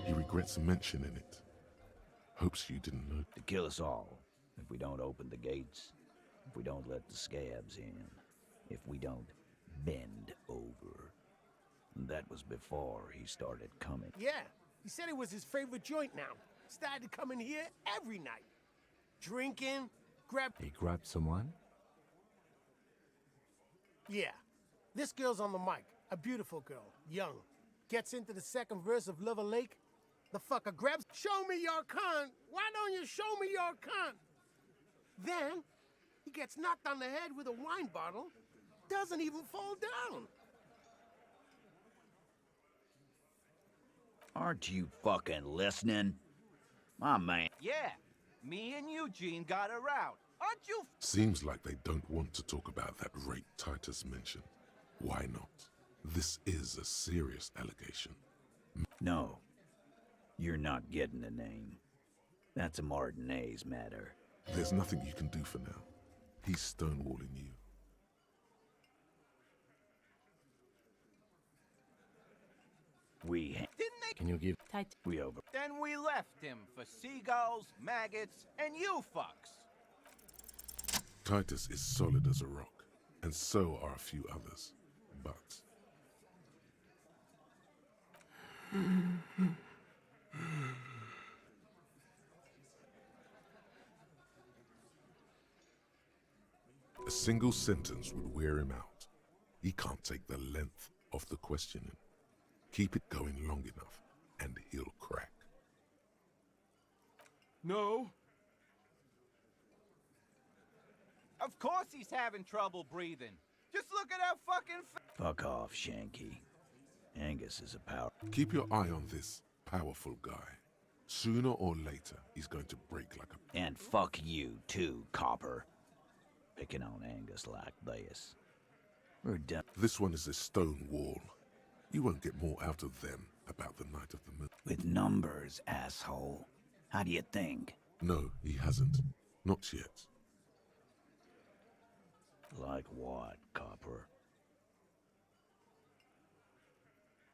He regrets mentioning it. Hopes you didn't know. To kill us all, if we don't open the gates, if we don't let the scabs in, if we don't bend over. That was before he started coming. Yeah, he said it was his favorite joint now. Started to come in here every night. Drinking, He grabbed someone? Yeah. This girl's on the mic. A beautiful girl. Young. Gets into the second verse of Lover Lake. The fucker grabs, "Show me your cunt! Why don't you show me your cunt?" Then, he gets knocked on the head with a wine bottle. Doesn't even fall down. Aren't you fucking listening? My man. Yeah, me and Eugene got her out. Aren't you? Seems like they don't want to talk about that rape Titus mentioned. Why not? This is a serious allegation. No. You're not getting the name. That's a Martinez matter. There's nothing you can do for now. He's stonewalling you. We... Didn't they? Can you give... We over... Then we left him for seagulls, maggots, and you fucks. Titus is solid as a rock, and so are a few others. But... a single sentence would wear him out. He can't take the length of the questioning. Keep it going long enough, and he'll crack. No. Of course he's having trouble breathing. Just look at how fucking Fuck off, Shanky. Angus is a power. Keep your eye on this powerful guy. Sooner or later, he's going to break like a... And fuck you, too, Copper. Picking on Angus like this. We're done. This one is a stone wall. You won't get more out of them about the Night of the Moon. With numbers, asshole. How do you think? No, he hasn't. Not yet. Like what, Copper?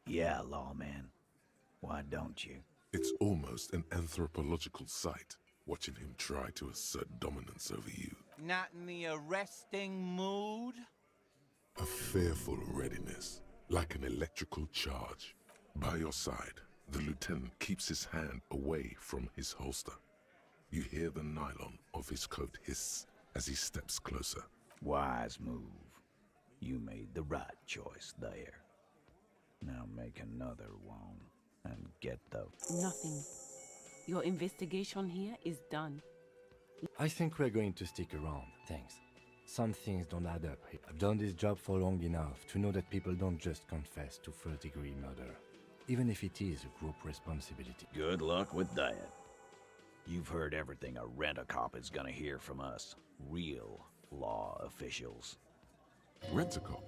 Yeah, lawman. Why don't you? It's almost an anthropological sight, watching him try to assert dominance over you. Not in the arresting mood? A fearful readiness, like an electrical charge. By your side, the lieutenant keeps his hand away from his holster. You hear the nylon of his coat hiss as he steps closer. Wise move. You made the right choice there. Now make another one and get the... Nothing. Your investigation here is done. I think we're going to stick around, thanks. Some things don't add up. I've done this job for long enough to know that people don't just confess to first-degree murder, even if it is a group responsibility. Good luck with that. You've heard everything a rent-a-cop is gonna hear from us. Real law officials. Rent-a-cop?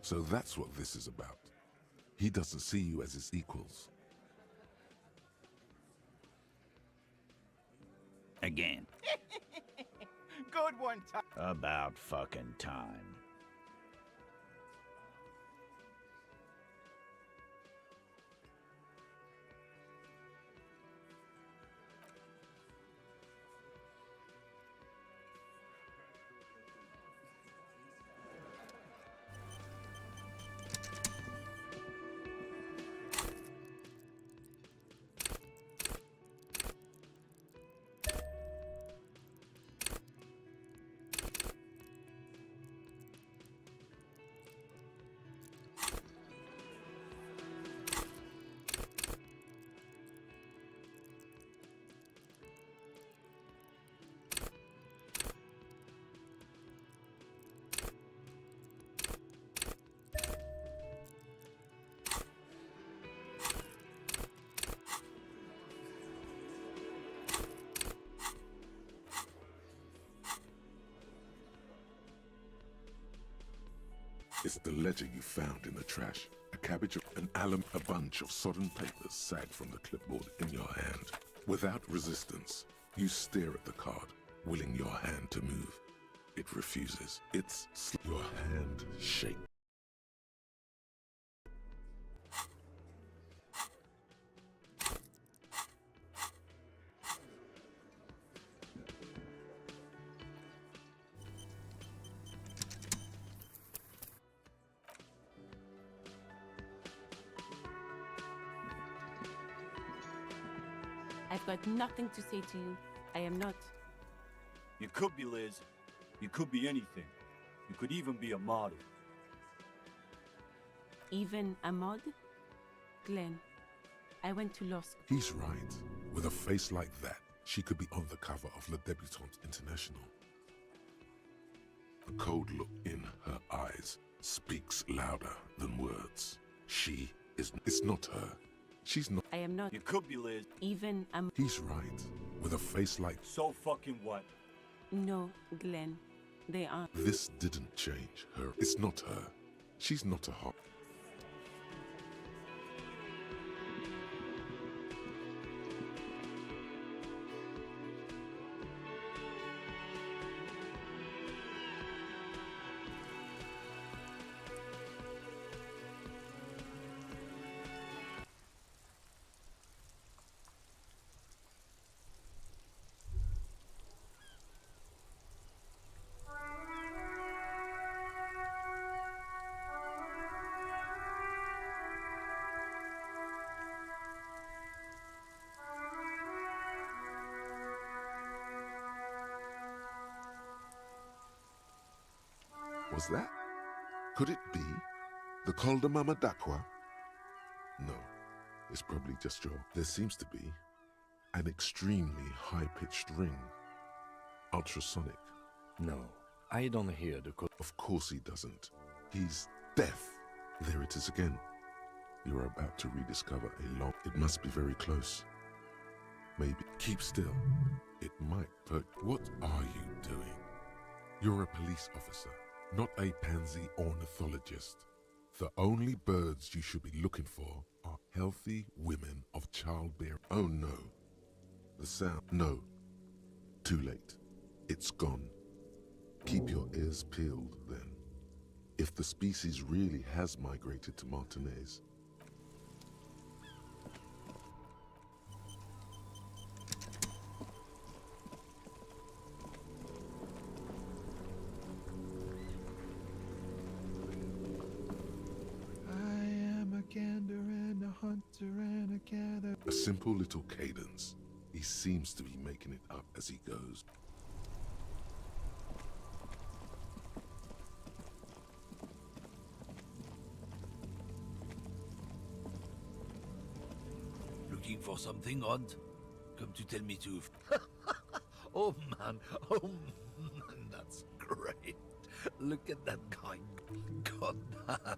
So that's what this is about. He doesn't see you as his equals. Again. Good one, Tom. About fucking time. It's the ledger you found in the trash. A cabbage, an alum, a bunch of sodden papers sag from the clipboard in your hand. Without resistance, you stare at the card, willing your hand to move. It refuses. Your hand shakes. I've got nothing to say to you. I am not. You could be, Liz. You could be anything. You could even be a model. Even a mod? Glenn, I went to law school. He's right. With a face like that, she could be on the cover of Le Debutante International. The cold look in her eyes speaks louder than words. She is... It's not her. She's not... I am not. You could be, Liz. Even a... He's right. With a face like... So fucking what? No, Glenn. They aren't. This didn't change her. It's not her. She's not a hot... Was that? Could it be? The Col de Mama d'Aqua? No, it's probably just your... There seems to be an extremely high-pitched ring. Ultrasonic. No, I don't hear the code. Of course he doesn't. He's deaf. There it is again. You're about to rediscover a long... It must be very close. Maybe. Keep still. It might hurt. What are you doing? You're a police officer, not a pansy ornithologist. The only birds you should be looking for are healthy women of childbearing. Oh no. The sound. No. Too late. It's gone. Keep your ears peeled, then. If the species really has migrated to Martinez. A simple little cadence. He seems to be making it up as he goes. Looking for something odd? Come to tell me to... Oh man, that's great. Look at that guy. God damn.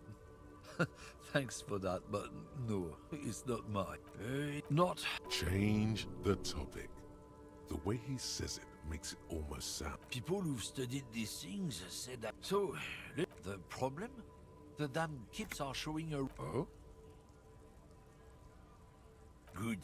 Thanks for that, but no, it's not mine. Not... Change the topic. The way he says it makes it almost sound... People who've studied these things said that... So, the problem? The damn kids are showing a... Oh? Good.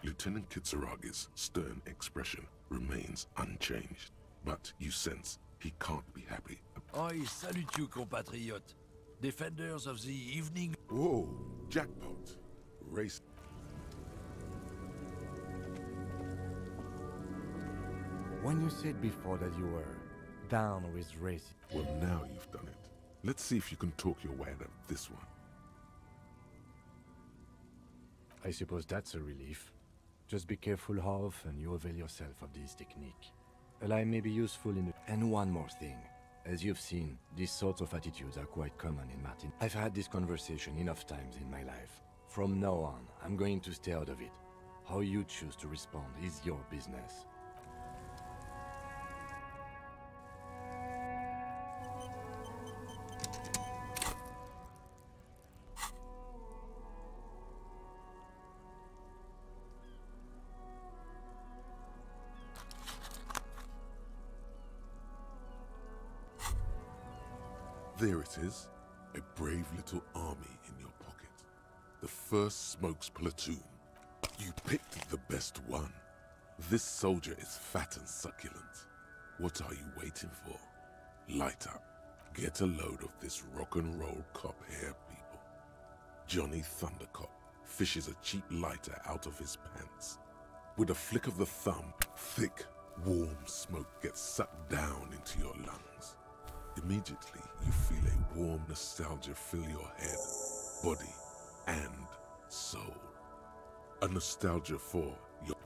Lieutenant Kitsaragi's stern expression remains unchanged, but you sense he can't be happy. I salute you, compatriot. Defenders of the evening... Whoa, jackpot. Race. When you said before that you were down with race... Well, now you've done it. Let's see if you can talk your way out of this one. I suppose that's a relief. Just be careful how often you avail yourself of this technique. A lie may be useful in... And one more thing. As you've seen, these sorts of attitudes are quite common in Martin. I've had this conversation enough times in my life. From now on, I'm going to stay out of it. How you choose to respond is your business. There it is, a brave little army in your pocket. The 1st Smokes platoon. You picked the best one. This soldier is fat and succulent. What are you waiting for? Light up. Get a load of this rock and roll cop hair, people. Johnny Thundercop fishes a cheap lighter out of his pants. With a flick of the thumb, thick, warm smoke gets sucked down into your lungs. Immediately, you feel a warm nostalgia fill your head, body, and soul. A nostalgia for your...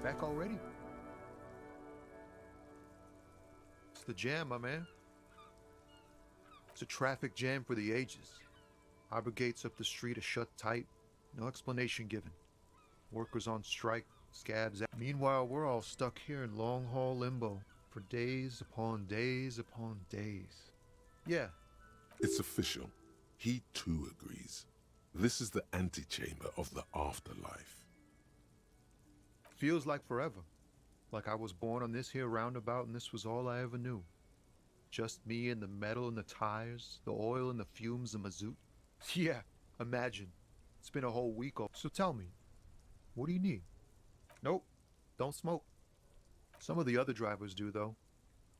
Back already? It's the jam, my man. It's a traffic jam for the ages. Harbor gates up the street are shut tight. No explanation given. Workers on strike, scabs out. Meanwhile, we're all stuck here in long-haul limbo for days upon days upon days. Yeah. It's official. He too agrees. This is the antechamber of the afterlife. Feels like forever. Like I was born on this here roundabout and this was all I ever knew. Just me and the metal and the tires, the oil and the fumes of mazout. Yeah, imagine. It's been a whole week. So tell me, what do you need? Nope, don't smoke. Some of the other drivers do, though.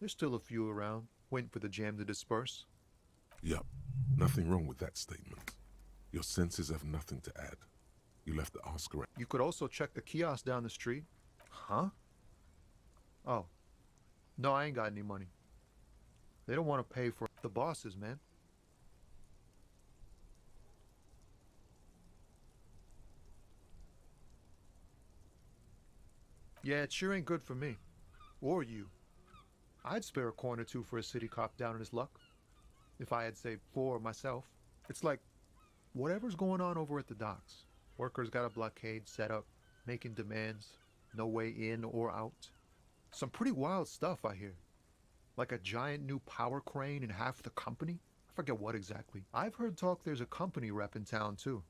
There's still a few around, waiting for the jam to disperse. Yup, nothing wrong with that statement. Your senses have nothing to add. You left the Oscar. You could also check the kiosk down the street. Huh? Oh. No, I ain't got any money. They don't want to pay for the bosses, man. Yeah, it sure ain't good for me. Or you. I'd spare a coin or two for a city cop down in his luck. If I had saved 4 myself. It's like, whatever's going on over at the docks. Workers got a blockade set up, making demands, no way in or out. Some pretty wild stuff, I hear. Like a giant new power crane in half the company? I forget what exactly. I've heard talk there's a company rep in town too.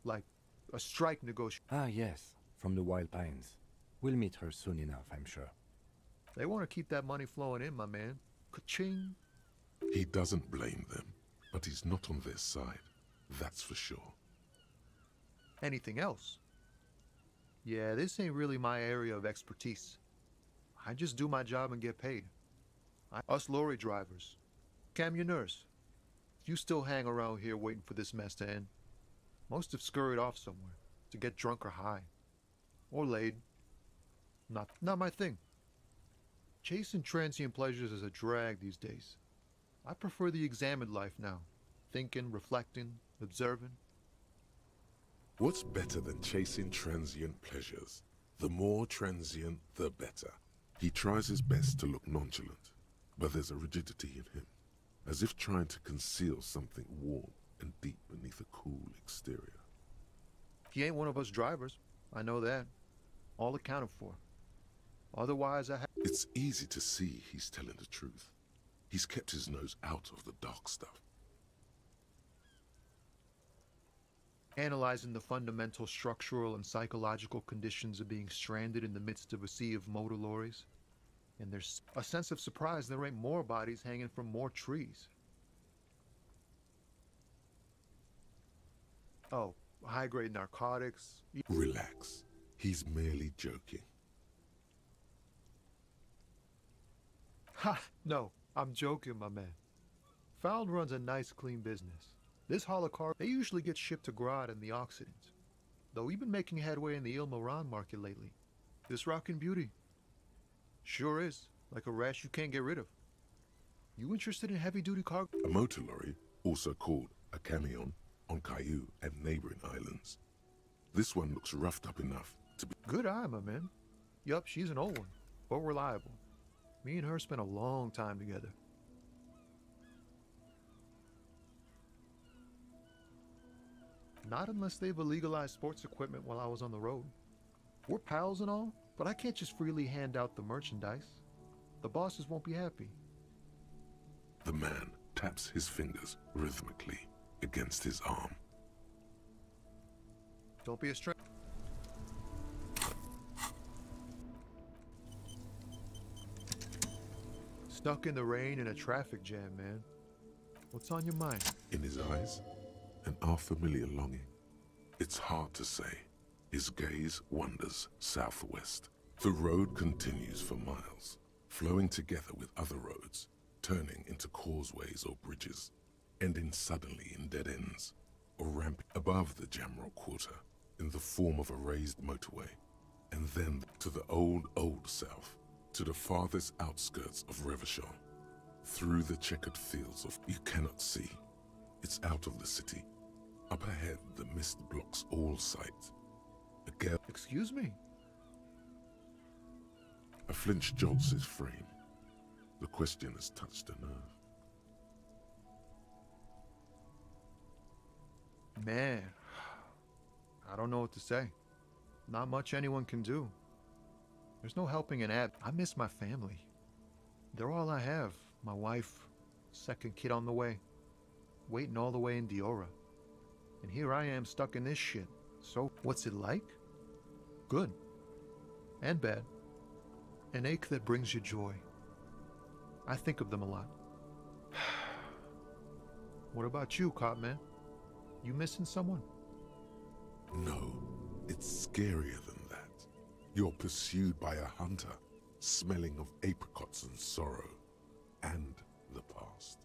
Like, a strike negotiation. Ah, yes, from the Wild Pines. We'll meet her soon enough, I'm sure. They want to keep that money flowing in, my man. Ka-ching. He doesn't blame them, but he's not on their side. That's for sure. Anything else? Yeah, this ain't really my area of expertise. I just do my job and get paid. Us lorry drivers, camionneurs, you still hang around here waiting for this mess to end. Most have scurried off somewhere to get drunk or high. Or laid. Not my thing. Chasing transient pleasures is a drag these days. I prefer the examined life now. Thinking, reflecting, observing. What's better than chasing transient pleasures? The more transient, the better. He tries his best to look nonchalant, but there's a rigidity in him, as if trying to conceal something warm and deep beneath a cool exterior. He ain't one of us drivers. I know that. All accounted for. Otherwise, It's easy to see he's telling the truth. He's kept his nose out of the dark stuff. Analyzing the fundamental structural and psychological conditions of being stranded in the midst of a sea of motor lorries. And there's a sense of surprise there ain't more bodies hanging from more trees. Oh, high-grade narcotics. Relax. He's merely joking. Ha! No, I'm joking, my man. Found runs a nice, clean business. This holocar, they usually get shipped to Grad in the Occident. Though we've been making headway in the Il Moran market lately. This rockin' beauty. Sure is. Like a rash you can't get rid of. You interested in heavy-duty cargo? A motor lorry, also called a camion, on Caillou and neighboring islands. This one looks roughed up enough to be... Good eye, my man. Yup, she's an old one, but reliable. Me and her spent a long time together. Not unless they've illegalized sports equipment while I was on the road. We're pals and all, but I can't just freely hand out the merchandise. The bosses won't be happy. The man taps his fingers rhythmically against his arm. Don't be a stranger. Stuck in the rain in a traffic jam, man. What's on your mind? In his eyes, an unfamiliar longing. It's hard to say. His gaze wanders southwest. The road continues for miles, flowing together with other roads, turning into causeways or bridges, ending suddenly in dead ends, or ramping above the Jamrock Quarter in the form of a raised motorway, and then to the old south, to the farthest outskirts of Revachol, through the checkered fields of you cannot see. It's out of the city. Up ahead, the mist blocks all sight. A gale... Excuse me? A flinch jolts his frame. The question has touched a nerve. Man, I don't know what to say. Not much anyone can do. There's no helping an ad. I miss my family. They're all I have. My wife, second kid on the way, waiting all the way in Diora. And here I am stuck in this shit. So, what's it like? Good. And bad. An ache that brings you joy. I think of them a lot. What about you, Cop Man? You missing someone? No, it's scarier than that. You're pursued by a hunter, smelling of apricots and sorrow, and the past.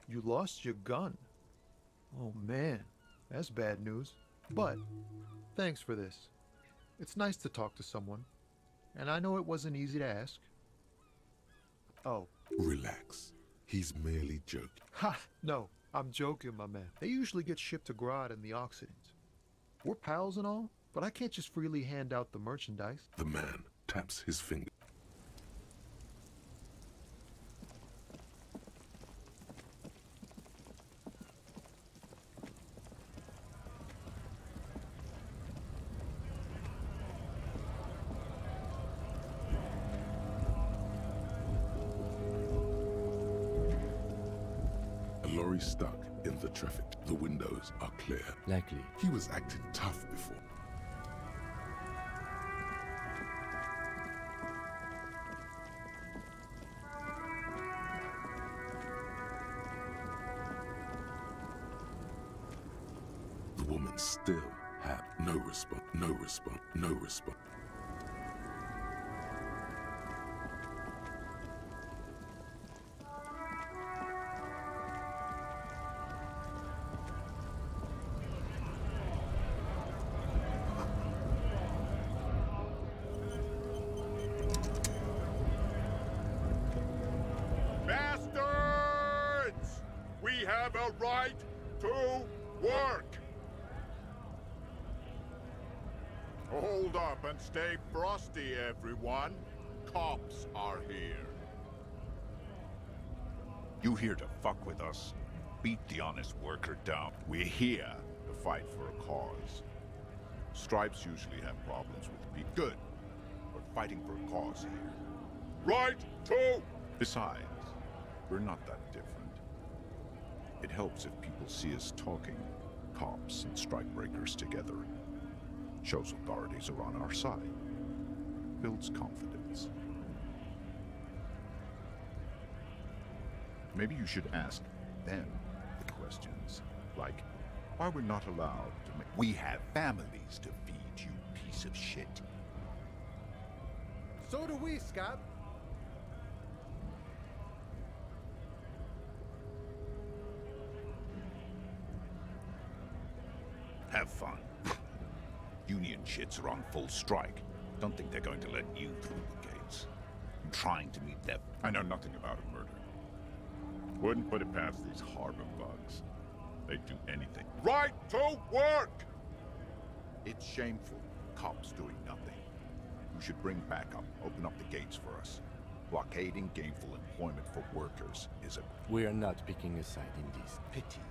You lost your gun. Oh man, that's bad news. But thanks for this. It's nice to talk to someone. And I know it wasn't easy to ask. Oh. Relax. He's merely joking. Ha! No, I'm joking, my man. They usually get shipped to Grodd in the Occident. We're pals and all, but I can't just freely hand out the merchandise. The man taps his finger. A lorry stuck in the traffic. The windows are clear. Likely. He was acting tough before. The woman still had no response, no response, no response. Bastards! We have a right to work! Hold up and stay frosty, everyone. Cops are here. You here to fuck with us? Beat the honest worker down. We're here to fight for a cause. Stripes usually have problems with people. Good. We're fighting for a cause here. Right to... Besides, we're not that different. It helps if people see us talking, cops and strikebreakers together. Shows authorities are on our side. Builds confidence. Maybe you should ask them the questions, like why we're not allowed to make... We have families to feed, you piece of shit. So do we, Scott. Have fun. Union shits are on full strike. Don't think they're going to let you through the gates. I'm trying to meet them. I know nothing about a murder. Wouldn't put it past these harbor bugs. They'd do anything. Right to work! It's shameful. Cops doing nothing. You should bring backup. Open up the gates for us. Blockading gainful employment for workers is a... We are not picking a side in this. pity.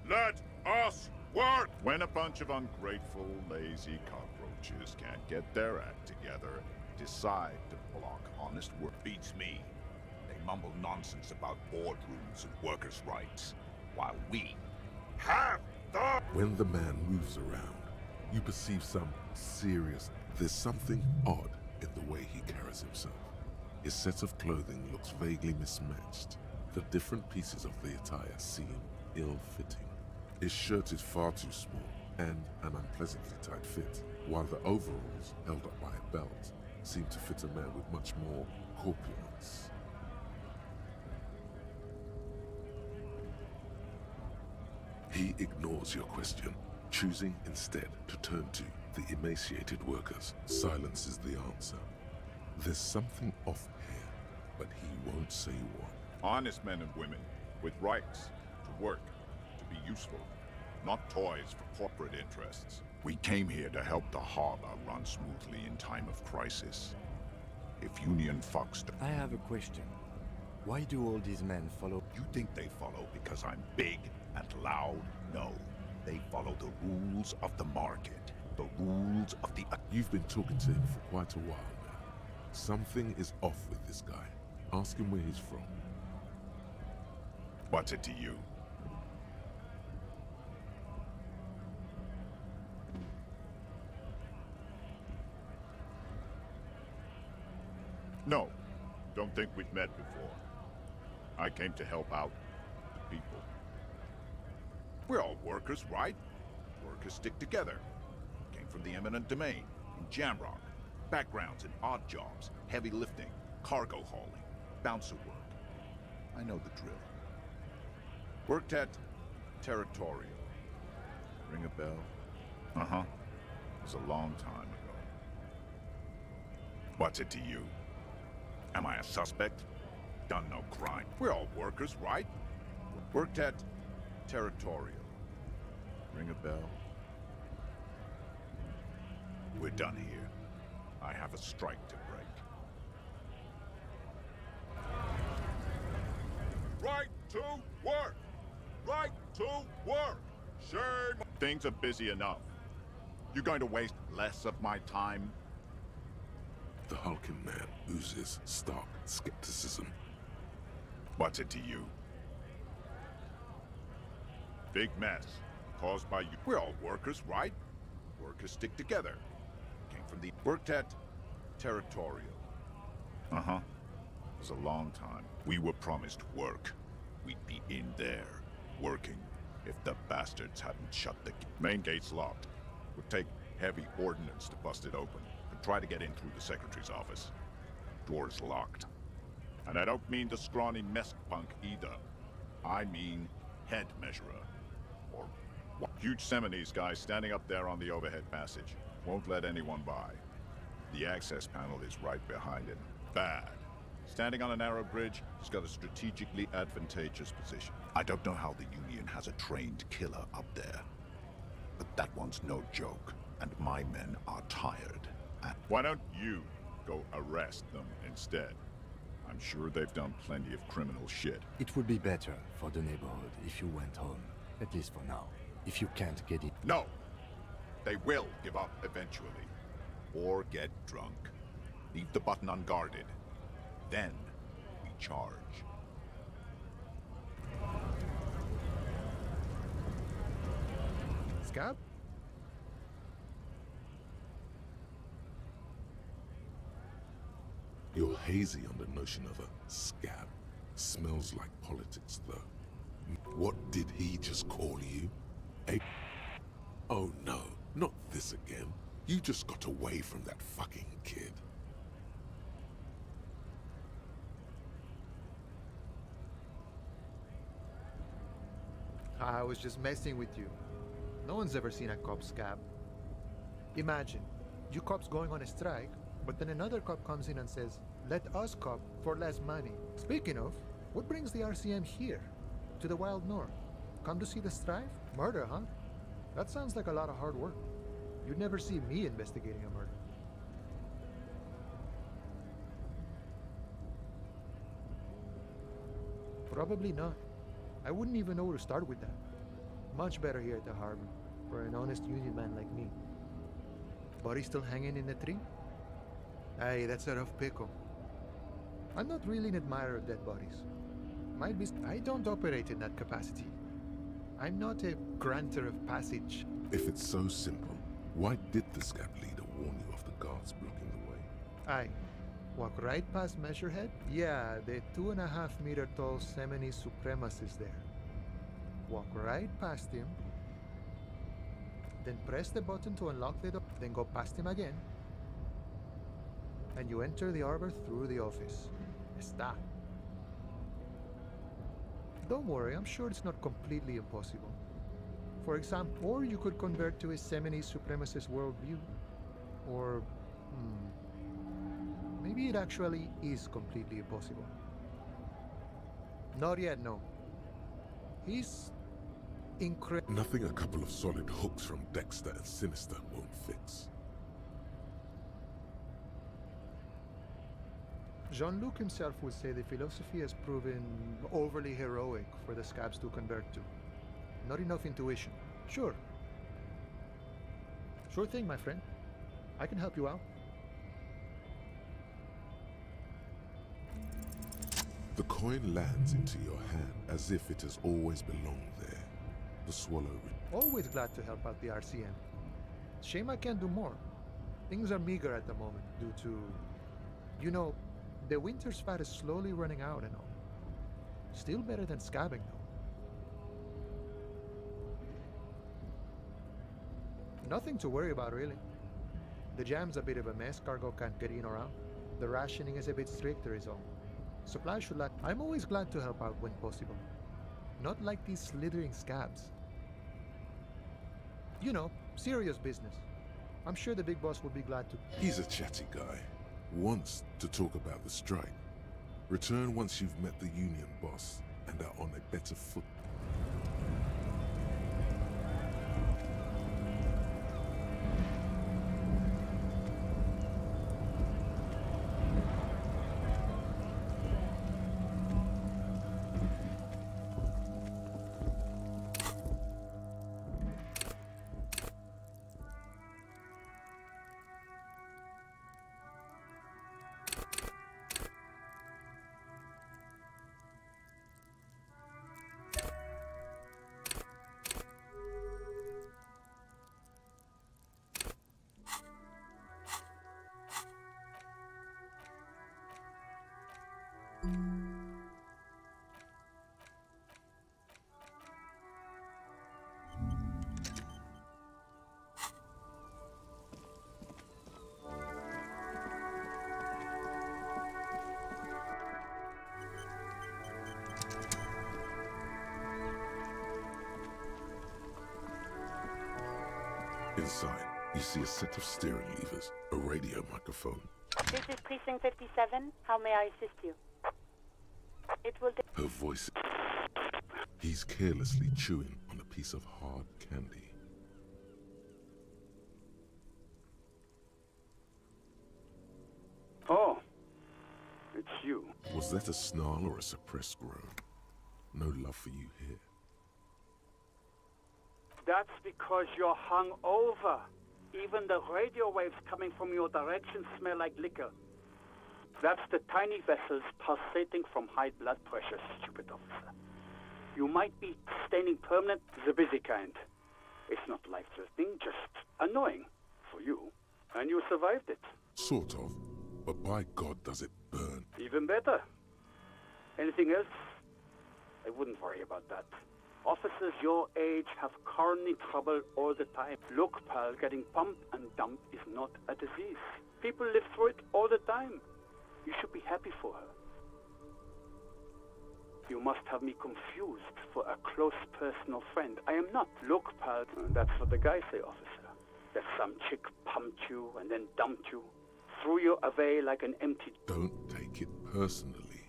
Let us work! When a bunch of ungrateful, lazy cockroaches can't get their act together, decide to block honest work. Beats me. They mumble nonsense about boardrooms and workers' rights, while we have the... When the man moves around, you perceive some serious... There's something odd in the way he carries himself. His set of clothing looks vaguely mismatched. The different pieces of the attire seem ill-fitting. His shirt is far too small and an unpleasantly tight fit, while the overalls, held up by a belt, seem to fit a man with much more corpulence. He ignores your question, choosing instead to turn to the emaciated workers. Silence is the answer. There's something off here, but he won't say what. Honest men and women with rights to work, to be useful, not toys for corporate interests. We came here to help the harbor run smoothly in time of crisis. If Union fucks... I have a question. Why do all these men follow? You think they follow because I'm big and loud? No. They follow the rules of the market. The rules of the... You've been talking to him for quite a while now. Something is off with this guy. Ask him where he's from. What's it to you? No, don't think we've met before. I came to help out the people. We're all workers, right? Workers stick together. Came from the eminent domain, in Jamrock. Backgrounds in odd jobs, heavy lifting, cargo hauling, bouncer work. I know the drill. Worked at Territorial. Ring a bell? Uh-huh. It was a long time ago. What's it to you? Am I a suspect? Done no crime. We're all workers, right? Worked at Territorial. Ring a bell? We're done here. I have a strike to break. Right to work! Right to work! Shame! Things are busy enough. You're going to waste less of my time? The hulking man oozes stark skepticism. What's it to you? Big mess. Caused by you. We're all workers, right? Workers stick together. Came from the... Worked at Territorial. Uh-huh. It was a long time. We were promised work. We'd be in there, working, if the bastards hadn't shut the... Main gate's locked. Would take heavy ordnance to bust it open, and try to get in through the secretary's office. Door's locked. And I don't mean the scrawny mess punk either. I mean head measurer. Or what? Huge Seminese guy standing up there on the overhead passage. Won't let anyone by. The access panel is right behind him. Bad. Standing on a narrow bridge, he's got a strategically advantageous position. I don't know how the Union has a trained killer up there. But that one's no joke, and my men are tired. Why don't you go arrest them instead? I'm sure they've done plenty of criminal shit. It would be better for the neighborhood if you went home, at least for now. If you can't get it... No! They will give up eventually. Or get drunk. Leave the button unguarded. Then we charge. Scab? You're hazy on the notion of a scab. Smells like politics, though. What did he just call you? A... Oh no, not this again. You just got away from that fucking kid. I was just messing with you. No one's ever seen a cop scab. Imagine, you cops going on a strike, but then another cop comes in and says, let us cop for less money. Speaking of, what brings the RCM here? To the wild north? Come to see the strife? Murder, huh? That sounds like a lot of hard work. You'd never see me investigating a murder. Probably not. I wouldn't even know where to start with that. Much better here at the harbor, for an honest union man like me. Body still hanging in the tree? Aye, that's a rough pickle. I'm not really an admirer of dead bodies. Might be... I don't operate in that capacity. I'm not a granter of passage. If it's so simple, why did the scab leader warn you of the guards blocking the way? Aye. Walk right past Measurehead? Yeah, the 2.5-meter tall Seminese supremacist there. Walk right past him. Then press the button to unlock the door. Then go past him again. And you enter the arbor through the office. Está. Don't worry, I'm sure it's not completely impossible. For example, or you could convert to a Seminese supremacist worldview. Or, maybe it actually is completely impossible. Not yet, no. He's incredible. Nothing a couple of solid hooks from Dexter and Sinister won't fix. Jean-Luc himself would say the philosophy has proven overly heroic for the scabs to convert to. Not enough intuition. Sure. Sure thing, my friend. I can help you out. The coin lands into your hand as if it has always belonged there. The swallow... Always glad to help out the RCM. Shame I can't do more. Things are meager at the moment due to, you know, The winter's fat is slowly running out and all. Still better than scabbing, though. Nothing to worry about, really. The jam's a bit of a mess, cargo can't get in or out. The rationing is a bit stricter is all. Supply should lack. I'm always glad to help out when possible. Not like these slithering scabs. You know, serious business. I'm sure the big boss will be glad to. He's a chatty guy. Wants to talk about the strike. Return once you've met the union boss and are on a better foot. Inside, you see a set of steering levers, a radio microphone. This is Precinct 57. How may I assist you? It will take... Her voice. He's carelessly chewing on a piece of hard candy. Oh, it's you. Was that a snarl or a suppressed groan? No love for you here. That's because you're hungover. Even the radio waves coming from your direction smell like liquor. That's the tiny vessels pulsating from high blood pressure, stupid officer. You might be staining permanent, the busy kind. It's not life-threatening, just annoying for you. And you survived it. Sort of. But by God, does it burn. Even better. Anything else? I wouldn't worry about that. Officers your age have coronary trouble all the time. Look, pal, getting pumped and dumped is not a disease. People live through it all the time. You should be happy for her. You must have me confused for a close personal friend. I am not. Look, pal, that's what the guys say, officer. That some chick pumped you and then dumped you. Threw you away like an empty... Don't take it personally.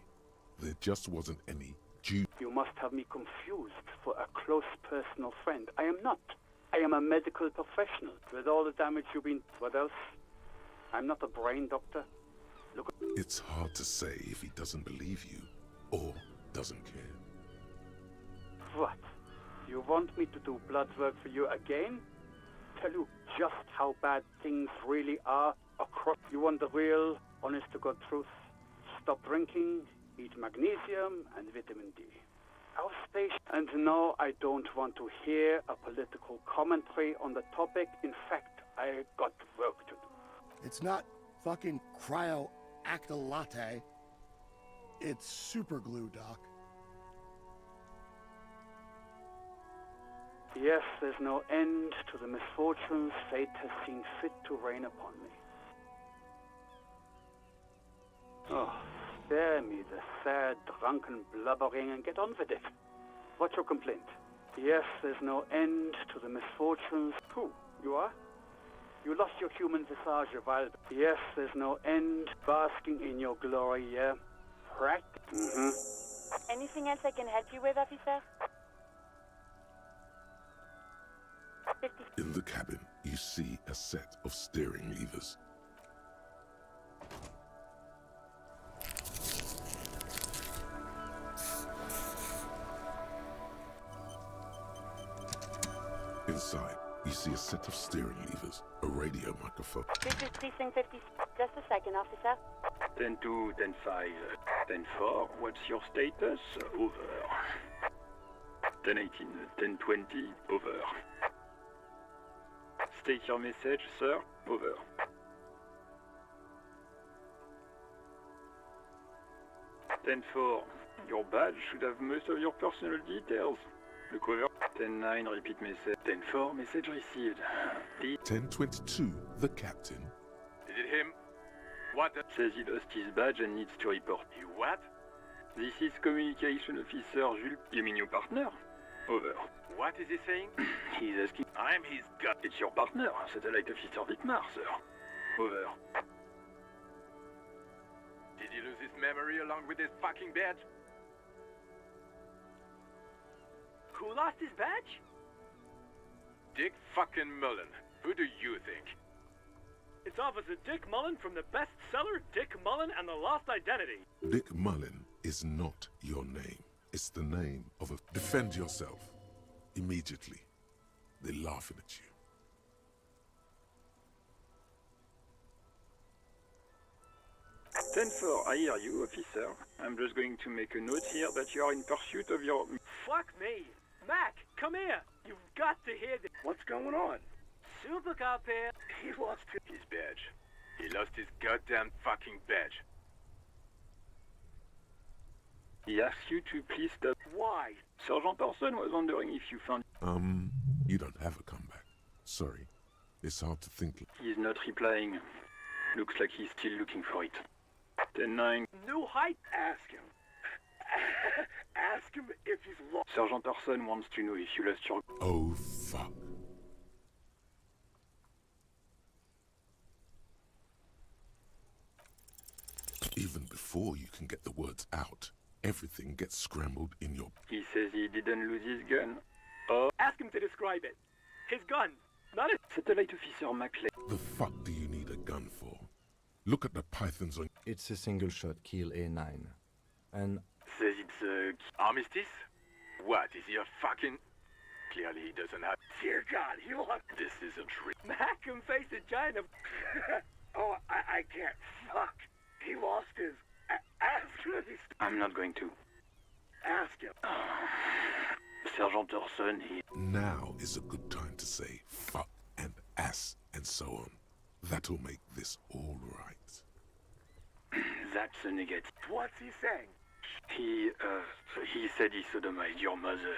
There just wasn't any due... You must have me confused for a close personal friend. I am not. I am a medical professional. With all the damage you've been... What else? I'm not a brain doctor. Look... It's hard to say if he doesn't believe you, or doesn't care. What? You want me to do blood work for you again? Tell you just how bad things really are across... You want the real, honest-to-God truth? Stop drinking, eat magnesium and vitamin D. Our station... And no, I don't want to hear a political commentary on the topic. In fact, I got work to do. It's not fucking cryo-acta-latte. It's super glue, Doc. Yes, there's no end to the misfortunes fate has seen fit to rain upon me. Oh, spare me the sad, drunken blubbering and get on with it. What's your complaint? Yes, there's no end to the misfortunes. Who? You are? You lost your human visage a while back. Yes, there's no end. Basking in your glory, yeah? Anything else I can help you with, officer? In the cabin, you see a set of steering levers. Inside, you see a set of steering levers, a radio microphone. This is Precinct 50. Just a second, officer. 10-2, 10-5, 10-4, what's your status? Over. 10-18, 10-20, over. State your message, sir. Over. 10-4, your badge should have most of your personal details. Look over. 10-9, repeat message. 10-4, message received. 1022, the captain. Is it him? What? Says he lost his badge and needs to report. You what? This is Communication Officer Jules. You mean your partner? Over. What is he saying? He's asking. I'm his gut. It's your partner, Satellite Officer Vitmar, sir. Over. Did he lose his memory along with his fucking badge? Who lost his badge? Dick fucking Mullen. Who do you think? It's Officer Dick Mullen from the bestseller Dick Mullen and the Lost Identity. Dick Mullen is not your name. It's the name of a... Defend yourself. Immediately. They're laughing at you. Ten-4, I hear you, officer. I'm just going to make a note here that you are in pursuit of your... Fuck me. Mac, come here. You've got to hear this. What's going on? Super Cop here. He lost his badge. He lost his goddamn fucking badge. He asked you to please stop. Why? Sergeant Orson was wondering if you found... You don't have a comeback. Sorry. It's hard to think. He's not replying. Looks like he's still looking for it. 10-9. New height? Ask him. Ask him if he's lost. Sergeant Orson wants to know if you lost your... Oh, fuck. Even before you can get the words out, everything gets scrambled in your... He says he didn't lose his gun. Oh. Ask him to describe it. His gun, not his... Satellite Officer Maclay. The fuck do you need a gun for? Look at the pythons on... It's a single-shot kill A9. And... Says it's a... Armistice? What, is he a fucking... Clearly he doesn't have... Dear God, he lost... This isn't real. Mac can face a giant of... Oh, I can't. Fuck. He lost his... Ask him if he's... I'm not going to. Ask him. Sergeant Orson, he... Now is a good time to say fuck and ass and so on. That'll make this all right. That's a negative. What's he saying? He said he sodomized your mother.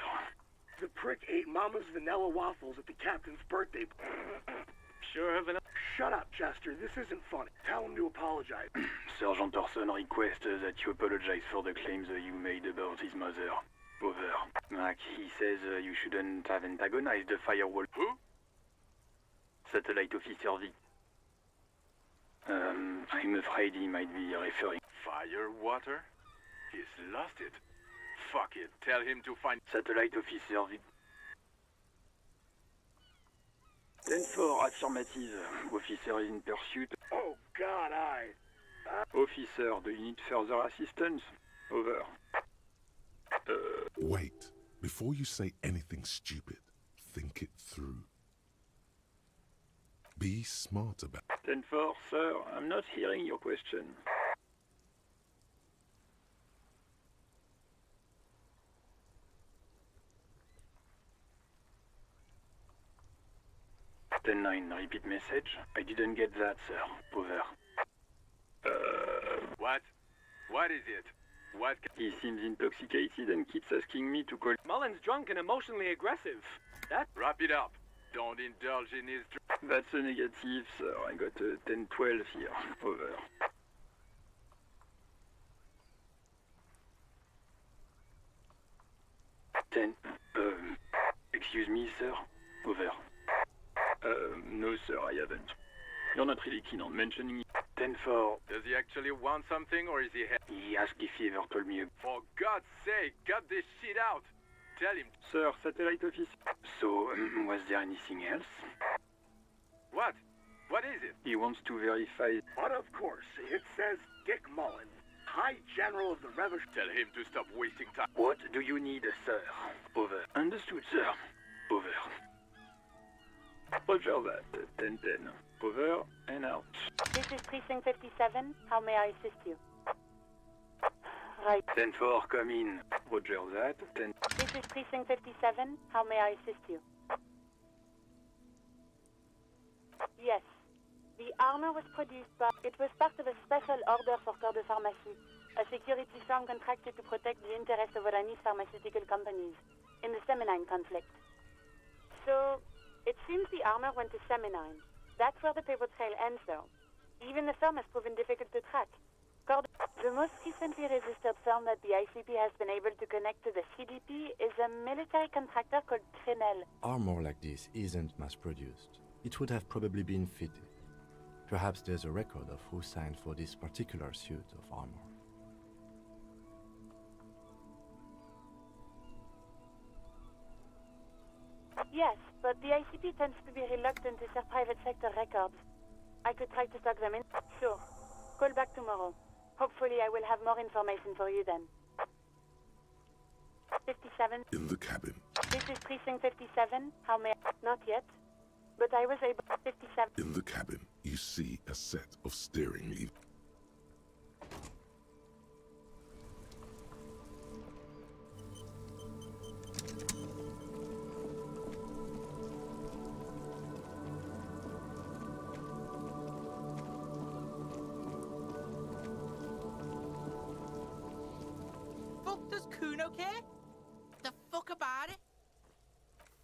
The prick ate Mama's vanilla waffles at the captain's birthday. Sure, vanilla. Shut up, Chester. This isn't funny. Tell him to apologize. Sergeant Orson requests that you apologize for the claims you made about his mother. Over. Mac, he says you shouldn't have antagonized the firewall. Who? Satellite Officer V. I'm afraid he might be referring... Firewater? He's lost it. Fuck it. Tell him to find... Satellite Officer V. 10-4, affirmative. Officer is in pursuit. Oh, God, Officer, do you need further assistance? Over. Wait. Before you say anything stupid, think it through. Be smart about... 10-4, sir, I'm not hearing your question. Repeat message. I didn't get that, sir. Over. What? What is it? What? He seems intoxicated and keeps asking me to call... Mullen's drunk and emotionally aggressive. That... Wrap it up. Don't indulge in his... That's a negative, sir. I got a 10-12 here. Over. Excuse me, sir. Over. No, sir, I haven't. You're not really keen on mentioning it. 10-4. Does he actually want something, or is he... He asked if he ever told me... For God's sake, cut this shit out! Tell him... Sir, Satellite Office. So, was there anything else? What? What is it? He wants to verify... But of course, it says Dick Mullen, High General of the Revolution. Tell him to stop wasting time. What do you need, sir? Over. Understood, sir. Over. Roger that. 10-10. Over and out. This is Precinct 57. How may I assist you? Right. 10-4, come in. Roger that. 10... This is Precinct 57. How may I assist you? Yes. The armor was produced by... It was part of a special order for Corps de Pharmacie. a security firm contracted to protect the interests of Iranese pharmaceutical companies in the Semenine conflict. So, it seems the armor went to Semenine. That's where the paper trail ends, though. Even the firm has proven difficult to track. The most recently registered firm that the ICP has been able to connect to the CDP is a military contractor called Trinell. Armor like this isn't mass-produced. It would have probably been fitted. Perhaps there's a record of who signed for this particular suit of armor. Yes, but the ICP tends to be reluctant to share private sector records. I could try to talk them in. Sure. Call back tomorrow. Hopefully I will have more information for you then. 57. In the cabin. This is Precinct 57. How may I... Not yet. But I was able... 57. In the cabin, you see a set of steering levers. Does Kuno care? The fuck about it?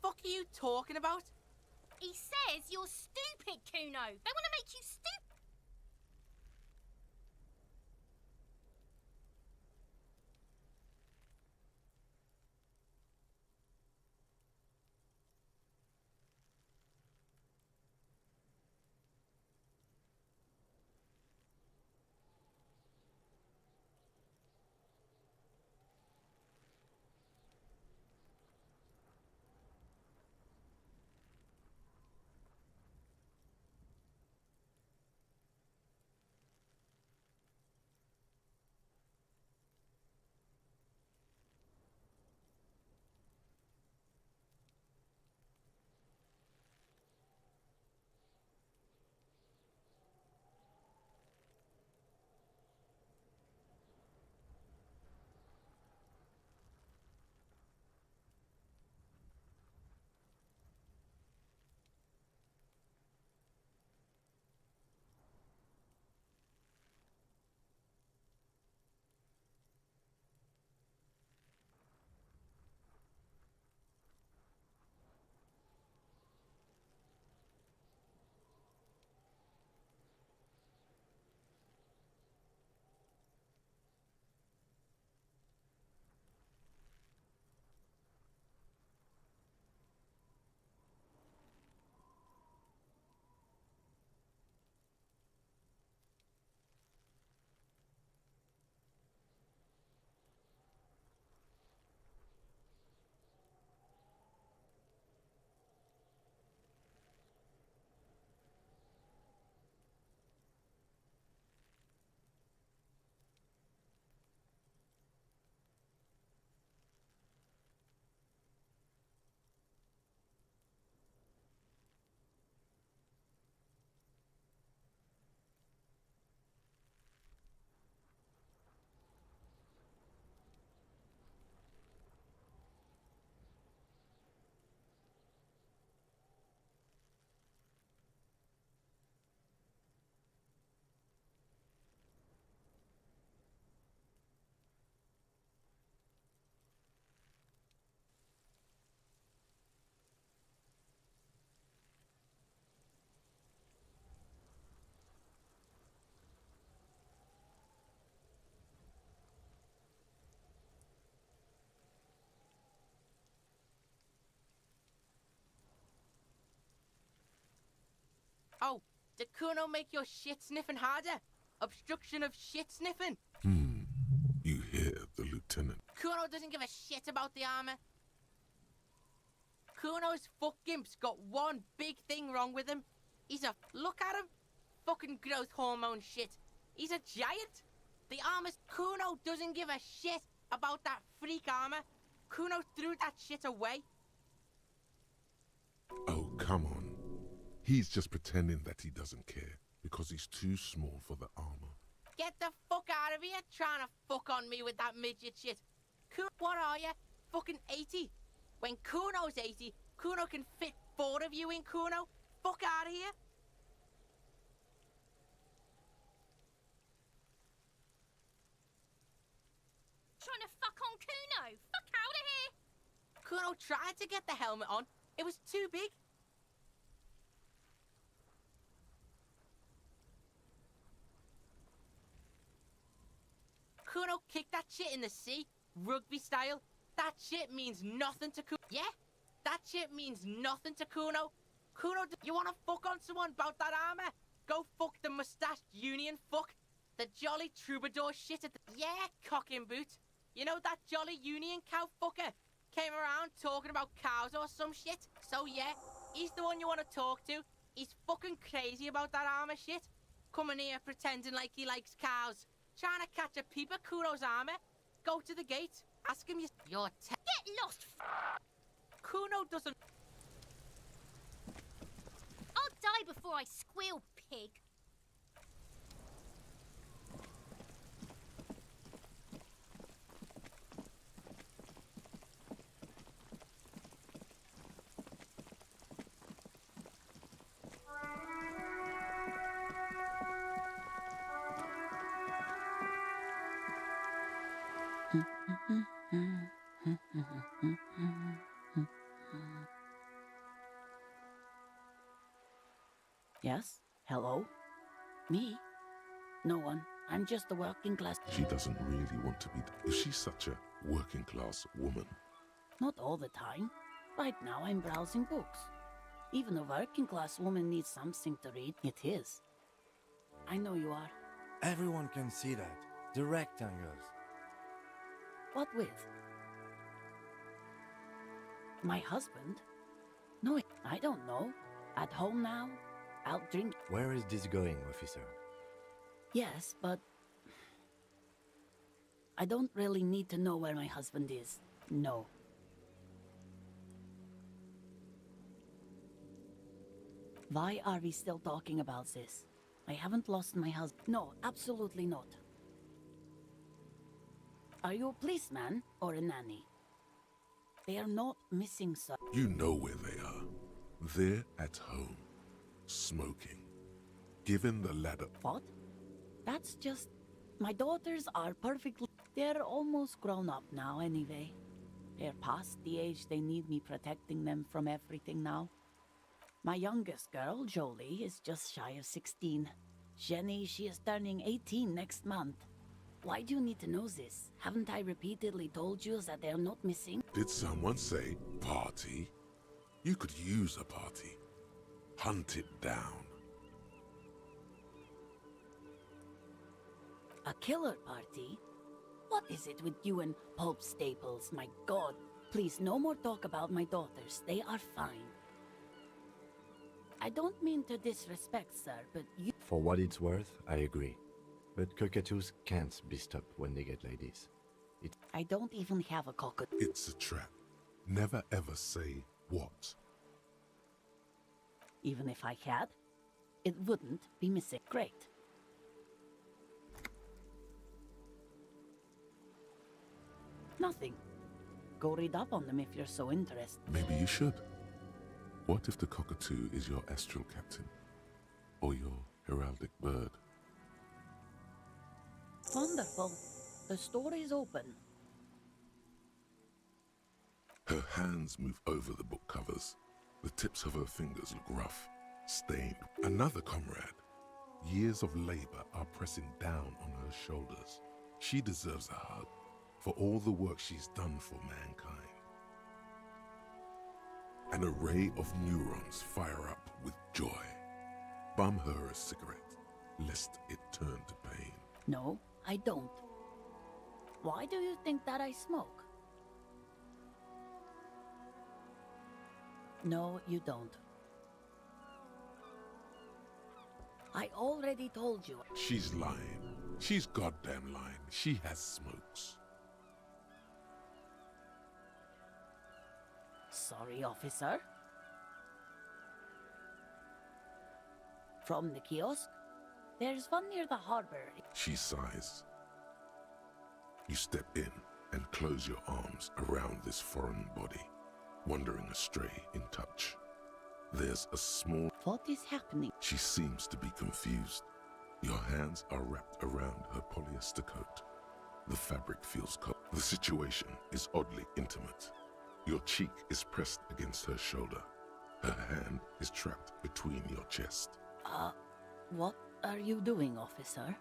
Fuck are you talking about? He says you're stupid, Kuno. They want to make you stupid. Oh, did Kuno make your shit sniffing harder? Obstruction of shit sniffing? You hear the lieutenant. Kuno doesn't give a shit about the armor. Kuno's fuck gimp's got one big thing wrong with him. He's a... Look at him. Fucking growth hormone shit. He's a giant. The armor's... Kuno doesn't give a shit about that freak armor. Kuno threw that shit away. Oh, come on. He's just pretending that he doesn't care because he's too small for the armor. Get the fuck out of here trying to fuck on me with that midget shit. What are you? Fucking 80? When Kuno's 80, Kuno can fit 4 of you in Kuno. Fuck out of here. Kuno tried to get the helmet on. It was too big. Kuno kicked that shit in the sea, rugby style. That shit means nothing to Kuno. Yeah? That shit means nothing to Kuno. Kuno, you wanna fuck on someone about that armor? Go fuck the mustached union fuck. The jolly troubadour shit at the... Yeah, cocking boot. You know that jolly union cow fucker? Came around talking about cows or some shit. So yeah, he's the one you wanna talk to. He's fucking crazy about that armor shit. Coming here pretending like he likes cows. Trying to catch a peep at Kuno's armor. Go to the gate. Ask him your Get lost! Kuno doesn't... I'll die before I squeal, pig. Yes? Hello? Me? No one. I'm just a working class... She doesn't really want to be... Is she such a working class woman? Not all the time. Right now I'm browsing books. Even a working class woman needs something to read. It is. I know you are. Everyone can see that. The rectangles. What with? My husband? No, I don't know. At home now? Out drink. Where is this going, officer? Yes, but... I don't really need to know where my husband is. No. Why are we still talking about this? I haven't lost my husband. No, absolutely not. Are you a policeman or a nanny? They are not missing, sir. You know where they are. They're at home. Smoking. Given the ladder. What? That's just... My daughters are perfectly... They're almost grown up now anyway. They're past the age they need me protecting them from everything now. My youngest girl, Jolie, is just shy of 16. Jenny, she is turning 18 next month. Why do you need to know this? Haven't I repeatedly told you that they're not missing? Did someone say party? You could use a party. Hunt it down. A killer party? What is it with you and Pulp Staples? My God. Please, no more talk about my daughters. They are fine. I don't mean to disrespect, sir, but you... For what it's worth, I agree. But cockatoos can't be stopped when they get like this. I don't even have a cockatoo. It's a trap. Never ever say what. Even if I had, it wouldn't be missing. Great. Nothing. Go read up on them if you're so interested. Maybe you should. What if the cockatoo is your astral captain? Or your heraldic bird? Wonderful. The store is open. Her hands move over the book covers. The tips of her fingers look rough, stained. Another comrade. Years of labor are pressing down on her shoulders. She deserves a hug for all the work she's done for mankind. An array of neurons fire up with joy. Bum her a cigarette, lest it turn to pain. No, I don't. Why do you think that I smoke? No, you don't. I already told you. She's lying. She's goddamn lying. She has smokes. Sorry, officer. From the kiosk? There's one near the harbor. She sighs. You step in and close your arms around this foreign body, wandering astray in touch. There's a small... What is happening? She seems to be confused. Your hands are wrapped around her polyester coat. The fabric feels cold. The situation is oddly intimate. Your cheek is pressed against her shoulder. Her hand is trapped between your chest. What are you doing, officer?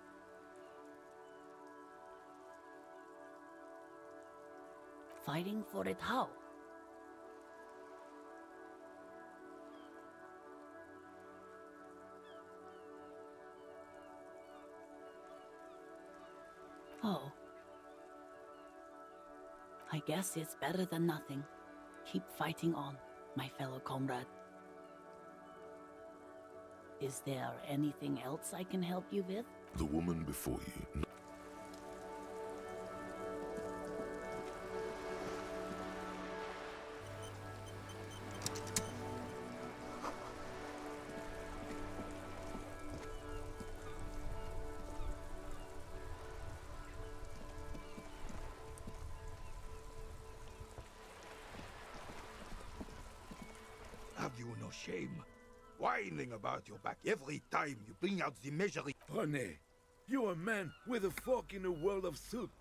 Fighting for it how? Oh. I guess it's better than nothing. Keep fighting on, my fellow comrade. Is there anything else I can help you with? The woman before you. Have you no shame? Whining about your back every time you bring out the measuring. René, you're a man with a fork in a world of soup.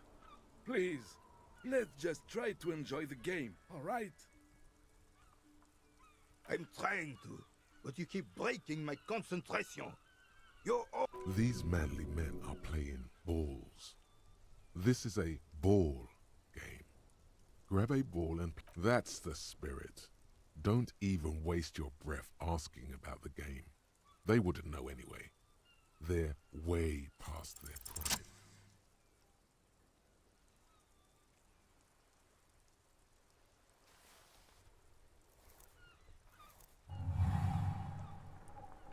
Please, let's just try to enjoy the game, all right? I'm trying to, but you keep breaking my concentration. You're all... These manly men are playing balls. This is a ball game. Grab a ball and... That's the spirit. Don't even waste your breath asking about the game. They wouldn't know anyway. They're way past their prime.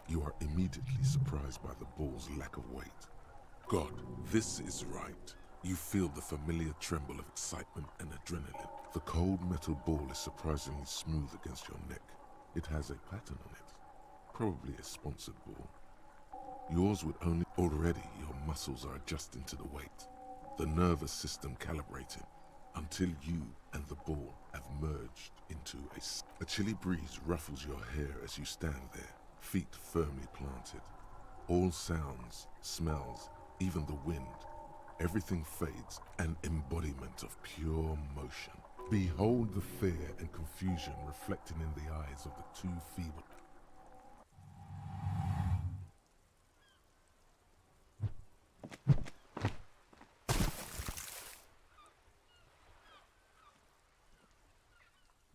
You are immediately surprised by the ball's lack of weight. God, this is right. You feel the familiar tremble of excitement and adrenaline. The cold metal ball is surprisingly smooth against your neck. It has a pattern on it. Probably a sponsored ball. Yours would only... Already your muscles are adjusting to the weight. The nervous system calibrating until you and the ball have merged into a chilly breeze ruffles your hair as you stand there, feet firmly planted. All sounds, smells, even the wind, everything fades, an embodiment of pure motion. Behold the fear and confusion reflecting in the eyes of the two feeble.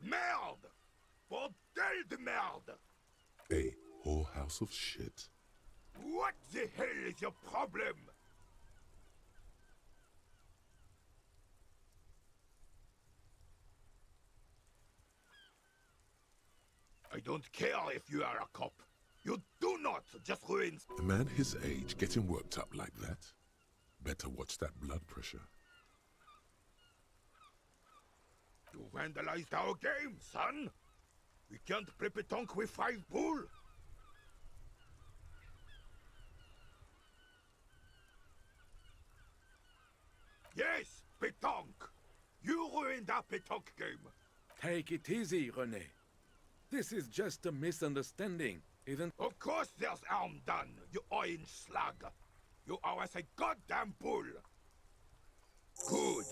Merde! Bordel de merde! A whorehouse of shit? What the hell is your problem? I don't care if you are a cop. You do not just ruin... A man his age getting worked up like that? Better watch that blood pressure. You vandalized our game, son! We can't play pétanque with 5 bull! Yes, pétanque! You ruined our pétanque game! Take it easy, René. This is just a misunderstanding, isn't... Of course there's harm done, you orange slug! You owe us a goddamn bull! Good.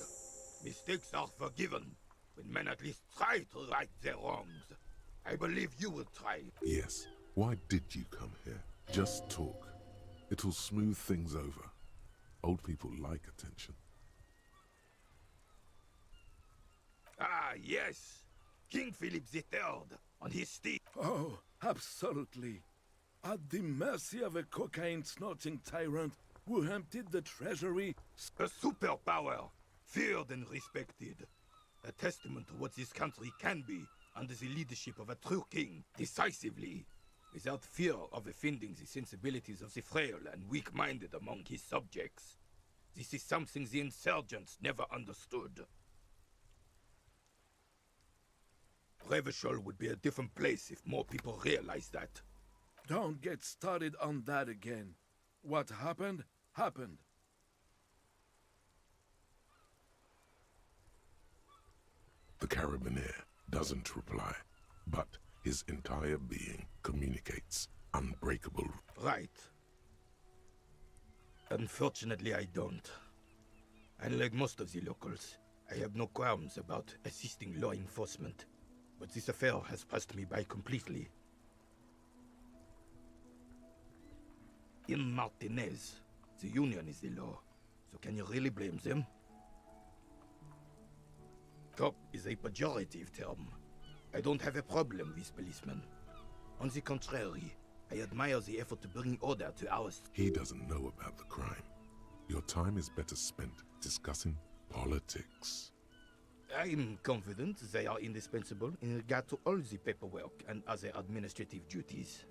Mistakes are forgiven, when men at least try to right their wrongs. I believe you will try. Yes. Why did you come here? Just talk. It'll smooth things over. Old people like attention. Ah, yes. King Philip III, on his steed. Oh, absolutely. At the mercy of a cocaine-snorting tyrant who emptied the treasury. A superpower, feared and respected. A testament to what this country can be under the leadership of a true king, decisively, without fear of offending the sensibilities of the frail and weak-minded among his subjects. This is something the insurgents never understood. Revachol would be a different place if more people realized that. Don't get started on that again. What happened, happened. The carabiner doesn't reply, but his entire being communicates unbreakable. Right. Unfortunately, I don't. Unlike most of the locals, I have no qualms about assisting law enforcement, but this affair has passed me by completely. In Martinez, the union is the law, so can you really blame them? Cop is a pejorative term. I don't have a problem with policemen. On the contrary, I admire the effort to bring order to our... He doesn't know about the crime. Your time is better spent discussing politics. I'm confident they are indispensable in regard to all the paperwork and other administrative duties.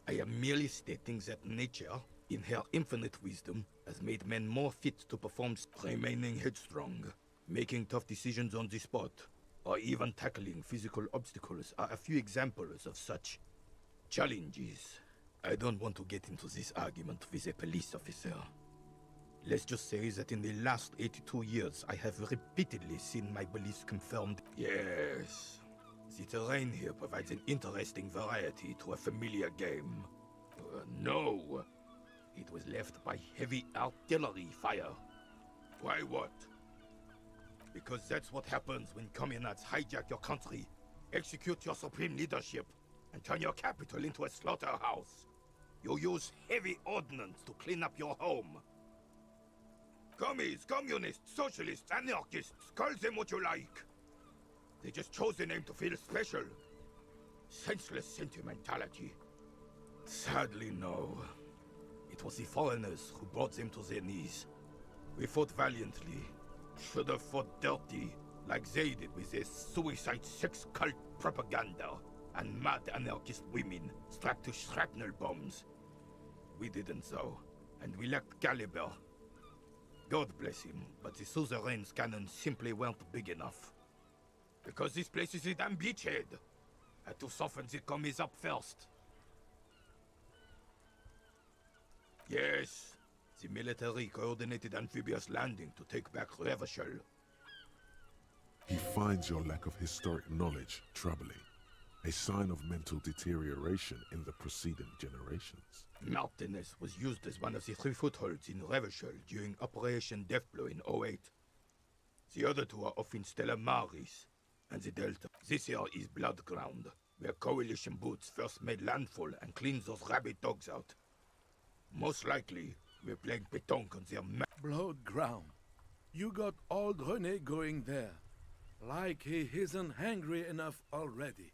I am merely stating that nature, in her infinite wisdom, has made men more fit to perform remaining headstrong, making tough decisions on the spot, or even tackling physical obstacles are a few examples of such challenges. I don't want to get into this argument with a police officer. Let's just say that in the last 82 years, I have repeatedly seen my beliefs confirmed. Yes, the terrain here provides an interesting variety to a familiar game. No, it was left by heavy artillery fire. Why what? Because that's what happens when communards hijack your country, execute your supreme leadership, and turn your capital into a slaughterhouse. You use heavy ordnance to clean up your home. Commies, communists, socialists, anarchists, call them what you like. They just chose the name to feel special. Senseless sentimentality. Sadly, no. It was the foreigners who brought them to their knees. We fought valiantly. Should have fought dirty, like they did with their suicide sex cult propaganda and mad anarchist women strapped to shrapnel bombs. We didn't so, and we lacked caliber. God bless him, but the suzerain's cannons simply weren't big enough. Because this place is a damn beachhead. Had to soften the commies up first. Yes, the military coordinated amphibious landing to take back Revachol. He finds your lack of historic knowledge troubling, a sign of mental deterioration in the preceding generations. Martinez was used as one of the 3 footholds in Revachol during Operation Deathblow in 08. The other 2 are off in Stella Maris and the Delta. This here is Blood Ground, where coalition boots first made landfall and cleaned those rabid dogs out. Most likely, we're playing pétanque on their Blood Ground. You got old René going there. Like he isn't hungry enough already.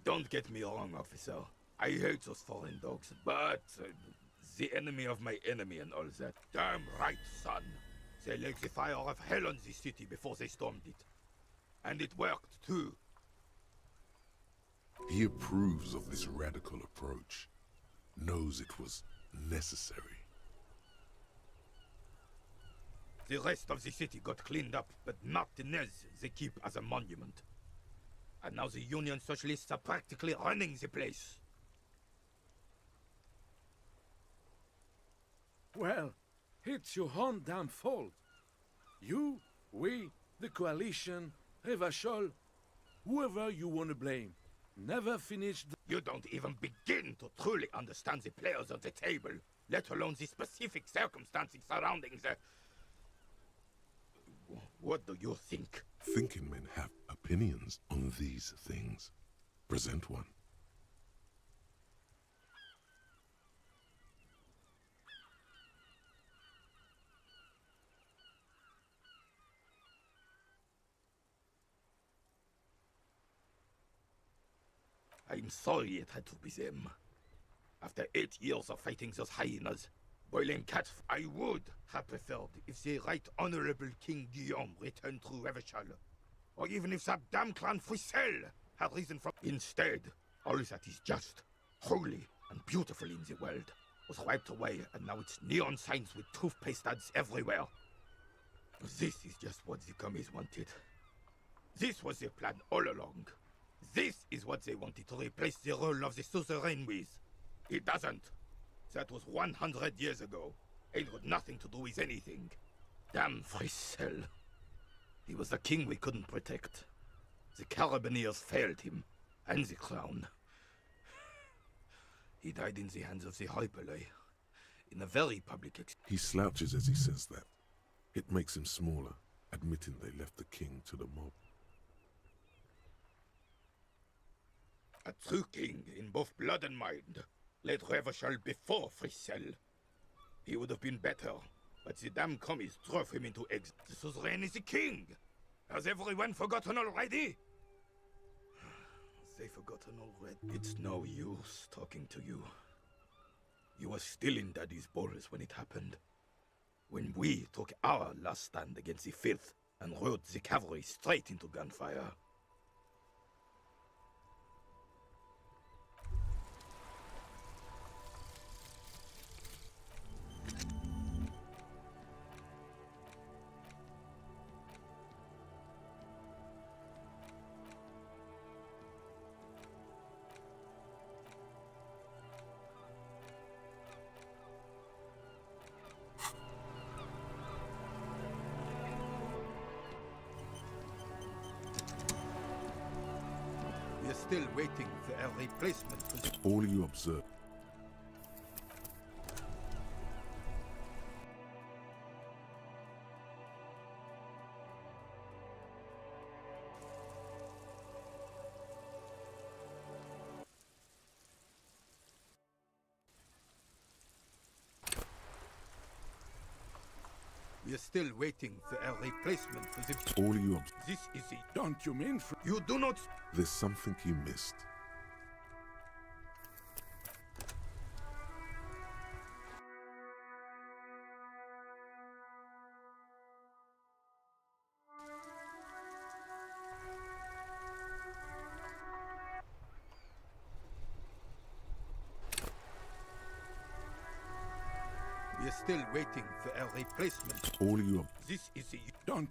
Don't get me wrong, officer. I hate those foreign dogs, but the enemy of my enemy and all that. Damn right, son. They laid the fire of hell on the city before they stormed it. And it worked, too. He approves of this radical approach, knows it was necessary. The rest of the city got cleaned up, but Martinez they keep as a monument. And now the Union Socialists are practically running the place. Well, it's your own damn fault. You, we, the coalition, Revachol, whoever you want to blame, never finished the... You don't even begin to truly understand the players at the table, let alone the specific circumstances surrounding the... What do you think? Thinking men have opinions on these things. Present one. I'm sorry it had to be them. After 8 years of fighting those hyenas, boiling cats, I would have preferred if the Right Honorable King Guillaume returned through Revachol, or even if that damn clan Frisel had risen from... Instead, all that is just, holy, and beautiful in the world was wiped away, and now it's neon signs with toothpaste ads everywhere. This is just what the commies wanted. This was their plan all along. This is what they wanted to replace the role of the suzerain with. It doesn't. That was 100 years ago. Ain't got nothing to do with anything. Damn Frisel. He was the king we couldn't protect. The Carabineers failed him, and the crown. He died in the hands of the Hyperlay. in a very public He slouches as he says that. It makes him smaller, admitting they left the king to the mob. A true king in both blood and mind led Revachol before Fricelle. He would have been better, but the damn commies drove him into exile. The suzerain is the king! Has everyone forgotten already? They forgotten already. It's no use talking to you. You were still in Daddy's balls when it happened. When we took our last stand against the filth and rode the cavalry straight into gunfire. We're still waiting for a replacement for the... All you observe. We're still waiting for a replacement for the... All you observe. This is the... Don't you mean... You do not... There's something you missed. We're still waiting for a replacement. All you... This is the... Don't...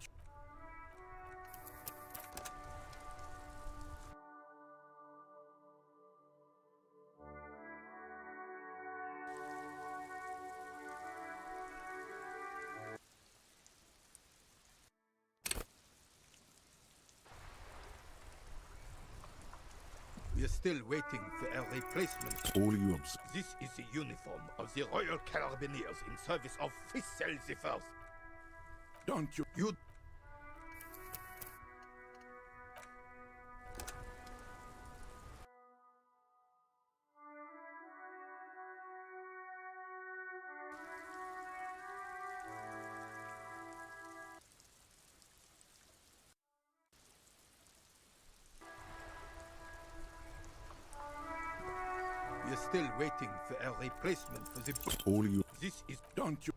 We're still waiting for a replacement. All you observe. This is the uniform of the Royal Carabineers in service of Fricelle the First. Don't you... You... We're still waiting for a replacement for the... All you... This is... Don't you...